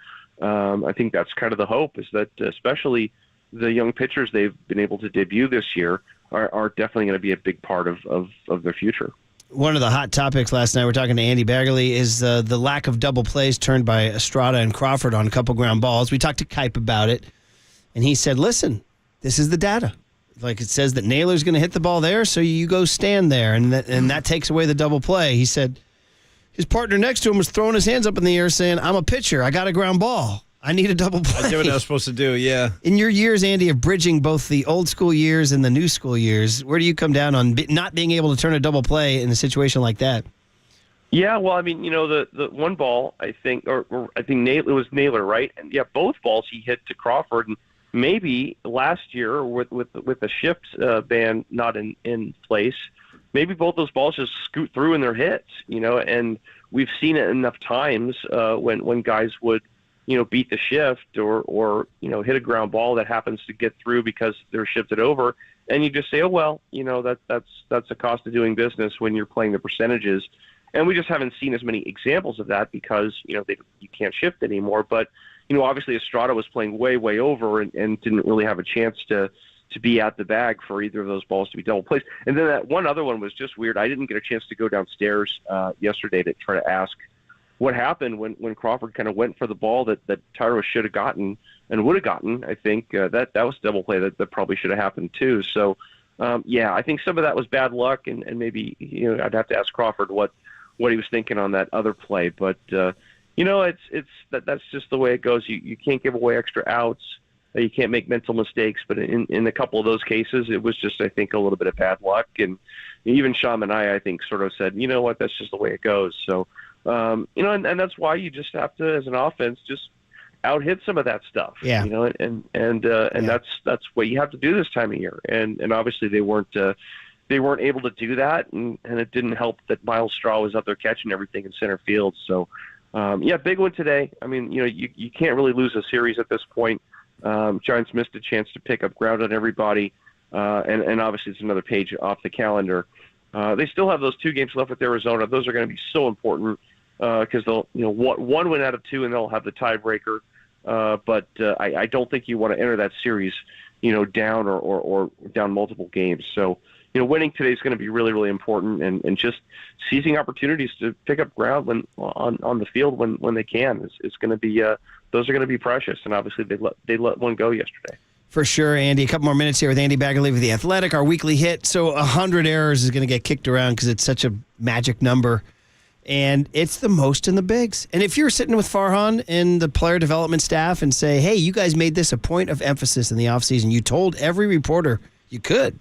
I think that's kind of the hope, is that especially the young pitchers they've been able to debut this year are definitely going to be a big part of their future. One of the hot topics last night, we're talking to Andy Baggerly, is the lack of double plays turned by Estrada and Crawford on a couple ground balls. We talked to Kuiper about it, and he said, listen, this is the data. Like, it says that Naylor's going to hit the ball there, so you go stand there, and that takes away the double play. He said his partner next to him was throwing his hands up in the air saying, I'm a pitcher. I got a ground ball. I need a double play. I did what I was supposed to do, yeah. In your years, Andy, of bridging both the old school years and the new school years, where do you come down on not being able to turn a double play in a situation like that? Yeah, well, the one ball, I think, or I think it was Naylor, right? And yeah, both balls he hit to Crawford, and maybe last year with the shift ban not in place, maybe both those balls just scoot through in their hits, and we've seen it enough times when guys would, beat the shift or hit a ground ball that happens to get through because they're shifted over, and you just say, oh well, that's a cost of doing business when you're playing the percentages, and we just haven't seen as many examples of that because you can't shift anymore. But obviously Estrada was playing way over and didn't really have a chance to be at the bag for either of those balls to be double plays. And then that one other one was just weird. I didn't get a chance to go downstairs yesterday to try to ask what happened when Crawford kind of went for the ball that Tyro should have gotten and would have gotten. I think that was a double play that probably should have happened too. So, I think some of that was bad luck, and maybe I'd have to ask Crawford what he was thinking on that other play. But that's just the way it goes. You can't give away extra outs. You can't make mental mistakes. But in a couple of those cases, it was just, I think, a little bit of bad luck. And even Sean and I think, sort of said, that's just the way it goes. So, and that's why you just have to, as an offense, just out hit some of that stuff. Yeah. And that's what you have to do this time of year. And obviously they weren't able to do that, and it didn't help that Miles Straw was up there catching everything in center field. So, big one today. You can't really lose a series at this point. Giants missed a chance to pick up ground on everybody, and obviously it's another page off the calendar. They still have those 2 games left with Arizona. Those are going to be so important because they'll, one win out of 2, and they'll have the tiebreaker. But I don't think you want to enter that series, down or down multiple games. So, winning today is going to be really, really important, and just seizing opportunities to pick up ground when on the field when they can is going to be those are going to be precious. And obviously they let one go yesterday. For sure, Andy. A couple more minutes here with Andy Baggerly with The Athletic, our weekly hit. So 100 errors is going to get kicked around because it's such a magic number. And it's the most in the bigs. And if you're sitting with Farhan and the player development staff and say, hey, you guys made this a point of emphasis in the offseason. You told every reporter you could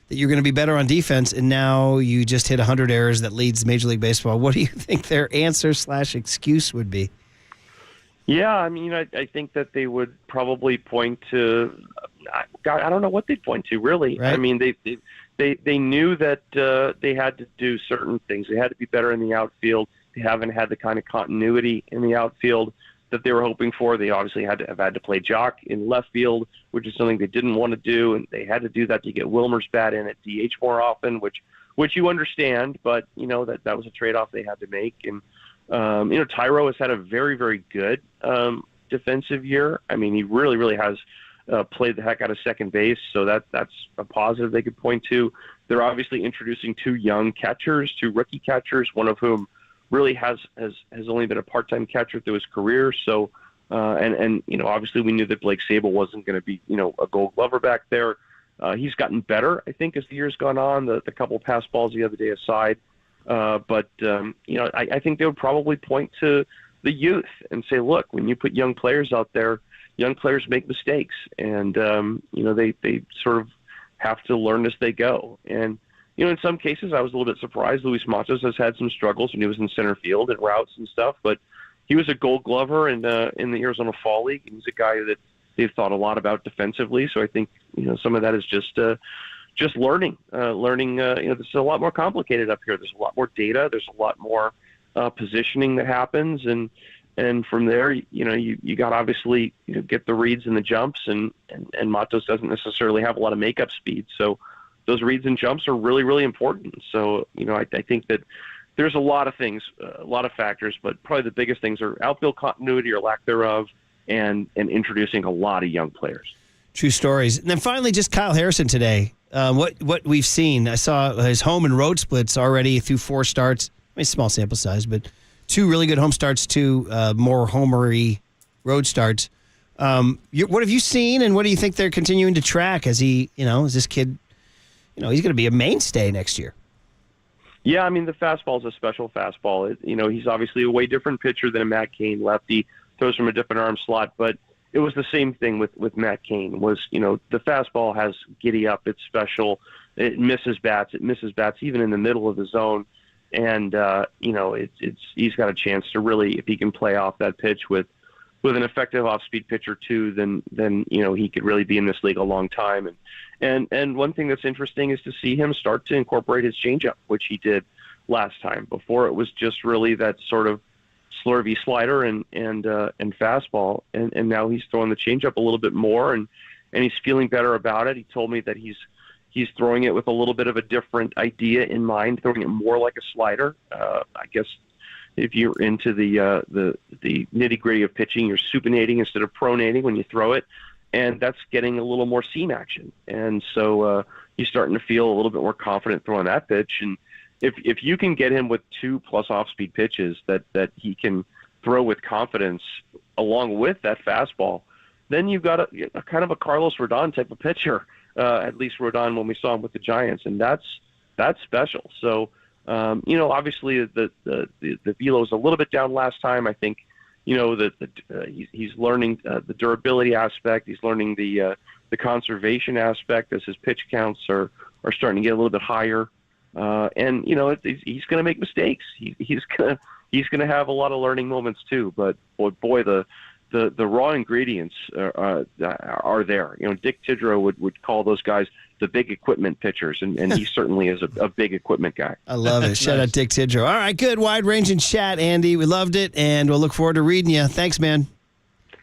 that you're going to be better on defense, and now you just hit 100 errors that leads Major League Baseball. What do you think their answer/excuse would be? Yeah, I mean, I think that they would probably point to God, I don't know what they'd point to, really. Right. I mean, they knew that they had to do certain things. They had to be better in the outfield. They haven't had the kind of continuity in the outfield that they were hoping for. They obviously had to play Jock in left field, which is something they didn't want to do, and they had to do that to get Wilmer's bat in at DH more often, which you understand, but that was a trade-off they had to make. And Tyro has had a very, very good defensive year. I mean, he really, really has played the heck out of second base, so that's a positive they could point to. They're obviously introducing two rookie catchers, one of whom really has only been a part-time catcher through his career. So, and obviously we knew that Blake Sable wasn't going to be, a Gold Glover back there. He's gotten better, I think, as the year's gone on. The couple pass balls the other day aside, but I think they would probably point to the youth and say, look, when you put young players out there, young players make mistakes, and they sort of have to learn as they go. And in some cases, I was a little bit surprised. Luis Matos has had some struggles when he was in center field and routes and stuff, but he was a Gold Glover in the Arizona Fall League, and he's a guy that they've thought a lot about defensively. So I think some of that is just learning. This is a lot more complicated up here. There's a lot more data. There's a lot more positioning that happens, and from there, you got obviously get the reads and the jumps, and Matos doesn't necessarily have a lot of makeup speed, so those reads and jumps are really, really important. So, I think that there's a lot of things, a lot of factors, but probably the biggest things are outfield continuity or lack thereof, and introducing a lot of young players. True stories. And then finally, just Kyle Harrison today. What we've seen, I saw his home and road splits already through 4 starts. I mean, small sample size, but 2 really good home starts, 2 more homery road starts. What have you seen, and what do you think they're continuing to track as he, is this kid, he's going to be a mainstay next year? Yeah, I mean, the fastball is a special fastball. He's obviously a way different pitcher than a Matt Cain lefty, throws from a different arm slot, but it was the same thing with Matt Cain. The fastball has giddy up, it's special, it misses bats even in the middle of the zone, and he's got a chance to really, if he can play off that pitch with an effective off-speed pitcher too, then he could really be in this league a long time. And one thing that's interesting is to see him start to incorporate his changeup, which he did last time. Before it was just really that sort of slurvy slider and fastball, and now he's throwing the changeup a little bit more, and he's feeling better about it. He told me that he's throwing it with a little bit of a different idea in mind, throwing it more like a slider. I guess if you're into the nitty-gritty of pitching, you're supinating instead of pronating when you throw it, and that's getting a little more seam action. And so he's starting to feel a little bit more confident throwing that pitch. And if you can get him with 2+ off-speed pitches that he can throw with confidence along with that fastball, then you've got a kind of a Carlos Rodon type of pitcher, at least Rodon when we saw him with the Giants, and that's special. So, obviously the velo is a little bit down last time. I think, he's learning the durability aspect. He's learning the conservation aspect as his pitch counts are starting to get a little bit higher. And he's going to make mistakes. He's going to have a lot of learning moments too. But boy, the raw ingredients are there. Dick Tidrow would call those guys the big equipment pitchers, and he certainly is a big equipment guy. I love it. Shout out Dick Tidrow. All right, good wide-ranging chat, Andy. We loved it, and we'll look forward to reading you. Thanks, man.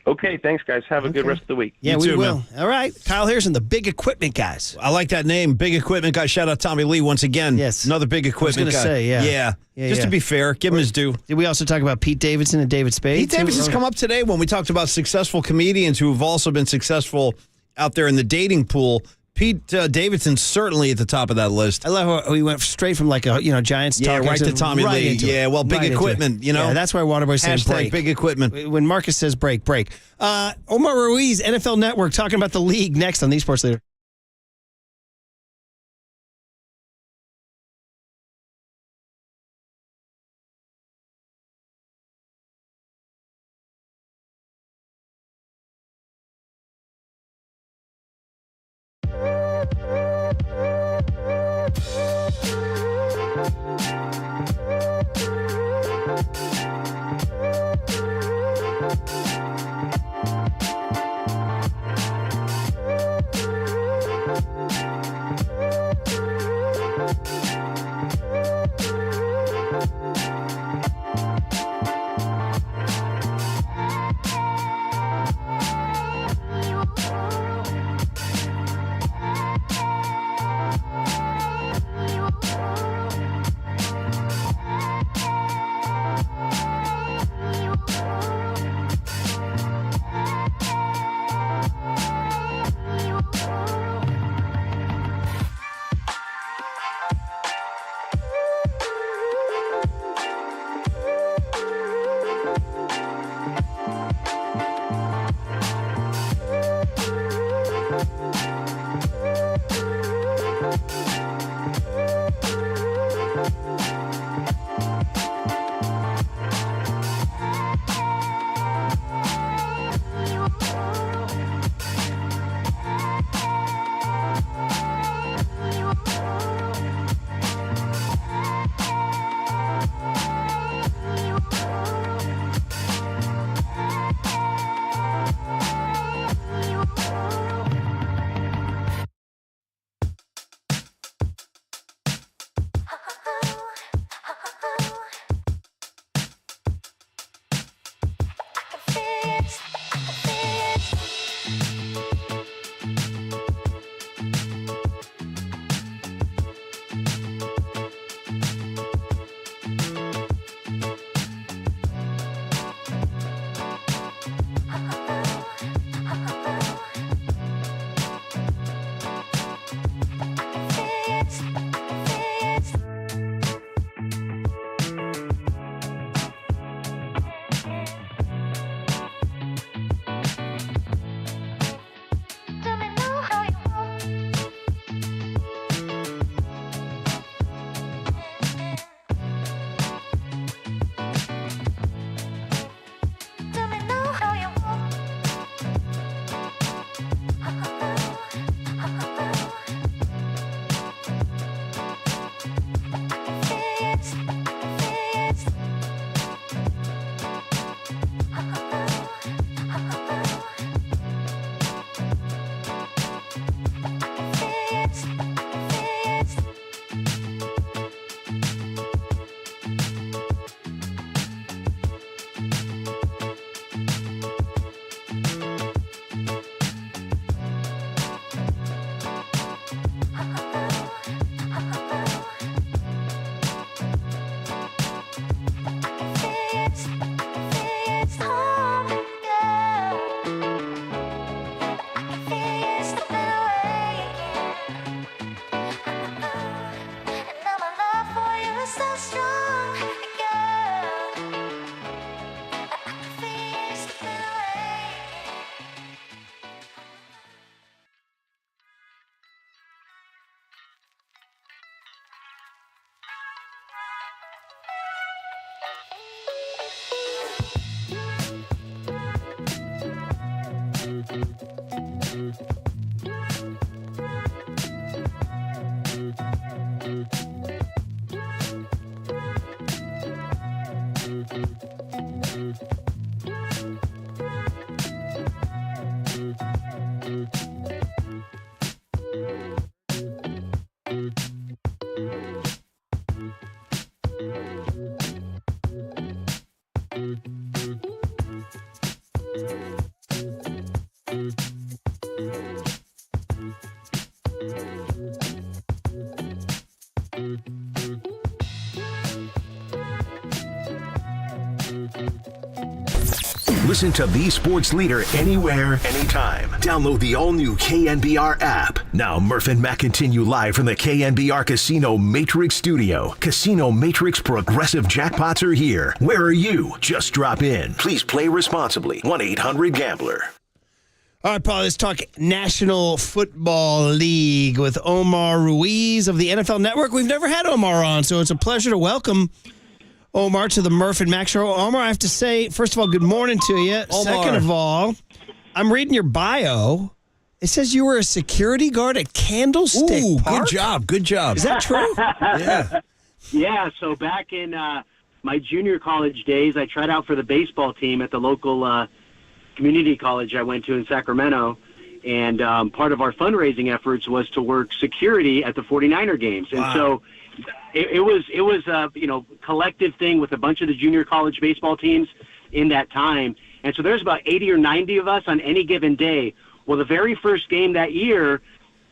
Okay, thanks, guys. Have a good rest of the week. Yeah, we will. Man. All right. Kyle Harrison, the big equipment guys. I like that name, big equipment guy. Shout out Tommy Lee once again. Yes. Another big equipment guy. I was going to say, yeah. Just to be fair, give him his due. Did we also talk about Pete Davidson and David Spade? Pete Davidson's come up today when we talked about successful comedians who have also been successful out there in the dating pool. Pete Davidson's certainly at the top of that list. I love how he went straight from Giants talk right to Tommy Lee. Yeah, well, big equipment, Yeah, that's why Waterboy says break. Big equipment. When Marcus says break. Omar Ruiz, NFL Network, talking about the league next on the Sports Leader. Listen to the sports leader anywhere, anytime. Download the all-new KNBR app. Now, Murph and Matt continue live from the KNBR Casino Matrix Studio. Casino Matrix Progressive Jackpots are here. Where are you? Just drop in. Please play responsibly. 1-800-GAMBLER. All right, Paul, let's talk National Football League with Omar Ruiz of the NFL Network. We've never had Omar on, so it's a pleasure to welcome Omar to the Murph and Max show. Omar, I have to say, first of all, good morning to you. Omar. Second of all, I'm reading your bio. It says you were a security guard at Candlestick Park. Good job. Is that true? Yeah. Yeah, so back in my junior college days, I tried out for the baseball team at the local community college I went to in Sacramento, and part of our fundraising efforts was to work security at the 49er games. And so it was a collective thing with a bunch of the junior college baseball teams in that time. And so there's about 80 or 90 of us on any given day. Well, the very first game that year,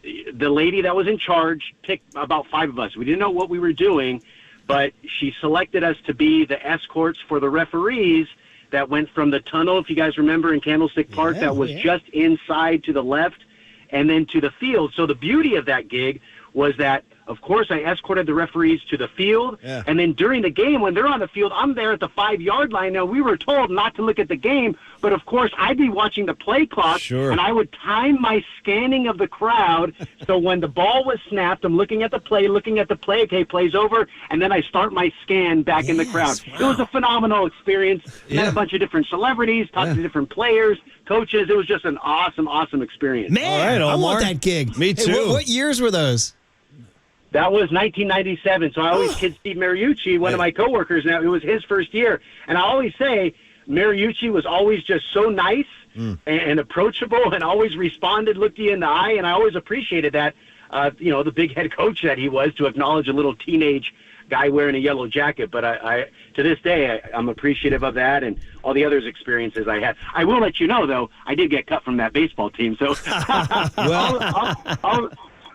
the lady that was in charge picked about 5 of us. We didn't know what we were doing, but she selected us to be the escorts for the referees that went from the tunnel, if you guys remember, in Candlestick Park, that was just inside to the left and then to the field. So the beauty of that gig was that, of course, I escorted the referees to the field. Yeah. And then during the game, when they're on the field, I'm there at the 5-yard line. Now, we were told not to look at the game, but, of course, I'd be watching the play clock. Sure. And I would time my scanning of the crowd. So when the ball was snapped, I'm looking at the play, okay, play's over, and then I start my scan back in the crowd. Wow. It was a phenomenal experience. Met a bunch of different celebrities, talked to different players, coaches. It was just an awesome experience. Man, I want that gig. Me too. Hey, what years were those? That was 1997. So I always kid Steve Mariucci, one of my coworkers now. It was his first year. And I always say Mariucci was always just so nice and approachable and always responded, looked you in the eye. And I always appreciated that, the big head coach that he was, to acknowledge a little teenage guy wearing a yellow jacket. But I to this day, I'm appreciative of that and all the other experiences I had. I will let you know, though, I did get cut from that baseball team. So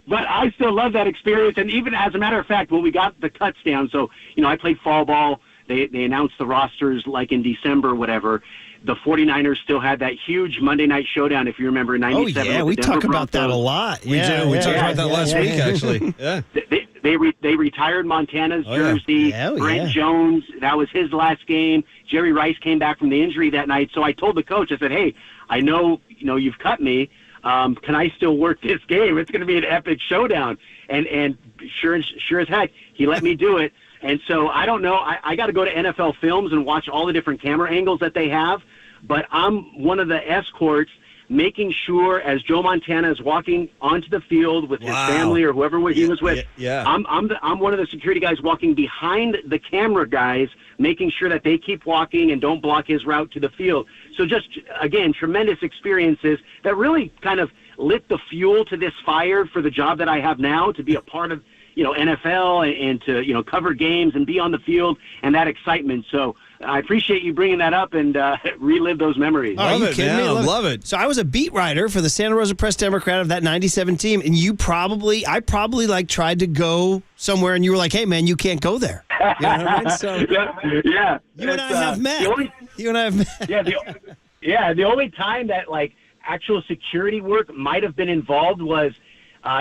but I still love that experience. And even as a matter of fact, when we got the cuts down, so, I played fall ball. They announced the rosters like in December or whatever. The 49ers still had that huge Monday night showdown, if you remember, in 97. Oh, yeah, we talk about that a lot. We do. We talked about that last week, actually. Yeah. They retired Montana's jersey. Brent Jones, that was his last game. Jerry Rice came back from the injury that night. So I told the coach, I said, hey, I know, you've cut me. Can I still work this game? It's going to be an epic showdown. And sure as heck, he let me do it. And so I don't know. I got to go to NFL Films and watch all the different camera angles that they have. But I'm one of the escorts making sure as Joe Montana is walking onto the field with his family or whoever he was with. Yeah. I'm one of the security guys walking behind the camera guys, making sure that they keep walking and don't block his route to the field. So just, again, tremendous experiences that really kind of lit the fuel to this fire for the job that I have now, to be a part of, NFL and to, cover games and be on the field and that excitement. So I appreciate you bringing that up and relive those memories. Oh, are you kidding me? I love it. So I was a beat writer for the Santa Rosa Press-Democrat of that 97 team, and I probably tried to go somewhere, and you were like, hey, man, you can't go there. You know what I mean? So, yeah. You and I have met. The only time that, actual security work might have been involved was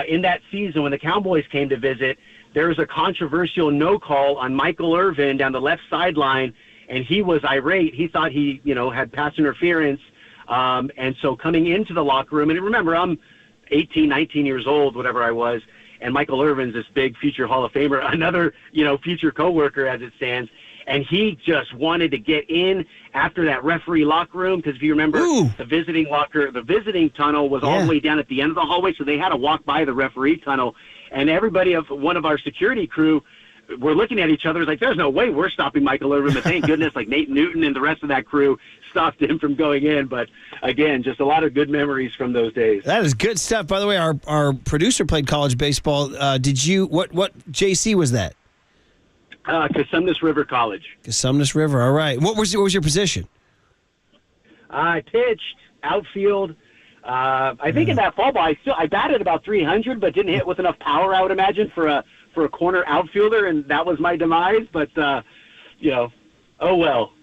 in that season when the Cowboys came to visit. There was a controversial no call on Michael Irvin down the left sideline, and he was irate. He thought he, had pass interference. And so coming into the locker room, and remember, I'm 18, 19 years old, whatever I was, and Michael Irvin's this big future Hall of Famer, another, future coworker as it stands. And he just wanted to get in after that referee locker room, because if you remember, the visiting tunnel was all the way down at the end of the hallway, so they had to walk by the referee tunnel. And everybody of one of our security crew were looking at each other like, there's no way we're stopping Michael Irvin. But thank goodness, Nate Newton and the rest of that crew stopped him from going in. But, again, just a lot of good memories from those days. That is good stuff. By the way, our producer played college baseball. What JC was that? Cosumnes River College. Cosumnes River, all right. What was your position? I pitched, outfield. I think in that fall ball, I batted about 300, but didn't hit with enough power, I would imagine, for a corner outfielder, and that was my demise. But, oh well.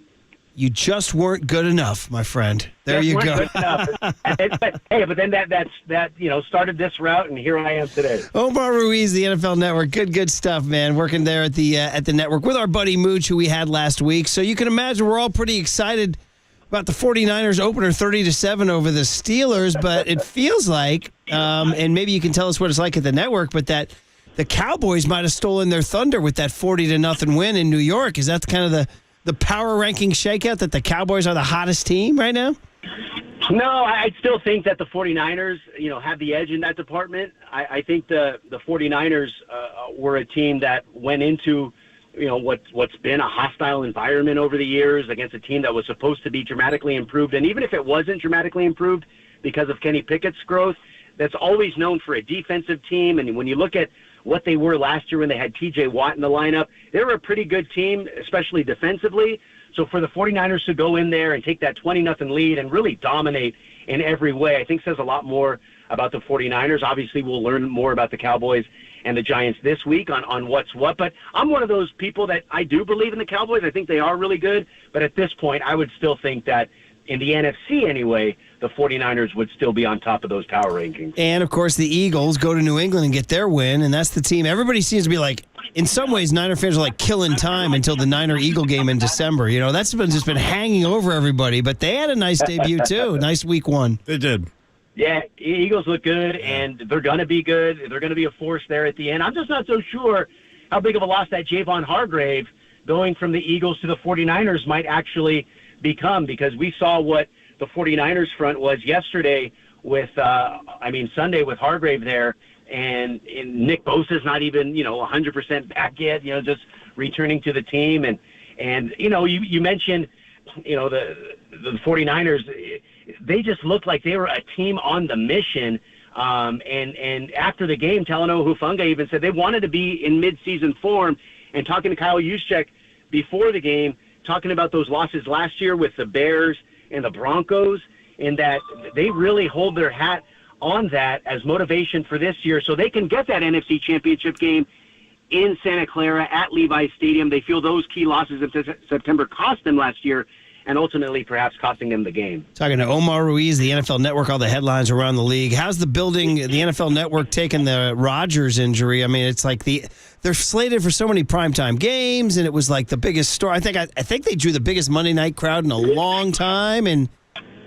You just weren't good enough, my friend. There you go. But then that started this route, and here I am today. Omar Ruiz, the NFL Network. Good stuff, man. Working there at the network with our buddy Mooch, who we had last week. So you can imagine we're all pretty excited about the 49ers opener 30-7 over the Steelers, but it feels like, and maybe you can tell us what it's like at the network, but that the Cowboys might have stolen their thunder with that 40-0 win in New York. Is that kind of the power ranking shakeout that the Cowboys are the hottest team right now? No, I still think that the 49ers, have the edge in that department. I think the 49ers were a team that went into, what's been a hostile environment over the years against a team that was supposed to be dramatically improved. And even if it wasn't dramatically improved because of Kenny Pickett's growth, that's always known for a defensive team. And when you look at what they were last year when they had T.J. Watt in the lineup, they were a pretty good team, especially defensively. So for the 49ers to go in there and take that 20-0 lead and really dominate in every way, I think says a lot more about the 49ers. Obviously, we'll learn more about the Cowboys and the Giants this week on what's what. But I'm one of those people that I do believe in the Cowboys. I think they are really good. But at this point, I would still think that in the NFC anyway, the 49ers would still be on top of those power rankings. And, of course, the Eagles go to New England and get their win, and that's the team. Everybody seems to be like, in some ways, Niner fans are like killing time until the Niner-Eagle game in December. That's just been hanging over everybody, but they had a nice debut, too. Nice week one. They did. Yeah, Eagles look good, and they're going to be good. They're going to be a force there at the end. I'm just not so sure how big of a loss that Javon Hargrave going from the Eagles to the 49ers might actually become, because we saw what the 49ers front was yesterday with, Sunday with Hargrave there, and Nick Bosa's not even, 100% back yet, just returning to the team. And you mentioned, the 49ers, they just looked like they were a team on the mission. And after the game, Talanoa Hufanga even said they wanted to be in mid-season form. And talking to Kyle Juszczyk before the game, talking about those losses last year with the Bears and the Broncos, and that they really hold their hat on that as motivation for this year so they can get that NFC Championship game in Santa Clara at Levi's Stadium. They feel those key losses in September cost them last year, and ultimately perhaps costing them the game. Talking to Omar Ruiz, the NFL Network, all the headlines around the league. How's the NFL Network taking the Rodgers injury? I mean, it's like they're slated for so many primetime games, and it was like the biggest story. I think they drew the biggest Monday night crowd in a long time, and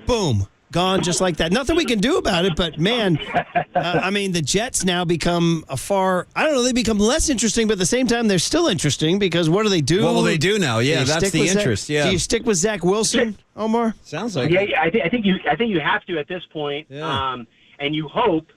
boom, gone just like that. Nothing we can do about it, but man, the Jets now become they become less interesting, but at the same time, they're still interesting because what do they do? What will they do now? Yeah, that's the interest. Do you stick with Zach Wilson, Omar? Sounds like yeah. I think you have to at this point. Yeah. And you hope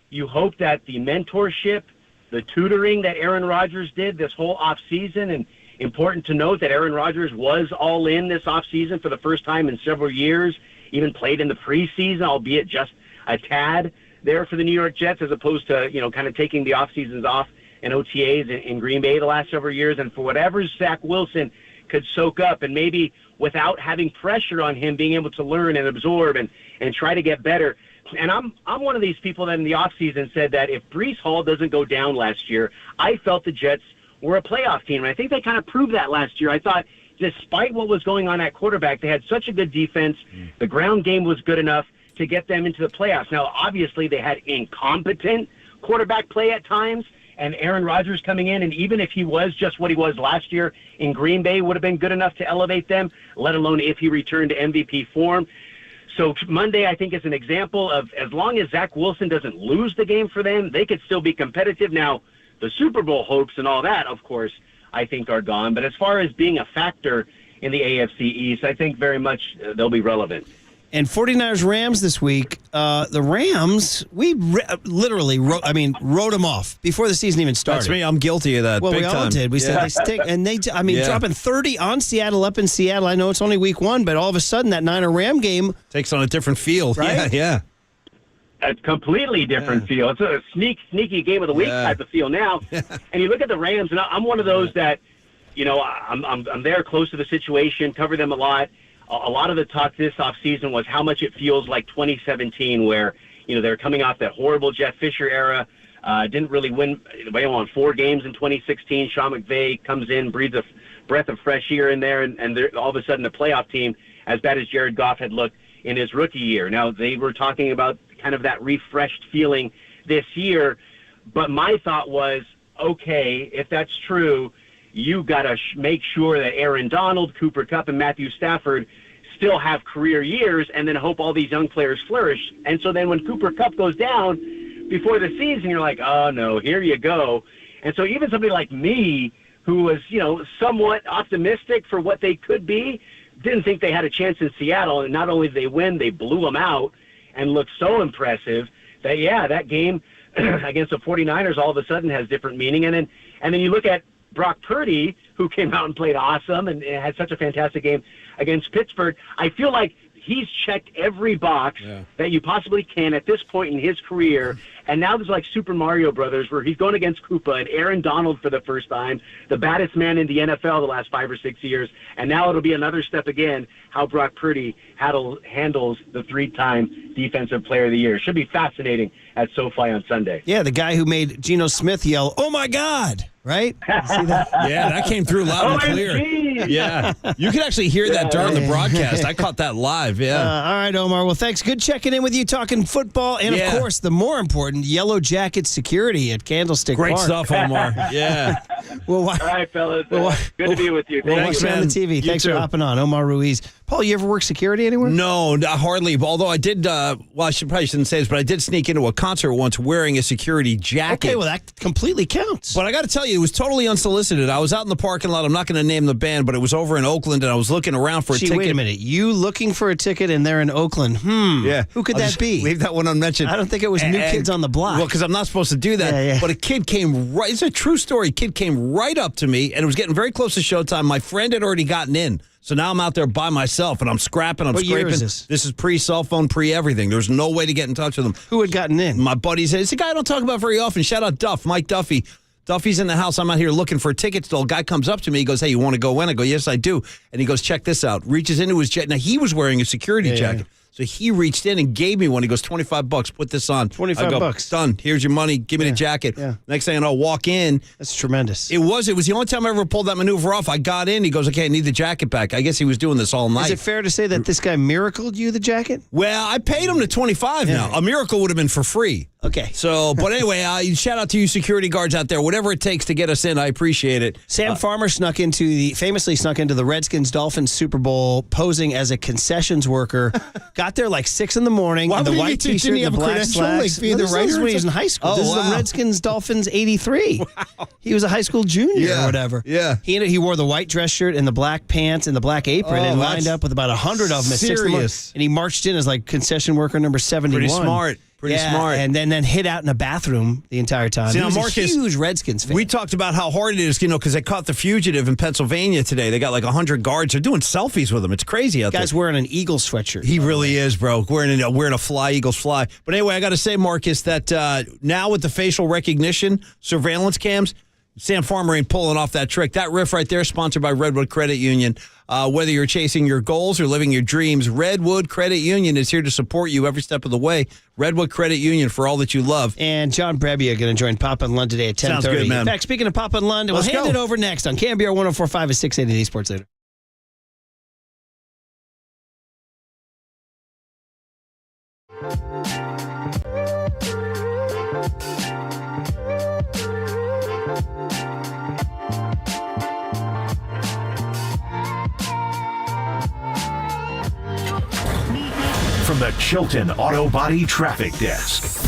that the mentorship, the tutoring that Aaron Rodgers did this whole offseason, and important to note that Aaron Rodgers was all in this offseason for the first time in several years. Even played in the preseason, albeit just a tad there for the New York Jets, as opposed to, kind of taking the off seasons off and OTAs in Green Bay the last several years. And for whatever Zach Wilson could soak up, and maybe without having pressure on him, being able to learn and absorb and try to get better. And I'm one of these people that in the off season said that if Breece Hall doesn't go down last year, I felt the Jets were a playoff team. And I think they kind of proved that last year. I thought, despite what was going on at quarterback, they had such a good defense. The ground game was good enough to get them into the playoffs. Now, obviously, they had incompetent quarterback play at times, and Aaron Rodgers coming in, and even if he was just what he was last year in Green Bay, would have been good enough to elevate them, let alone if he returned to MVP form. So Monday, I think, is an example of as long as Zach Wilson doesn't lose the game for them, they could still be competitive. Now, the Super Bowl hopes and all that, of course, I think are gone. But as far as being a factor in the AFC East, I think very much they'll be relevant. And 49ers Rams this week, the Rams, we literally wrote them off before the season even started. That's me. I'm guilty of that. Well, big we all time. did. We said they stink. And dropping 30 on Seattle, up in Seattle. I know it's only week one, but all of a sudden that Niner-Ram game takes on a different feel. Right? Yeah. A completely different feel. It's a sneaky game of the week type of feel now. And you look at the Rams, and I'm one of those that, I'm there close to the situation, cover them a lot. A lot of the talk this offseason was how much it feels like 2017, where, they're coming off that horrible Jeff Fisher era, didn't really win. They won 4 games in 2016. Sean McVay comes in, breathes a breath of fresh air in there, and they're all of a sudden a playoff team as bad as Jared Goff had looked in his rookie year. Now, they were talking about kind of that refreshed feeling this year, but my thought was, okay, if that's true, you got to make sure that Aaron Donald, Cooper Kupp, and Matthew Stafford still have career years, and then hope all these young players flourish. And so then when Cooper Kupp goes down before the season, you're like, oh, no, here you go. And so even somebody like me, who was, somewhat optimistic for what they could be, didn't think they had a chance in Seattle. And not only did they win, they blew them out and looked so impressive that, that game against the 49ers all of a sudden has different meaning. And then you look at Brock Purdy, who came out and played awesome and had such a fantastic game against Pittsburgh. I feel like he's checked every box that you possibly can at this point in his career. And now there's like Super Mario Brothers, where he's going against Koopa and Aaron Donald for the first time, the baddest man in the NFL the last 5 or 6 years. And now it'll be another step again, how Brock Purdy handles the 3-time Defensive Player of the Year. Should be fascinating at SoFi on Sunday. Yeah, the guy who made Geno Smith yell, "Oh my God!" Right? See that? Yeah, that came through loud and clear. Yeah, you can actually hear that during the broadcast. I caught that live. Yeah. All right, Omar. Well, thanks. Good checking in with you, talking football, and of course, the more important, Yellow Jacket security at Candlestick Park. Great stuff, Omar. Yeah. All right, fellas. Good to be with you. We'll watch on the TV. Thanks for hopping on, Omar Ruiz. Paul, you ever work security anywhere? No, hardly. Although I did, I probably shouldn't say this, but I did sneak into a concert once wearing a security jacket. Okay, well, that completely counts. But I got to tell you, it was totally unsolicited. I was out in the parking lot. I'm not going to name the band, but it was over in Oakland, and I was looking around for a ticket. Wait a minute. You looking for a ticket, and they're in Oakland. Yeah. Who could that be? Leave that one unmentioned. I don't think it was New Kids on the Block. Well, because I'm not supposed to do that. Yeah. But a kid came right, it's a true story. A kid came right up to me, and it was getting very close to showtime. My friend had already gotten in. So now I'm out there by myself, and I'm scrapping, I'm scraping. Year is this? This is pre-cell phone, pre-everything. There's no way to get in touch with him. Who had gotten in? My buddy said, it's a guy I don't talk about very often. Shout out Duff, Mike Duffy. Duffy's in the house. I'm out here looking for a ticket still. A guy comes up to me. He goes, hey, you want to go in? I go, yes, I do. And he goes, check this out. Reaches into his jacket. Now, he was wearing a security jacket. So he reached in and gave me one. He goes, $25. Put this on. $25. Done. Here's your money. Give me the jacket. Yeah. Next thing I know, walk in. That's tremendous. It was the only time I ever pulled that maneuver off. I got in. He goes, okay, I need the jacket back. I guess he was doing this all night. Is it fair to say that this guy miracled you the jacket? Well, I paid him the $25 now. A miracle would have been for free. Okay. So, but anyway, shout out to you security guards out there. Whatever it takes to get us in, I appreciate it. Sam Farmer famously snuck into the Redskins-Dolphins Super Bowl posing as a concessions worker. Got there like 6 in the morning in the white T-shirt and the black slacks. Like, This is when he was in high school. This is the Redskins-Dolphins 83. Wow. He was a high school junior or whatever. Yeah. He wore the white dress shirt and the black pants and the black apron and lined up with about 100 of them at 6 in the morning. And he marched in as like concession worker number 71. Pretty smart. Pretty smart. And then hid out in a bathroom the entire time. See, he was Marcus, a huge Redskins fan. We talked about how hard it is, because they caught the fugitive in Pennsylvania today. They got like 100 guards. They're doing selfies with him. It's crazy out there. Guy's wearing an Eagles sweatshirt. He really is, bro. Wearing a fly, Eagles fly. But anyway, I got to say, Marcus, that now with the facial recognition surveillance cams, Sam Farmer ain't pulling off that trick. That riff right there, sponsored by Redwood Credit Union. Whether you're chasing your goals or living your dreams, Redwood Credit Union is here to support you every step of the way. Redwood Credit Union, for all that you love. And John Brebbia going to join Papa and Lund today at 10:30. Sounds good, man. In fact, speaking of Papa and Lund, we'll hand it over next on KNBR 104.5 at 680 Sports Leader. From the Chilton Auto Body Traffic Desk.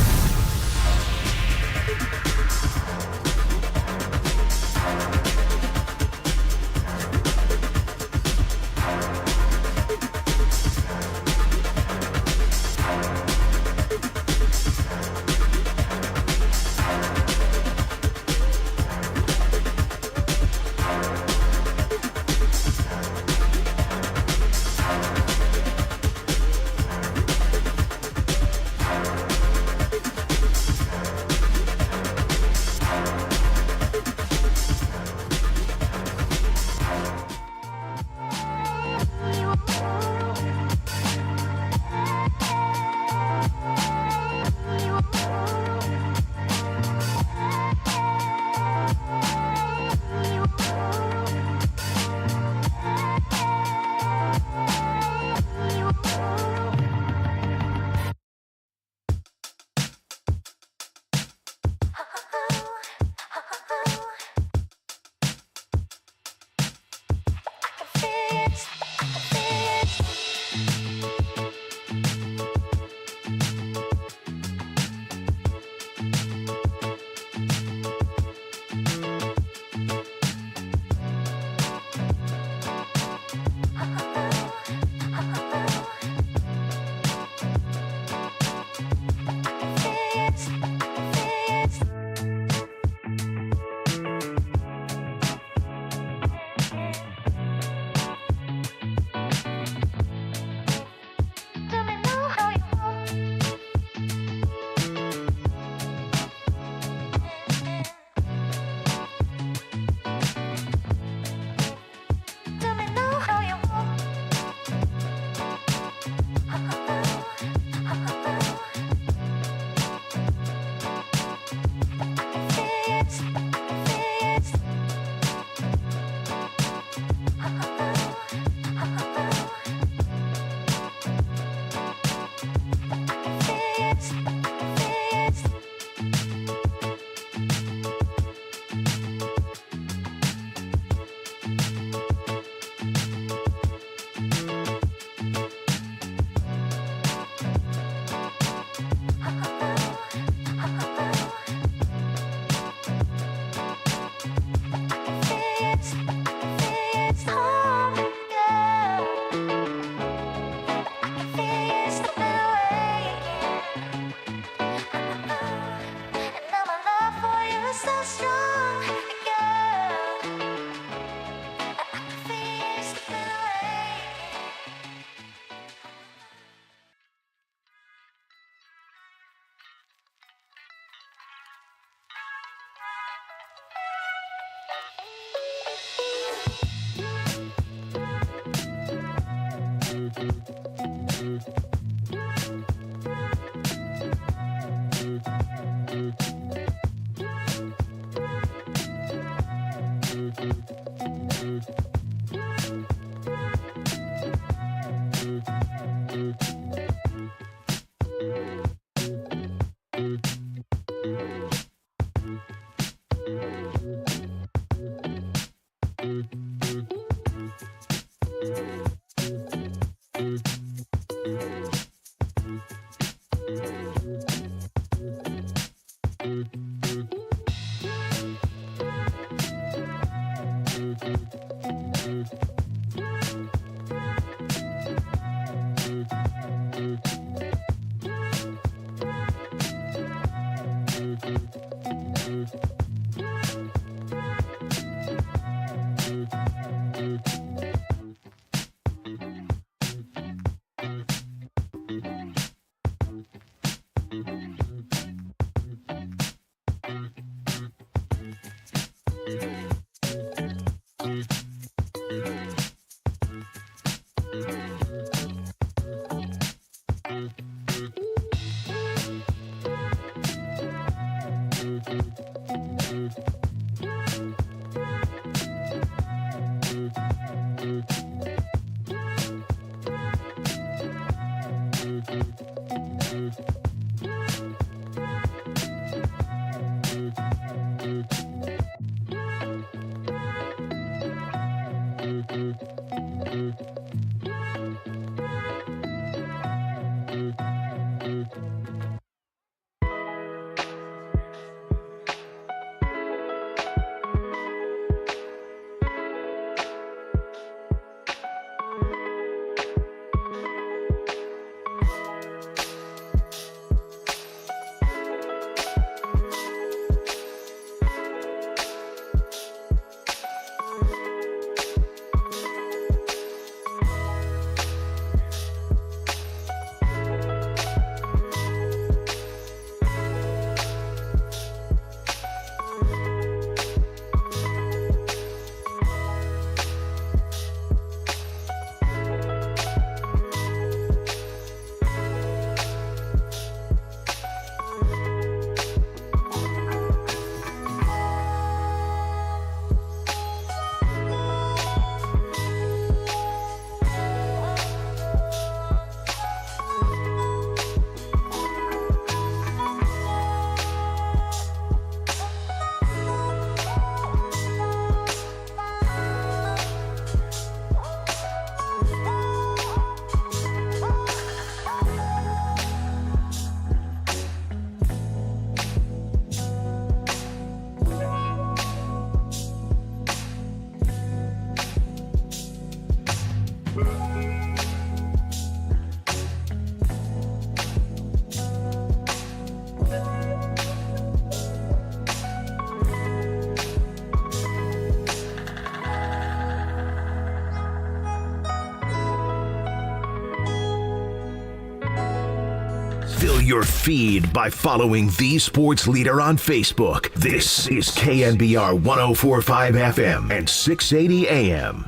Fill your feed by following the sports leader on Facebook. This is KNBR 104.5 FM and 680 AM.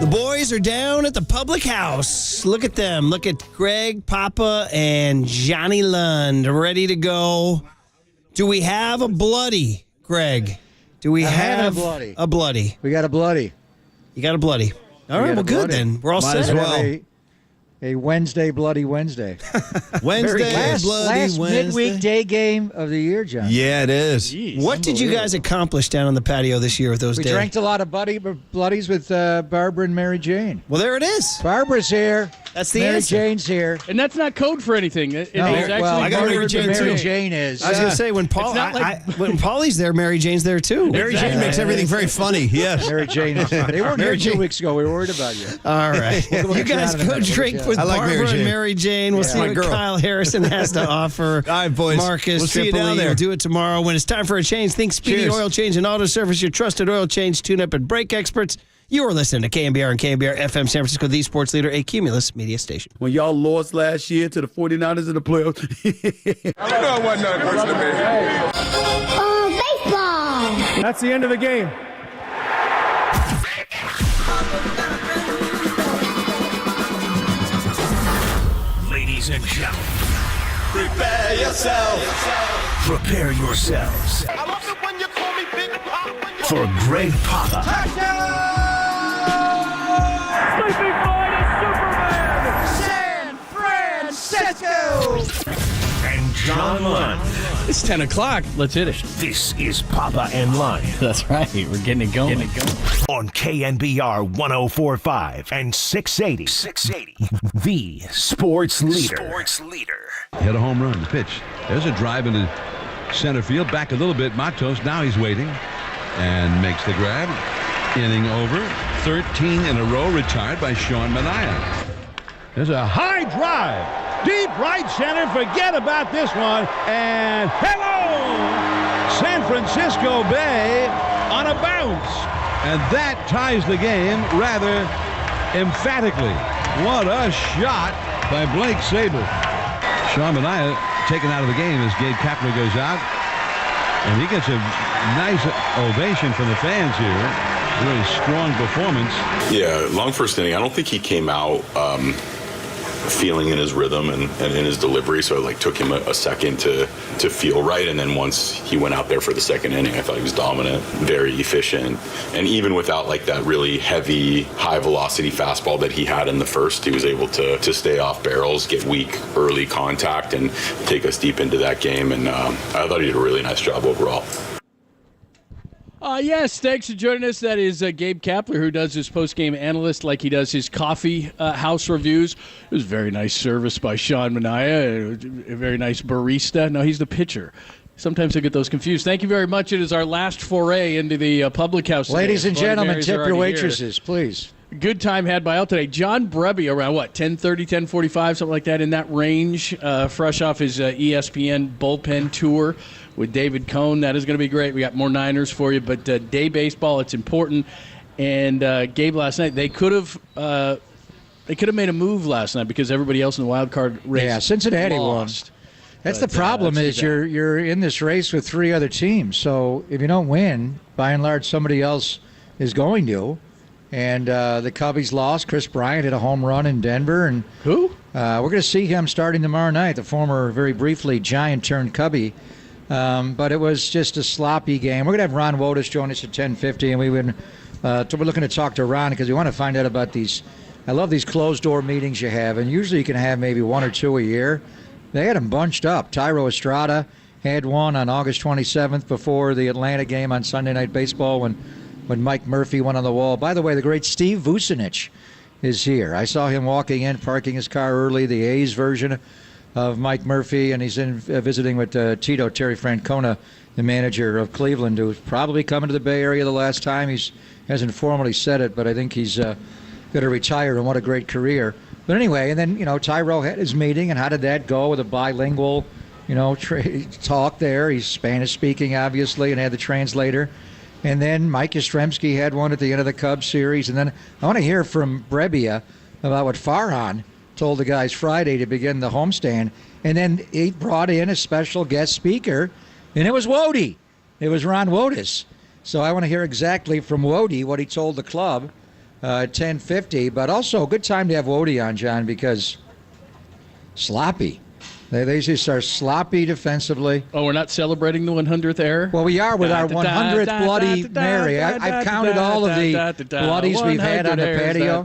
The boys are down at the public house. Look at them. Look at Greg, Papa, and Johnny Lund ready to go. Do we have a bloody, Greg? Do we have a bloody? We got a bloody. You got a bloody. All right, well, good then. We're all set. As well. A Wednesday, bloody Wednesday. Wednesday, last midweek day game of the year, John. Yeah, it is. Jeez, what did you guys accomplish down on the patio this year with those days? We drank a lot of bloodies with Barbara and Mary Jane. Well, there it is. Barbara's here. That's the Mary answer. Jane's here. And that's not code for anything. It is actually I got Mary Jane too. Mary Jane is. I was going to say, when when Paulie's there, Mary Jane's there too. Mary Jane makes everything very funny. Yes. Mary Jane is. They weren't here 2 weeks ago. We were worried about you. All right. You guys go drink with Barbara and Mary Jane. We'll see what Kyle Harrison has to offer. All right, boys. Marcus, we'll see you down there. We'll do it tomorrow. When it's time for a change, think Speedy Oil Change and Auto Service, your trusted oil change, tune-up, and brake experts. You are listening to KNBR and KNBR FM San Francisco, the sports leader, a Cumulus media station. When y'all lost last year to the 49ers in the playoffs. I know it wasn't nothing personal, man. Baseball. That's the end of the game. Ladies and gentlemen, Prepare yourself. prepare yourselves I love it when you call me Big Pop. for Greg Papa Sleeping Boy is Superman. San Francisco. and John Lund. It's 10 o'clock. Let's hit it. This is Papa and Lund. That's right. We're getting it going. On KNBR 104.5 and 680. 680. The sports leader. Hit a home run. Pitch. There's a drive into center field. Back a little bit. Matos. Now he's waiting and makes the grab. Inning over. 13 in a row retired by Sean Manaea. There's a high drive. Deep right center. Forget about this one. And hello! San Francisco Bay on a bounce. And that ties the game rather emphatically. What a shot by Blake Sabol. Sean Manaea taken out of the game as Gabe Kapler goes out. And he gets a nice ovation from the fans here. Really strong performance. Yeah, long first inning. I don't think he came out feeling in his rhythm and in his delivery, so it took him a second to feel right. And then once he went out there for the second inning, I thought he was dominant, very efficient, and even without that really heavy, high velocity fastball that he had in the first, he was able to stay off barrels, get weak early contact, and take us deep into that game. And I thought he did a really nice job overall. Yes, thanks for joining us. That is Gabe Kapler, who does his post-game analyst like he does his coffee house reviews. It was very nice service by Sean Manaea, a very nice barista. No, he's the pitcher. Sometimes I get those confused. Thank you very much. It is our last foray into the public house. Ladies today. and gentlemen, tip your already waitresses, please. Good time had by all today. John Brebbie around, 10:30, 10:45, something like that, in that range, fresh off his ESPN bullpen tour with David Cohn. That is going to be great. We got more Niners for you, but day baseball, it's important. And Gabe, last night, they could have made a move last night because everybody else in the wild card race Cincinnati lost. won. That's the problem is you're in this race with three other teams. So if you don't win, by and large, somebody else is going to. And the Cubbies lost. Chris Bryant hit a home run in Denver. And who? We're going to see him starting tomorrow night, the former, very briefly, Giant turned Cubby. But it was just a sloppy game. We're going to have Ron Wotus join us at 10:50, and we're looking to talk to Ron because we want to find out about these. I love these closed-door meetings you have, and usually you can have maybe one or two a year. They had them bunched up. Tyro Estrada had one on August 27th before the Atlanta game on Sunday Night Baseball when Mike Murphy went on the wall. By the way, the great Steve Vucinich is here. I saw him walking in, parking his car early, the A's version of Mike Murphy, and he's in visiting with Terry Francona, the manager of Cleveland, who's probably coming to the Bay Area the last time. He hasn't formally said it, but I think he's going to retire, and what a great career. But anyway, and then, Tyro had his meeting, and how did that go with a bilingual, talk there? He's Spanish-speaking, obviously, and had the translator. And then Mike Yastrzemski had one at the end of the Cubs series. And then I want to hear from Brebbia about what Farhan told the guys Friday to begin the homestand. And then he brought in a special guest speaker, and it was Wody. It was Ron Wotus. So I want to hear exactly from Wody what he told the club at 10:50. But also a good time to have Wody on, John, because sloppy. They just are sloppy defensively. Oh, we're not celebrating the 100th error? Well, we are with our 100th Bloody Mary. I've counted all of the bloodies we've had on the patio.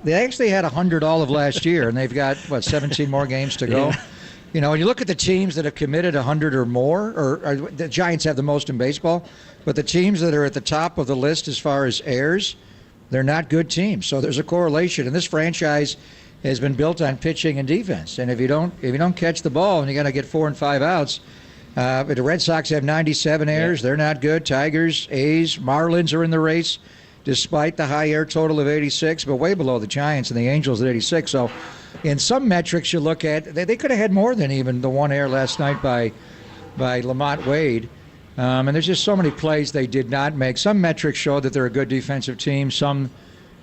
They actually had 100 all of last year, and they've got, 17 more games to go? Yeah. When you look at the teams that have committed 100 or more, or the Giants have the most in baseball, but the teams that are at the top of the list as far as errors, they're not good teams. So there's a correlation. And this franchise has been built on pitching and defense. And if you don't catch the ball and you got to get 4 and 5 outs, the Red Sox have 97 errors. They're not good. Tigers, A's, Marlins are in the race, despite the high error total of 86, but way below the Giants and the Angels at 86. So in some metrics you look at, they could have had more than even the one error last night by Lamont Wade. And there's just so many plays they did not make. Some metrics show that they're a good defensive team. Some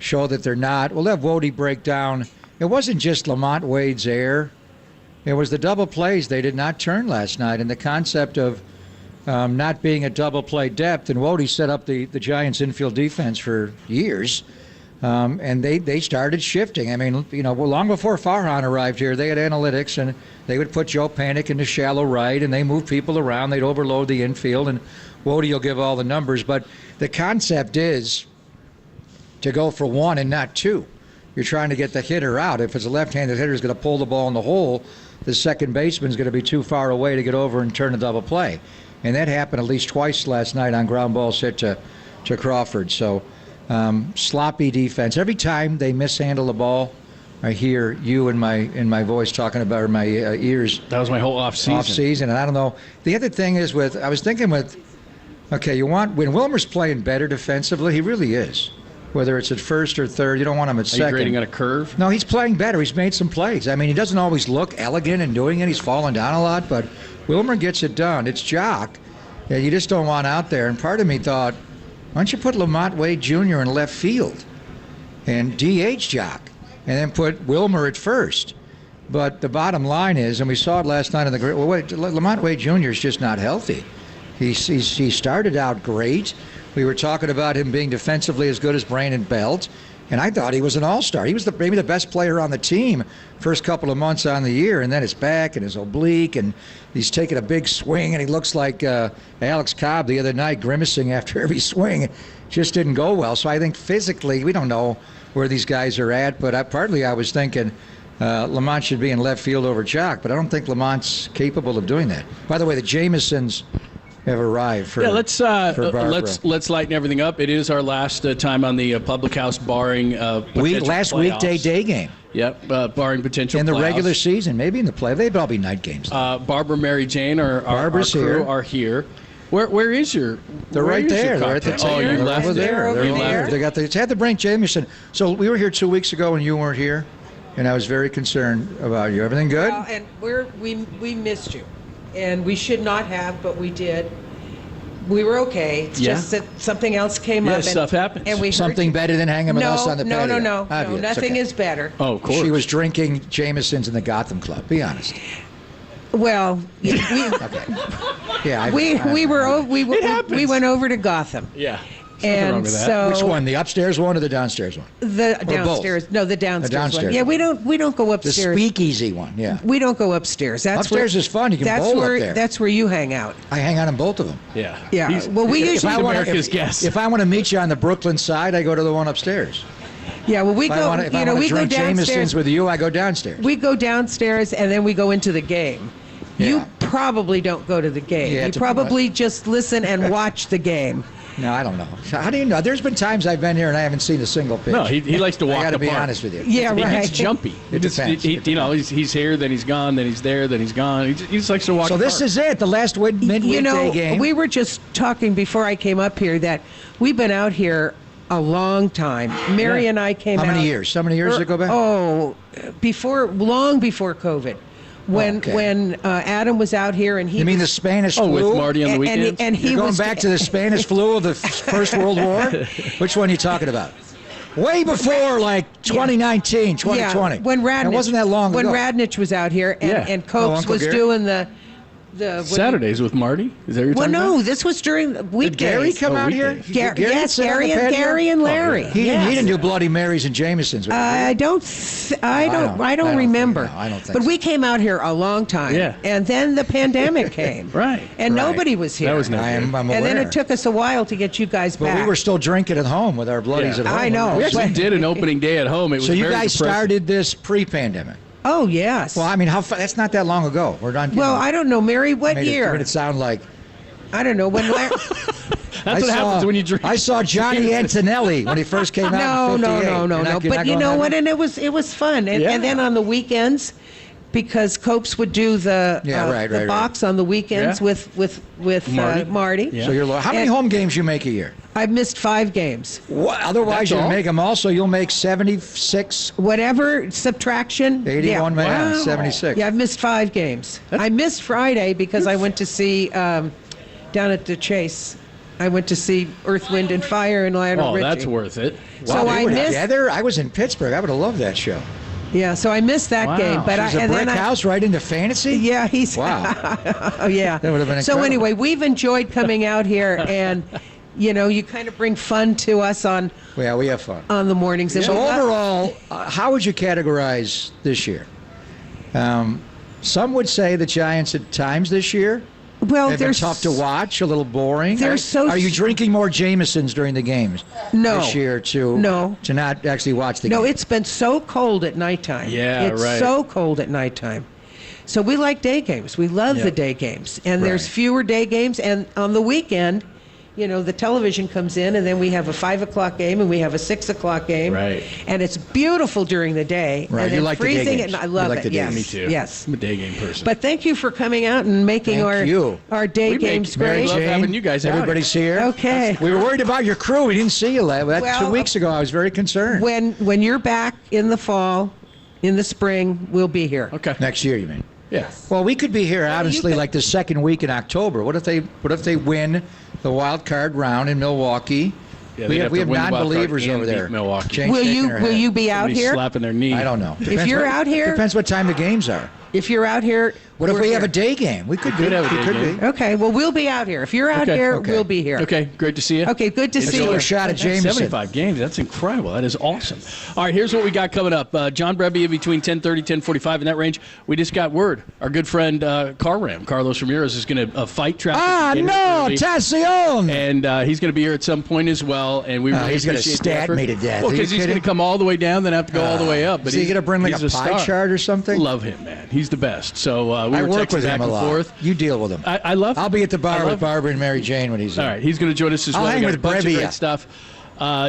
show that they're not. We'll have Wody break down. It wasn't just Lamont Wade's error. It was the double plays they did not turn last night, and the concept of not being a double play depth. And Wody set up the Giants' infield defense for years. And they started shifting. I mean, long before Farhan arrived here, they had analytics, and they would put Joe Panic into shallow right, and they moved people around. They'd overload the infield, and Wody will give all the numbers. But the concept is to go for one and not two. You're trying to get the hitter out. If it's a left-handed hitter who's going to pull the ball in the hole, the second baseman's going to be too far away to get over and turn a double play. And that happened at least twice last night on ground balls hit to Crawford. So sloppy defense. Every time they mishandle the ball, I hear you in my voice talking about, or my ears. That was my whole off season. And I don't know. The other thing is I was thinking when Wilmer's playing better defensively, he really is. Whether it's at first or third, you don't want him at second. Are you grading on a curve? No, he's playing better. He's made some plays. I mean, he doesn't always look elegant in doing it. He's falling down a lot, but Wilmer gets it done. It's Jock. Yeah, you just don't want out there. And part of me thought, why don't you put Lamont Wade Jr. in left field and DH Jock, and then put Wilmer at first? But the bottom line is, and we saw it last night in Lamont Wade Jr. is just not healthy. He started out great. We were talking about him being defensively as good as Brandon Belt, and I thought he was an all-star. He was maybe the best player on the team first couple of months on the year, and then his back and his oblique, and he's taking a big swing, and he looks like Alex Cobb the other night, grimacing after every swing. It just didn't go well. So I think physically, we don't know where these guys are at, but partly I was thinking Lamont should be in left field over Jock, but I don't think Lamont's capable of doing that. By the way, the Jamesons have arrived for let's lighten everything up. It is our last time on the Public House, barring last weekday day game. Yep, barring potential in the playoffs. Regular season, maybe in the play. They'd all be night games. Barbara, Mary Jane, our crew are here. Where is your? They're right there. They're at the table. Oh, you left over there. They're there. They had to bring Jameson. So we were here 2 weeks ago and you weren't here, and I was very concerned about you. Everything good? Well, and we missed you. And we should not have, but we did. We were okay. It's just that something else came up. Yeah, stuff happens. And we something better than hanging with us on the patio. No, nothing is better. Oh, of course. She was drinking Jameson's in the Gotham Club. Be honest. Well, we went over to Gotham. Yeah. And so, which one? The upstairs one or the downstairs one? The downstairs. Both? No, the downstairs one. Yeah, we don't go upstairs. The speakeasy one. Yeah. We don't go upstairs. Upstairs is fun. You can bowl up there. That's where you hang out. I hang out on both of them. Yeah. Yeah. Well, we usually America's guest. If I want to meet you on the Brooklyn side, I go to the one upstairs. Yeah, well, we if I want to drink Jameson's with you, I go downstairs. We go downstairs and then we go into the game. Yeah. You probably don't go to the game. Yeah, you probably just listen and watch the game. No, I don't know. How do you know? There's been times I've been here and I haven't seen a single pitch. No, he likes to walk I got to the be park. honest with you. Yeah, he right. gets jumpy. It depends. He's here, then he's gone, then he's there, then he's gone. He just likes to walk the park. So this is it, the last midweek day game. We were just talking before I came up here that we've been out here a long time. Mary and I came out. How many years? How many years ago back? Oh, long before COVID. When Adam was out here and he. You mean the Spanish flu? With Marty on the weekends? And he You're going was back to the Spanish flu of the First World War? Which one are you talking about? Way before, like 2019, 2020. Yeah, when Radnich, it wasn't that long when ago. Radnich was out here and Copes was doing the Saturdays with Marty? Is that what you're talking about? No, this was during weekdays. Did Gary come out here? Yes, Gary and Larry. He didn't do Bloody Marys and Jamesons. I don't remember. I don't think but so. we came out here a long time. Yeah. And then the pandemic came. Right. And nobody was here. That was never I'm aware. And then it took us a while to get you guys back. But we were still drinking at home with our bloodies at home. I know. We actually did an opening day at home. It was so you very guys depressing. started this pre-pandemic? Oh, yes. Well, I mean, that's not that long ago. We're done. Well, I don't know, Mary, what year? Made it sound like. I don't know. When That's what happens when you drink. I saw Johnny Antonelli when he first came out. No. But you know what? And it was fun. And then on the weekends, because Copes would do the box on the weekends with Marty. Yeah. So how many home games you make a year? I've missed 5 games. What? Otherwise, you make them all, so you'll make 76. Whatever subtraction. 81 man, 76. Yeah, I've missed 5 games. I missed Friday because I went to see down at the Chase. I went to see Earth, Wind, and Fire and Lionel Richie. Oh, that's worth it. Wow, so I missed. Together? I was in Pittsburgh. I would have loved that show. Yeah, so I missed that game. But a brick house right into fantasy? Yeah, he's. Wow. Oh, yeah. That would have been incredible. So anyway, we've enjoyed coming out here, and You kind of bring fun to us on. Well, we have fun on the mornings. So overall, how would you categorize this year? Some would say the Giants at times this year. Well, they've been tough to watch, a little boring. Are you drinking more Jamesons during the games? No. This year to not actually watch the game? No, it's been so cold at nighttime. Yeah, it's so cold at nighttime. So we like day games. We love the day games, and there's fewer day games. And on the weekend, the television comes in, and then we have a 5 o'clock game, and we have a 6 o'clock game. Right. And it's beautiful during the day. Right. And You then like the day freezing, games. and I love You like it. the day Yes. games. Me too. Yes. I'm a day game person. But thank you for coming out and making our day games great. We love having you guys out. Everybody's here. Okay. We were worried about your crew. We didn't see you last 2 weeks ago. I was very concerned. When you're back in the fall, in the spring, we'll be here. Okay. Next year, you mean? Yeah. Well, we could be here, honestly, like the second week in October. What if they win the wild card round in Milwaukee? Yeah, we they'd have to win the wild card non-believers and over there. beat Milwaukee. Will you be out Somebody's here? slapping their knee. I don't know. If you're out here, depends what time the games are. If you're out here, what if we're we here. have a day game? We could We could have a day could game. be. Okay, well, we'll be out here. If you're out here, we'll be here. Okay, great to see you. Okay, good to see you. A shot at Jameson. 75 games. That's incredible. That is awesome. All right, here's what we got coming up. John Brebbia between 10:30, 10:45 in that range. We just got word. Our good friend Carlos Ramirez is going to fight traffic. Tacion! And he's going to be here at some point as well. And we really he's going to appreciate the stat effort. me to death. Well, Are you because he's going kidding? to come all the way down, then have to go all the way up. But Is he going to bring like he's a pie star. chart or something? Love him, man. He's the best. So we I were work texting with back him a and lot. forth. You deal with him. I love. I'll be at the bar I with love- Barbara and Mary Jane when he's All there. right, he's going to join us as I'll well. hang We got with a bunch of Brebbia. great stuff.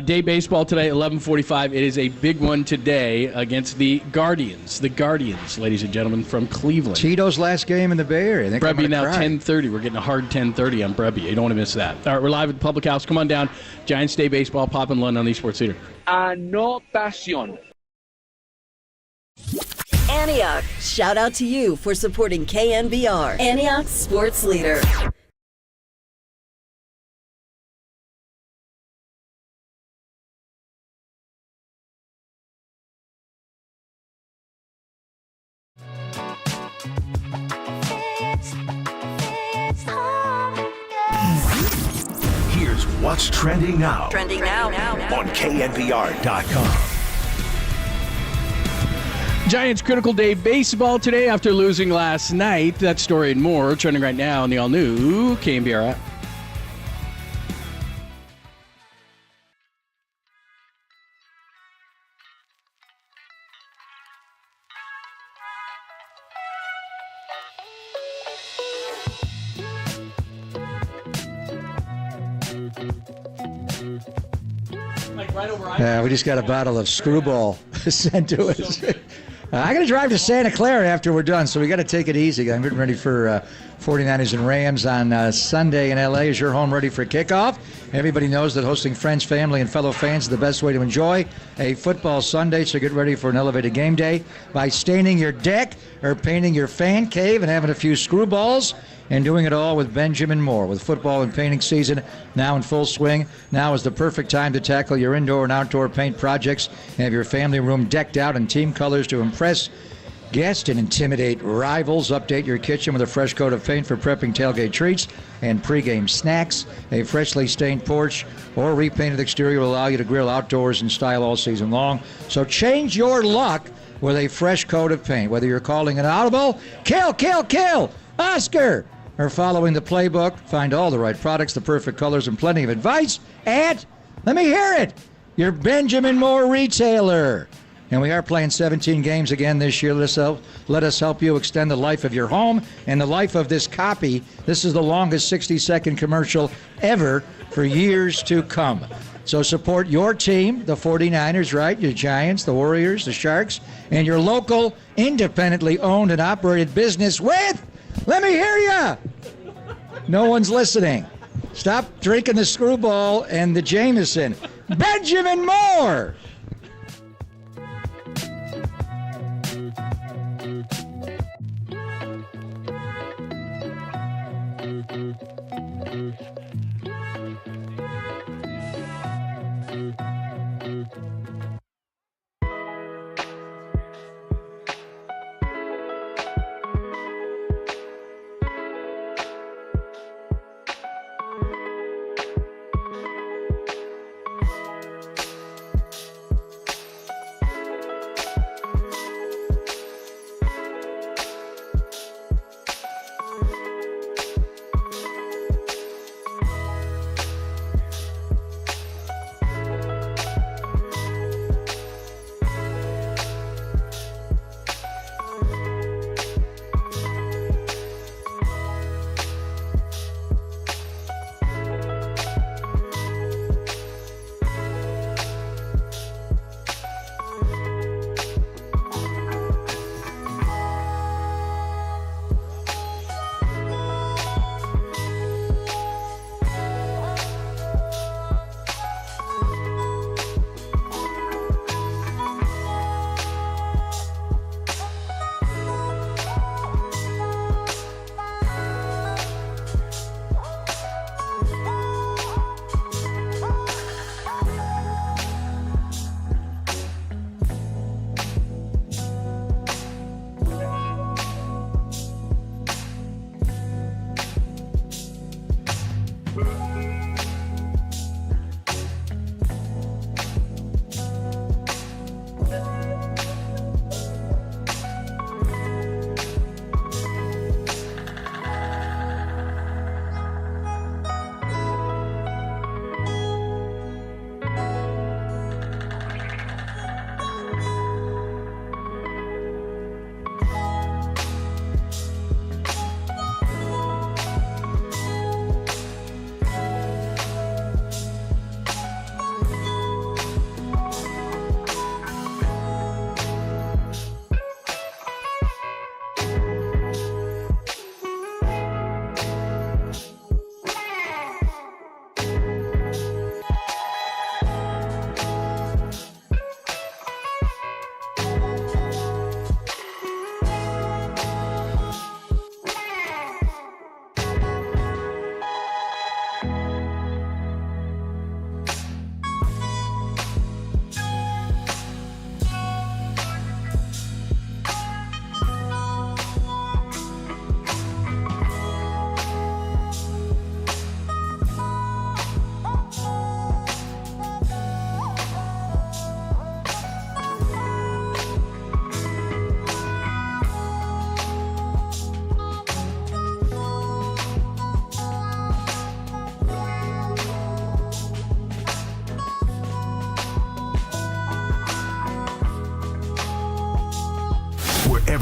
Day baseball today, 11:45. It is a big one today against the Guardians. The Guardians, ladies and gentlemen, from Cleveland. Tito's last game in the Bay Area. I think I'm Brebbia gonna now cry. 10:30. We're getting a hard 10:30 on Brebbia. You don't want to miss that. All right, we're live at the Public House. Come on down. Giants Day baseball, Pop and London on the Sports Leader. Anotación. Antioch, shout out to you for supporting KNBR, Antioch Sports Leader. Here's what's trending now. Trending now. On KNBR.com. Giants Critical Day baseball today after losing last night. That story and more trending right now on the all-new KNBR app. We just got a bottle of Screwball sent to us. I got to drive to Santa Clara after we're done, so we got to take it easy. I'm getting ready for 49ers and Rams on Sunday in L.A. Is your home ready for kickoff? Everybody knows that hosting friends, family, and fellow fans is the best way to enjoy a football Sunday, so get ready for an elevated game day by staining your deck or painting your fan cave and having a few Screwballs. And doing it all with Benjamin Moore. With football and painting season now in full swing, now is the perfect time to tackle your indoor and outdoor paint projects and have your family room decked out in team colors to impress guests and intimidate rivals. Update your kitchen with a fresh coat of paint for prepping tailgate treats and pregame snacks. A freshly stained porch or repainted exterior will allow you to grill outdoors in style all season long. So change your luck with a fresh coat of paint. Whether you're calling an audible, kill, Oscar, or following the playbook, find all the right products, the perfect colors, and plenty of advice at, let me hear it, your Benjamin Moore retailer. And we are playing 17 games again this year. Let us help you extend the life of your home and the life of this copy. This is the longest 60-second commercial ever for years to come. So support your team, the 49ers, right? Your Giants, the Warriors, the Sharks, and your local, independently owned and operated business with, let me hear ya! No one's listening. Stop drinking the Screwball and the Jameson. Benjamin Moore!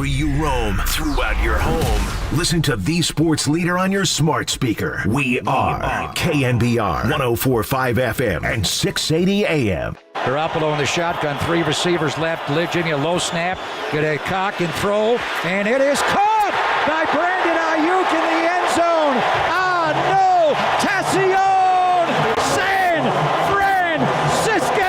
wherever you roam throughout your home. Listen to the sports leader on your smart speaker. We are KNBR 104.5 FM and 680 AM. Garoppolo in the shotgun, 3 receivers left. Virginia low snap, get a cock and throw, and it is caught by Brandon Ayuk in the end zone. Ah, no! Tassione! San Francisco!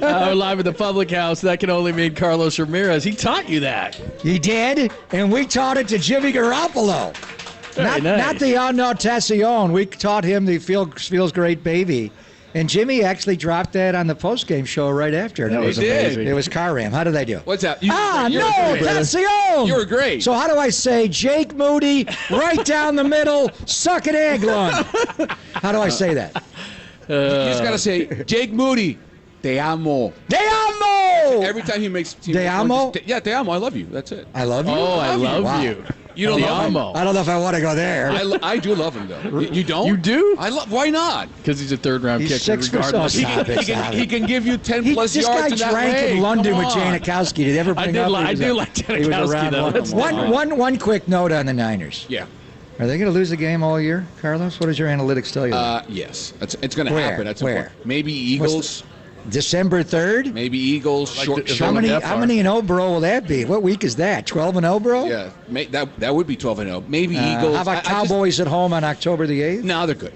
We're live at the public house. That can only mean Carlos Ramirez. He taught you that. He did, and we taught it to Jimmy Garoppolo. Not the unknown Tassione. We taught him the feels great baby. And Jimmy actually dropped that on the postgame show right after. He was did. amazing. It was car ram. How did I do? What's that? Tassione! You were great. So how do I say Jake Moody, right down the middle, suck an egg lung? How do I say that? You just got to say, Jake Moody, te amo. Te amo! Every time he makes... Te amo? Yeah, te amo. I love you. That's it. I love you? Oh, I love you. Wow. You don't love him? I don't know if I want to go there. I do love him, though. You don't? You do? Why not? Because he's a third-round kicker, 6 regardless. He can give you 10-plus this yards guy in that drank way. in London Come with on. Janikowski. Did they ever bring up? I do like Janikowski, though. One quick note on the Niners. Yeah. Are they going to lose the game all year, Carlos? What does your analytics tell you? Yes. It's going to Where? happen. That's Where? important. Maybe Eagles. December 3rd? Maybe Eagles. How many in 0, bro, will that be? What week is that? 12 and 0, bro? Yeah, that would be 12 and 0. Maybe Eagles. How about Cowboys at home on October the 8th? No, they're good.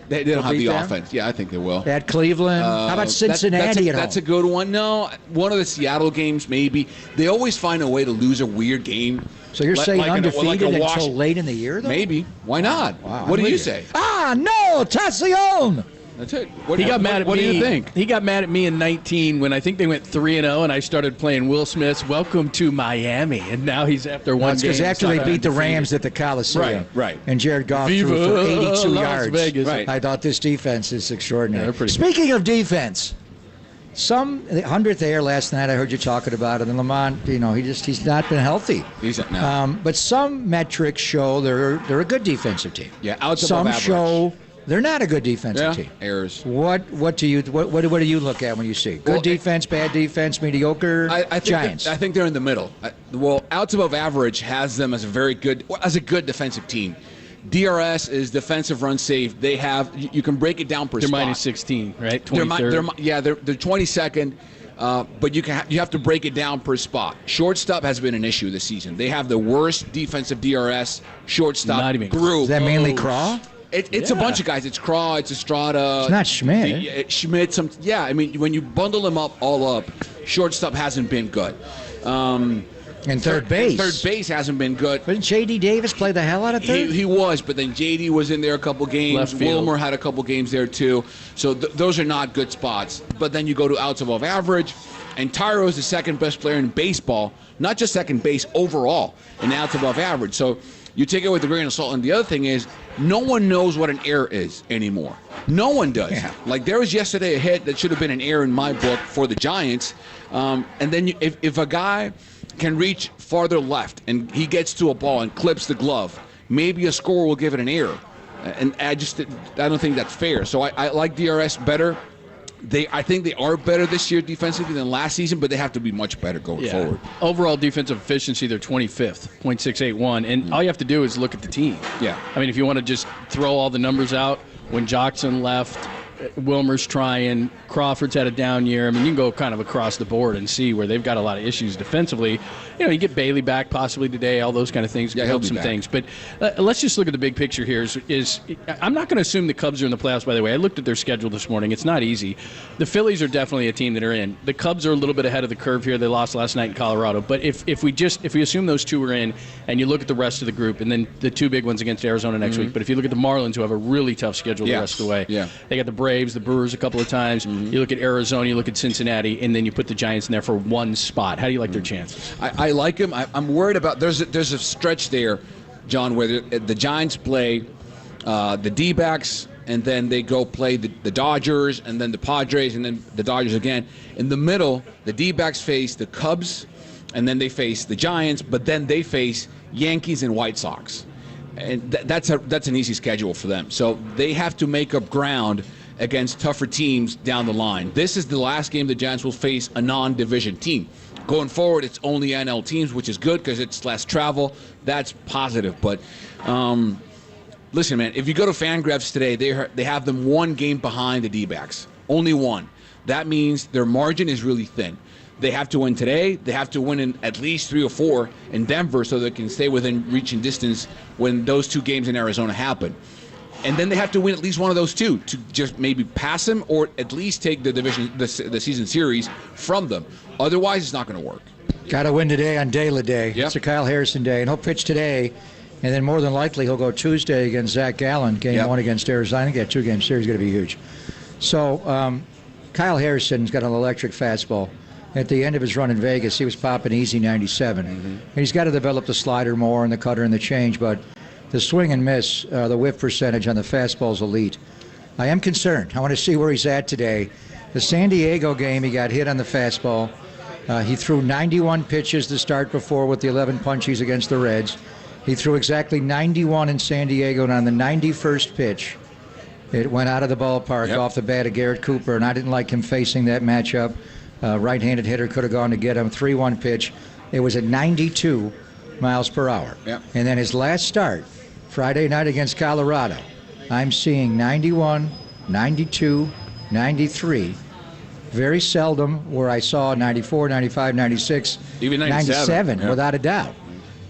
They don't have the them? offense. Yeah, I think they will. At Cleveland? How about Cincinnati at home? That's a good one. No, one of the Seattle games, maybe. They always find a way to lose a weird game. So you're saying undefeated until late in the year, though? Maybe. Why not? Wow, what do you say? Ah, no! Tassione! That's it. He got mad at me. What do you think? He got mad at me in 19 when I think they went 3-0, and I started playing Will Smith's "Welcome to Miami," and now he's after one game. Because after they beat the Rams at the Coliseum, right, and Jared Goff Viva threw for 82 Las yards. Vegas. Right. I thought this defense is extraordinary. Yeah, Speaking of defense, the 100th air last night. I heard you talking about it, and Lamont. He's not been healthy. But some metrics show they're a good defensive team. Yeah, outside of some average. show. They're not a good defensive team. Errors. What do you look at when you see good defense, bad defense, mediocre Giants? I think they're in the middle. Outs above average has them as a good defensive team. DRS is defensive run safe. They have you can break it down per they're spot. Minus 16, right? 23rd. They're 22nd. But you have to break it down per spot. Shortstop has been an issue this season. They have the worst defensive DRS shortstop Not even group. Is that mainly Craw? It's a bunch of guys. It's Craw. It's Estrada. It's not Schmidt. Schmidt. When you bundle them all up, shortstop hasn't been good. And third base. Third base hasn't been good. Didn't J.D. Davis play the hell out of third? He was, but then J.D. was in there a couple games. Left field. Wilmer had a couple games there too. So those are not good spots. But then you go to outs above average, and Tyro is the second best player in baseball, not just second base overall, in outs above average. So you take it with a grain of salt. And the other thing is, no one knows what an error is anymore. No one does. Yeah. Like there was yesterday a hit that should have been an error in my book for the Giants. And then if a guy can reach farther left and he gets to a ball and clips the glove, maybe a scorer will give it an error. And I don't think that's fair. So I like DRS better. I think they are better this year defensively than last season, but they have to be much better going forward. Overall defensive efficiency, they're 25th, .681, and all you have to do is look at the team. Yeah. I mean, if you want to just throw all the numbers out, when Jackson left, Wilmer's trying, Crawford's had a down year. I mean, you can go kind of across the board and see where they've got a lot of issues defensively. You get Bailey back possibly today, all those kind of things can help some things. But let's just look at the big picture here. I'm not going to assume the Cubs are in the playoffs, by the way. I looked at their schedule this morning. It's not easy. The Phillies are definitely a team that are in. The Cubs are a little bit ahead of the curve here. They lost last night in Colorado. But if we assume those two are in, and you look at the rest of the group, and then the two big ones against Arizona next week. But if you look at the Marlins, who have a really tough schedule the rest of the way. Yeah. They got the Braves, the Brewers a couple of times. You look at Arizona, you look at Cincinnati, and then you put the Giants in there for one spot. How do you like their chances? I like them. I'm worried about there's a stretch there, John, where the Giants play the D-backs, and then they go play the Dodgers, and then the Padres, and then the Dodgers again. In the middle, the D-backs face the Cubs, and then they face the Giants, but then they face Yankees and White Sox. And that's an easy schedule for them. So they have to make up ground against tougher teams down the line. This is the last game the Giants will face a non-division team. Going forward, it's only NL teams, which is good because it's less travel. That's positive. But listen, man, if you go to Fangraphs today, they have them one game behind the D-backs. Only one. That means their margin is really thin. They have to win today. They have to win in at least 3 or 4 in Denver so they can stay within reaching distance when those 2 games in Arizona happen. And then they have to win at least one of those 2 to just maybe pass them or at least take the season series from them. Otherwise, it's not going to work. Got to win today on De La Day. Yep. It's a Kyle Harrison day, and he'll pitch today. And then more than likely he'll go Tuesday against Zach Gallen, game 1 against Arizona. I think that 2-game series is going to be huge. So Kyle Harrison's got an electric fastball. At the end of his run in Vegas, he was popping easy 97. And he's got to develop the slider more and the cutter and the change, but the swing and miss, the whip percentage on the fastball is elite. I am concerned. I want to see where he's at today. The San Diego game, he got hit on the fastball. He threw 91 pitches to start before with the 11 punchies against the Reds. He threw exactly 91 in San Diego, and on the 91st pitch, it went out of the ballpark off the bat of Garrett Cooper, and I didn't like him facing that matchup. Right-handed hitter could have gone to get him. 3-1 pitch. It was at 92 miles per hour. Yep. And then his last start, Friday night against Colorado, I'm seeing 91, 92, 93. Very seldom where I saw 94, 95, 96, even 97 without a doubt.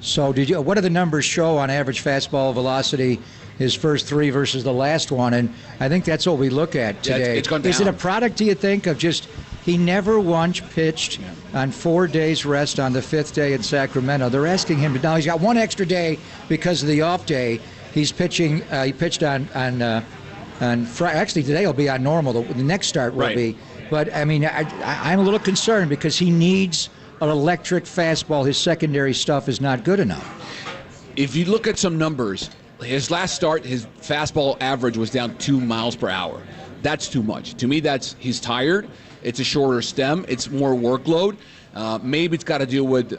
So what do the numbers show on average fastball velocity, his first 3 versus the last one? And I think that's what we look at today. Yeah, it's gone down. Is it a product, do you think, of just he never once pitched on 4 days rest on the 5th day in Sacramento? They're asking him to, now he's got 1 extra day because of the off day. He's pitching, he pitched on Friday. Actually, today will be on normal. The next start will be. But, I mean, I'm a little concerned because he needs an electric fastball. His secondary stuff is not good enough. If you look at some numbers, his last start, his fastball average was down 2 miles per hour. That's too much. To me, he's tired. It's a shorter stem. It's more workload. Maybe it's got to deal with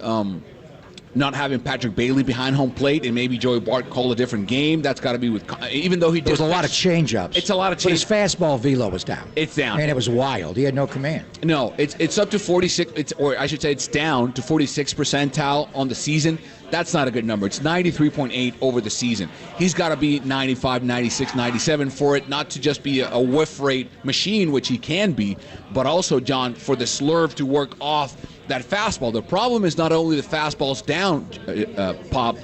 not having Patrick Bailey behind home plate, and maybe Joey Bart call a different game. That's got to be with, even though he did. There's a lot of change-ups. It's a lot of change. But his fastball velo was down. It's down. And it was wild. He had no command. No, it's up to 46, or I should say it's down to 46 percentile on the season. That's not a good number. It's 93.8 over the season. He's got to be 95, 96, 97 for it not to just be a whiff rate machine, which he can be, but also, John, for the slurve to work off that fastball. The problem is not only the fastball's down, Pop,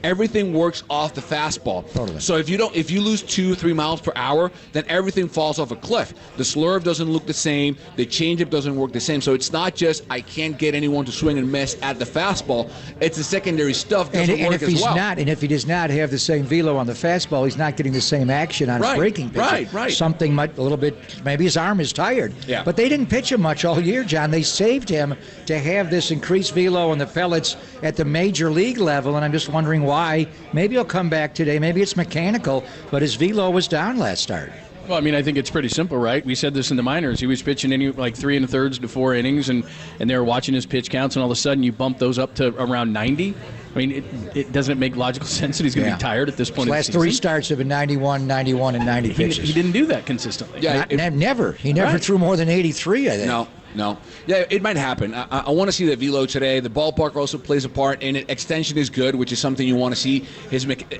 everything works off the fastball. Totally. So if you lose 2-3 miles per hour, then everything falls off a cliff. The slurve doesn't look the same. The changeup doesn't work the same. So it's not just I can't get anyone to swing and miss at the fastball. It's the secondary stuff doesn't work if as he's well. And if he does not have the same velo on the fastball, he's not getting the same action on his breaking pitch. Right. Something might a little bit. Maybe his arm is tired. Yeah. But they didn't pitch him much all year, John. They saved him to have this increased velo on the pellets at the major league level, and I'm just wondering why. Maybe he'll come back today. Maybe it's mechanical, but his velo was down last start. Well, I mean, I think it's pretty simple, right? We said this in the minors. He was pitching like 3 1/3 to 4 innings, and they were watching his pitch counts, and all of a sudden you bump those up to around 90. I mean, it doesn't make logical sense that he's going to be tired at this point. His last 3 starts have been 91, 91, and 90 pitches. He didn't do that consistently. Yeah, never. He never threw more than 83, I think. No. Yeah, it might happen. I want to see that velo today. The ballpark also plays a part, and extension is good, which is something you want to see.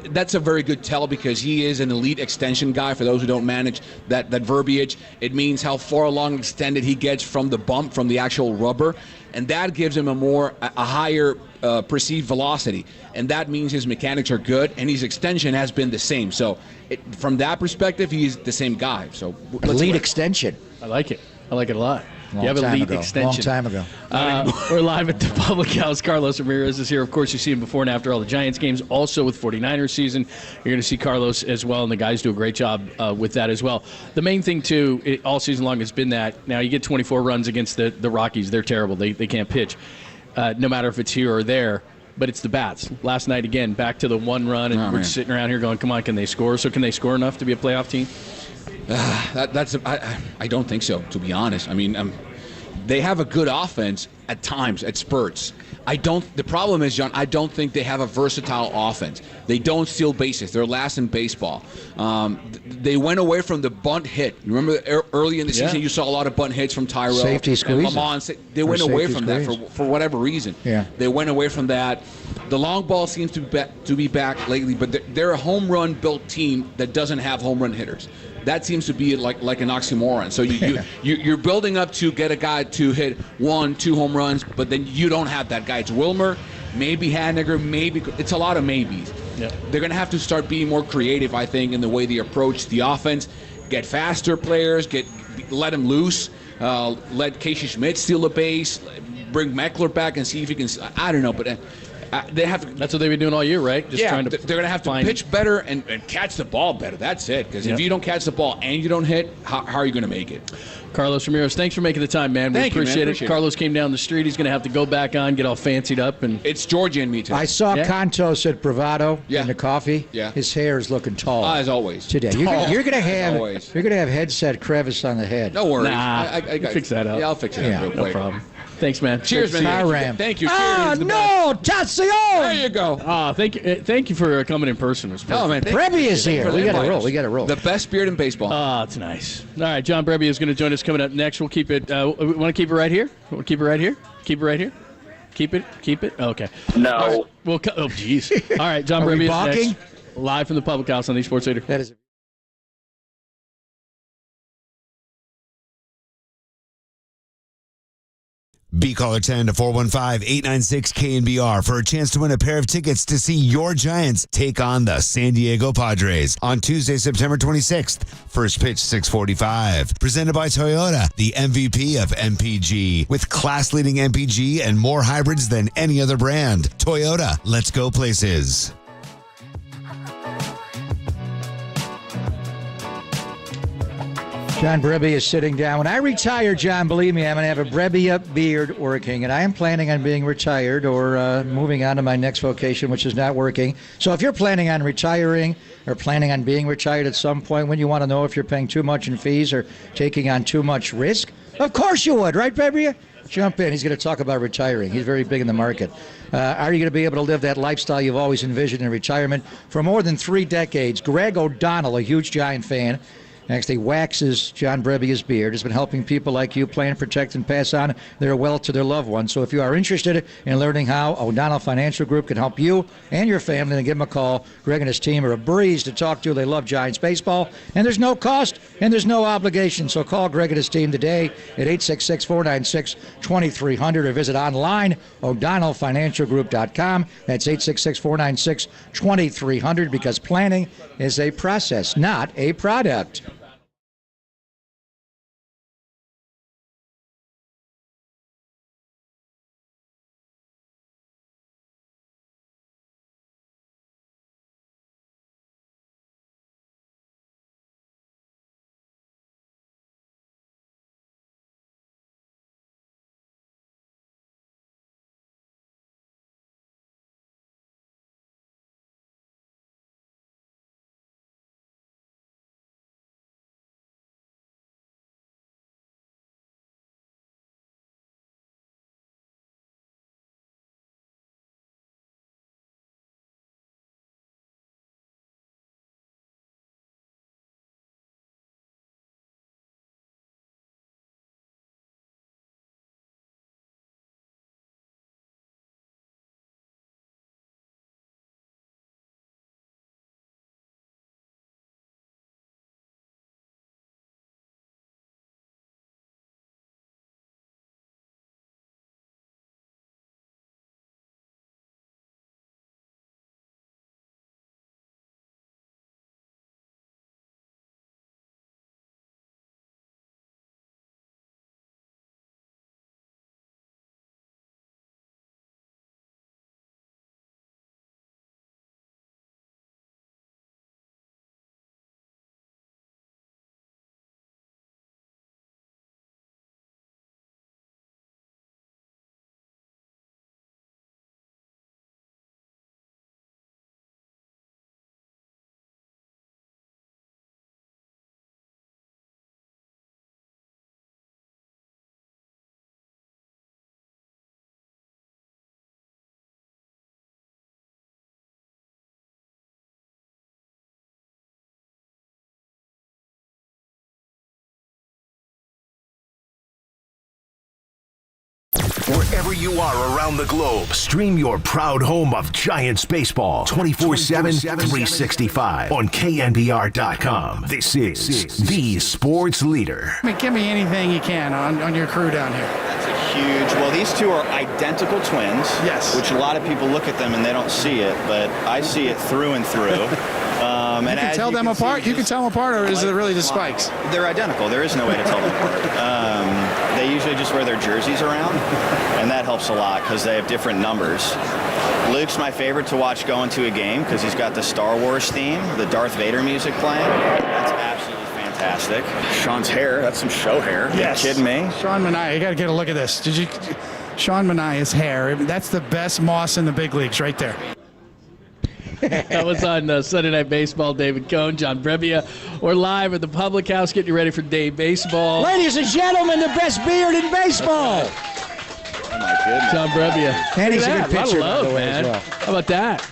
That's a very good tell because he is an elite extension guy. For those who don't manage that verbiage, it means how far along extended he gets from the bump, from the actual rubber, and that gives him a higher perceived velocity, and that means his mechanics are good, and his extension has been the same. So from that perspective, he's the same guy. So elite extension. I like it. I like it a lot. Long you have time elite ago. extension. Long time ago. We're live at the Public House. Carlos Ramirez is here. Of course, you see him before and after all the Giants games. Also with 49ers season, you're going to see Carlos as well, and the guys do a great job with that as well. The main thing, too, all season long has been that now you get 24 runs against the Rockies. They're terrible. They can't pitch, no matter if it's here or there. But it's the bats. Last night, again, back to the 1 run, and we're sitting around here going, come on, can they score? So can they score enough to be a playoff team? I don't think so, to be honest. I mean, they have a good offense at times, at spurts. The problem is, John, I don't think they have a versatile offense. They don't steal bases. They're last in baseball. They went away from the bunt hit. You remember early in the season, you saw a lot of bunt hits from Tyrell. Safety squeeze. They went away from that for whatever reason. Yeah. They went away from that. The long ball seems to be back lately, but they're a home run built team that doesn't have home run hitters. That seems to be like an oxymoron. So you're building up to get a guy to hit 1-2 home runs, but then you don't have that guy. It's Wilmer, maybe Haniger, maybe it's a lot of maybes. Yeah. They're going to have to start being more creative, I think, in the way they approach the offense. Get faster players, let them loose, let Casey Schmidt steal a base, bring Meckler back and see if he can. I don't know, but. They have to, that's what they've been doing all year, right? Just trying to they're going to have to pitch better and catch the ball better. That's it. Because if you don't catch the ball and you don't hit, how are you going to make it? Carlos Ramirez, thanks for making the time, man. We appreciate it. Carlos came down the street. He's going to have to go back on, get all fancied up. And it's Georgia and me, too. I saw Contos at Bravado in the coffee. Yeah. His hair is looking tall. As always. Today. You're going to have headset crevice on the head. No worries. Nah, I fix that up. Yeah, I'll fix it up real quick. No problem. Thanks, man. Cheers, man. Thank you. Ah, no, Tassio! There you go. Thank you for coming in person. Oh, man. Brebbie is here. We got to roll. The best beard in baseball. Oh, it's nice. All right, John Brebbie is going to join us coming up next. We'll keep it. We want to keep it right here? Want to keep it right here? Keep it right here? Keep it? Okay. No. All right, oh, jeez. All right, John Brebbie is next. Live from the Public House on the Sports Leader. That is Be caller 10 to 415-896-KNBR for a chance to win a pair of tickets to see your Giants take on the San Diego Padres on Tuesday, September 26th. First pitch, 6:45. Presented by Toyota, the MVP of MPG. With class-leading MPG and more hybrids than any other brand. Toyota, let's go places. John Brebbie is sitting down. When I retire, John, believe me, I'm going to have a Brebbie-up beard working, and I am planning on being retired or moving on to my next vocation, which is not working. So if you're planning on retiring or planning on being retired at some point, when you want to know if you're paying too much in fees or taking on too much risk, of course you would, right, Brebbie? Jump in. He's going to talk about retiring. He's very big in the market. Are you going to be able to live that lifestyle you've always envisioned in retirement? For more than 3 decades, Greg O'Donnell, a huge Giant fan, actually waxes John Brebbie's beard, has been helping people like you plan, protect, and pass on their wealth to their loved ones. So if you are interested in learning how O'Donnell Financial Group can help you and your family, then give them a call. Greg and his team are a breeze to talk to. They love Giants baseball, and there's no cost and there's no obligation. So call Greg and his team today at 866-496-2300 or visit online, o'donnellfinancialgroup.com. That's 866-496-2300 because planning is a process, not a product. Wherever you are around the globe, stream your proud home of Giants baseball 24/7, 365 on KNBR.com. This is the sports leader. I mean, give me anything you can on your crew down here. That's a huge. Well, these two are identical twins. Yes. Which a lot of people look at them and they don't see it, but I see it through and through. You can tell them apart. You can tell them apart, or is it really the spikes? They're identical. There is no way to tell them apart. They usually just wear their jerseys around, and that helps a lot because they have different numbers. Luke's my favorite to watch go into a game because he's got the Star Wars theme, the Darth Vader music playing. That's absolutely fantastic. Sean's hair, that's some show hair. Yes. You kidding me? Sean Manaea, you got to get a look at this. Sean Manaea's hair, that's the best moss in the big leagues right there. That was on Sunday Night Baseball. David Cohn, John Brebbia. We're live at the Public House getting you ready for day baseball. Ladies and gentlemen, the best beard in baseball. Oh, my goodness. John Brebbia. And he's a Look good at that. pitcher, A lot of by love, the way, man. as well. How about that?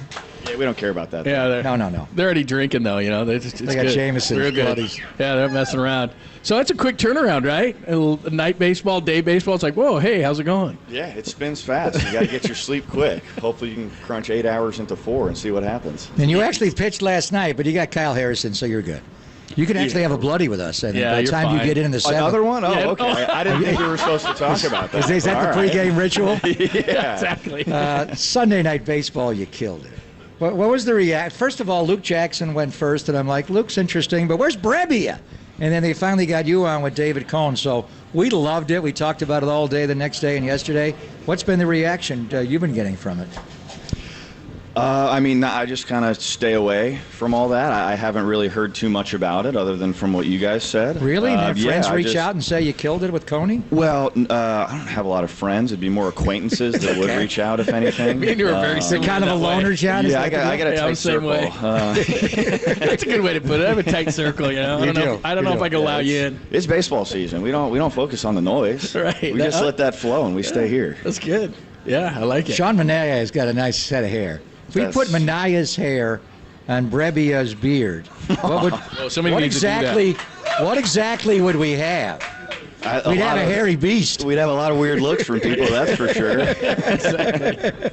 Yeah, we don't care about that. Yeah, No. They're already drinking, though, you know. It's They got good. Jameson, Real good. buddies. Yeah, they're messing around. So that's a quick turnaround, right? A night baseball, day baseball. It's like, whoa, hey, how's it going? Yeah, it spins fast. You got to get your sleep quick. Hopefully you can crunch 8 hours into 4 and see what happens. And you actually pitched last night, but you got Kyle Harrison, so you're good. You can actually have a bloody with us, and by the you're time you fine. get in the seventh. Another one? Oh, Yeah. okay. I didn't think we were supposed to talk about that. Is that All the right. pregame ritual? Yeah. Exactly. Sunday night baseball, you killed it. What was the react? First of all, Luke Jackson went first, and I'm like, Luke's interesting, but where's Brebbia? And then they finally got you on with David Cohn, so we loved it. We talked about it all day the next day and yesterday. What's been the reaction you've been getting from it? I just kind of stay away from all that. I haven't really heard too much about it other than from what you guys said. Really? Have friends I reach just- out and say you killed it with Coney? Well, I don't have a lot of friends. It'd be more acquaintances that would reach out, if anything. Me and you are very similar. Kind of a that way. loner, John? Is Yeah, that I got a Yeah, I'm tight the same circle. way. That's a good way to put it. I have a tight circle, you know. I don't know if I can allow you in. It's baseball season. We don't focus on the noise. Right. We just let that flow and we stay here. That's good. Yeah, I like it. Sean Manaea has got a nice set of hair. If we put Manaea's hair on Brebbia's beard, what exactly would we have? We'd have a hairy beast. We'd have a lot of weird looks from people, that's for sure. Exactly.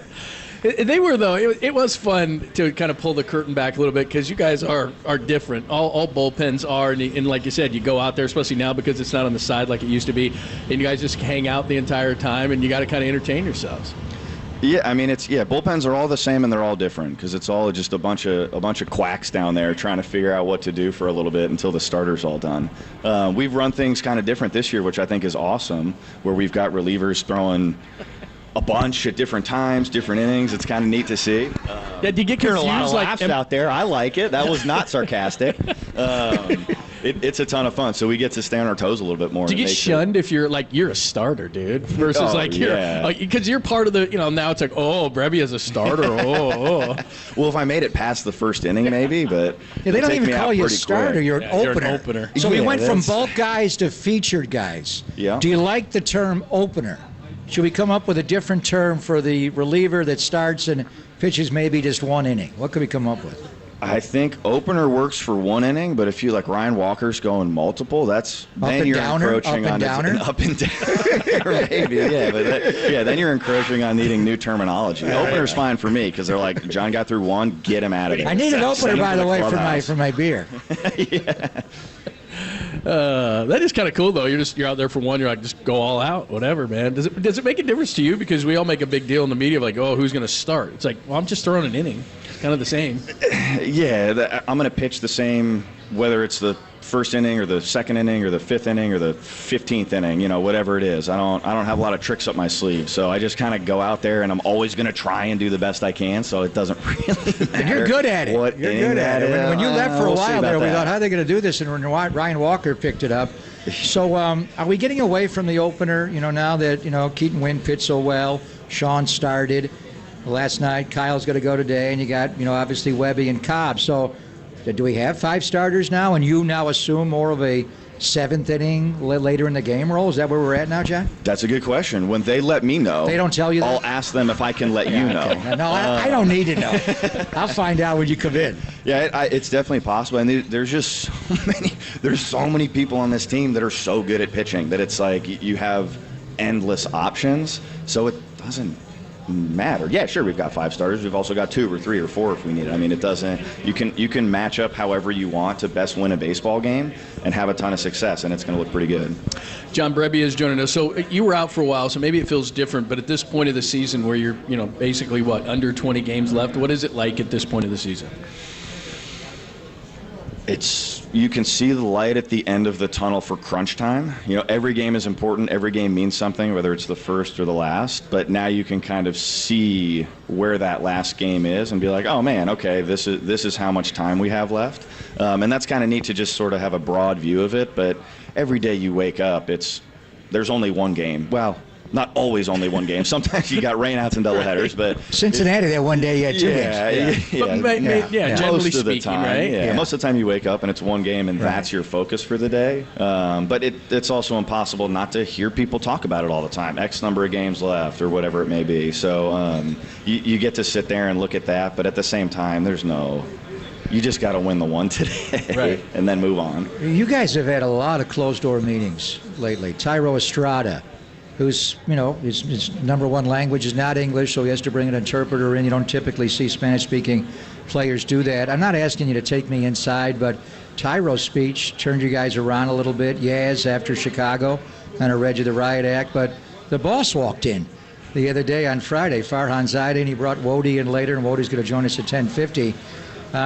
They were, though. It was fun to kind of pull the curtain back a little bit because you guys are different. All bullpens are, and like you said, you go out there, especially now because it's not on the side like it used to be, and you guys just hang out the entire time, and you got to kind of entertain yourselves. Yeah, bullpens are all the same and they're all different because it's all just a bunch of quacks down there trying to figure out what to do for a little bit until the starter's all done. We've run things kind of different this year, which I think is awesome, where we've got relievers throwing a bunch at different times, different innings. It's kind of neat to see. Yeah, do you get Hearing confused? a lot of like, laughs out there. I like it. That was not sarcastic. It's a ton of fun. So we get to stay on our toes a little bit more. Do you get shunned if you're a starter, dude? Versus because you're part of the, now it's like, oh, Brebbia is a starter. Oh. Well, if I made it past the first inning, maybe, but Yeah, they don't even call you a starter. You're an opener. You're an opener. So we went from bulk guys to featured guys. Yeah. Do you like the term opener? Should we come up with a different term for the reliever that starts and pitches maybe just one inning? What could we come up with? I think opener works for one inning, but if you like Ryan Walker's going multiple, that's then you're encroaching on up and down. Or maybe, yeah, but then you're encroaching on needing new terminology. Opener's fine for me because they're like, John got through one, get him out of here. I need an opener, by the way, clubhouse. for my beer. Yeah. That is kind of cool, though. You're out there for one. You're like, just go all out, whatever, man. Does it make a difference to you? Because we all make a big deal in the media of like, oh, who's going to start? It's like, well, I'm just throwing an inning. It's kind of the same. Yeah, I'm going to pitch the same, whether it's the first inning or the second inning or the fifth inning or the 15th inning, whatever it is. I don't have a lot of tricks up my sleeve, so I just kind of go out there and I'm always going to try and do the best I can. So it doesn't really matter. And you're good at it. You're good at it. When you left for a while there, we thought, how are they going to do this? And when Ryan Walker picked it up. So are we getting away from the opener? Now that Keaton Wynn pitched so well, Sean started last night. Kyle's going to go today, and you got obviously Webby and Cobb. So do we have 5 starters now, and you now assume more of a 7th inning later in the game role? Is that where we're at now, John? That's a good question. When they let me know, they don't tell you that? I'll ask them if I can let you know. Okay. No, I don't need to know. I'll find out when you come in. Yeah, it's definitely possible. And there's just so many people on this team that are so good at pitching that it's like you have endless options, so it doesn't matter. Yeah, sure, we've got 5 starters. We've also got 2 or 3 or 4 if we need it. I mean, it doesn't. You can match up however you want to best win a baseball game and have a ton of success, and it's going to look pretty good. John Brebbia is joining us. So you were out for a while, so maybe it feels different. But at this point of the season, where you're basically under 20 games left, what is it like at this point of the season? You can see the light at the end of the tunnel for crunch time. Every game is important. Every game means something, whether it's the first or the last. But now you can kind of see where that last game is and be like, oh man, okay, this is how much time we have left. And that's kind of neat to just sort of have a broad view of it. But every day you wake up, there's only one game. Well, not always only one game. Sometimes you got rainouts and doubleheaders, but Cincinnati that one day you had 2 games. Generally speaking, right? Yeah. Most of the time you wake up and it's one game and that's your focus for the day. But it's also impossible not to hear people talk about it all the time. X number of games left or whatever it may be. So you get to sit there and look at that, but at the same time, you just got to win the one today and then move on. You guys have had a lot of closed-door meetings lately. Thairo Estrada, who's, his number one language is not English, so he has to bring an interpreter in. You don't typically see Spanish-speaking players do that. I'm not asking you to take me inside, but Thairo's speech turned you guys around a little bit. Yaz, after Chicago, kind of read you the riot act, but the boss walked in the other day on Friday, Farhan Zaidi, and he brought Wody in later, and Wody's going to join us at 10:50.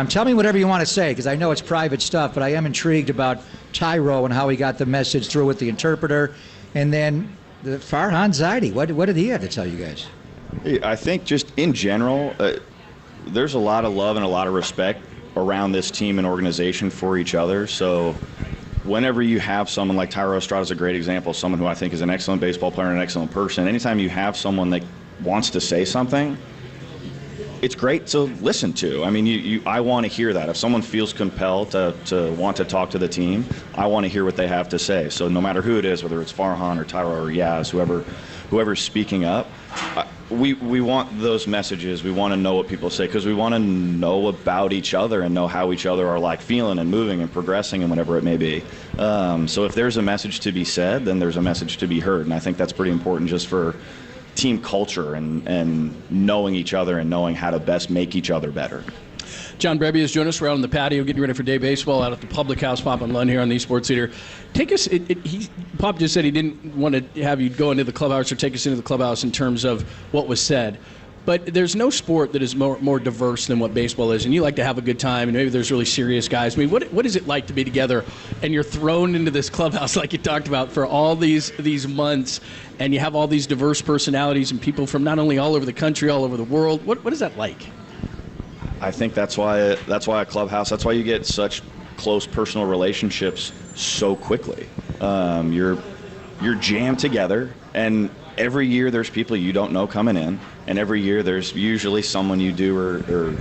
Tell me whatever you want to say, because I know it's private stuff, but I am intrigued about Thairo and how he got the message through with the interpreter. And then the Farhan Zaidi, what did he have to tell you guys? I think just in general, there's a lot of love and a lot of respect around this team and organization for each other. So whenever you have someone like Thairo Estrada is a great example, someone who I think is an excellent baseball player and an excellent person, anytime you have someone that wants to say something, it's great to listen to. I mean, I want to hear that. If someone feels compelled to want to talk to the team, I want to hear what they have to say. So no matter who it is, whether it's Farhan or Thairo or Yaz, whoever's speaking up, we want those messages. We want to know what people say because we want to know about each other and know how each other are feeling and moving and progressing and whatever it may be. So if there's a message to be said, then there's a message to be heard. And I think that's pretty important just for team culture and knowing each other and knowing how to best make each other better. John Brebbia is joining us. We're out on the patio getting ready for day baseball out at the Public House, Pop and Lund here on the Sports Leader. Take us, Pop just said he didn't want to have you go into the clubhouse or take us into the clubhouse in terms of what was said. But there's no sport that is more diverse than what baseball is, and you like to have a good time, and maybe there's really serious guys. I mean, what is it like to be together, and you're thrown into this clubhouse like you talked about for all these months, and you have all these diverse personalities and people from not only all over the country, all over the world. What is that like? I think that's why a clubhouse. That's why you get such close personal relationships so quickly. You're jammed together, and every year there's people you don't know coming in, and every year there's usually someone you do or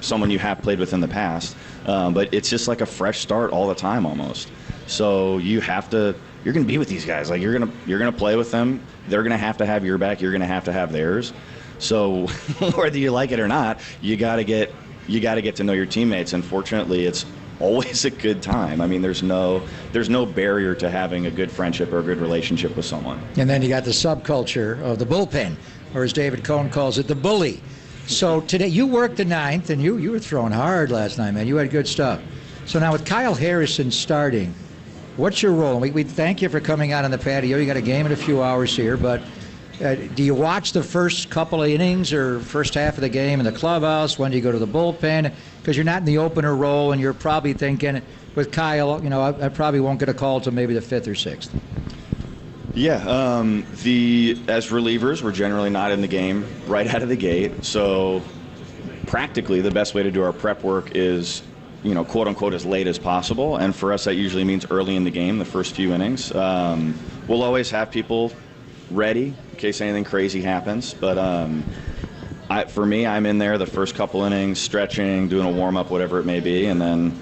someone you have played with in the past. But it's just like a fresh start all the time almost. So you're going to be with these guys. Like you're going to play with them. They're going to have your back. You're going to have theirs. So whether you like it or not, you got to get to know your teammates. And fortunately, it's always a good time. I mean, there's no barrier to having a good friendship or a good relationship with someone. And then you got the subculture of the bullpen, or as David Cohn calls it, the bully. So today you worked the ninth, and you were throwing hard last night, man. You had good stuff. So now with Kyle Harrison starting, what's your role? We thank you for coming out on the patio. You got a game in a few hours here, but do you watch the first couple of innings or first half of the game in the clubhouse? When do you go to the bullpen? Because you're not in the opener role, and you're probably thinking, with Kyle, I probably won't get a call till maybe the 5th or 6th. Yeah, as relievers, we're generally not in the game right out of the gate. So practically, the best way to do our prep work is, quote unquote, as late as possible. And for us, that usually means early in the game, the first few innings. We'll always have people ready in case anything crazy happens. But for me, I'm in there the first couple innings, stretching, doing a warm-up, whatever it may be. And then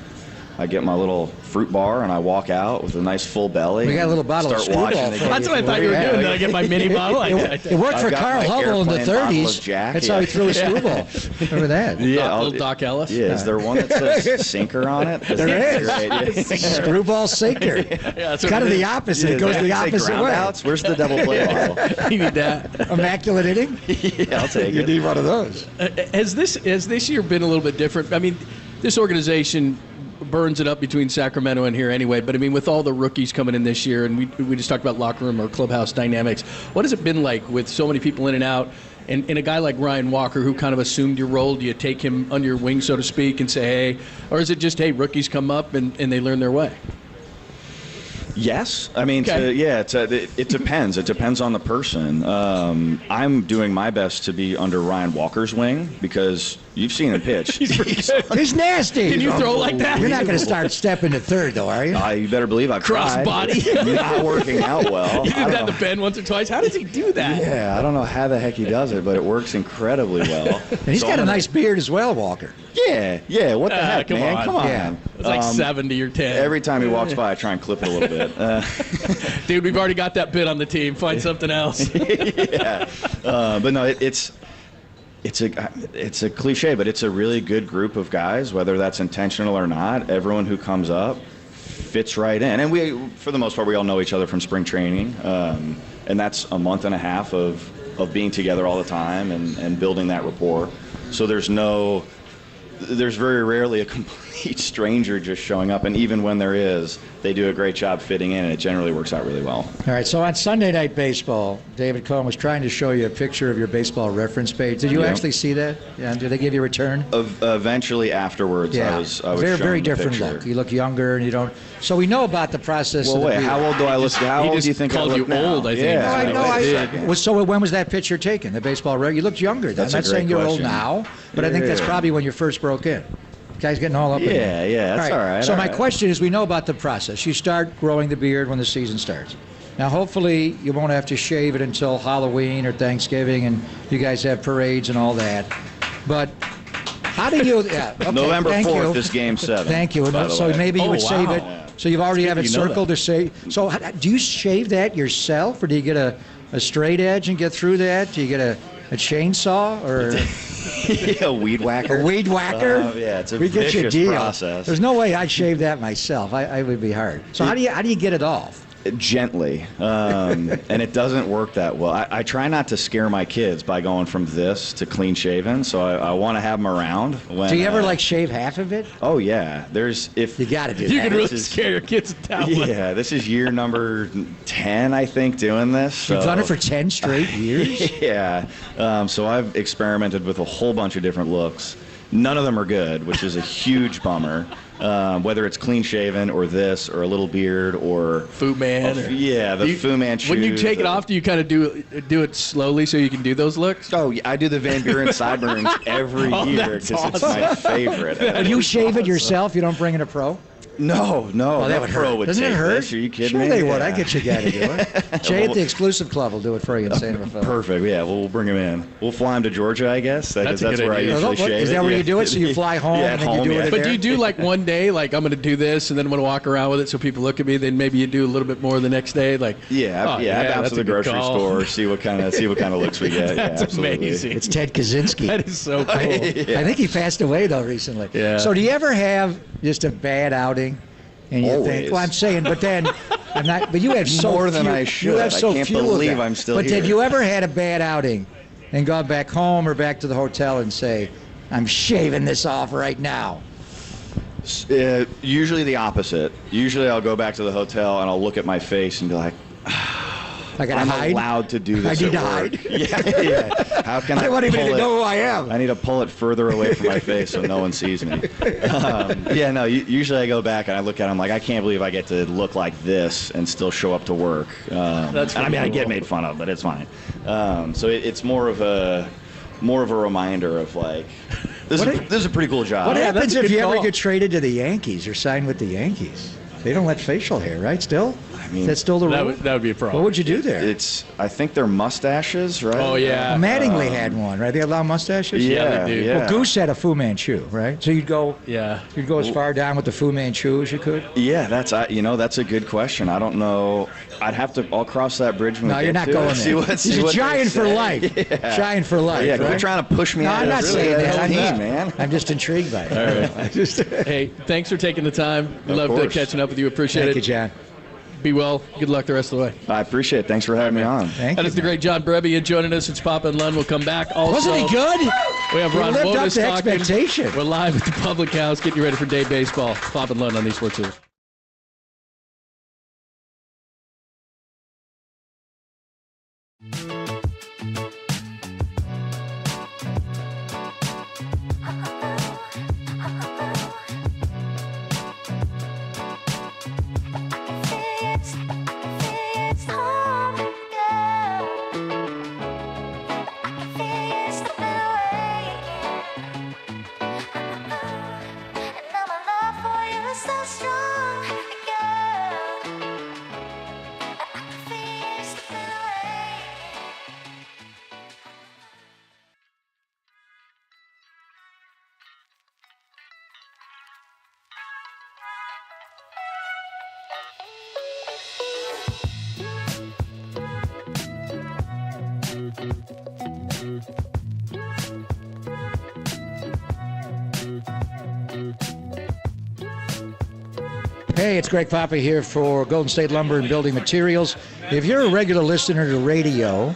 I get my little fruit bar and I walk out with a nice full belly. We got a little bottle of start watching Screwball. the game. That's what I thought you were doing. Did I get my mini bottle? It worked for I've got Carl my Hubble in the airplane bottle of 30s. Jack, That's how he threw a Screwball. Remember that? Yeah, Little Doc Ellis. Yeah, is there one that says sinker on it? There is. Screwball sinker. It's kind of the opposite. It goes the opposite way. Outs? Where's the double play bottle? You need that. Immaculate hitting? Yeah, I'll take You it. need one of those. Has this year been a little bit different? I mean, this organization burns it up between Sacramento and here anyway, but I mean, with all the rookies coming in this year, and we just talked about locker room or clubhouse dynamics, what has it been like with so many people in and out, and a guy like Ryan Walker who kind of assumed your role? Do you take him under your wing, so to speak, and say, hey, or is it just, hey, rookies come up and they learn their way? Yes. I mean, Okay. it depends. It depends on the person. I'm doing my best to be under Ryan Walker's wing because you've seen him pitch. He's nasty. Can you throw like that? You're not going to start stepping to third, though, are you? You better believe I've Cross tried. body. Not working out well. He did that in the pen once or twice. How does he do that? Yeah, I don't know how the heck he does it, but it works incredibly well. And he's got a nice beard as well, Walker. Yeah. What the heck, come man? on. Come on. Yeah. It's like 70 or 10. Every time he walks by, I try and clip it a little bit. Dude, we've already got that bit on the team. Find something else. Yeah, but no, it's a cliche, but it's a really good group of guys, whether that's intentional or not. Everyone who comes up fits right in, and we, for the most part, we all know each other from spring training, and that's a month and a half of being together all the time and building that rapport. So there's very rarely a complete stranger just showing up, and even when there is, they do a great job fitting in, and it generally works out really well. All right, so on Sunday Night Baseball, David Cohen was trying to show you a picture of your baseball reference page. Did you actually see that? Yeah. Did they give you a return? Eventually, afterwards, Yeah. I was very, shown very the different picture. look. You look younger, and you don't. So we know about the process. Well, of the wait, beard. how old do I look? How old do you think I called look you now? old, I think. Yeah, No, I know. So when was that picture taken? The baseball record? You looked younger then. That's I'm a not saying great you're old question. now, but I think that's Yeah. probably when you first broke in. Guy's getting all up in there. Yeah, that's all right. So all my right. question is, we know about the process. You start growing the beard when the season starts. Now, hopefully, you won't have to shave it until Halloween or Thanksgiving, and you guys have parades and all that. But how do you? Yeah, okay, November thank 4th you. is Game 7. Thank you. by the So way. maybe you would save wow. it. So you've already have it You know circled to say. So do you shave that yourself, or do you get a straight edge and get through that? Do you get a chainsaw or? A weed whacker. A weed whacker? Yeah, it's a We get your vicious deal. process. There's no way I'd shave that myself. I would be hard. So how do you get it off? Gently, and it doesn't work that well. I try not to scare my kids by going from this to clean shaven, so I want to have them around. When, Do you ever like shave half of it? Oh yeah, if you got to do You that. can really scare your kids with that one. Yeah, this is year number 10, I think, doing this. You've so- done it for 10 straight years? Yeah, so I've experimented with a whole bunch of different looks. None of them are good, which is a huge bummer. Whether it's clean shaven or this or a little beard or Fu Man. the Fu Manchu. When you take it off, do you kind of do it slowly so you can do those looks? Oh, yeah, I do the Van Buren sideburns every year that's because it's my favorite. And you shave it yourself? You don't bring in a pro? No, Oh, that no would pro hurt. would Doesn't take it hurt? this. Are you kidding Sure me? they would. Yeah. I get you a guy to do it. Jay at the Exclusive Club will do it for you in San Rafael. Perfect. Yeah, we'll bring him in. We'll fly him to Georgia, I guess. That's a That's good where idea. I usually shave Is that it. where Yeah. you do it? So you fly home Yeah, and at then you home, do yeah. it But there? do you do like one day, like I'm going to do this, and then I'm going to walk around with it so people look at me? Then maybe you do a little bit more the next day, like Yeah, oh, I bounce that's to the a good grocery call. store, see what kind of looks we get. That's yeah, absolutely. amazing. It's Ted Kaczynski. That is so cool. Yeah. I think he passed away, though, recently. Yeah. So do you ever have just a bad outing? And you Always. think, well, I'm saying, but then, I'm not, but you have so More than few, I You should. have so I can't few of believe them. I'm still But here. have you ever had a bad outing and gone back home or back to the hotel and say, I'm shaving this off right now? Usually the opposite. Usually I'll go back to the hotel and I'll look at my face and be like, I gotta I'm hide. allowed to do this I need at to work. hide. Yeah. How can I want anybody pull to it- know who I am. I need to pull it further away from my face so no one sees me. Usually I go back and I look at them like, I can't believe I get to look like this and still show up to work. That's and I mean, I cool. get made fun of, but it's fine. So it's more of a reminder of like, this is a pretty cool job. What happens that's a if good you ever call. get traded to the Yankees or sign with the Yankees? They don't let facial hair, right, still? mean, That's still the rule? That would be a problem. What would you do there? I think they're mustaches, right? Oh, yeah. Well, Mattingly had one, right? They allow mustaches? Yeah, they do. Well, Goose had a Fu Manchu, right? So you'd go as far down with the Fu Manchu as you could? Yeah, that's a good question. I don't know. I'll cross that bridge when we get you're not to going it. there. He's a giant for life. Yeah. Giant for life. Yeah, quit right? trying to push me out. I'm not saying that. Man. I'm just intrigued by it. All right. Hey, thanks for taking the time. We loved catching up with you. Appreciate it. Thank you, John. Be well. Good luck the rest of the way. I appreciate it. Thanks for having me on. That is the great John Brebbia joining us. It's Papa and Lund. We'll come back. Also, Wasn't he good? We have He Ron lived up Wotus to talking. expectation. We're live at the Public House, getting you ready for day baseball. Papa and Lund on these sports. Hey, it's Greg Papa here for Golden State Lumber and Building Materials. If you're a regular listener to radio,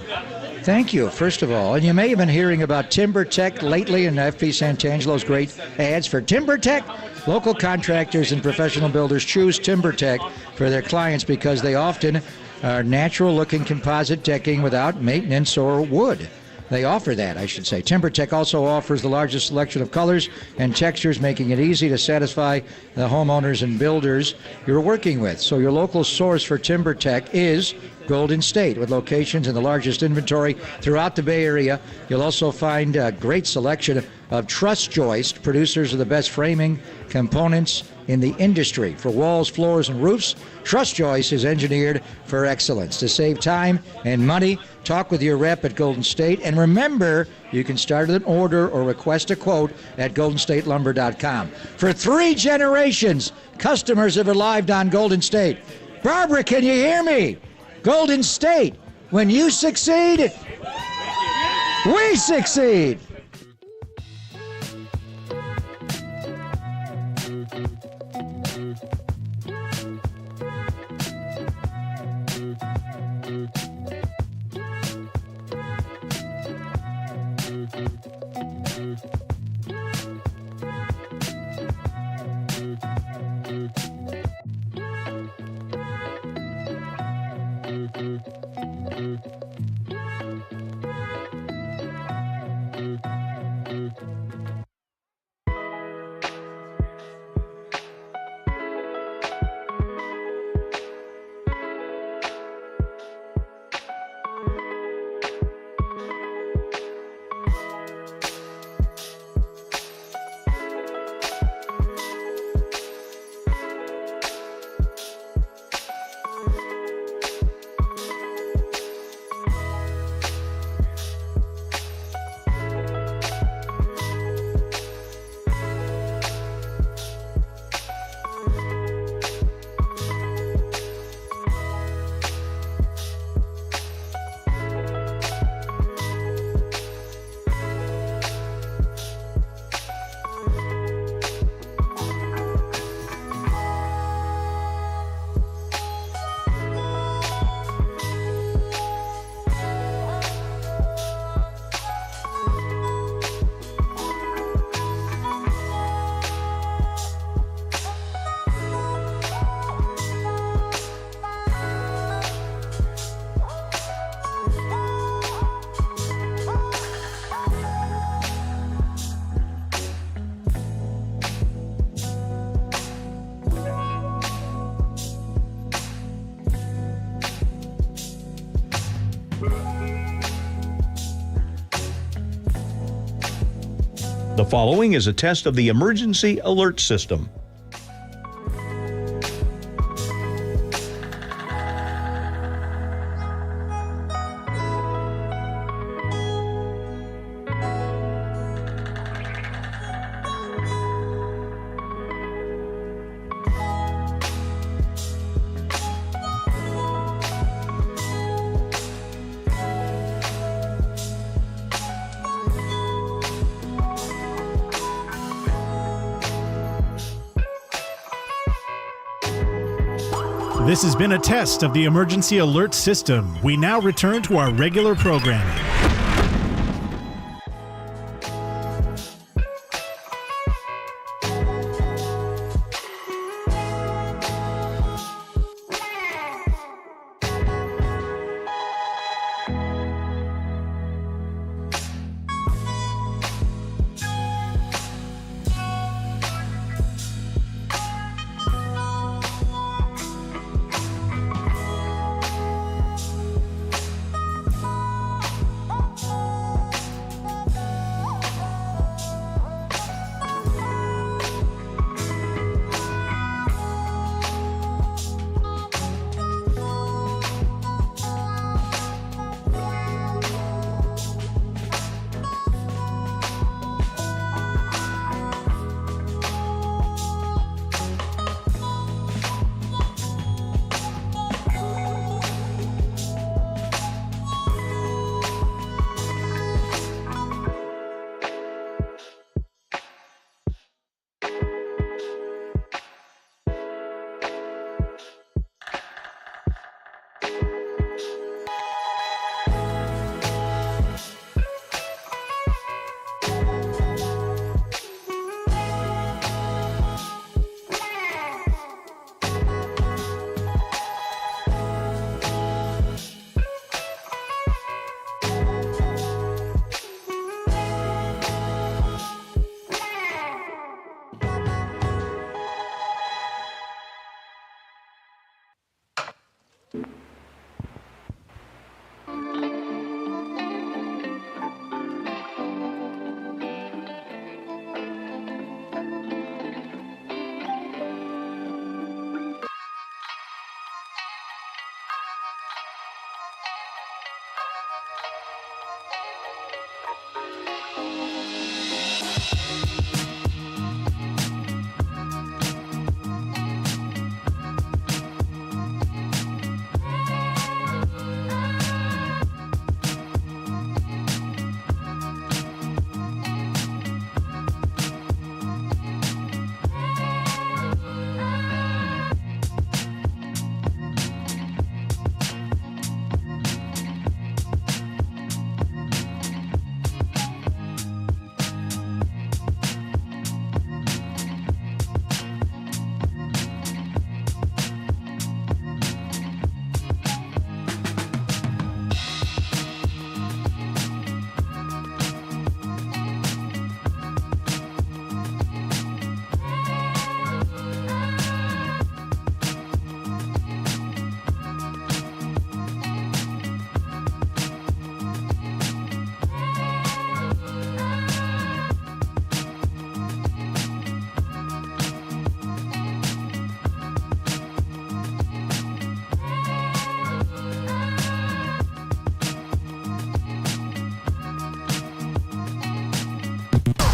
thank you, first of all. And you may have been hearing about Timber Tech lately in FP Santangelo's great ads for Timber Tech. Local contractors and professional builders choose Timber Tech for their clients because they often are natural-looking composite decking without maintenance or wood. They offer that, I should say. TimberTech also offers the largest selection of colors and textures, making it easy to satisfy the homeowners and builders you're working with. So your local source for TimberTech is Golden State, with locations in the largest inventory throughout the Bay Area. You'll also find a great selection of Truss Joist, producers of the best framing components in the industry. For walls, floors, and roofs, Truss Joist is engineered for excellence. To save time and money, talk with your rep at Golden State. And remember, you can start an order or request a quote at goldenstatelumber.com. For 3 generations, customers have relied on Golden State. Barbara, can you hear me? Golden State, when you succeed, we succeed. The following is a test of the emergency alert system. This has been a test of the emergency alert system. We now return to our regular programming.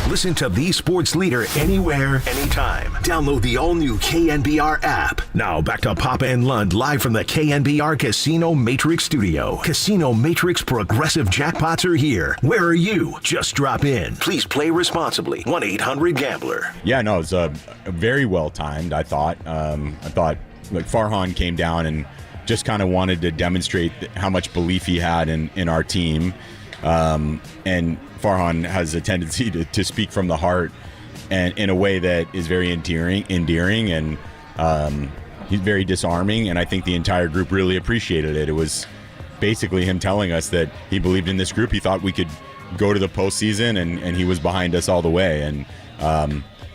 Listen to the sports leader anywhere, anytime. Download the all-new KNBR app. Now back to Papa and Lund live from the KNBR Casino Matrix Studio. Casino Matrix Progressive Jackpots are here. Where are you? Just drop in. Please play responsibly. 1-800-GAMBLER. Yeah, no, it was very well timed, I thought. Like Farhan came down and just kind of wanted to demonstrate how much belief he had in our team. And Farhan has a tendency to speak from the heart and in a way that is very endearing and he's very disarming. And I think the entire group really appreciated it. It was basically him telling us that he believed in this group. He thought we could go to the postseason and he was behind us all the way. And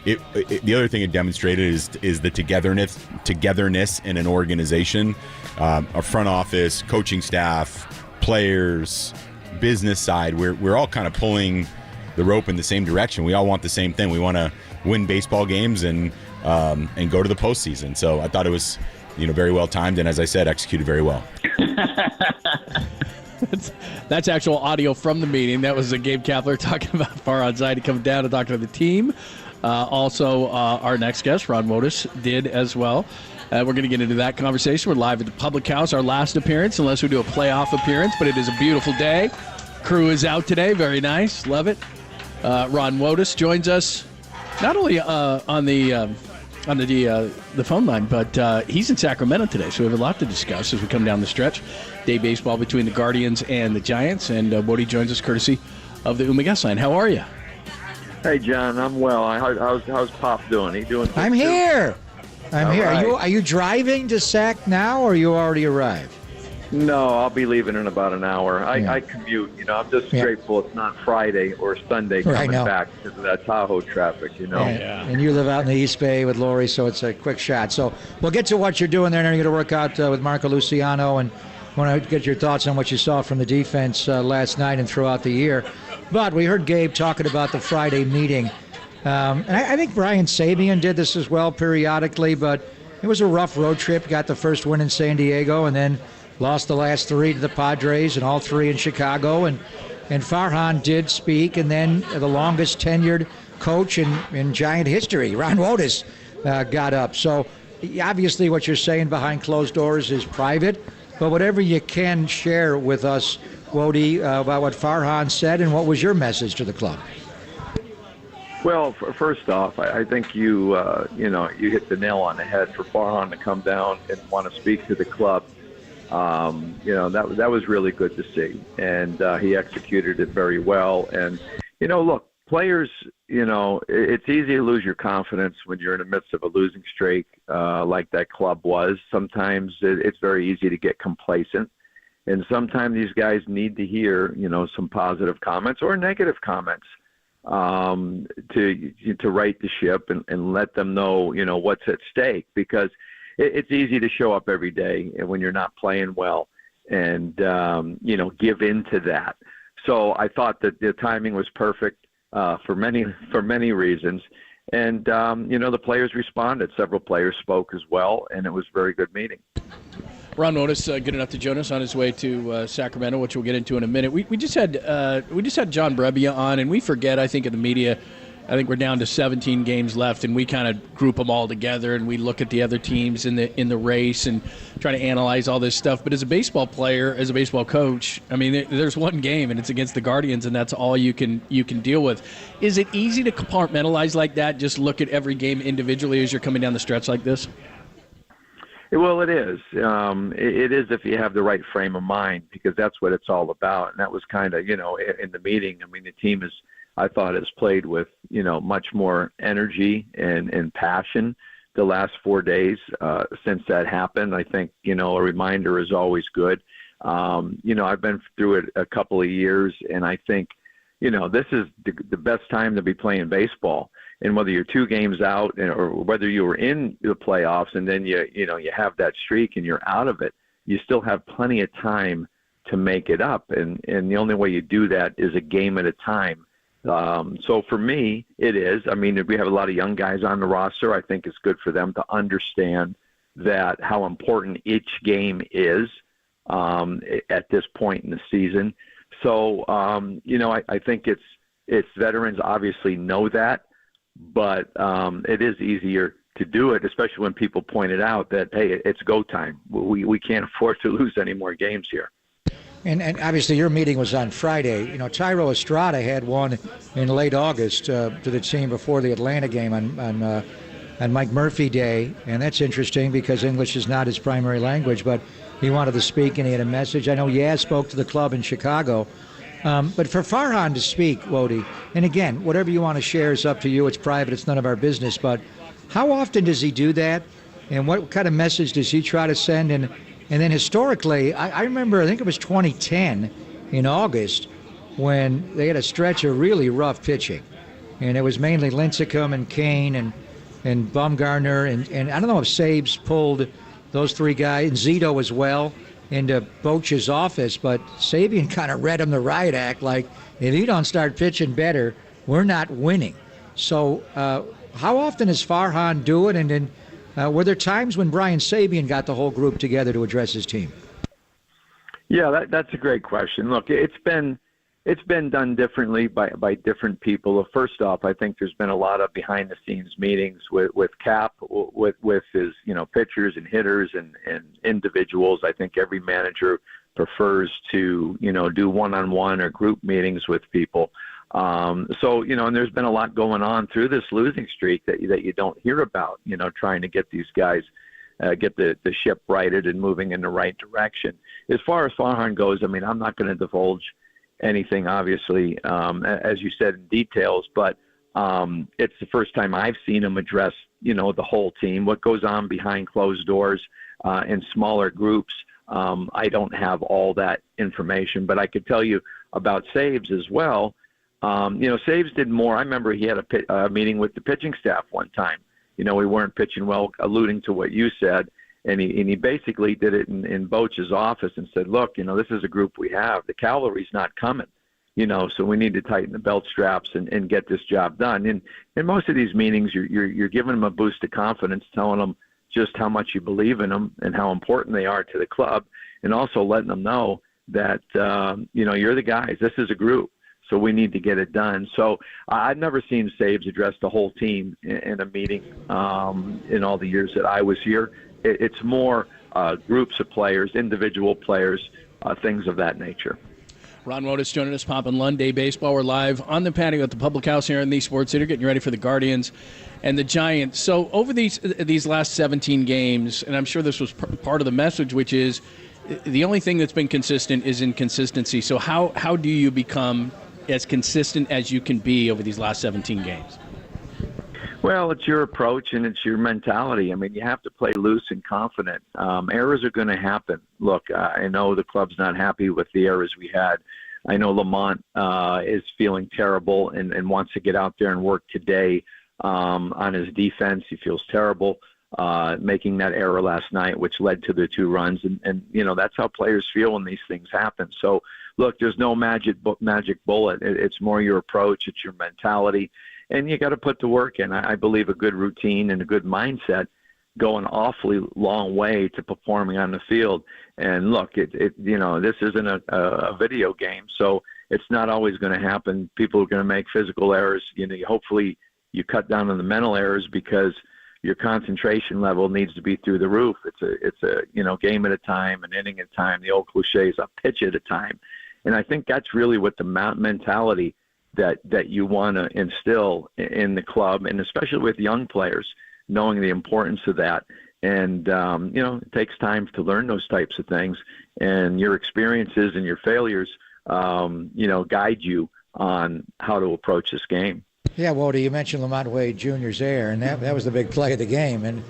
the other thing it demonstrated is the togetherness in an organization, a front office, coaching staff, players, business side. We're all kind of pulling the rope in the same direction. We all want the same thing. We want to win baseball games and go to the postseason. So I thought it was, very well timed, and as I said, executed very well. That's actual audio from the meeting. That was Gabe Kapler talking about Farhan Zaidi coming down to talk to the team. Also, our next guest, Ron Wotus, did as well. We're going to get into that conversation. We're live at the Public House, our last appearance, unless we do a playoff appearance, but it is a beautiful day. Crew is out today. Very nice. Love it. Ron Wotus joins us not only on the on the phone line, but he's in Sacramento today, so we have a lot to discuss as we come down the stretch. Day baseball between the Guardians and the Giants, and Wody joins us courtesy of the Uma guest line. How are you? Hey, John, I'm well. How's Pop doing? He doing? I'm here. I'm here. Right. Are you driving to Sac now, or you already arrived? No, I'll be leaving in about an hour. I commute. I'm just grateful it's not Friday or Sunday coming back because of that Tahoe traffic. Yeah. And you live out in the East Bay with Lori, so it's a quick shot. So we'll get to what you're doing there. And you're going to work out with Marco Luciano, and want to get your thoughts on what you saw from the defense last night and throughout the year. But we heard Gabe talking about the Friday meeting. And I think Brian Sabean did this as well periodically, but it was a rough road trip. Got the first win in San Diego and then lost the last 3 to the Padres and all 3 in Chicago. And Farhan did speak, and then the longest tenured coach in Giant history, Ron Wodes, got up. So obviously what you're saying behind closed doors is private, but whatever you can share with us, Wody, about what Farhan said and what was your message to the club. Well, first off, I think you hit the nail on the head for Farhan to come down and want to speak to the club. That was really good to see, and he executed it very well. And look, players, it's easy to lose your confidence when you're in the midst of a losing streak like that club was. Sometimes it's very easy to get complacent, and sometimes these guys need to hear some positive comments or negative comments to right the ship and let them know what's at stake, because it's easy to show up every day and when you're not playing well and, give in to that. So I thought that the timing was perfect for many reasons. And, the players responded. Several players spoke as well, and it was a very good meeting. Ron Wodes, good enough to join us on his way to Sacramento, which we'll get into in a minute. We just had John Brebbia on, and we forget, I think, in the media, I think we're down to 17 games left, and we kind of group them all together, and we look at the other teams in the race and try to analyze all this stuff. But as a baseball player, as a baseball coach, I mean, there's one game, and it's against the Guardians, and that's all you can deal with. Is it easy to compartmentalize like that? Just look at every game individually as you're coming down the stretch like this? Well, it is. It is if you have the right frame of mind, because that's what it's all about. And that was kind of, in the meeting. I mean, the team I thought has played with, much more energy and passion the last 4 days since that happened. I think, a reminder is always good. I've been through it a couple of years, and I think, this is the best time to be playing baseball. And whether you're 2 games out or whether you were in the playoffs and then you have that streak and you're out of it, you still have plenty of time to make it up. And the only way you do that is a game at a time. So for me, it is. I mean, we have a lot of young guys on the roster. I think it's good for them to understand that how important each game is at this point in the season. So, I think it's veterans obviously know that. But it is easier to do it, especially when people pointed out that, hey, it's go time. We can't afford to lose any more games here. And obviously your meeting was on Friday. Tyro Estrada had one in late August to the team before the Atlanta game on Mike Murphy Day. And that's interesting because English is not his primary language, but he wanted to speak and he had a message. I know Yaz spoke to the club in Chicago. But for Farhan to speak, Wody, and again, whatever you want to share is up to you. It's private. It's none of our business. But how often does he do that? And what kind of message does he try to send? And then historically, I remember, I think it was 2010 in August when they had a stretch of really rough pitching. And it was mainly Lincecum and Kane and Bumgarner. And I don't know if Sabes pulled those 3 guys, and Zito as well, into Boch's office, but Sabean kind of read him the riot act, like, if you don't start pitching better, we're not winning. So how often is Farhan do it? And then were there times when Brian Sabean got the whole group together to address his team? Yeah, that's a great question. Look, it's been done differently by different people. First off, I think there's been a lot of behind-the-scenes meetings with Cap, with his pitchers and hitters and individuals. I think every manager prefers to do one-on-one or group meetings with people. So, and there's been a lot going on through this losing streak that you don't hear about, trying to get these guys, get the ship righted and moving in the right direction. As far as Farhan goes, I'm not going to divulge anything, obviously, as you said, in details, but it's the first time I've seen him address, the whole team. What goes on behind closed doors in smaller groups, I don't have all that information, but I could tell you about Saves as well. Saves did more. I remember he had a meeting with the pitching staff one time. We weren't pitching well, alluding to what you said, and he basically did it in Boch's office and said, look, this is a group we have. The cavalry's not coming, so we need to tighten the belt straps and get this job done. And in most of these meetings, you're giving them a boost of confidence, telling them just how much you believe in them and how important they are to the club, and also letting them know that, you're the guys. This is a group. So we need to get it done. So I've never seen Saves address the whole team in a meeting in all the years that I was here. It's more groups of players, individual players, things of that nature. Ron Wotus joining us, Pop and Lunday Baseball. We're live on the patio at the Public House here in the Sports Center, getting ready for the Guardians and the Giants. So over these last 17 games, and I'm sure this was part of the message, which is the only thing that's been consistent is inconsistency. So how do you become as consistent as you can be over these last 17 games? Well, it's your approach and it's your mentality. You have to play loose and confident. Errors are going to happen. Look, I know the club's not happy with the errors we had. I know Lamont is feeling terrible and wants to get out there and work today on his defense. He feels terrible making that error last night, which led to the 2 runs. And that's how players feel when these things happen. So, look, there's no magic bullet. It's more your approach. It's your mentality. And you got to put the work in. I believe a good routine and a good mindset go an awfully long way to performing on the field. And look, this isn't a video game, so it's not always going to happen. People are going to make physical errors. Hopefully you cut down on the mental errors because your concentration level needs to be through the roof. It's a game at a time, an inning at a time. The old cliche is a pitch at a time. And I think that's really what the mentality that you want to instill in the club, and especially with young players, knowing the importance of that. And, it takes time to learn those types of things. And your experiences and your failures, guide you on how to approach this game. Yeah, Wody, you mentioned Lamont Wade Jr.'s error, and that was the big play of the game. And,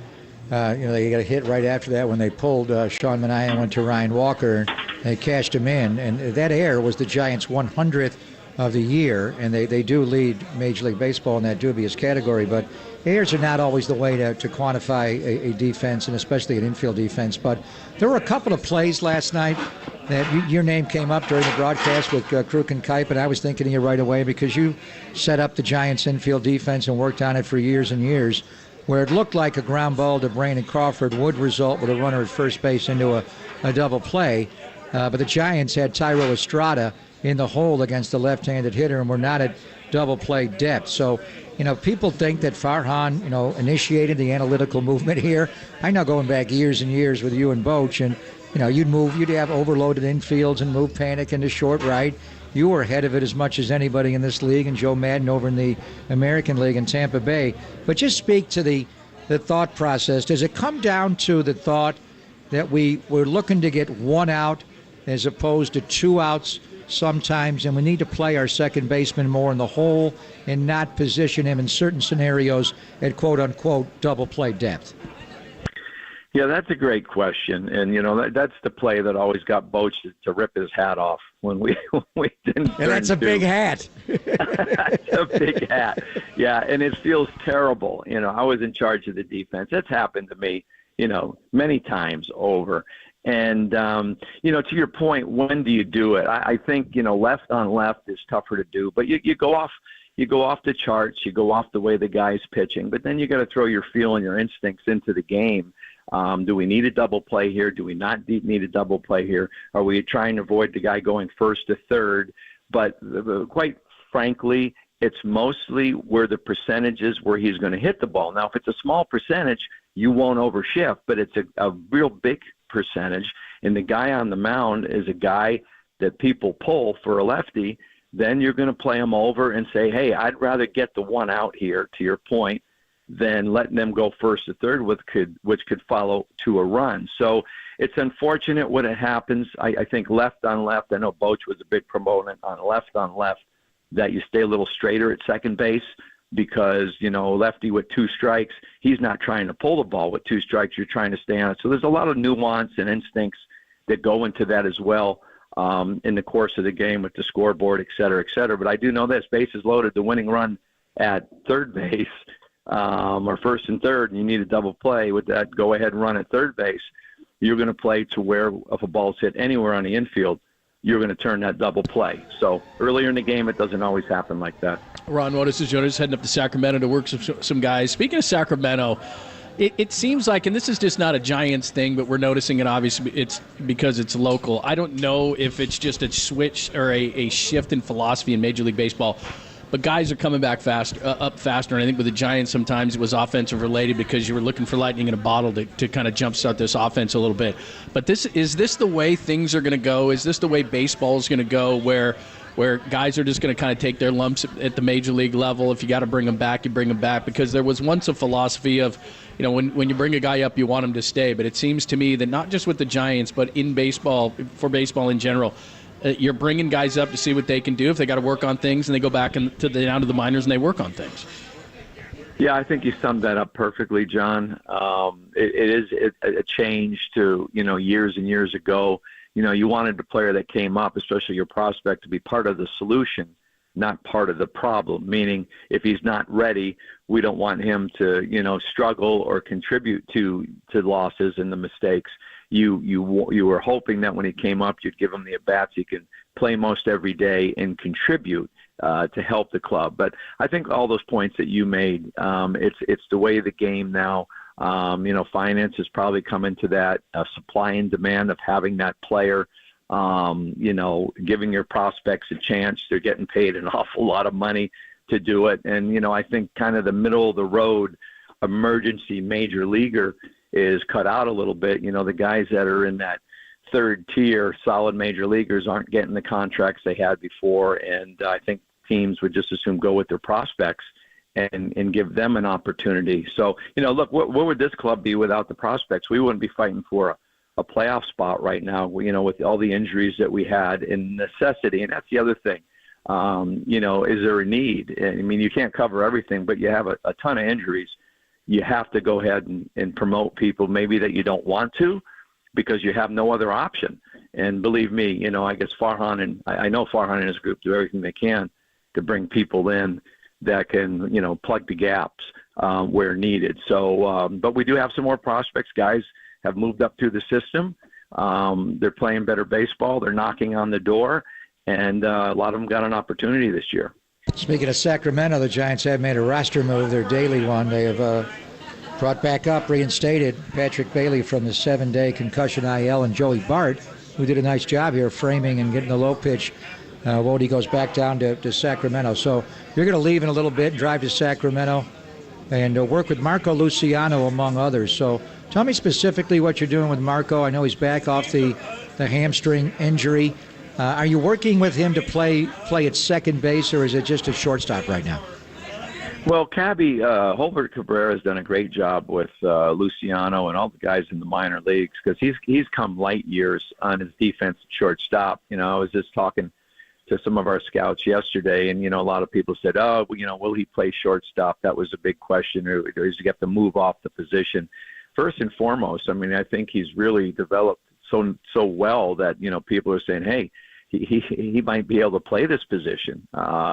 they got a hit right after that when they pulled Sean Manaea and went to Ryan Walker. They cashed him in, and that error was the Giants' 100th of the year, and they do lead Major League Baseball in that dubious category. But errors are not always the way to quantify a defense, and especially an infield defense. But there were a couple of plays last night that your name came up during the broadcast with Kruk and Kuiper, and I was thinking of you right away because you set up the Giants' infield defense and worked on it for years and years, where it looked like a ground ball to Brandon Crawford would result with a runner at first base into a double play. But the Giants had Thairo Estrada in the hole against the left-handed hitter and were not at double play depth. So, people think that Farhan, initiated the analytical movement here. I know going back years and years with you and Boch, and, you'd have overloaded infields and move Panic into short right. You were ahead of it as much as anybody in this league, and Joe Madden over in the American League in Tampa Bay. But just speak to the thought process. Does it come down to the thought that we're looking to get 1 out as opposed to 2 outs sometimes, and we need to play our second baseman more in the hole and not position him in certain scenarios at quote-unquote double play depth? Yeah, that's a great question. And, that's the play that always got Boch to rip his hat off when we didn't. And that's a big hat. That's a big hat. Yeah, and it feels terrible. I was in charge of the defense. That's happened to me, many times over. And, to your point, when do you do it? I think, left on left is tougher to do, but you go off the charts, you go off the way the guy's pitching, but then you got to throw your feel and your instincts into the game. Do we need a double play here? Do we not need a double play here? Are we trying to avoid the guy going first to third? But quite frankly, it's mostly where the percentage is where he's going to hit the ball. Now, if it's a small percentage, you won't overshift, but it's a real big percentage. And the guy on the mound is a guy that people pull for a lefty then you're going to play them over and say, hey, I'd rather get the one out here, to your point, than letting them go first to third, which could follow to a run. So it's unfortunate when it happens. I think left on left, I know Boch was a big proponent on left, that you stay a little straighter at second base because, lefty with 2 strikes, he's not trying to pull the ball with 2 strikes. You're trying to stay on it. So there's a lot of nuance and instincts that go into that as well in the course of the game with the scoreboard, et cetera, et cetera. But I do know this, bases loaded, the winning run at third base or first and third, and you need a double play with that go-ahead run at third base, you're going to play to where if a ball's hit anywhere on the infield, you're going to turn that double play. So earlier in the game, it doesn't always happen like that. Ron, this is Jonas heading up to Sacramento to work some guys. Speaking of Sacramento, it seems like, and this is just not a Giants thing, but we're noticing it obviously it's because it's local. I don't know if it's just a switch or a shift in philosophy in Major League Baseball, but guys are coming back up faster. And I think with the Giants sometimes it was offensive related because you were looking for lightning in a bottle to kind of jumpstart this offense a little bit. But is this the way things are going to go? Is this the way baseball is going to go where guys are just going to kind of take their lumps at the major league level? If you got to bring them back, you bring them back, because there was once a philosophy of, when you bring a guy up, you want him to stay. But it seems to me that not just with the Giants, but in baseball, for baseball in general, you're bringing guys up to see what they can do. If they got to work on things, and they go back down to the minors and they work on things. Yeah, I think you summed that up perfectly, John. It is a change to, years and years ago. You wanted the player that came up, especially your prospect, to be part of the solution, not part of the problem. Meaning, if he's not ready, we don't want him to, struggle or contribute to losses and the mistakes. You were hoping that when he came up, you'd give him the at-bats he can play most every day and contribute to help the club. But I think all those points that you made, it's the way of the game now. Finance has probably come into that supply and demand of having that player, giving your prospects a chance. They're getting paid an awful lot of money to do it. And, I think kind of the middle of the road emergency major leaguer is cut out a little bit. The guys that are in that third tier solid major leaguers aren't getting the contracts they had before. And I think teams would just assume go with their prospects and give them an opportunity. So, look, what would this club be without the prospects? We wouldn't be fighting for a playoff spot right now, with all the injuries that we had and necessity. And that's the other thing. Is there a need? I mean, you can't cover everything, but you have a ton of injuries. You have to go ahead and promote people maybe that you don't want to because you have no other option. And believe me, I guess Farhan I know Farhan and his group do everything they can to bring people in that can, plug the gaps where needed. So, but we do have some more prospects. Guys have moved up through the system. They're playing better baseball. They're knocking on the door, and a lot of them got an opportunity this year. Speaking of Sacramento, the Giants have made a roster move, their daily one. They have brought back up, reinstated Patrick Bailey from the 7-day concussion IL, and Joey Bart, who did a nice job here framing and getting the low pitch. Wody goes back down to Sacramento. So you're going to leave in a little bit, drive to Sacramento, and work with Marco Luciano, among others. So tell me specifically what you're doing with Marco. I know he's back off the hamstring injury. Are you working with him to play at second base, or is it just a shortstop right now? Well, Cabby, Holbert Cabrera has done a great job with Luciano and all the guys in the minor leagues because he's come light years on his defense at shortstop. I was just talking to some of our scouts yesterday, and, a lot of people said, will he play shortstop? That was a big question, or does he have to move off the position? First and foremost, I think he's really developed so well that, people are saying, hey, he might be able to play this position.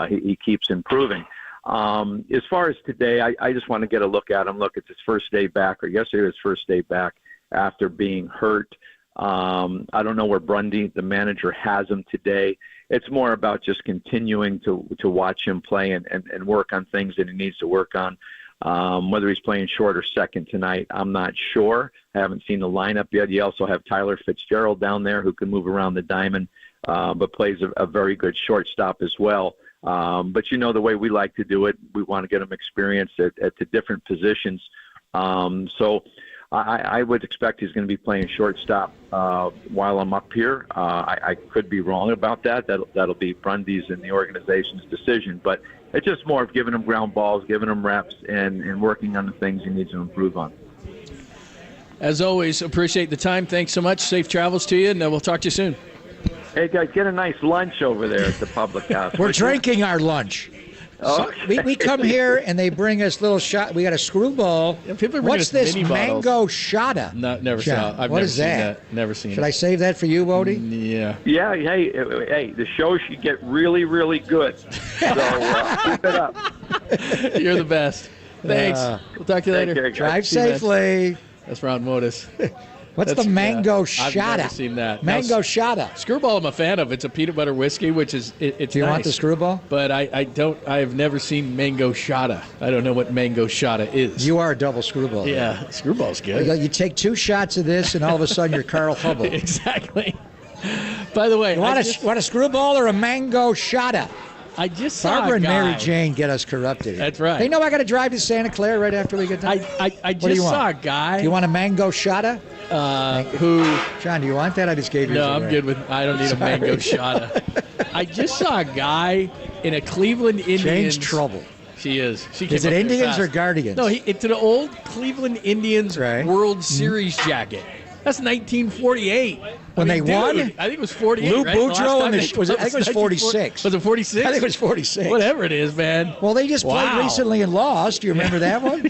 He keeps improving. As far as today, I just want to get a look at him. Look, it's his first day back, or yesterday was his first day back after being hurt. I don't know where Brundy, the manager, has him today. It's more about just continuing to watch him play and work on things that he needs to work on. Whether he's playing short or second tonight, I'm not sure. I haven't seen the lineup yet. You also have Tyler Fitzgerald down there who can move around the diamond, but plays a very good shortstop as well. But the way we like to do it, we want to get them experience at the different positions. So I would expect he's going to be playing shortstop while I'm up here. I could be wrong about that. That'll be Brundy's and the organization's decision. But it's just more of giving him ground balls, giving him reps, and working on the things he needs to improve on. As always, appreciate the time. Thanks so much. Safe travels to you, and we'll talk to you soon. Hey, guys, get a nice lunch over there at the public house. We're drinking our lunch. Oh, So we come here and they bring us little shot. We got a screwball. Yeah, people are bringing What's us this mini bottles. mango shada? No, never John, saw. I've what never is seen that? Never seen Should it. I save that for you, Bodie? Yeah. Yeah, hey, the show should get really, really good. So keep it up. You're the best. Thanks. We'll talk to you Take later. care, guys. Drive See you, man. safely. That's Ron Modis. What's the mango shada? I've never seen that. Mango Now, shada. Screwball, I'm a fan of. It's a peanut butter whiskey, which is it's. Do you want nice. the screwball? But I don't. I have never seen mango shada. I don't know what mango shada is. You are a double screwball. Yeah, screwball's good. You take 2 shots of this, and all of a sudden you're Carl Hubble. Exactly. By the way, You want a screwball or a mango shada? I just saw Barbara a and Mary guy. Jane get us corrupted. That's right. They know I got to drive to Santa Clara right after we get done. I What do you just want? saw a guy. Do you want a mango shada? Who? John, do you want that? I just gave you. No, I'm good with. I don't need a mango shada. I just saw a guy in a Cleveland Indians. Jane's trouble. She is. She Is came it up there Indians fast. or Guardians? No, it's an old Cleveland Indians World Series jacket. That's 1948. When they won? I think it was 48. Lou right? Last Boudreaux time and they I think it was 46. Was it 46? I think it was 46. Whatever it is, man. Well, they just played Wow. recently and lost. Do you remember that one?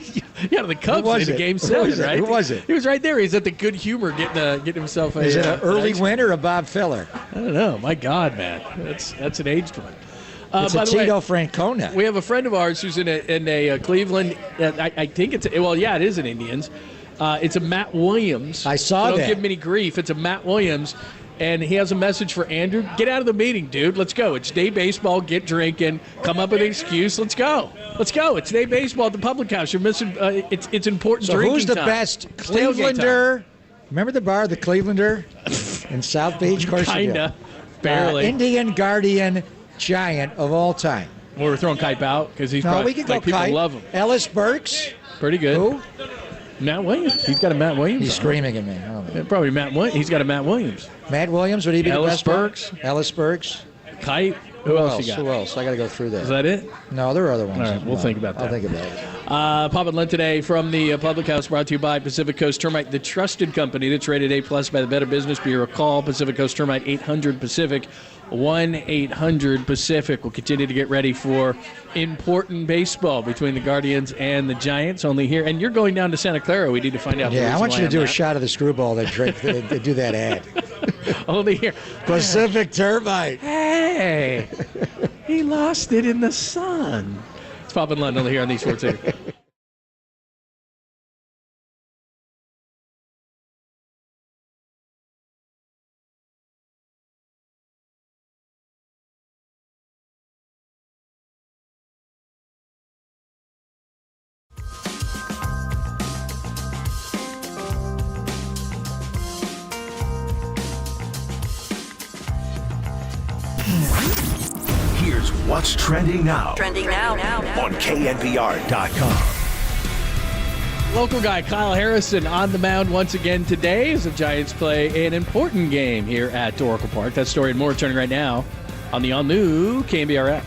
Yeah, the Cubs Who was in the it? Game Who 7, was it? right? Who was it? He was right there. He's at the Good Humor getting himself a. Is it an early ice win or a Bob Filler? I don't know. My God, man, that's an aged one. It's by a the way, Tito Francona. we have a friend of ours who's in a Cleveland. I think it's it is an Indians. It's a Matt Williams. I saw Don't that. give him any grief. It's a Matt Williams, and he has a message for Andrew. Get out of the meeting, dude. Let's go. It's day baseball. Get drinking. Come up with an excuse. Let's go. Let's go. It's day baseball at the public house. You're missing. It's important. So drinking who's the time. best It's tailgate time. Clevelander? Remember the bar, the Clevelander in South Beach? Of course you do. Kinda, barely. Indian Guardian giant of all time. We're throwing Kipe out because he's No, probably we can go like people Kite. love him. Ellis Burks. Pretty good. Who? Matt Williams. He's got a Matt Williams. He's on. screaming at me. Oh, Yeah, probably Matt Williams. He's got a Matt Williams. Matt Williams, would he be Ellis the best one? Burks. Ellis Burks. Kite. Who else you got? Who else? I got to go through that. Is that it? No, there are other ones. All right, we'll think about that. I'll think about it. Pop and Lent today from the Public House, brought to you by Pacific Coast Termite, the trusted company that's rated A+ by the Better Business Bureau. Call Pacific Coast Termite 800-PACIFIC, 1-800-PACIFIC. We'll continue to get ready for important baseball between the Guardians and the Giants. Only here, and you're going down to Santa Clara. We need to find out. the Yeah, I reason want why you to on do a that. shot of the screwball that drink. They do that ad. Only here. Pacific Termite. Hey, he lost it in the sun. It's Pop and Lent only here on the Sports Center. Here's what's trending now Trending now. on KNBR.com. Local guy Kyle Harrison on the mound once again today as the Giants play an important game here at Oracle Park. That story and more turning right now on the all-new KNBR app.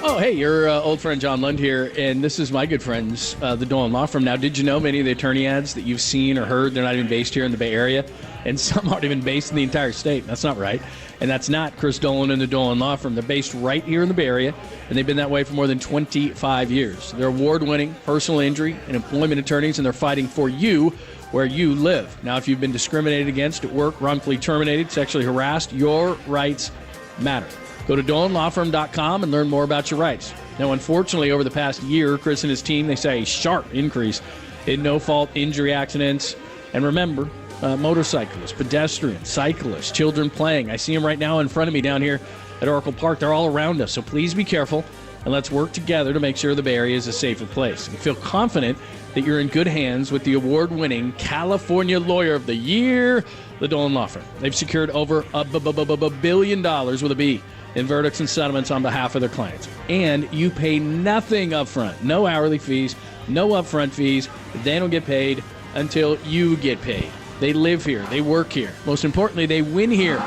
Oh, hey, your old friend John Lund here, and this is my good friends, the Dolan Law Firm. Now, did you know many of the attorney ads that you've seen or heard, they're not even based here in the Bay Area, and some aren't even based in the entire state? That's not right, and that's not Chris Dolan and the Dolan Law Firm. They're based right here in the Bay Area, and they've been that way for more than 25 years. They're award-winning personal injury and employment attorneys, and they're fighting for you where you live. Now, if you've been discriminated against at work, wrongfully terminated, sexually harassed, your rights matter. Go to DolanLawFirm.com and learn more about your rights. Now, unfortunately, over the past year, Chris and his team, they say a sharp increase in no-fault injury accidents. And remember, motorcyclists, pedestrians, cyclists, children playing. I see them right now in front of me down here at Oracle Park. They're all around us, so please be careful. and let's work together to make sure the Bay Area is a safer place. And feel confident that you're in good hands with the award-winning California Lawyer of the Year, the Dolan Law Firm. They've secured over $1 billion with a B in verdicts and settlements on behalf of their clients. And you pay nothing up front. No hourly fees, no upfront fees. They don't get paid until you get paid. They live here. They work here. Most importantly, they win here.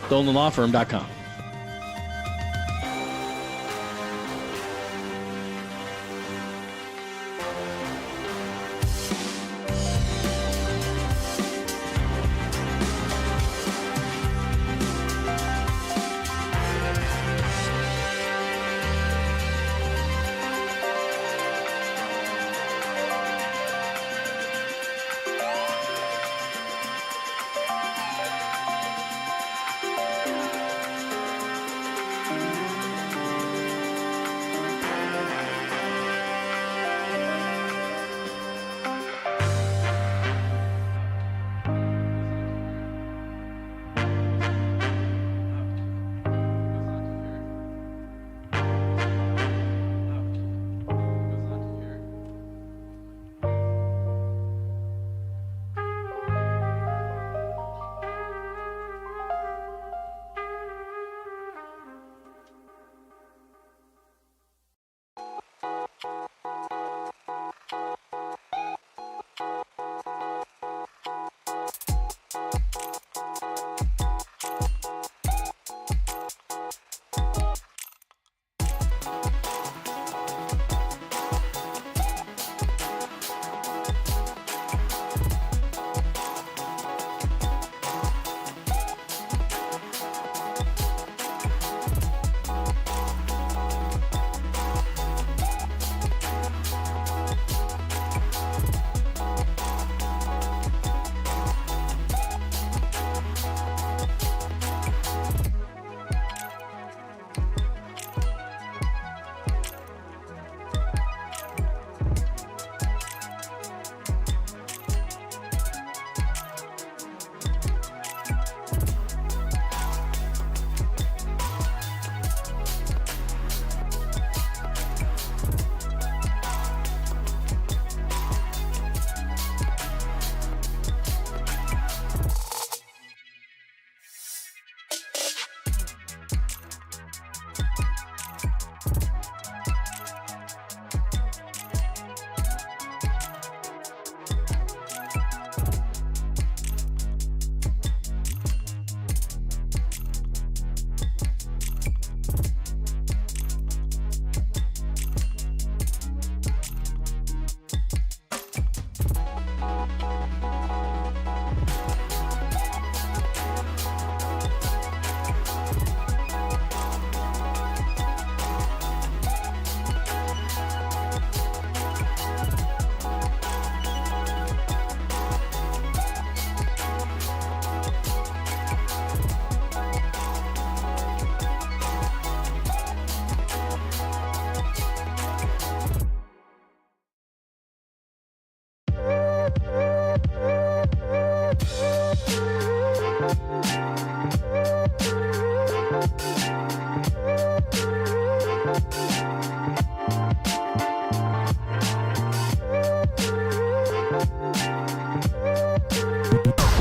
DolanLawFirm.com.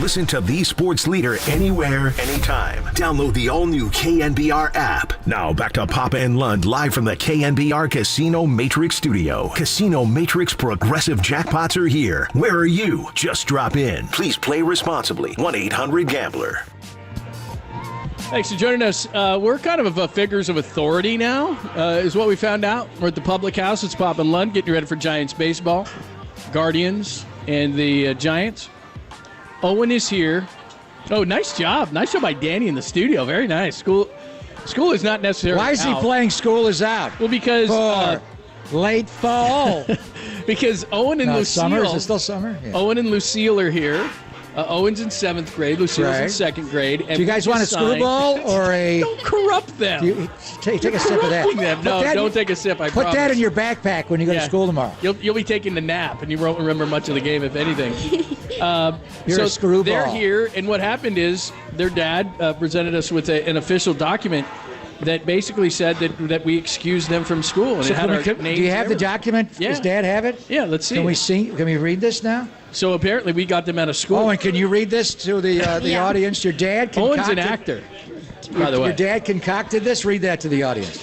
Listen to the sports leader anywhere, anytime. Download the all-new KNBR app. Now back to Papa and Lund live from the KNBR Casino Matrix studio. Casino Matrix progressive jackpots are here. Where are you? Just drop in. Please play responsibly. 1-800-GAMBLER. Thanks for joining us. We're kind of figures of authority now, is what we found out. We're at the Public House. It's Papa and Lund getting ready for Giants baseball. Guardians and the Giants. Owen is here. Oh, nice job. Nice job by Danny in the studio. Very nice. School is not necessarily Why is he out. playing School is Out? Well, because... For late fall. Because Owen and Lucille... Summer? Is it still summer? Yeah. Owen and Lucille are here. Owen's in 7th grade. Lucille's in Right. 2nd grade. And Do you guys want a screwball or a... Don't corrupt them. Take a sip of that. Them. No, don't take a sip, I Put promise. that in your backpack when you go to school tomorrow. You'll be taking a nap, and you won't remember much of the game, if anything. You're a screwball. They're here, and what happened is their dad presented us with an official document that basically said that we excused them from school. And So it had our do names you have the everywhere. document? Yeah. Does Dad have it? Yeah, let's see. Can we see? Can we read this now? So apparently we got them out of school. Oh, and can you read this to the Yeah. audience? Your dad concocted. Owen's an actor, by the way. Your dad concocted this. Read that to the audience.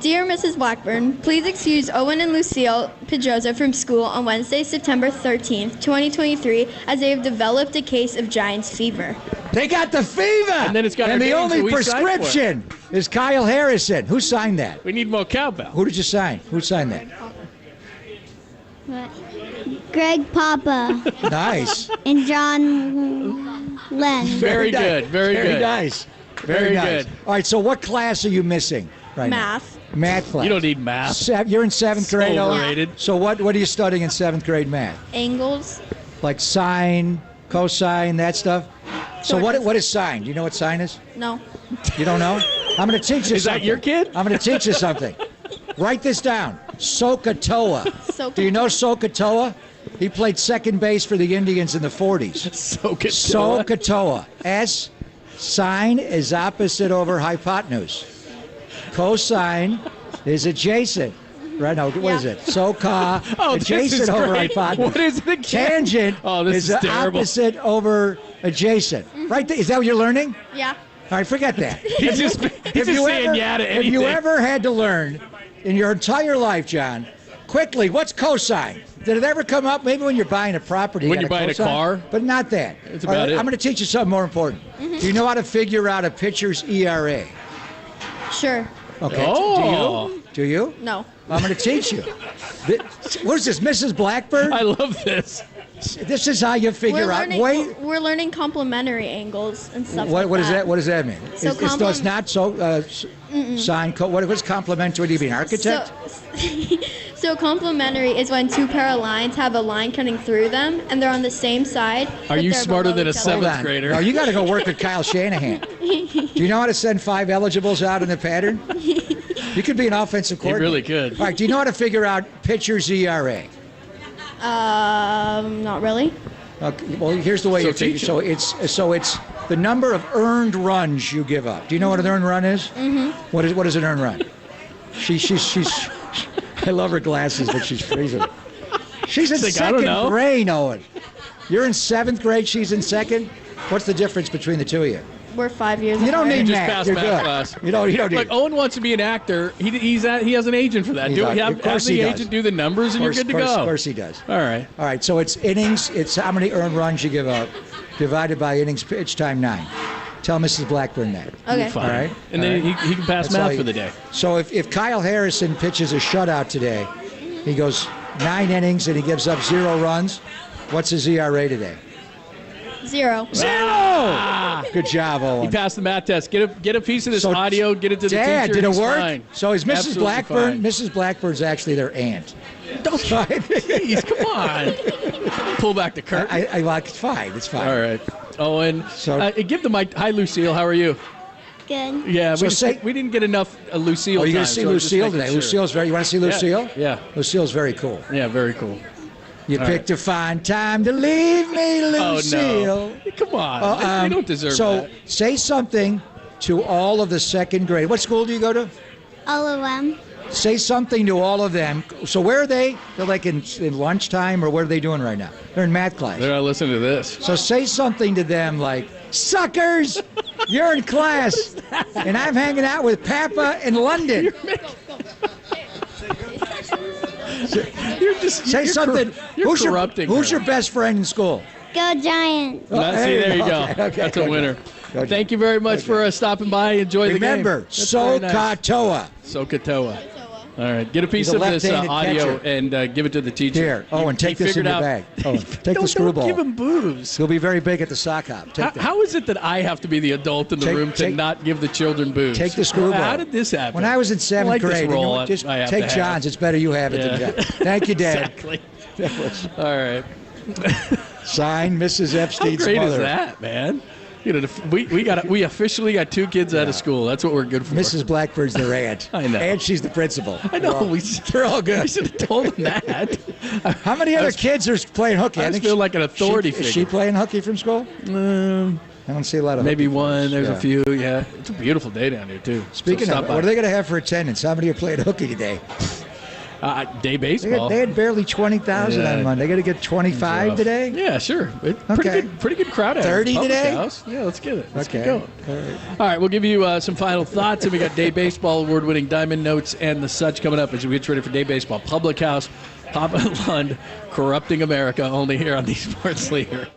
Dear Mrs. Blackburn, please excuse Owen and Lucille Pedroza from school on Wednesday, September 13th, 2023, as they have developed a case of Giants fever. They got the fever. And then it's got our the names only that we signed for. prescription is Kyle Harrison. Who signed that? We need more cowbell. Who did you sign? Who signed that? Greg Papa Nice. and John Len. Very nice. good. Very good. nice. Very nice. good. All right. So, what class are you missing right Math. now? Math class. You don't need math. You're in seventh grade. Owen? Overrated. So, what are you studying in seventh grade math? Angles. Like sine, cosine, that stuff. So, Sort of. what is sine? Do you know what sine is? No. You don't know? I'm going to teach you Is something. that your kid? I'm going to teach you something. Write this down. Sokotoa. Do you know Sokotoa? He played second base for the Indians in the 40s. Sokotoa. Sokotoa. S. Sine is opposite over hypotenuse. Cosine is adjacent. Right now, what is it? Soka Oh, this adjacent is over great. hypotenuse. What is it again? Tangent Oh, this is terrible. opposite over adjacent. Right there. Is that what you're learning? Yeah. All right, forget that. He's just saying yeah to If you anything. ever had to learn in your entire life, John, quickly, what's cosine? Did it ever come up? Maybe when you're buying a property. When you you're got buying a cosine? car? But not that. That's All about it. I'm going to teach you something more important. Do you know how to figure out a pitcher's ERA? Sure. Okay. Oh. Do you? No. I'm going to teach you. What is this, Mrs. Blackbird? I love this. This is how you figure We're out. learning, we're learning complementary angles and stuff What like is that. that? What does that mean? So It's not so sine. What's complementary? Do you mean architect? So complementary is when two pair of lines have a line cutting through them, and they're on the same side. Are but you they're smarter below than a each other. seventh grader? No, you got to go work with Kyle Shanahan. Do you know how to send 5 eligibles out in the pattern? You could be an offensive You coordinator. really could. All right. Do you know how to figure out pitcher's ERA? Not really. Okay, well, here's the way you figure. So it's the number of earned runs you give up. Do you know what an earned run is? Mm-hmm. What is an earned run? She's. I love her glasses, but she's freezing. She's in She's like, I don't second know. grade, Owen. You're in 7th grade. She's in 2nd. What's the difference between the two of you? We're 5 years. You don't apart. need Just math. passed You're math good. class. You don't need. Look, Owen wants to be an actor. He has an agent for that. He Do does. have Of course the he does. agent do the numbers, and you're good to go. Of course he does. All right. All right. So it's innings. It's how many earned runs you give up, divided by innings pitch time 9. Tell Mrs. Blackburn that. Okay. All right. And then he can pass That's all math for the day. So if Kyle Harrison pitches a shutout today, he goes 9 innings and he gives up 0 runs. What's his ERA today? 0. 0. Good job, Owen. He passed the math test. Get a piece of this audio. Get it to the Dad, teacher. did it He's work? fine. So is Mrs. Absolutely Blackburn? fine. Mrs. Blackburn's actually their aunt. Don't jeez, come on. Pull back the curtain. I like it's fine. It's fine. All right. Owen, give the mic. Hi, Lucille. How are you? Good. Yeah, So we didn't get enough Lucille. Oh, you're going going to see Lucille today. Lucille's very. You want to see Lucille? Yeah. Lucille's very cool. Yeah, very cool. You All picked a fine time to leave me, Lucille. Oh, no. Come on. They don't deserve so that. say something to all of the 2nd grade. What school do you go to? All of them. Say something to all of them. So where are they? They're like in lunchtime, or what are they doing right now? They're in math class. They're not listening to this. So say something to them like, suckers, you're in class, and I'm hanging out with Papa in London. Say something. You're Who's corrupting Who's her. your best friend in school? Go Giants. There you go. Okay, That's a good. winner. Good. Thank you very much for stopping by. Enjoy the game. Remember, That's very nice. Sokotoa. Sokotoa. All right, get a piece He's a of this left-handed audio catcher. and give it to the teacher. Here. Oh, and take He this in figured your out- bag. Oh, take the screwball. Don't give him booze. He'll be very big at the sock hop. Take that. How is it that I have to be the adult in the room to not give the children booze? Take the screwball. How did this happen? When I was in 7th I like this grade, and you role would just I have take to have. John's. It's better you have it than Yeah. John. Thank you, Dad. Exactly. All right. Sign Mrs. How Epstein's great mother. is that, man? You know, we officially got 2 kids out of school. That's what we're good for. Mrs. Blackbird's their aunt. I know. And she's the principal. I know. They're all good. We should have told them that. How many other kids are playing hooky? I just feel like an authority Is figure. she playing hooky from school? I don't see a lot of maybe hooky one. fellas. There's Yeah. a few. Yeah, it's a beautiful day down here too. Speaking So of, stop by. what are they going to have for attendance? How many are playing hooky today? Day baseball. They had barely 20,000 on Monday. They got to get 25 today? Yeah, sure. Pretty good crowd out 30 here. Public today? House. Yeah, let's get it. Let's Okay. get going. All right, we'll give you some final thoughts, and we got Day Baseball award-winning Diamond Notes and the such coming up as we get ready for Day Baseball. Public House, Papa Lund, corrupting America, only here on the Sports Leader.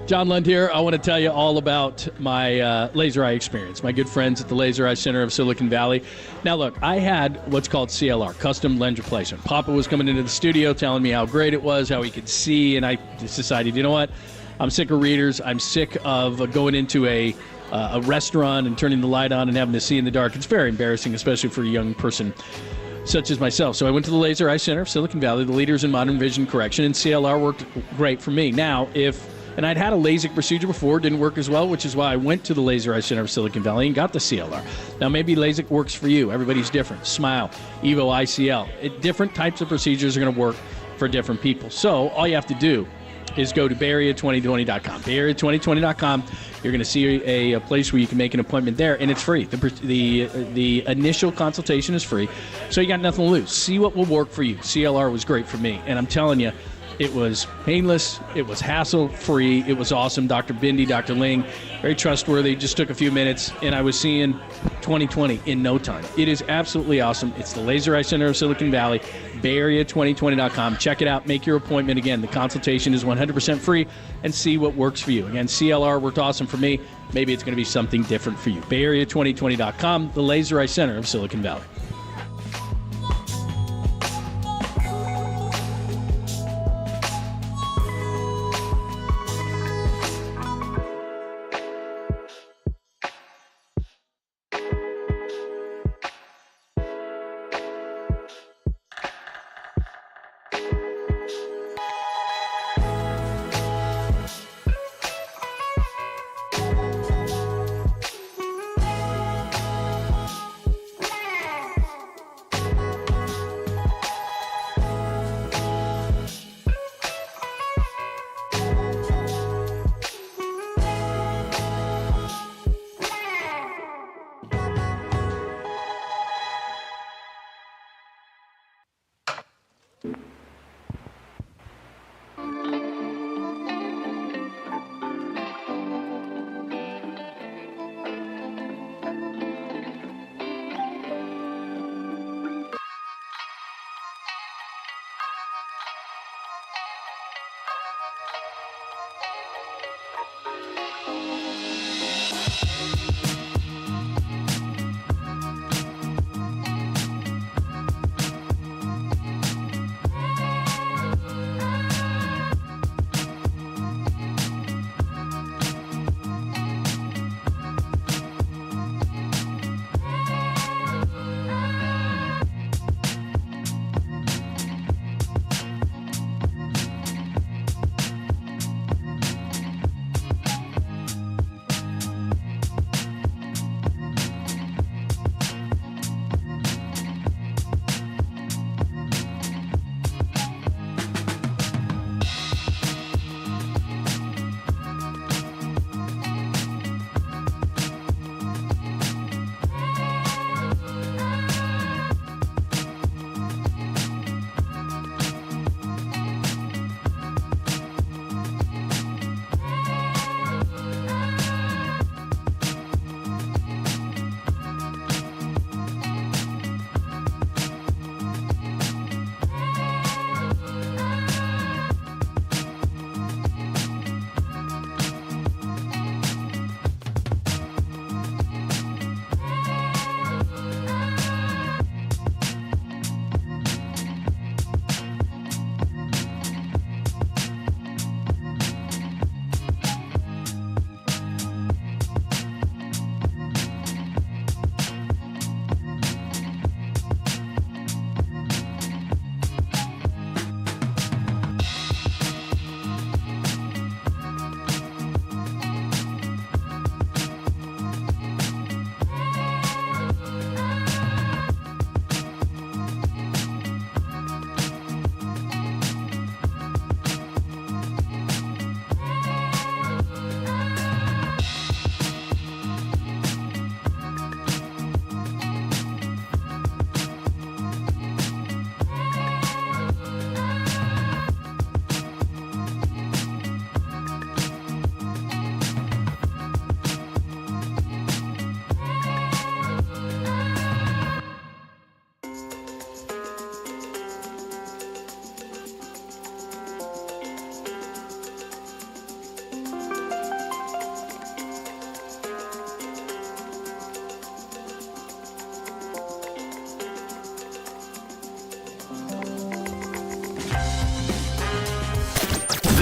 John Lund here. I want to tell you all about my laser eye experience. My good friends at the Laser Eye Center of Silicon Valley. Now, look, I had what's called CLR, custom lens replacement. Papa was coming into the studio telling me how great it was, how he could see, and I just decided, you know what? I'm sick of readers. I'm sick of going into a restaurant and turning the light on and having to see in the dark. It's very embarrassing, especially for a young person such as myself. So I went to the Laser Eye Center of Silicon Valley, the leaders in modern vision correction, and CLR worked great for me. Now, and I'd had a LASIK procedure before, didn't work as well, which is why I went to the Laser Eye Center of Silicon Valley and got the CLR. Now, maybe LASIK works for you. Everybody's different. Smile, EVO, ICL. Different types of procedures are going to work for different people. So all you have to do is go to bayarea2020.com. Bayarea2020.com. You're going to see a place where you can make an appointment there, and it's free. The initial consultation is free, so you got nothing to lose. See what will work for you. CLR was great for me, and I'm telling you, it was painless, it was hassle-free, it was awesome. Dr. Bindi, Dr. Ling, very trustworthy, just took a few minutes, and I was seeing 20/20 in no time. It is absolutely awesome. It's the Laser Eye Center of Silicon Valley, bayarea2020.com. Check it out, make your appointment. Again, the consultation is 100% free, and see what works for you. Again, CLR worked awesome for me. Maybe it's going to be something different for you. bayarea2020.com, the Laser Eye Center of Silicon Valley.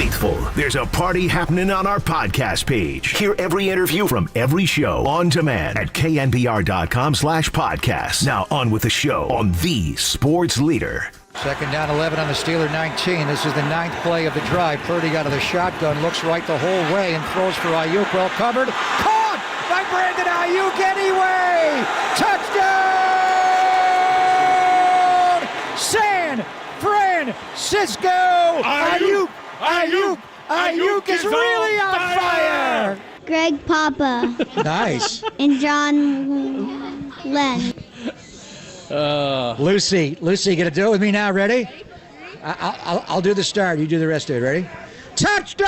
faithful, there's a party happening on our podcast page. Hear every interview from every show on demand at knbr.com/podcast. Now on with the show on the sports leader. Second down, 11 on the Steeler 19. This is the 9th play of the drive. Purdy out of the shotgun, looks right the whole way and throws for Ayuk. Well covered. Caught by Brandon Ayuk anyway. Touchdown! San Francisco! Ayuk is really on fire! Greg Papa. Nice. And John Len. Lucy, gonna do it with me now? Ready? I'll do the start. You do the rest of it. Ready? Touchdown!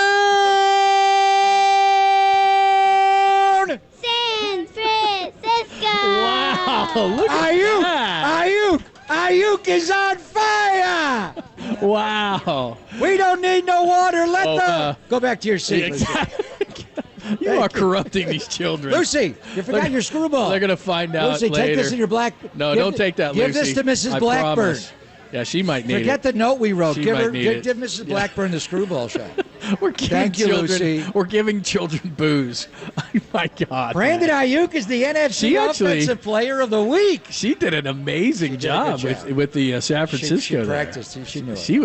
San Francisco. Wow! Look at that. Ayuk is on fire! Wow! We don't need no water. Go back to your seat. Exactly. You are corrupting these children. Lucy, you forgot your screwball. They're going to find out Lucy, later. take this in your black. No, don't take that, Give Lucy. this to Mrs. I Blackburn. promise. Yeah, she might need Forget it. the note we wrote. She Give might need it. Give Mrs. Blackburn the screwball shot. We're giving Thank you, children, Lucy. We're giving children booze. Oh, my God. Brandon man. Ayuk is the NFC Offensive Player of the Week. She did an amazing job with the San Francisco. She practiced. She knew it. She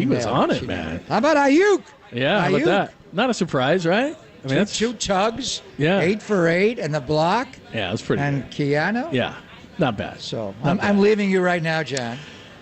was on it, man. How about Ayuk? Yeah, how about that? Not a surprise, right? I mean, that's two tugs, yeah. 8 for 8, and the block. Yeah, that's pretty And good. Keanu? Yeah, not bad. So I'm leaving you right now, John.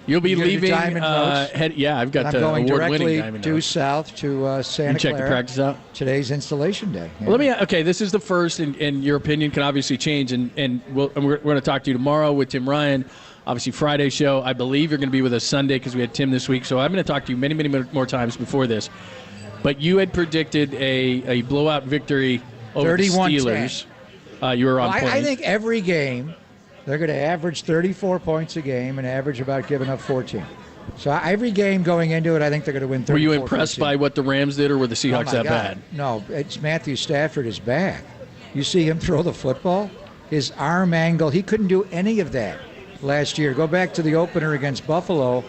You'll be leaving. Diamond Notes. I've got I'm the going award-winning directly Diamond due Notes. south to Santa You check Clara. the practice out? Today's installation day. Yeah. Well, this is the first, and your opinion can obviously change, and we're going to talk to you tomorrow with Tim Ryan. Obviously, Friday show. I believe you're going to be with us Sunday because we had Tim this week. So I'm going to talk to you many, many more times before this. But you had predicted a blowout victory over the Steelers. You were on point. I think every game they're going to average 34 points a game and average about giving up 14. So every game going into it, I think they're going to win 34. Were you impressed by what the Rams did, or were the Seahawks that bad? No, it's Matthew Stafford is back. You see him throw the football, his arm angle. He couldn't do any of that last year. Go back to the opener against Buffalo.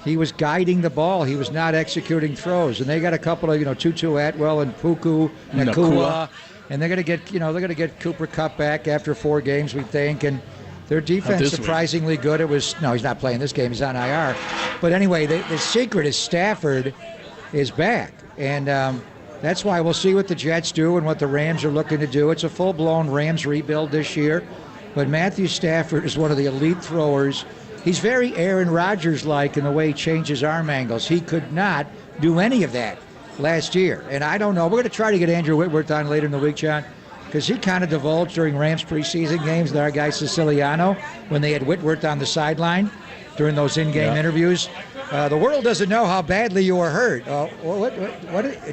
He was guiding the ball. He was not executing throws. And they got a couple of, Tutu Atwell and Puku Nacua. And they're going to get Cooper Kupp back after 4 games, we think. And their defense surprisingly good. He's not playing this game. He's on IR. But anyway, the secret is Stafford is back. And that's why we'll see what the Jets do and what the Rams are looking to do. It's a full-blown Rams rebuild this year. But Matthew Stafford is one of the elite throwers. He's very Aaron Rodgers-like in the way he changes arm angles. He could not do any of that last year. And I don't know. We're going to try to get Andrew Whitworth on later in the week, John, because he kind of divulged during Rams preseason games with our guy Siciliano when they had Whitworth on the sideline during those in-game interviews. The world doesn't know how badly you were hurt. What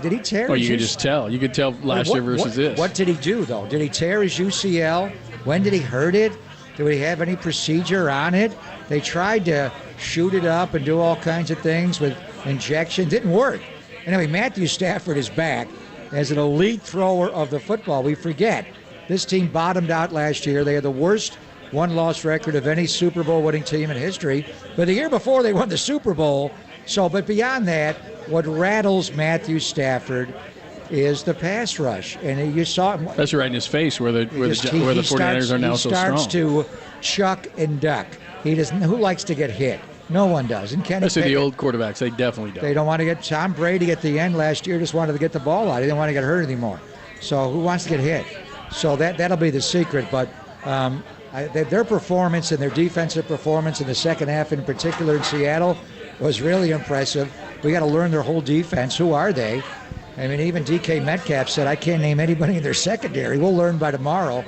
did he tear? Oh, you could just tell. You could tell last year versus this. What did he do, though? Did he tear his UCL? When did he hurt it? Do we have any procedure on it? They tried to shoot it up and do all kinds of things with injection. Didn't work. Anyway, Matthew Stafford is back as an elite thrower of the football. We forget, this team bottomed out last year. They had the worst one-loss record of any Super Bowl winning team in history. But the year before, they won the Super Bowl. But beyond that, what rattles Matthew Stafford is the pass rush, and you saw it. That's right in his face, where the 49ers are now so strong. He starts to chuck and duck. He doesn't. Who likes to get hit? No one does. And Kenny Pickett, the old quarterbacks, they definitely don't. They don't want to get. Tom Brady at the end last year just wanted to get the ball out. He didn't want to get hurt anymore. So who wants to get hit? So that'll be the secret. But their performance and their defensive performance in the second half, in particular in Seattle, was really impressive. We got to learn their whole defense. Who are they? I mean, even DK Metcalf said, I can't name anybody in their secondary. We'll learn by tomorrow.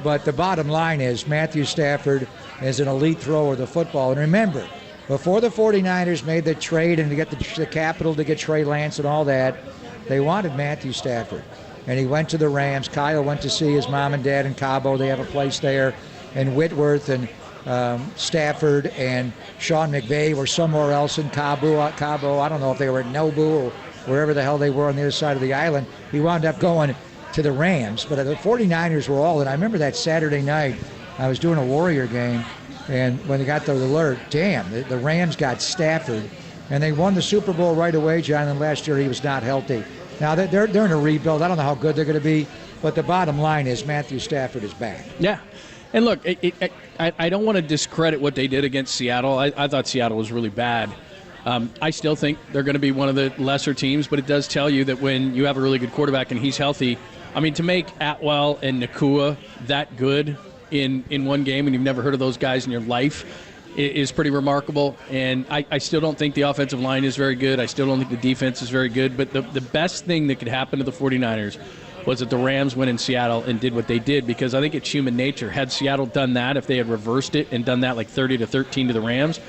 But the bottom line is Matthew Stafford is an elite thrower of the football. And remember, before the 49ers made the trade and to get the capital to get Trey Lance and all that, they wanted Matthew Stafford. And he went to the Rams. Kyle went to see his mom and dad in Cabo. They have a place there. And Whitworth and Stafford and Sean McVay were somewhere else in Cabo. I don't know if they were in Nobu or wherever the hell they were on the other side of the island. He wound up going to the Rams, but the 49ers were all in. I remember that Saturday night, I was doing a Warrior game, and when they got the alert, damn, the Rams got Stafford, And they won the Super Bowl right away, John, and last year he was not healthy. Now, they're in a rebuild. I don't know how good they're going to be, but the bottom line is Matthew Stafford is back. Yeah. And look, I don't want to discredit what they did against Seattle. I thought Seattle was really bad. I still think they're going to be one of the lesser teams, but it does tell you that when you have a really good quarterback and he's healthy, I mean, to make Atwell and Nakua that good in one game, and you've never heard of those guys in your life, is pretty remarkable. And I still don't think the offensive line is very good. I still don't think the defense is very good. But the best thing that could happen to the 49ers was that the Rams went in Seattle and did what they did, because I think it's human nature. Had Seattle done that, if they had reversed it and done that like 30-13 to the Rams,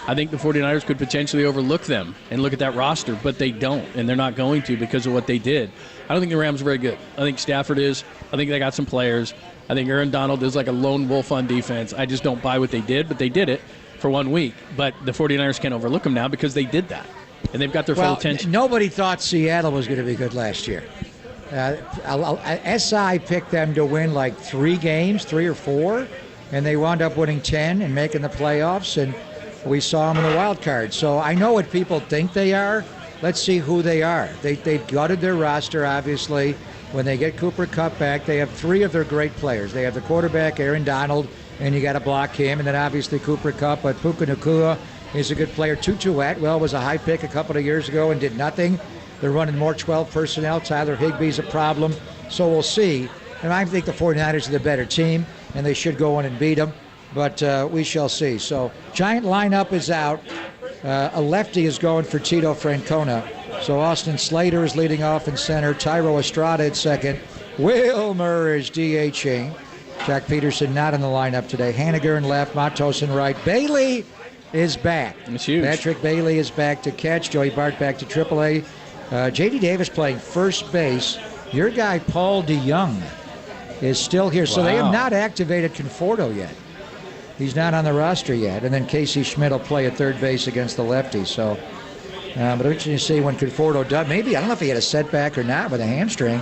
I think the 49ers could potentially overlook them and look at that roster, but they don't, and they're not going to because of what they did. I don't think the Rams are very good. I think Stafford is. I think they got some players. I think Aaron Donald is like a lone wolf on defense. I just don't buy what they did, but they did it for 1 week. But the 49ers can't overlook them now because they did that, and they've got their full attention. Nobody thought Seattle was going to be good last year. SI picked them to win like 3 or 4, and they wound up winning 10 and making the playoffs, and we saw them in the wild card. So I know what people think they are. Let's see who they are. They've gutted their roster, obviously. When they get Cooper Kupp back, they have 3 of their great players. They have the quarterback, Aaron Donald, and you got to block him, and then obviously Cooper Kupp, but Puka Nacua is a good player. Tutu Atwell was a high pick a couple of years ago and did nothing. They're running more 12 personnel. Tyler Higbee's a problem, so we'll see. And I think the 49ers are the better team, and they should go in and beat them, but we shall see. So Giant lineup is out. A lefty is going for Tito Francona. So Austin Slater is leading off in center. Tyro Estrada at second. Wilmer is DHing. Jack Peterson not in the lineup today. Hanniger in left, Matos in right. Bailey is back. That's huge. Patrick Bailey is back to catch. Joey Bart back to AAA. J.D. Davis playing first base. Your guy, Paul DeYoung, is still here. So they have not activated Conforto yet. He's not on the roster yet. And then Casey Schmidt will play at third base against the lefty. So, but interesting to see when Conforto does. Maybe, I don't know if he had a setback or not with a hamstring.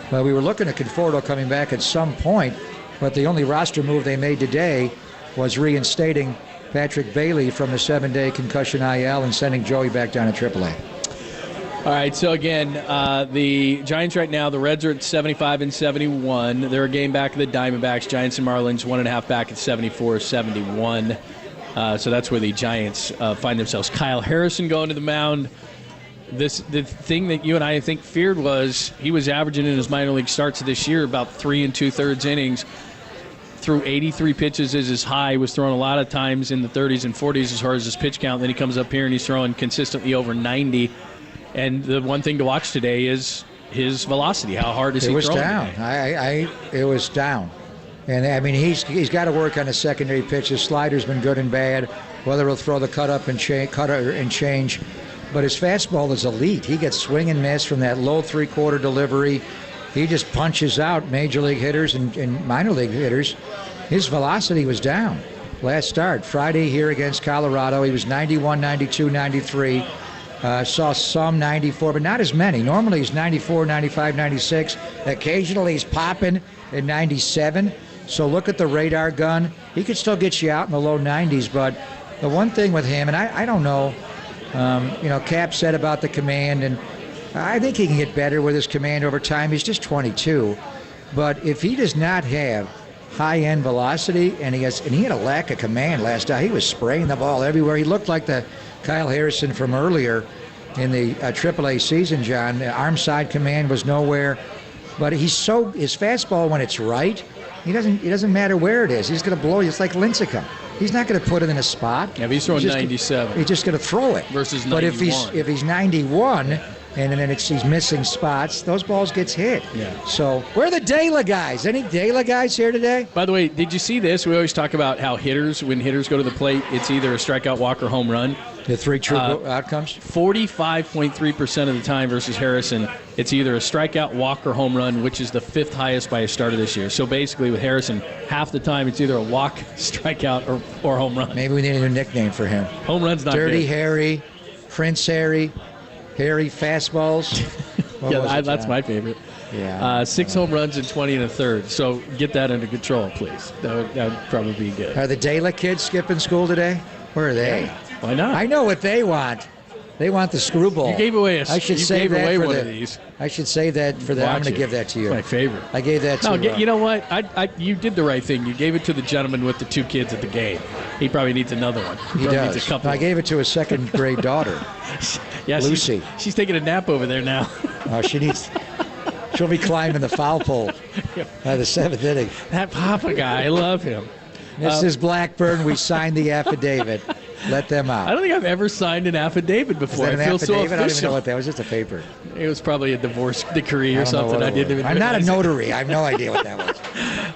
But we were looking at Conforto coming back at some point. But the only roster move they made today was reinstating Patrick Bailey from the 7-day concussion IL and sending Joey back down to AAA. All right, so again, the Giants right now, the Reds are at 75 and 71. They're a game back of the Diamondbacks. Giants and Marlins 1.5 back at 74-71. So that's where the Giants find themselves. Kyle Harrison going to the mound. The thing that you and I think feared was he was averaging in his minor league starts this year about 3 2/3 innings. Threw 83 pitches as his high, was throwing a lot of times in the 30s and 40s as far as his pitch count. Then he comes up here and he's throwing consistently over 90. And the one thing to watch today is his velocity. How hard is he throwing? It was down. It was down. And, I mean, he's got to work on his secondary pitches. Slider's been good and bad. Whether he'll throw the cutter and change. But his fastball is elite. He gets swing and miss from that low three-quarter delivery. He just punches out major league hitters and minor league hitters. His velocity was down last start. Friday here against Colorado, he was 91, 92, 93. Saw some 94, but not as many. Normally he's 94, 95, 96. Occasionally he's popping at 97. So look at the radar gun. He could still get you out in the low 90s, but the one thing with him, and I don't know, Cap said about the command, and I think he can get better with his command over time. He's just 22. But if he does not have high-end velocity, and he had a lack of command last night, he was spraying the ball everywhere. He looked like the Kyle Harrison from earlier in the AAA season, John. The arm side command was nowhere. But his fastball, when it's right, it doesn't matter where it is. He's going to blow you. It's like Lincecum. He's not going to put it in a spot. Yeah, but he's throwing 97. He's just going to throw it. Versus 91. But if he's 91 and then he's missing spots, those balls gets hit. Yeah. So where are the De La guys? Any De La guys here today? By the way, did you see this? We always talk about how when hitters go to the plate, it's either a strikeout, walk, or home run. The 3 true outcomes? 45.3% of the time versus Harrison, it's either a strikeout, walk, or home run, which is the 5th highest by a starter this year. So basically with Harrison, half the time it's either a walk, strikeout, or home run. Maybe we need a new nickname for him. Home run's not Dirty good. Harry, Prince Harry fastballs. That's my favorite. Yeah. 6 home runs and 20 1/3. So get that under control, please. That would probably be good. Are the De La kids skipping school today? Where are they? Yeah. Why not? I know what they want. They want the screwball. You gave away I should say gave that away for one the, of these. I should say that for that. I'm going to give that to you. It's my favorite. I gave that to you know what? You did the right thing. You gave it to the gentleman with the 2 kids at the game. He probably needs another one. He does. Needs a couple. I gave it to his second grade daughter, yeah, Lucy. She's taking a nap over there now. She'll be climbing the foul pole by the 7th inning. That Papa guy, I love him. Mrs. Blackburn, we signed the affidavit. Let them out. I don't think I've ever signed an affidavit before. I feel so official. I don't even know what that was. Just a paper. It was probably a divorce decree or something. I didn't even. I'm not a notary. I have no idea what that was.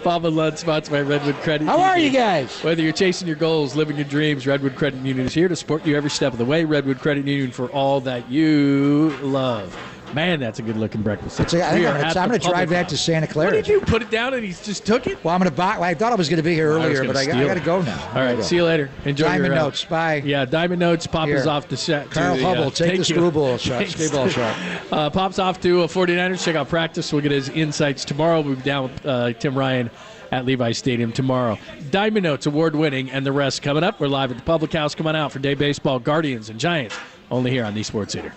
Papa Lunch, sponsored by Redwood Credit How Union. are you guys? Whether you're chasing your goals, living your dreams, Redwood Credit Union is here to support you every step of the way. Redwood Credit Union for all that you love. Man, that's a good-looking breakfast. I'm going to drive that to Santa Clara. What did you put it down and he just took it? Well, I'm going to buy. I thought I was going to be here earlier, but I got to go now. All right, see you later. Enjoy Diamond your Notes. Bye. Yeah, Diamond Notes. Papa's off the set. Carl Hubble, take the screwball shot. Pop's off to 49ers. Check out practice. We'll get his insights tomorrow. We'll be down with Tim Ryan at Levi Stadium tomorrow. Diamond Notes, award-winning, and the rest coming up. We're live at the Public House. Come on out for day baseball, Guardians and Giants, only here on the Sports Theater.